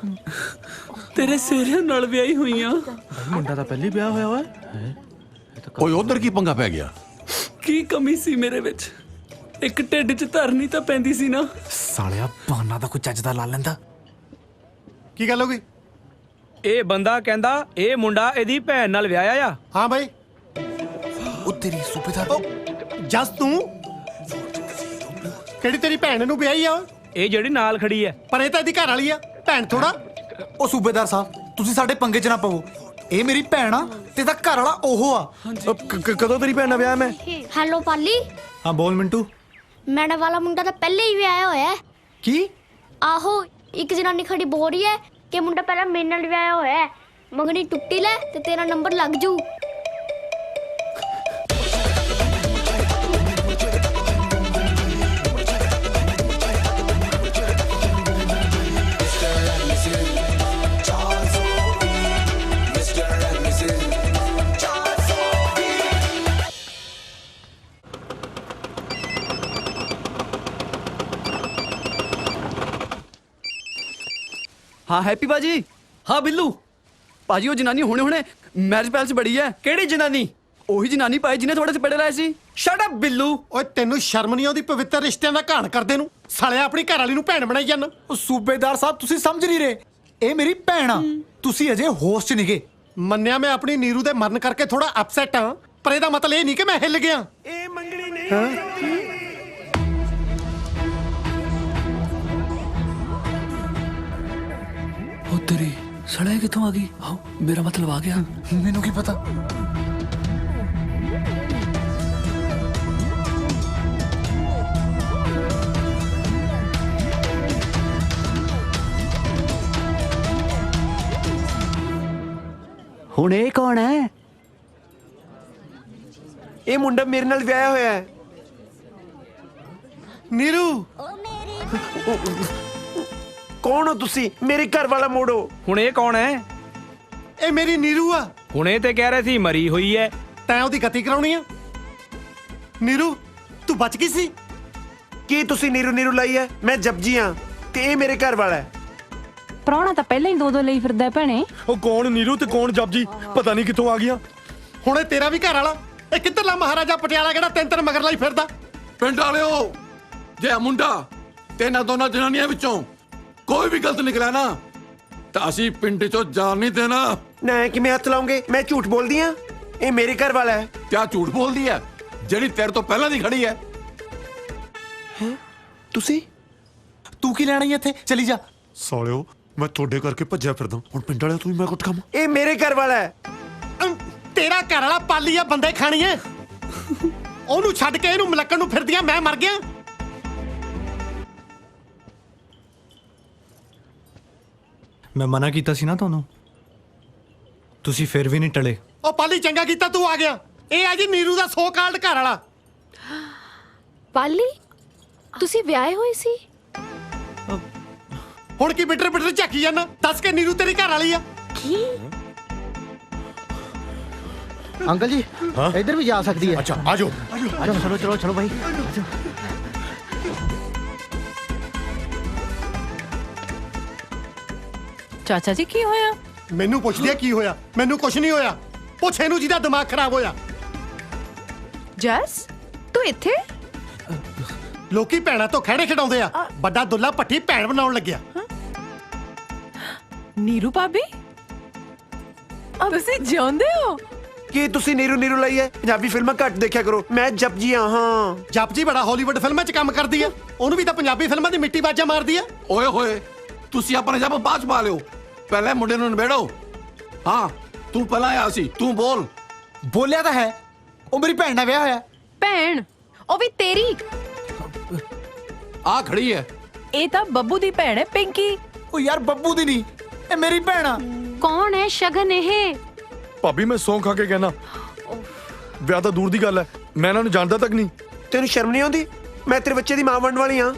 ਤੇਰੇ ਸਿਹਰਿਆਂ ਨਾਲ ਵਿਆਹੀ ਹੋਈਆਂ।
ਮੁੰਡਾ ਤਾਂ ਪਹਿਲੀ ਵਿਆਹ ਹੋਇਆ ਵਾ।
ਓਏ ਉਧਰ ਕੀ ਪੰਗਾ ਪੈ ਗਿਆ?
ਕੀ ਕਮੀ ਸੀ ਮੇਰੇ ਵਿੱਚ? ਇੱਕ ਢਿੱਡ 'ਚ ਧਰਨੀ ਤਾਂ ਪੈਂਦੀ ਸੀ ਨਾ।
ਸਾਲਿਆ ਬਹਾਨਾ ਤਾਂ ਕੋਈ ਚੱਜ ਦਾ ਲਾ ਲੈਂਦਾ।
ਕੀ ਗੱਲ ਹੋ ਗਈ?
ਇਹ ਬੰਦਾ ਕਹਿੰਦਾ ਇਹ ਮੁੰਡਾ ਇਹਦੀ ਭੈਣ ਨਾਲ ਵਿਆਹਿਆ ਆ।
ਹਾਂ ਬਾਈ।
ਉਹ ਤੇਰੀ ਸੂਬੇਦਾਰ
ਜਸ ਤੂੰ ਕਿਹੜੀ ਤੇਰੀ ਭੈਣ ਨੂੰ ਵਿਆਹੀ ਆ?
ਇਹ ਜਿਹੜੀ ਨਾਲ ਖੜੀ ਹੈ।
ਪਰ ਇਹ ਤਾਂ ਇਹਦੀ ਘਰ ਵਾਲੀ ਆ, ਭੈਣ ਥੋੜਾ।
ਉਹ ਸੂਬੇਦਾਰ ਸਾਹਿਬ ਤੁਸੀਂ ਸਾਡੇ ਪੰਗੇ 'ਚ ਨਾ ਪਵੋ। ਇਹ ਮੇਰੀ ਭੈਣ ਆ ਤੇ ਇਹਦਾ ਘਰ ਵਾਲਾ ਉਹ ਆ।
ਕਦੋਂ ਤੇਰੀ ਭੈਣ ਨਾਲ ਵਿਆਹ ਮੈਂ?
ਹੈਲੋ ਪਾਲੀ।
ਹਾਂ ਬੋਲ ਮਿੰਟੂ।
ਮੈਡਮ ਵਾਲਾ ਮੁੰਡਾ ਤਾਂ ਪਹਿਲੇ ਹੀ ਵਿਆਹਿਆ ਹੋਇਆ ਹੈ।
ਕੀ?
ਆਹੋ, ਇੱਕ ਜਨਾਨੀ ਖੜੀ ਬੋਲ ਰਹੀ ਹੈ ਕਿ ਮੁੰਡਾ ਪਹਿਲਾਂ ਮੇਰੇ ਨਾਲ ਵਿਆਹਿਆ ਹੋਇਆ ਹੈ। ਮੰਗਣੀ ਟੁੱਟੀ ਲੈ ਤੇ ਤੇਰਾ ਨੰਬਰ ਲੱਗ ਜੂ।
हाँ हैप्पी बाजी। हाँ बिल्लू बाजी वो जनानी होने होने मैरिज पैलेस बड़ी है। केड़ी जनानी? ओही जनानी पाई जिन्हें थोड़े चपेड़े लाए सी। Shut up Billu.
ਓਏ ਤੈਨੂੰ ਸ਼ਰਮ ਨਹੀਂ ਆਉਂਦੀ ਪਵਿੱਤਰ ਰਿਸ਼ਤਿਆਂ ਦਾ ਘਾਣ ਕਰਦੇ ਨੂੰ? ਸਾਲਿਆ ਆਪਣੀ ਘਰ ਵਾਲੀ ਨੂੰ ਭੈਣ ਬਣਾਈ ਜਾਂਦਾ।
ਉਹ ਸੂਬੇਦਾਰ ਸਾਹਿਬ ਤੁਸੀਂ ਸਮਝ ਨਹੀਂ ਰਹੇ। ਇਹ ਮੇਰੀ ਭੈਣ ਆ। ਤੁਸੀਂ ਅਜੇ ਹੋਸ਼ 'ਚ ਨਿਗੇ।
ਮੰਨਿਆ ਮੈਂ ਆਪਣੀ ਨੀਰੂ ਦੇ ਮਰਨ ਕਰਕੇ ਥੋੜਾ ਅਪਸੈਟ ਆ, ਪਰ ਇਹਦਾ ਮਤਲਬ ਇਹ ਨਹੀਂ ਕਿ ਮੈਂ ਹਿੱਲ ਗਿਆ।
ਇਹ ਮੰਗਣੀ ਨਹੀਂ।
ਉਹ ਤੇਰੀ ਸੜਾ ਕਿੱਥੋਂ ਆ ਗਈ? ਆਓ ਮੇਰਾ ਮਤਲਬ ਆ ਗਿਆ।
ਮੈਨੂੰ ਕੀ ਪਤਾ।
ਹੁਣ ਇਹ ਕੌਣ ਹੈ? ਇਹ ਮੁੰਡਾ ਮੇਰੇ ਨਾਲ ਵਿਆਹਿਆ ਹੋਇਆ ਹੈ।
ਨੀਰੂ
ਕੌਣ ਹੋ ਤੁਸੀਂ? ਮੇਰੇ ਘਰ ਵਾਲਾ ਮੋੜੋ।
ਹੁਣ ਇਹ ਕੌਣ ਹੈ?
ਇਹ ਮੇਰੀ ਨੀਰੂ ਆ।
ਹੁਣੇ ਤੇ ਕਹਿ ਰਹੇ ਸੀ ਮਰੀ ਹੋਈ ਹੈ।
ਤੈਂ ਉਹਦੀ ਗਤੀ ਕਰਾਉਣੀ ਆ? ਨੀਰੂ ਤੂੰ ਬਚ ਗਈ ਸੀ?
ਕੀ ਤੁਸੀਂ ਨੀਰੂ ਨੀਰੂ ਲਾਈ ਹੈ? ਮੈਂ ਜਪਜੀ ਹਾਂ ਤੇ ਇਹ ਮੇਰੇ ਘਰ ਵਾਲਾ ਹੈ।
ਪ੍ਰਾਹੁਣਾ ਤਾਂ ਪਹਿਲਾਂ ਹੀ ਦੋ ਲਈ ਫਿਰਦਾ ਭੈਣੇ।
ਉਹ ਕੌਣ ਨੀਰੂ ਤੇ ਕੌਣ ਜਪਜੀ? ਪਤਾ ਨਹੀਂ ਕਿੱਥੋਂ ਆ ਗਿਆ।
ਹੁਣ ਇਹ ਤੇਰਾ ਵੀ ਘਰ ਵਾਲਾ? ਇਹ ਕਿੱਧਰਲਾ ਮਹਾਰਾਜਾ ਪਟਿਆਲਾ ਕਿਹੜਾ ਤਿੰਨ ਮਗਰ ਲਈ ਫਿਰਦਾ?
ਪਿੰਡ ਵਾਲਿਓ, ਜੇ ਮੁੰਡਾ ਤੇ ਇਹਨਾਂ ਦੋਨਾਂ ਜਨਾਨੀਆਂ ਵਿੱਚੋਂ ਕੋਈ ਵੀ ਗਲਤ ਨਿਕਲਿਆ ਨਾ ਤਾਂ ਅਸੀਂ ਪਿੰਡ ਚੋਂ ਜਾਣ ਨਹੀਂ ਦੇਣਾ।
ਨਾ ਕਿਵੇਂ ਹੱਥ ਲਾਉਂਗੇ? ਮੈਂ ਝੂਠ ਬੋਲਦੀ ਆ? ਇਹ ਮੇਰੇ ਘਰ ਵਾਲਾ ਹੈ।
ਕਿਆ ਝੂਠ ਬੋਲਦੀ ਹੈ ਜਿਹੜੀ ਤੇਰੇ ਤੋਂ ਪਹਿਲਾਂ ਦੀ ਖੜੀ ਹੈ?
ਤੁਸੀਂ
ਤੂੰ ਕੀ ਲੈਣਾ ਇੱਥੇ? ਚਲੀ ਜਾ।
ਸਾਲਿਓ ਮੈਂ ਤੁਹਾਡੇ ਕਰਕੇ ਭੱਜਿਆ ਫਿਰਦਾ। ਹੁਣ ਪਿੰਡ ਵਾਲਿਆਂ ਤੂੰ ਮੈਂ ਕੁੱਟ ਖਾਵਾਂ?
ਇਹ ਮੇਰੇ ਘਰ ਵਾਲਾ ਹੈ।
ਤੇਰਾ ਘਰ ਵਾਲਾ ਪਾਲੀ ਆ, ਬੰਦੇ ਖਾਣੀ ਐ। ਉਹਨੂੰ ਛੱਡ ਕੇ ਇਹਨੂੰ ਮਲੱਕਣ ਨੂੰ ਫਿਰਦੀਆਂ ਮੈਂ ਮਰ ਗਿਆ।
ਮੈਂ ਮਨਾ ਕੀਤਾ ਸੀ ਨਾ ਤੁਹਾਨੂੰ, ਤੁਸੀਂ ਫਿਰ ਵੀ ਨਹੀਂ ਟਲੇ।
ਉਹ ਪਾਲੀ ਚੰਗਾ ਕੀਤਾ ਤੂੰ ਆ ਗਿਆ। ਇਹ ਆ ਜੀ ਨੀਰੂ ਦਾ ਸੋ ਕਾਲਡ ਘਰ ਵਾਲਾ।
ਪਾਲੀ ਤੁਸੀਂ ਵਿਆਹੇ ਹੋਏ ਸੀ?
ਹੁਣ ਕੀ ਬਿਟਰ ਬਿਟਰ ਝਾਕੀ ਜਾਂਦਾ? ਦੱਸ ਕੇ ਨੀਰੂ ਤੇਰੀ ਘਰ ਵਾਲੀ ਆ?
ਕੀ?
अंकल जी इधर भी जा सकती है।
अच्छा आ जाओ।
चलो चलो चलो भाई।
ਚਾਚਾ ਜੀ ਕੀ ਹੋਇਆ?
ਮੈਨੂੰ ਪੁੱਛਦੀ ਆ ਕੀ ਹੋਇਆ? ਮੈਨੂੰ ਕੁਝ ਨਹੀਂ ਹੋਇਆ। ਪੁੱਛ ਇਹਨੂੰ ਜਿਹਦਾ ਦਿਮਾਗ ਖਰਾਬ ਹੋਇਆ।
ਜਸ ਤੂੰ ਇੱਥੇ?
ਲੋਕੀ ਭੈਣਾਂ ਤੋਂ ਖਹਿੜੇ ਖਿਡਾਉਂਦੇ ਆ, ਵੱਡਾ ਦੁੱਲਾ ਭੱਠੀ ਭੈਣ ਬਣਾਉਣ ਲੱਗਿਆ।
ਨੀਰੂ ਭਾਬੀ ਤੁਸੀਂ ਜਿਉਂਦੇ ਹੋ?
ਕੀ ਤੁਸੀਂ ਨੀਰੂ ਨੀਰੂ ਲਈ ਹੈ? ਪੰਜਾਬੀ ਫਿਲਮਾਂ ਘੱਟ ਦੇਖਿਆ ਕਰੋ। ਮੈਂ ਜਪਜੀ ਹਾਂ।
ਜਪਜੀ ਬੜਾ ਹਾਲੀਵੁੱਡ ਫਿਲਮਾਂ 'ਚ ਕੰਮ ਕਰਦੀ ਆ, ਉਹਨੂੰ ਵੀ ਤਾਂ ਪੰਜਾਬੀ ਫਿਲਮਾਂ ਦੀ ਮਿੱਟੀ ਬਾਜਾ ਮਾਰਦੀ ਆ।
ਓਏ ਹੋਏ, ਤੁਸੀਂ ਆਪਣੇ ਜੱਬ ਬਾਅਦ 'ਚ ਪਾ ਲਿਓ, ਪਹਿਲੇ ਮੁੰਡੇ ਨੂੰ ਨਿਬੇੜੋ। ਹਾਂ ਤੂੰ ਪਹਿਲਾਂ ਆਇਆ ਸੀ, ਤੂੰ ਬੋਲ।
ਬੋਲਿਆ ਤਾਂ ਹੈ, ਉਹ ਮੇਰੀ ਭੈਣ ਨਾਲ ਵਿਆਹ ਹੋਇਆ।
ਭੈਣ? ਉਹ ਵੀ ਤੇਰੀ?
ਆ ਖੜੀ ਹੈ।
ਇਹ ਤਾਂ ਬੱਬੂ ਦੀ ਭੈਣ ਹੈ ਪਿੰਕੀ।
ਉਹ ਯਾਰ ਬੱਬੂ ਦੀ ਨਹੀਂ, ਇਹ ਮੇਰੀ ਭੈਣ ਆ।
ਕੌਣ ਹੈ ਸ਼ਗਨ ਇਹ?
ਭਾਬੀ ਮੈਂ ਸੌਂ ਖਾ ਕੇ ਕਹਿਣਾ, ਵਿਆਹ ਤਾਂ ਦੂਰ ਦੀ ਗੱਲ ਹੈ, ਮੈਂ ਇਹਨਾਂ ਨੂੰ ਜਾਣਦਾ ਤੱਕ ਨਹੀਂ।
ਤੈਨੂੰ ਸ਼ਰਮ ਨਹੀਂ ਆਉਂਦੀ? ਮੈਂ ਤੇਰੇ ਬੱਚੇ ਦੀ ਮਾਂ ਬਣਨ ਵਾਲੀ ਹਾਂ।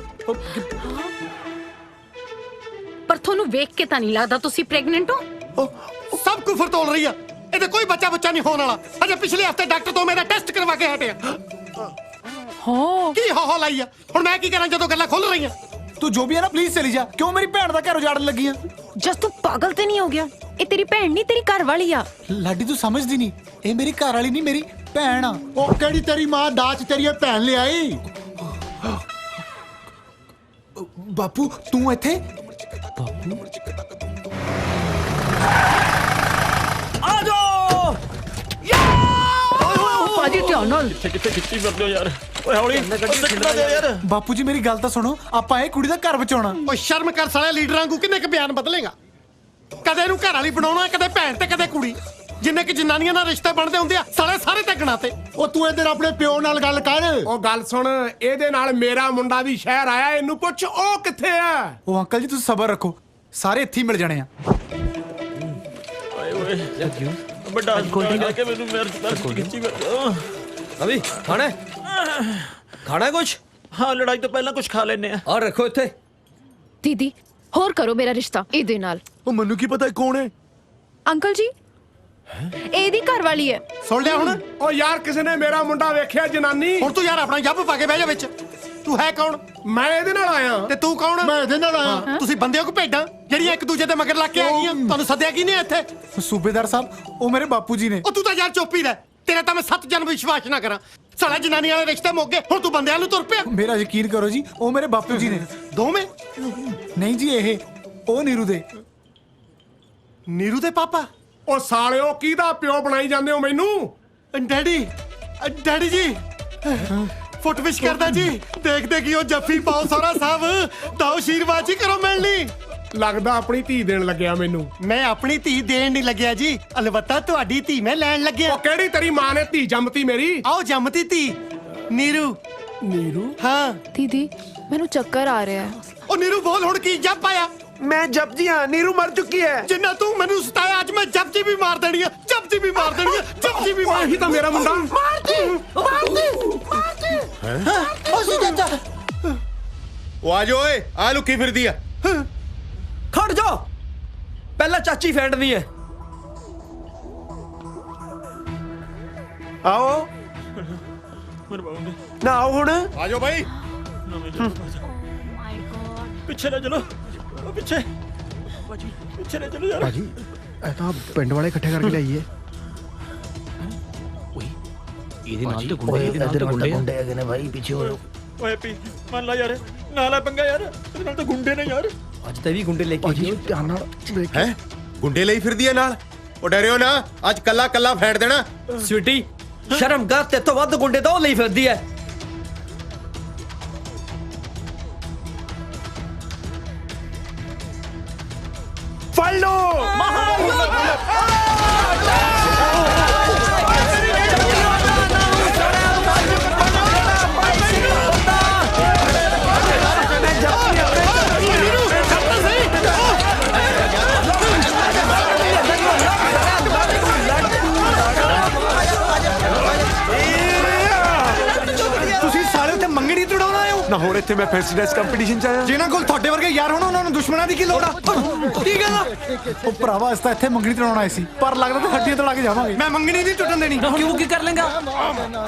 ਪਰ ਤੁਹਾਨੂੰ ਵੇਖ ਕੇ ਤਾਂ ਨਹੀਂ ਲੱਗਦਾ ਤੁਸੀਂ ਪ੍ਰੈਗਨੈਂਟ ਹੋ।
ਸਭ ਕੁਫਰ ਤੋਲ ਰਹੀ ਆ, ਇਹਦੇ ਕੋਈ ਬੱਚਾ ਨਹੀਂ ਹੋਣ ਵਾਲਾ। ਅਜੇ ਪਿਛਲੇ ਹਫਤੇ ਡਾਕਟਰ ਤੋਂ ਮੇਰਾ ਟੈਸਟ ਕਰਵਾ ਕੇ ਹਟਿਆ।
ਹੋ
ਕੀ ਹੋ ਲਾਈ ਆ? ਹੁਣ ਮੈਂ ਕੀ ਕਰਾਂ ਜਦੋਂ ਗੱਲਾਂ ਖੁੱਲ ਰਹੀਆਂ?
ਤੂੰ ਜੋ ਵੀ ਹੈ ਨਾ ਪਲੀਜ਼ ਚਲੀ ਜਾ। ਕਿਉਂ ਮੇਰੀ ਭੈਣ ਦਾ ਘਰ ਉਜਾੜਨ ਲੱਗੀ ਆ?
ਜਸ ਤੂੰ ਪਾਗਲ ਤੇ ਨਹੀਂ ਹੋ ਗਿਆ? ਇਹ ਤੇਰੀ ਭੈਣ ਨਹੀਂ, ਤੇਰੀ ਘਰ ਵਾਲੀ ਆ।
ਲਾਡੀ ਤੂੰ ਸਮਝਦੀ ਨਹੀਂ, ਇਹ ਮੇਰੀ ਘਰ ਵਾਲੀ ਨਹੀਂ, ਮੇਰੀ ਭੈਣ ਆ।
ਉਹ ਕਿਹੜੀ ਤੇਰੀ ਮਾਂ ਦਾਜ ਤੇਰੀ ਭੈਣ ਲਿਆਈ?
ਬਾਪੂ ਤੂੰ ਇੱਥੇ?
ਆ ਜਾਓ
ਭਾਜੀ ਧਿਆਨ ਨਾਲ।
ਕਿੱਥੇ ਖਿੱਚੀ ਫਿਰਦੇ ਹੋ ਯਾਰ? ਓਏ ਹੌਲੀ ਸਿੱਟਣਾ ਦਿਓ ਯਾਰ।
ਬਾਪੂ ਜੀ ਮੇਰੀ ਗੱਲ ਤਾਂ ਸੁਣੋ, ਆਪਾਂ ਇਹ ਕੁੜੀ ਦਾ ਘਰ ਬਚਾਉਣਾ।
ਓ ਸ਼ਰਮ ਕਰ ਸਾਲੇ, ਲੀਡਰਾਂ ਵਾਂਗੂ ਕਿੰਨੇ ਕ ਬਿਆਨ ਬਦਲੇਗਾ? ਕਦੇ ਇਹਨੂੰ ਘਰ ਵਾਲੀ ਬਣਾਉਣਾ, ਕਦੇ ਭੈਣ ਤੇ ਕਦੇ ਕੁੜੀ। ਜਿੰਨੇ ਕਿ ਜਨਾਨੀਆਂ ਨਾਲ ਰਿਸ਼ਤੇ ਬਣਦੇ ਹੁੰਦੇ ਆ, ਸਾਲੇ ਸਾਰੇ ਤੱਕਣਾ ਤੇ।
ਉਹ ਤੂੰ ਇਹਦੇ ਨਾਲ ਆਪਣੇ ਪਿਓ ਨਾਲ ਗੱਲ ਕਰ।
ਉਹ ਗੱਲ ਸੁਣ, ਇਹਦੇ ਨਾਲ ਮੇਰਾ ਮੁੰਡਾ ਵੀ ਸ਼ਹਿਰ ਆਇਆ, ਇਹਨੂੰ ਪੁੱਛ ਉਹ ਕਿੱਥੇ ਆ।
ਉਹ ਅੰਕਲ ਜੀ ਤੁਸੀਂ ਸਬਰ ਰੱਖੋ, ਸਾਰੇ ਇੱਥੇ ਹੀ ਮਿਲ ਜਾਣੇ ਆ।
ਆਏ ਓਏ ਵੱਡਾ ਕਹਿ ਕੇ ਮੈਨੂੰ ਮੇਰੇ ਖਿੱਚੀ ਫਿਰਦੇ।
ਅਭੀ ਖਾਣਾ ਖਾਣਾ ਕੁਛ?
ਹਾਂ ਲੜਾਈ ਤੋਂ ਪਹਿਲਾਂ ਕੁਝ ਖਾ ਲੈਣੇ ਆ।
ਔਰ ਰੱਖੋ ਇੱਥੇ।
ਦੀਦੀ ਹੋਰ ਕਰੋ ਮੇਰਾ ਰਿਸ਼ਤਾ ਇਹਦੇ ਨਾਲ।
ਉਹ ਮੈਨੂੰ ਕੀ ਪਤਾ ਕੌਣ ਹੈ?
ਅੰਕਲ ਜੀ ਇਹਦੀ ਘਰ ਵਾਲੀ ਹੈ।
ਸੁਣ ਲਿਆ ਹੁਣ?
ਉਹ ਯਾਰ ਕਿਸੇ ਨੇ ਮੇਰਾ ਮੁੰਡਾ ਵੇਖਿਆ ਜਨਾਨੀ।
ਹੁਣ ਤੂੰ ਯਾਰ ਆਪਣਾ ਜੱਬ ਪਾ ਕੇ ਬਹਿ ਜਾ ਵਿੱਚ। ਤੂੰ ਹੈ ਕੌਣ?
ਮੈਂ ਇਹਦੇ ਨਾਲ ਆਇਆ।
ਤੇ ਤੂੰ ਕੌਣ?
ਮੈਂ ਇਹਦੇ ਨਾਲ ਆਇਆ।
ਤੁਸੀਂ ਬੰਦੇ ਹੋ ਕਿ ਭੇਡਾਂ ਜਿਹੜੀਆਂ ਇੱਕ ਦੂਜੇ ਦੇ ਮਗਰ ਲੱਗ ਕੇ ਆ ਗਈਆਂ? ਤੁਹਾਨੂੰ ਸੱਦਿਆ ਕੀ ਨੇ ਇੱਥੇ?
ਸੂਬੇਦਾਰ ਸਾਹਿਬ ਉਹ ਮੇਰੇ ਬਾਪੂ ਜੀ ਨੇ।
ਉਹ ਤੂੰ ਤਾਂ ਯਾਰ ਚੁੱਪ ਹੀ ਰਹਿ, ਤੇਰਾ ਤਾਂ ਮੈਂ 7 ਜਨਮ ਵਿਸ਼ਵਾਸ ਨਾ ਕਰਾਂ। ਸਾਲਾ ਜਨਾਨੀ ਵਾਲੇ ਰਿਸ਼ਤੇ ਮੁੱਕ ਗਏ, ਹੁਣ ਤੂੰ ਬੰਦਿਆਂ ਨੂੰ ਤੁਰ ਪਿਆ।
ਮੇਰਾ ਯਕੀਨ ਕਰੋ ਜੀ, ਉਹ ਮੇਰੇ ਬਾਪੂ ਜੀ ਨੇ।
ਦੋਵੇਂ?
ਨਹੀਂ ਜੀ, ਇਹ ਉਹ ਨੀਰੂ ਦੇ।
ਨੀਰੂ ਦੇ ਪਾਪਾ?
ਉਹ ਸਾਲਿਓ ਕਿਹਦਾ ਪਿਓ ਬਣਾਈ ਜਾਂਦੇ ਹੋ ਮੈਨੂੰ?
ਡੈਡੀ, ਡੈਡੀ ਜੀ ਫੁੱਟ ਵਿਸ਼ ਕਰਦਾ ਜੀ। ਦੇਖਦੇ ਕੀ ਉਹ ਜੱਫੀ ਪਾਓ ਸੋਹਰਾ ਸਾਹਿਬ, ਤਾਂ ਆਸ਼ੀਰਵਾਦ ਜੀ ਕਰੋ ਮਿਲਣੀ।
ਲੱਗਦਾ ਆਪਣੀ ਧੀ ਦੇਣ ਲੱਗਿਆ ਮੈਨੂੰ।
ਮੈਂ ਆਪਣੀ ਧੀ ਦੇਣ ਨਹੀਂ ਲੱਗਿਆ ਜੀ, ਅਲਬੱਤਾ ਤੁਹਾਡੀ ਧੀ ਮੈਂ ਲੈਣ ਲੱਗਿਆ।
ਉਹ ਕਿਹੜੀ ਤੇਰੀ ਮਾਂ ਨੇ ਧੀ ਜੰਮਤੀ ਮੇਰੀ?
ਆਓ ਜੰਮਤੀ ਧੀ ਨੀਰੂ।
ਨੀਰੂ?
ਹਾਂ
ਦੀਦੀ ਮੈਨੂੰ ਚੱਕਰ ਆ ਰਿਹਾ ਹੈ।
ਉਹ ਨੀਰੂ ਬੋਲ ਹੁਣ ਕੀ ਜੱਪ ਆਇਆ?
ਮੈਂ ਜਪਜੀ ਹਾਂ, ਨੀਰੂ ਮਰ ਚੁੱਕੀ ਹੈ।
ਜਿੰਨਾ ਤੂੰ ਮੈਨੂੰ ਸਤਾਇਆ ਅੱਜ ਮੈਂ ਜਪਜੀ ਵੀ ਮਾਰ ਦੇਣੀ ਆ, ਜਪਜੀ ਵੀ ਮਾਰ ਦੇਣੀ ਆ, ਜਪਜੀ ਵੀ ਮਾਰ।
ਇਹੀ ਤਾਂ ਮੇਰਾ ਮੁੰਡਾ।
ਉਹ ਆ ਜਾ ਓਏ, ਆ ਲੁੱਕੀ ਫਿਰਦੀ ਆ।
ਖੜ ਜਾ, ਪਹਿਲਾਂ ਚਾਚੀ ਫੈਂਡਣੀ ਹੈ।
ਆਓ ਨਾ ਆਓ ਹੁਣ।
ਆ ਜਾਓ ਭਾਈ।
ਪਿੱਛੇ ਨਾ ਚਲੋ, ਪਿੱਛੇ ਪਿੱਛੇ ਨਾ ਚਲੋ ਯਾਰ।
ਭਾਜੀ ਇਹ ਤਾਂ ਪਿੰਡ ਵਾਲੇ ਇਕੱਠੇ ਕਰਕੇ ਲਿਆਈਏ।
ਇਹਦੇ ਨਾਲ ਤੇ ਗੁੰਡੇ, ਇਹਦੇ ਨਾਲ ਤੇ ਗੁੰਡੇ
ਹੈਗੇ ਨੇ ਭਾਈ, ਪਿੱਛੇ ਹੋ।
ਓਏ ਪੀ ਮੰਨ ਲਾ ਯਾਰ, ਨਾਲ ਆ ਪੰਗਾ ਯਾਰ, ਇਹਦੇ ਨਾਲ ਤਾਂ ਗੁੰਡੇ ਨੇ ਯਾਰ।
ਅੱਜ ਤਾਂ ਵੀ ਗੁੰਡੇ ਲੈ ਕੇ ਆਈ।
ਧਿਆਨ ਨਾਲ ਵੇਖ।
ਹੈ ਗੁੰਡੇ ਲਈ ਫਿਰਦੀ ਆ ਨਾਲ? ਉਹ ਡਰਿਓ ਨਾ, ਅੱਜ ਕੱਲਾ ਕੱਲਾ ਫੈਂਟ ਦੇਣਾ।
ਸਵੀਟੀ ਸ਼ਰਮ ਕਰ, ਤੇ ਤੋਂ ਵੱਧ ਗੁੰਡੇ ਤਾਂ ਉਹ ਲਈ ਫਿਰਦੀ ਹੈ।
ਫੜ ਲੋ।
ਤੁਸੀਂ ਸਾਰੇ ਉੱਥੇ ਮੰਗਣੀ ਤੁੜਾਉਣ ਆਏ ਹੋ?
ਨਾ ਹੋਰ ਇੱਥੇ ਮੈਂ ਫੈਂਸੀ ਡਰੈਸ ਕੰਪੀਟੀਸ਼ਨ ਚ ਆਇਆ।
ਜਿਹਨਾਂ ਕੋਲ ਤੁਹਾਡੇ ਵਰਗੇ ਯਾਰ ਹੋਣ, ਉਹਨਾਂ ਨੂੰ ਦੁਸ਼ਮਣਾਂ ਦੀ ਕੀ ਲੋੜ ਆ? ਕੀ ਗੱਲ ਆ? ਉਹ ਭਰਾਵਾ, ਅਸੀਂ ਤਾਂ ਇੱਥੇ ਮੰਗਣੀ ਤੁੜਾਉਣ ਆਏ ਸੀ, ਪਰ ਲੱਗਦਾ ਤਾਂ ਹੱਡੀਆਂ ਤੋੜਾ ਕੇ ਜਾਵਾਂਗੇ। ਮੈਂ ਮੰਗਣੀ ਨਹੀਂ ਟੁੱਟਣ ਦੇਣੀ।
ਕਿਉਂ ਕੀ ਕਰ ਲੇਗਾ?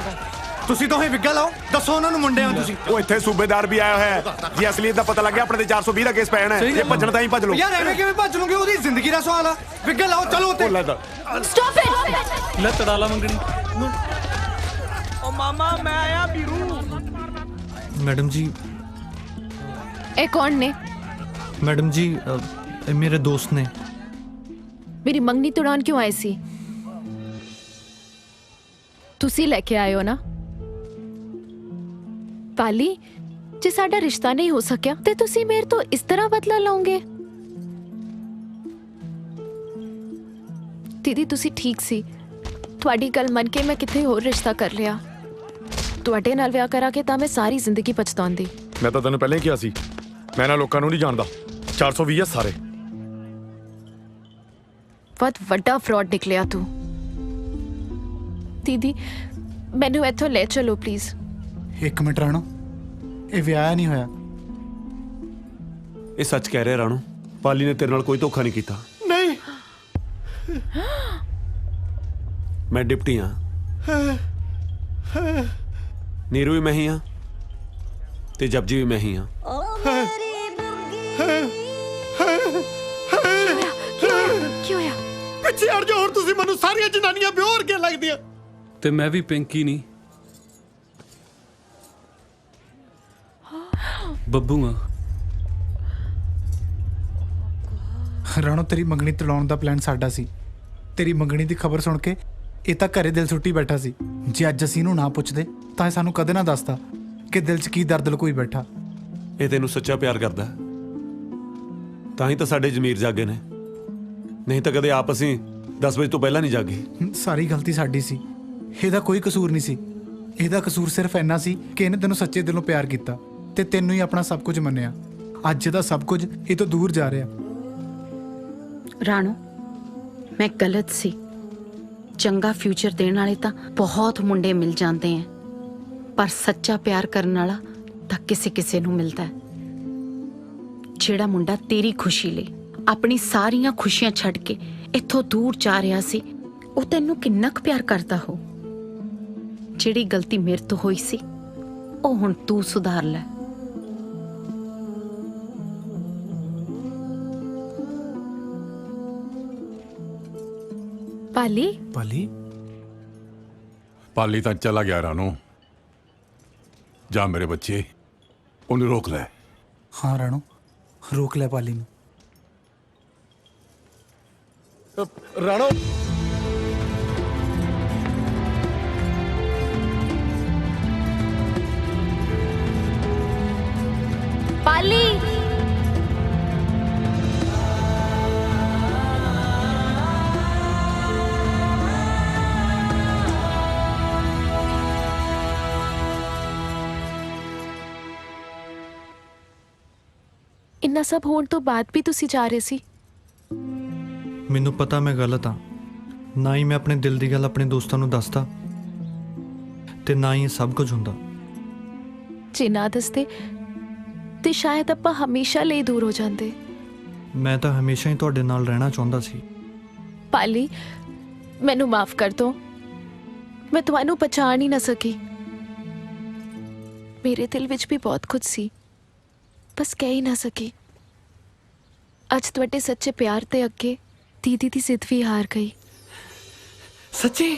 ਤੁਸੀਂ ਦੋਹੇ ਵਿਗਾ ਲਾਓ, ਦੱਸੋ ਉਹਨਾਂ ਨੂੰ ਮੁੰਡੇ ਹੋ ਤੁਸੀਂ।
ਉਹ ਇੱਥੇ ਸੂਬੇਦਾਰ ਵੀ ਆਇਆ ਹੋਇਆ ਹੈ ਜੀ। ਅਸਲੀਅਤ ਦਾ ਪਤਾ ਲੱਗ ਗਿਆ, ਆਪਣੇ ਤੇ 420 ਦਾ ਕੇਸ ਪੈਣਾ ਹੈ। ਇਹ ਭੱਜਣ ਤਾਂ ਹੀ ਭੱਜ ਲਓ
ਯਾਰ ਐਵੇਂ ਕਿਵੇਂ ਭੱਜ ਲਓਗੇ? ਉਹਦੀ ਜ਼ਿੰਦਗੀ ਦਾ ਸਵਾਲ ਆ। ਵਿਗਾ ਲਾਓ, ਚਲੋ ਉੱਥੇ।
Stop it.
ਲੈ ਤੜਾ ਲਾ ਮੰਗਣੀ।
ਉਹ ਮਾਮਾ ਮੈਂ ਆਇਆ ਵੀਰੂ।
ਮੈਡਮ ਜੀ,
ਇਹ ਕੌਣ ਨੇ?
ਮੈਡਮ ਜੀ ਇਹ ਮੇਰੇ ਦੋਸਤ ਨੇ।
ਮੇਰੀ ਮੰਗਨੀ ਤੁੜਾਉਣ ਕਿਉਂ ਆਏ ਸੀ? ਤੁਸੀਂ ਲੈ ਕੇ ਆਏ ਹੋ ਨਾ ਪਾਲੀ। ਜੇ ਸਾਡਾ ਰਿਸ਼ਤਾ ਨਹੀਂ ਹੋ ਸਕਿਆ ਤੇ ਤੁਸੀਂ ਮੇਰੇ ਤੋਂ ਇਸ ਤਰ੍ਹਾਂ ਬਦਲਾ ਲਓਗੇ? ਦੀਦੀ ਤੁਸੀਂ ਠੀਕ ਸੀ, ਤੁਹਾਡੀ ਗੱਲ ਮੰਨ ਕੇ ਮੈਂ ਕਿਤੇ ਹੋਰ ਰਿਸ਼ਤਾ ਕਰ ਲਿਆ। ਤੁਹਾਡੇ ਨਾਲ ਵਿਆਹ ਕਰਾ ਕੇ ਤਾਂ ਮੈਂ ਸਾਰੀ ਜ਼ਿੰਦਗੀ ਪਛਤਾਉਂਦੀ।
ਮੈਂ ਤਾਂ ਤੈਨੂੰ ਪਹਿਲਾਂ ਹੀ ਕਿਹਾ ਸੀ, ਮੈਂ ਨਾ ਲੋਕਾਂ ਨੂੰ ਨਹੀਂ ਜਾਣਦਾ। 420 ਆ ਸਾਰੇ।
ਬਹੁਤ ਵੱਡਾ ਫਰਾਡ ਨਿਕਲਿਆ ਤੂੰ। ਦੀਦੀ ਮੈਨੂੰ ਇੱਥੋਂ ਲੈ ਚਲੋ ਪਲੀਜ਼।
ਇੱਕ ਮਿੰਟ ਰਾਣੋ, ਇਹ ਵਿਆਹ ਨਹੀਂ ਹੋਇਆ।
ਇਹ ਸੱਚ ਕਹਿ ਰਿਹਾ ਰਾਣੋ, ਪਾਲੀ ਨੇ ਤੇਰੇ ਨਾਲ ਕੋਈ ਧੋਖਾ ਨਹੀਂ ਕੀਤਾ।
ਨਹੀਂ
ਮੈਂ ਡਿਪਟੀ ਹਾਂ, ਨੀਰੂ ਵੀ ਮੈਂ ਹੀ ਹਾਂ ਤੇ ਜਪਜੀ ਵੀ ਮੈਂ ਹੀ ਹਾਂ।
ਕੀ ਹੋਇਆ?
ਪਿੱਛੇ ਹਟ ਜਾ, ਹੋਰ ਤੁਸੀਂ ਮੈਨੂੰ ਸਾਰੀਆਂ ਜਨਾਨੀਆਂ ਬਿਓਰ ਕੇ ਲੱਗਦੀਆਂ।
ਤੇ ਮੈਂ ਵੀ ਪਿੰਕੀ ਨਹੀਂ, ਬੱਬੂ ਆ।
ਰਾਣੋ ਤੇਰੀ ਮੰਗਣੀ ਤੜਾਉਣ ਦਾ ਪਲਾਨ ਸਾਡਾ ਸੀ। ਤੇਰੀ ਮੰਗਣੀ ਦੀ ਖਬਰ ਸੁਣ ਕੇ ਇਹ ਤਾਂ ਘਰੇ ਦਿਲ ਸੁੱਟੀ ਬੈਠਾ ਸੀ। ਜੇ ਅੱਜ ਅਸੀਂ ਇਹਨੂੰ ਨਾ ਪੁੱਛਦੇ ਤਾਂ ਇਹ ਸਾਨੂੰ ਕਦੇ ਨਾ ਦੱਸਦਾ ਕਿ ਦਿਲ 'ਚ ਕੀ ਦਰਦ ਲੁਕੋਈ ਬੈਠਾ।
ਇਹ ਤੈਨੂੰ ਸੱਚਾ ਪਿਆਰ ਕਰਦਾ, ਤਾਂ ਹੀ ਤਾਂ ਸਾਡੇ ਜ਼ਮੀਰ ਜਾਗੇ ਨੇ, ਨਹੀਂ ਤਾਂ ਕਦੇ ਆਪ ਅਸੀਂ 10 ਵਜੇ ਤੋਂ ਪਹਿਲਾਂ ਨਹੀਂ ਜਾਗੇ।
ਸਾਰੀ ਗਲਤੀ ਸਾਡੀ ਸੀ, ਇਹਦਾ ਕੋਈ ਕਸੂਰ ਨਹੀਂ ਸੀ। ਇਹਦਾ ਕਸੂਰ ਸਿਰਫ ਇੰਨਾ ਸੀ ਕਿ ਇਹਨੇ ਤੈਨੂੰ ਸੱਚੇ ਦਿਲੋਂ ਪਿਆਰ ਕੀਤਾ ਤੇ ਤੈਨੂੰ ਹੀ ਆਪਣਾ ਸਭ ਕੁਝ ਮੰਨਿਆ। ਅੱਜ ਇਹਦਾ ਸਭ ਕੁਝ ਇਹ ਤੋਂ ਦੂਰ ਜਾ ਰਿਹਾ।
ਰਾਣੋ ਮੈਂ ਗਲਤ ਸੀ। ਚੰਗਾ ਫਿਊਚਰ ਦੇਣ ਵਾਲੇ ਤਾਂ ਬਹੁਤ ਮੁੰਡੇ ਮਿਲ ਜਾਂਦੇ ਐ, ਪਰ ਸੱਚਾ ਪਿਆਰ ਕਰਨ ਵਾਲਾ ਤਾਂ ਕਿਸੇ ਕਿਸੇ ਨੂੰ ਮਿਲਦਾ ਹੈ। ਜਿਹੜਾ ਮੁੰਡਾ ਤੇਰੀ ਖੁਸ਼ੀ ਲਈ ਆਪਣੀ ਸਾਰੀਆਂ ਖੁਸ਼ੀਆਂ ਛੱਡ ਕੇ ਇੱਥੋਂ ਦੂਰ ਜਾ ਰਿਹਾ ਸੀ, ਉਹ ਤੈਨੂੰ ਕਿੰਨਾ ਕੁ ਪਿਆਰ ਕਰਦਾ ਹੋ। ਜਿਹੜੀ ਗਲਤੀ ਮੇਰੇ ਤੋਂ ਹੋਈ ਸੀ ਉਹ ਹੁਣ ਤੂੰ ਸੁਧਾਰ ਲੈ।
ਪਾਲੀ
ਪਾਲੀ
ਪਾਲੀ ਤਾਂ ਚਲਾ ਗਿਆ ਰਾਣੋ। ਜਾ ਮੇਰੇ ਬੱਚੇ, ਉਹਨੂੰ ਰੋਕ ਲੈ।
ਹਾਂ ਰਾਣੋ, ਰੋਕ ਲੈ ਪਾਲੀ ਨੂੰ।
ਰਾਣੋ
ਪਾਲੀ ਇੰਨਾ ਸਭ ਹੋਣ ਤੋਂ ਬਾਅਦ ਵੀ ਤੁਸੀਂ ਜਾ ਰਹੇ ਸੀ?
ਮੈਨੂੰ ਪਤਾ ਮੈਂ ਗਲਤ ਹਾਂ, ਨਾ ਹੀ ਮੈਂ ਆਪਣੇ ਦਿਲ ਦੀ ਗੱਲ ਆਪਣੇ ਦੋਸਤਾਂ ਨੂੰ ਦੱਸਦਾ ਤੇ ਨਾ ਹੀ ਇਹ ਸਭ ਕੁਝ ਹੁੰਦਾ।
ਜੇ ਨਾ ਦੱਸਦੇ ਤੇ ਸ਼ਾਇਦ ਆਪਾਂ ਹਮੇਸ਼ਾ ਲਈ ਦੂਰ ਹੋ ਜਾਂਦੇ।
ਮੈਂ ਤਾਂ ਹਮੇਸ਼ਾ ਹੀ ਤੁਹਾਡੇ ਨਾਲ ਰਹਿਣਾ ਚਾਹੁੰਦਾ ਸੀ।
ਪਾਲੀ ਮੈਨੂੰ ਮਾਫ ਕਰ ਦੋ, ਮੈਂ ਤੁਹਾਨੂੰ ਪਛਾਣ ਹੀ ਨਾ ਸਕੀ। ਮੇਰੇ ਦਿਲ ਵਿੱਚ ਵੀ ਬਹੁਤ ਕੁਝ ਸੀ, ਬਸ ਕਹਿ ਹੀ ਨਾ ਸਕੀ। ਅੱਜ ਤੁਹਾਡੇ ਸੱਚੇ ਪਿਆਰ ਤੇ ਅੱਗੇ ਦੀਦੀ ਦੀ ਜ਼ਿੱਦ ਵੀ ਹਾਰ ਗਈ।
ਸੱਚੀ?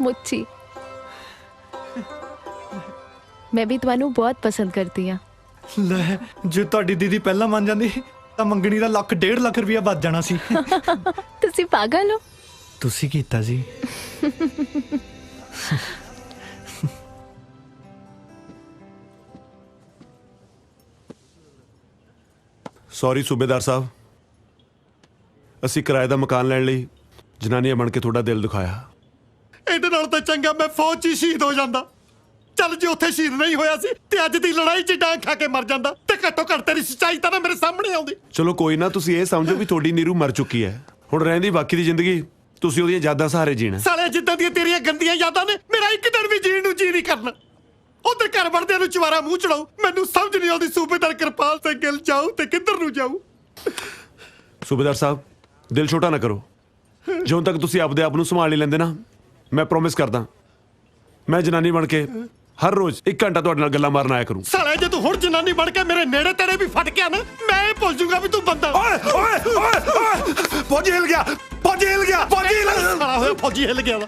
ਮੁੱਚੀ ਮੈਂ ਵੀ ਤੁਹਾਨੂੰ ਬਹੁਤ ਪਸੰਦ ਕਰਦੀ ਹਾਂ।
ਲੈ, ਜੇ ਤੁਹਾਡੀ ਦੀਦੀ ਪਹਿਲਾਂ ਮੰਨ ਜਾਂਦੀ ਤਾਂ ਮੰਗਣੀ ਦਾ 1.5 ਲੱਖ ਰੁਪਇਆ ਬਚ ਜਾਣਾ ਸੀ।
ਤੁਸੀਂ ਪਾਗਲ ਹੋ?
ਤੁਸੀਂ ਕੀਤਾ ਜੀ।
ਸੌਰੀ ਸੂਬੇਦਾਰ ਸਾਹਿਬ, ਅਸੀਂ ਕਿਰਾਏ ਦਾ ਮਕਾਨ ਲੈਣ ਲਈ ਜਨਾਨੀਆਂ ਬਣ ਕੇ ਤੁਹਾਡਾ ਦਿਲ ਦੁਖਾਇਆ।
ਇਹਦੇ ਨਾਲ ਤਾਂ ਚੰਗਾ ਮੈਂ ਫੌਜ 'ਚ ਹੀ ਸ਼ਹੀਦ ਹੋ ਜਾਂਦਾ। ਚੱਲ ਜੇ ਉੱਥੇ ਸ਼ਹੀਦ ਨਹੀਂ ਹੋਇਆ ਸੀ ਤੇ ਅੱਜ ਦੀ ਲੜਾਈ 'ਚ ਡਾਂਗ ਖਾ ਕੇ ਮਰ ਜਾਂਦਾ, ਤੇ ਘੱਟੋ ਘੱਟ ਤੇਰੀ ਸੱਚਾਈ ਤਾਂ ਨਾ ਮੇਰੇ ਸਾਹਮਣੇ ਆਉਂਦੀ।
ਚਲੋ ਕੋਈ ਨਾ, ਤੁਸੀਂ ਇਹ ਸਮਝੋ ਵੀ ਤੁਹਾਡੀ ਨੀਰੂ ਮਰ ਚੁੱਕੀ ਹੈ। ਹੁਣ ਰਹਿੰਦੀ ਬਾਕੀ ਦੀ ਜ਼ਿੰਦਗੀ ਤੁਸੀਂ ਉਹਦੀਆਂ ਯਾਦਾਂ ਸਹਾਰੇ ਜੀਣਾ।
ਸਾਲੇ ਜਿੱਦਾਂ ਦੀਆਂ ਤੇਰੀਆਂ ਗੰਦੀਆਂ ਯਾਦਾਂ ਨੇ, ਮੇਰਾ ਇੱਕ ਦਿਨ ਵੀ ਜੀਣ ਨੂੰ ਜੀ ਨਹੀਂ ਕਰਨਾ। ਉਧਰ ਘਰ ਵੜਦਿਆਂ ਨੂੰ ਚਵਾਰਾ ਮੂੰਹ ਚੜਾਓ। ਮੈਨੂੰ ਸਮਝ ਨਹੀਂ ਆਉਂਦੀ ਸੂਬੇਦਾਰ ਕਿਰਪਾਲ ਤੇ ਗਿਲ ਜਾਊ ਤੇ ਕਿੱਧਰ ਨੂੰ ਜਾਊ।
ਸੂਬੇਦਾਰ ਸਾਹਿਬ, ਦਿਲ ਛੋਟਾ ਨਾ ਕਰੋ। ਜਦੋਂ ਤੱਕ ਤੁਸੀਂ ਆਪਦੇ ਆਪ ਨੂੰ ਸੰਭਾਲ ਨਹੀਂ ਲੈਂਦੇ ਨਾ, ਮੈਂ ਪ੍ਰੋਮਿਸ ਕਰਦਾ ਮੈਂ ਜਨਾਨੀ ਬਣ ਕੇ ਹਰ ਰੋਜ਼ 1 ਘੰਟਾ ਤੁਹਾਡੇ ਨਾਲ ਗੱਲਾਂ ਮਾਰਨ ਆਇਆ ਕਰੂੰ।
ਸਾਲੇ ਜੇ ਤੂੰ ਹੁਣ ਜਨਾਨੀ ਬਣ ਕੇ ਮੇਰੇ ਨੇੜੇ ਤੇੜੇ ਵੀ ਫਟ ਗਿਆ ਨਾ, ਮੈਂ ਇਹ ਭੁੱਲ ਜੂਗਾ ਵੀ ਤੂੰ ਬੰਦਾ।
ਓਏ ਓਏ ਓਏ, ਫੌਜੀ ਹਿਲ ਗਿਆ, ਫੌਜੀ ਹਿਲ ਗਿਆ, ਫੌਜੀ ਹਿਲ ਗਿਆ।
ਸਾਲਾ ਹੋਇਆ ਫੌਜੀ ਹਿਲ ਗਿਆ ਵਾ।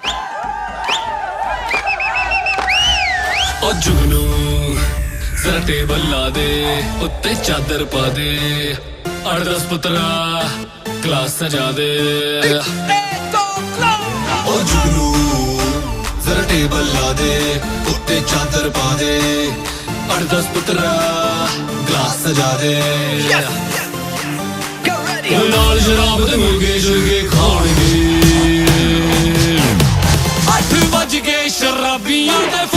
ਓ ਜੁਗਨੂ ਜ਼ਰਾ ਟੇਬਲ ਲਾ ਦੇ, ਉੱਤੇ ਚਾਦਰ ਪਾ ਦੇ, 8-10 ਪੁੱਤਰਾ ਕਲਾਸ ਸਜਾ ਦੇ। ਓ ਜੁਗਨੂ टेबल ला दे उत्ते चादर पा दे 8-10 पुत्रा ग्लास सजा दे नाल शराब ते मुर्गे शुर्गे खाणगे 8 बज गए शराबियां दे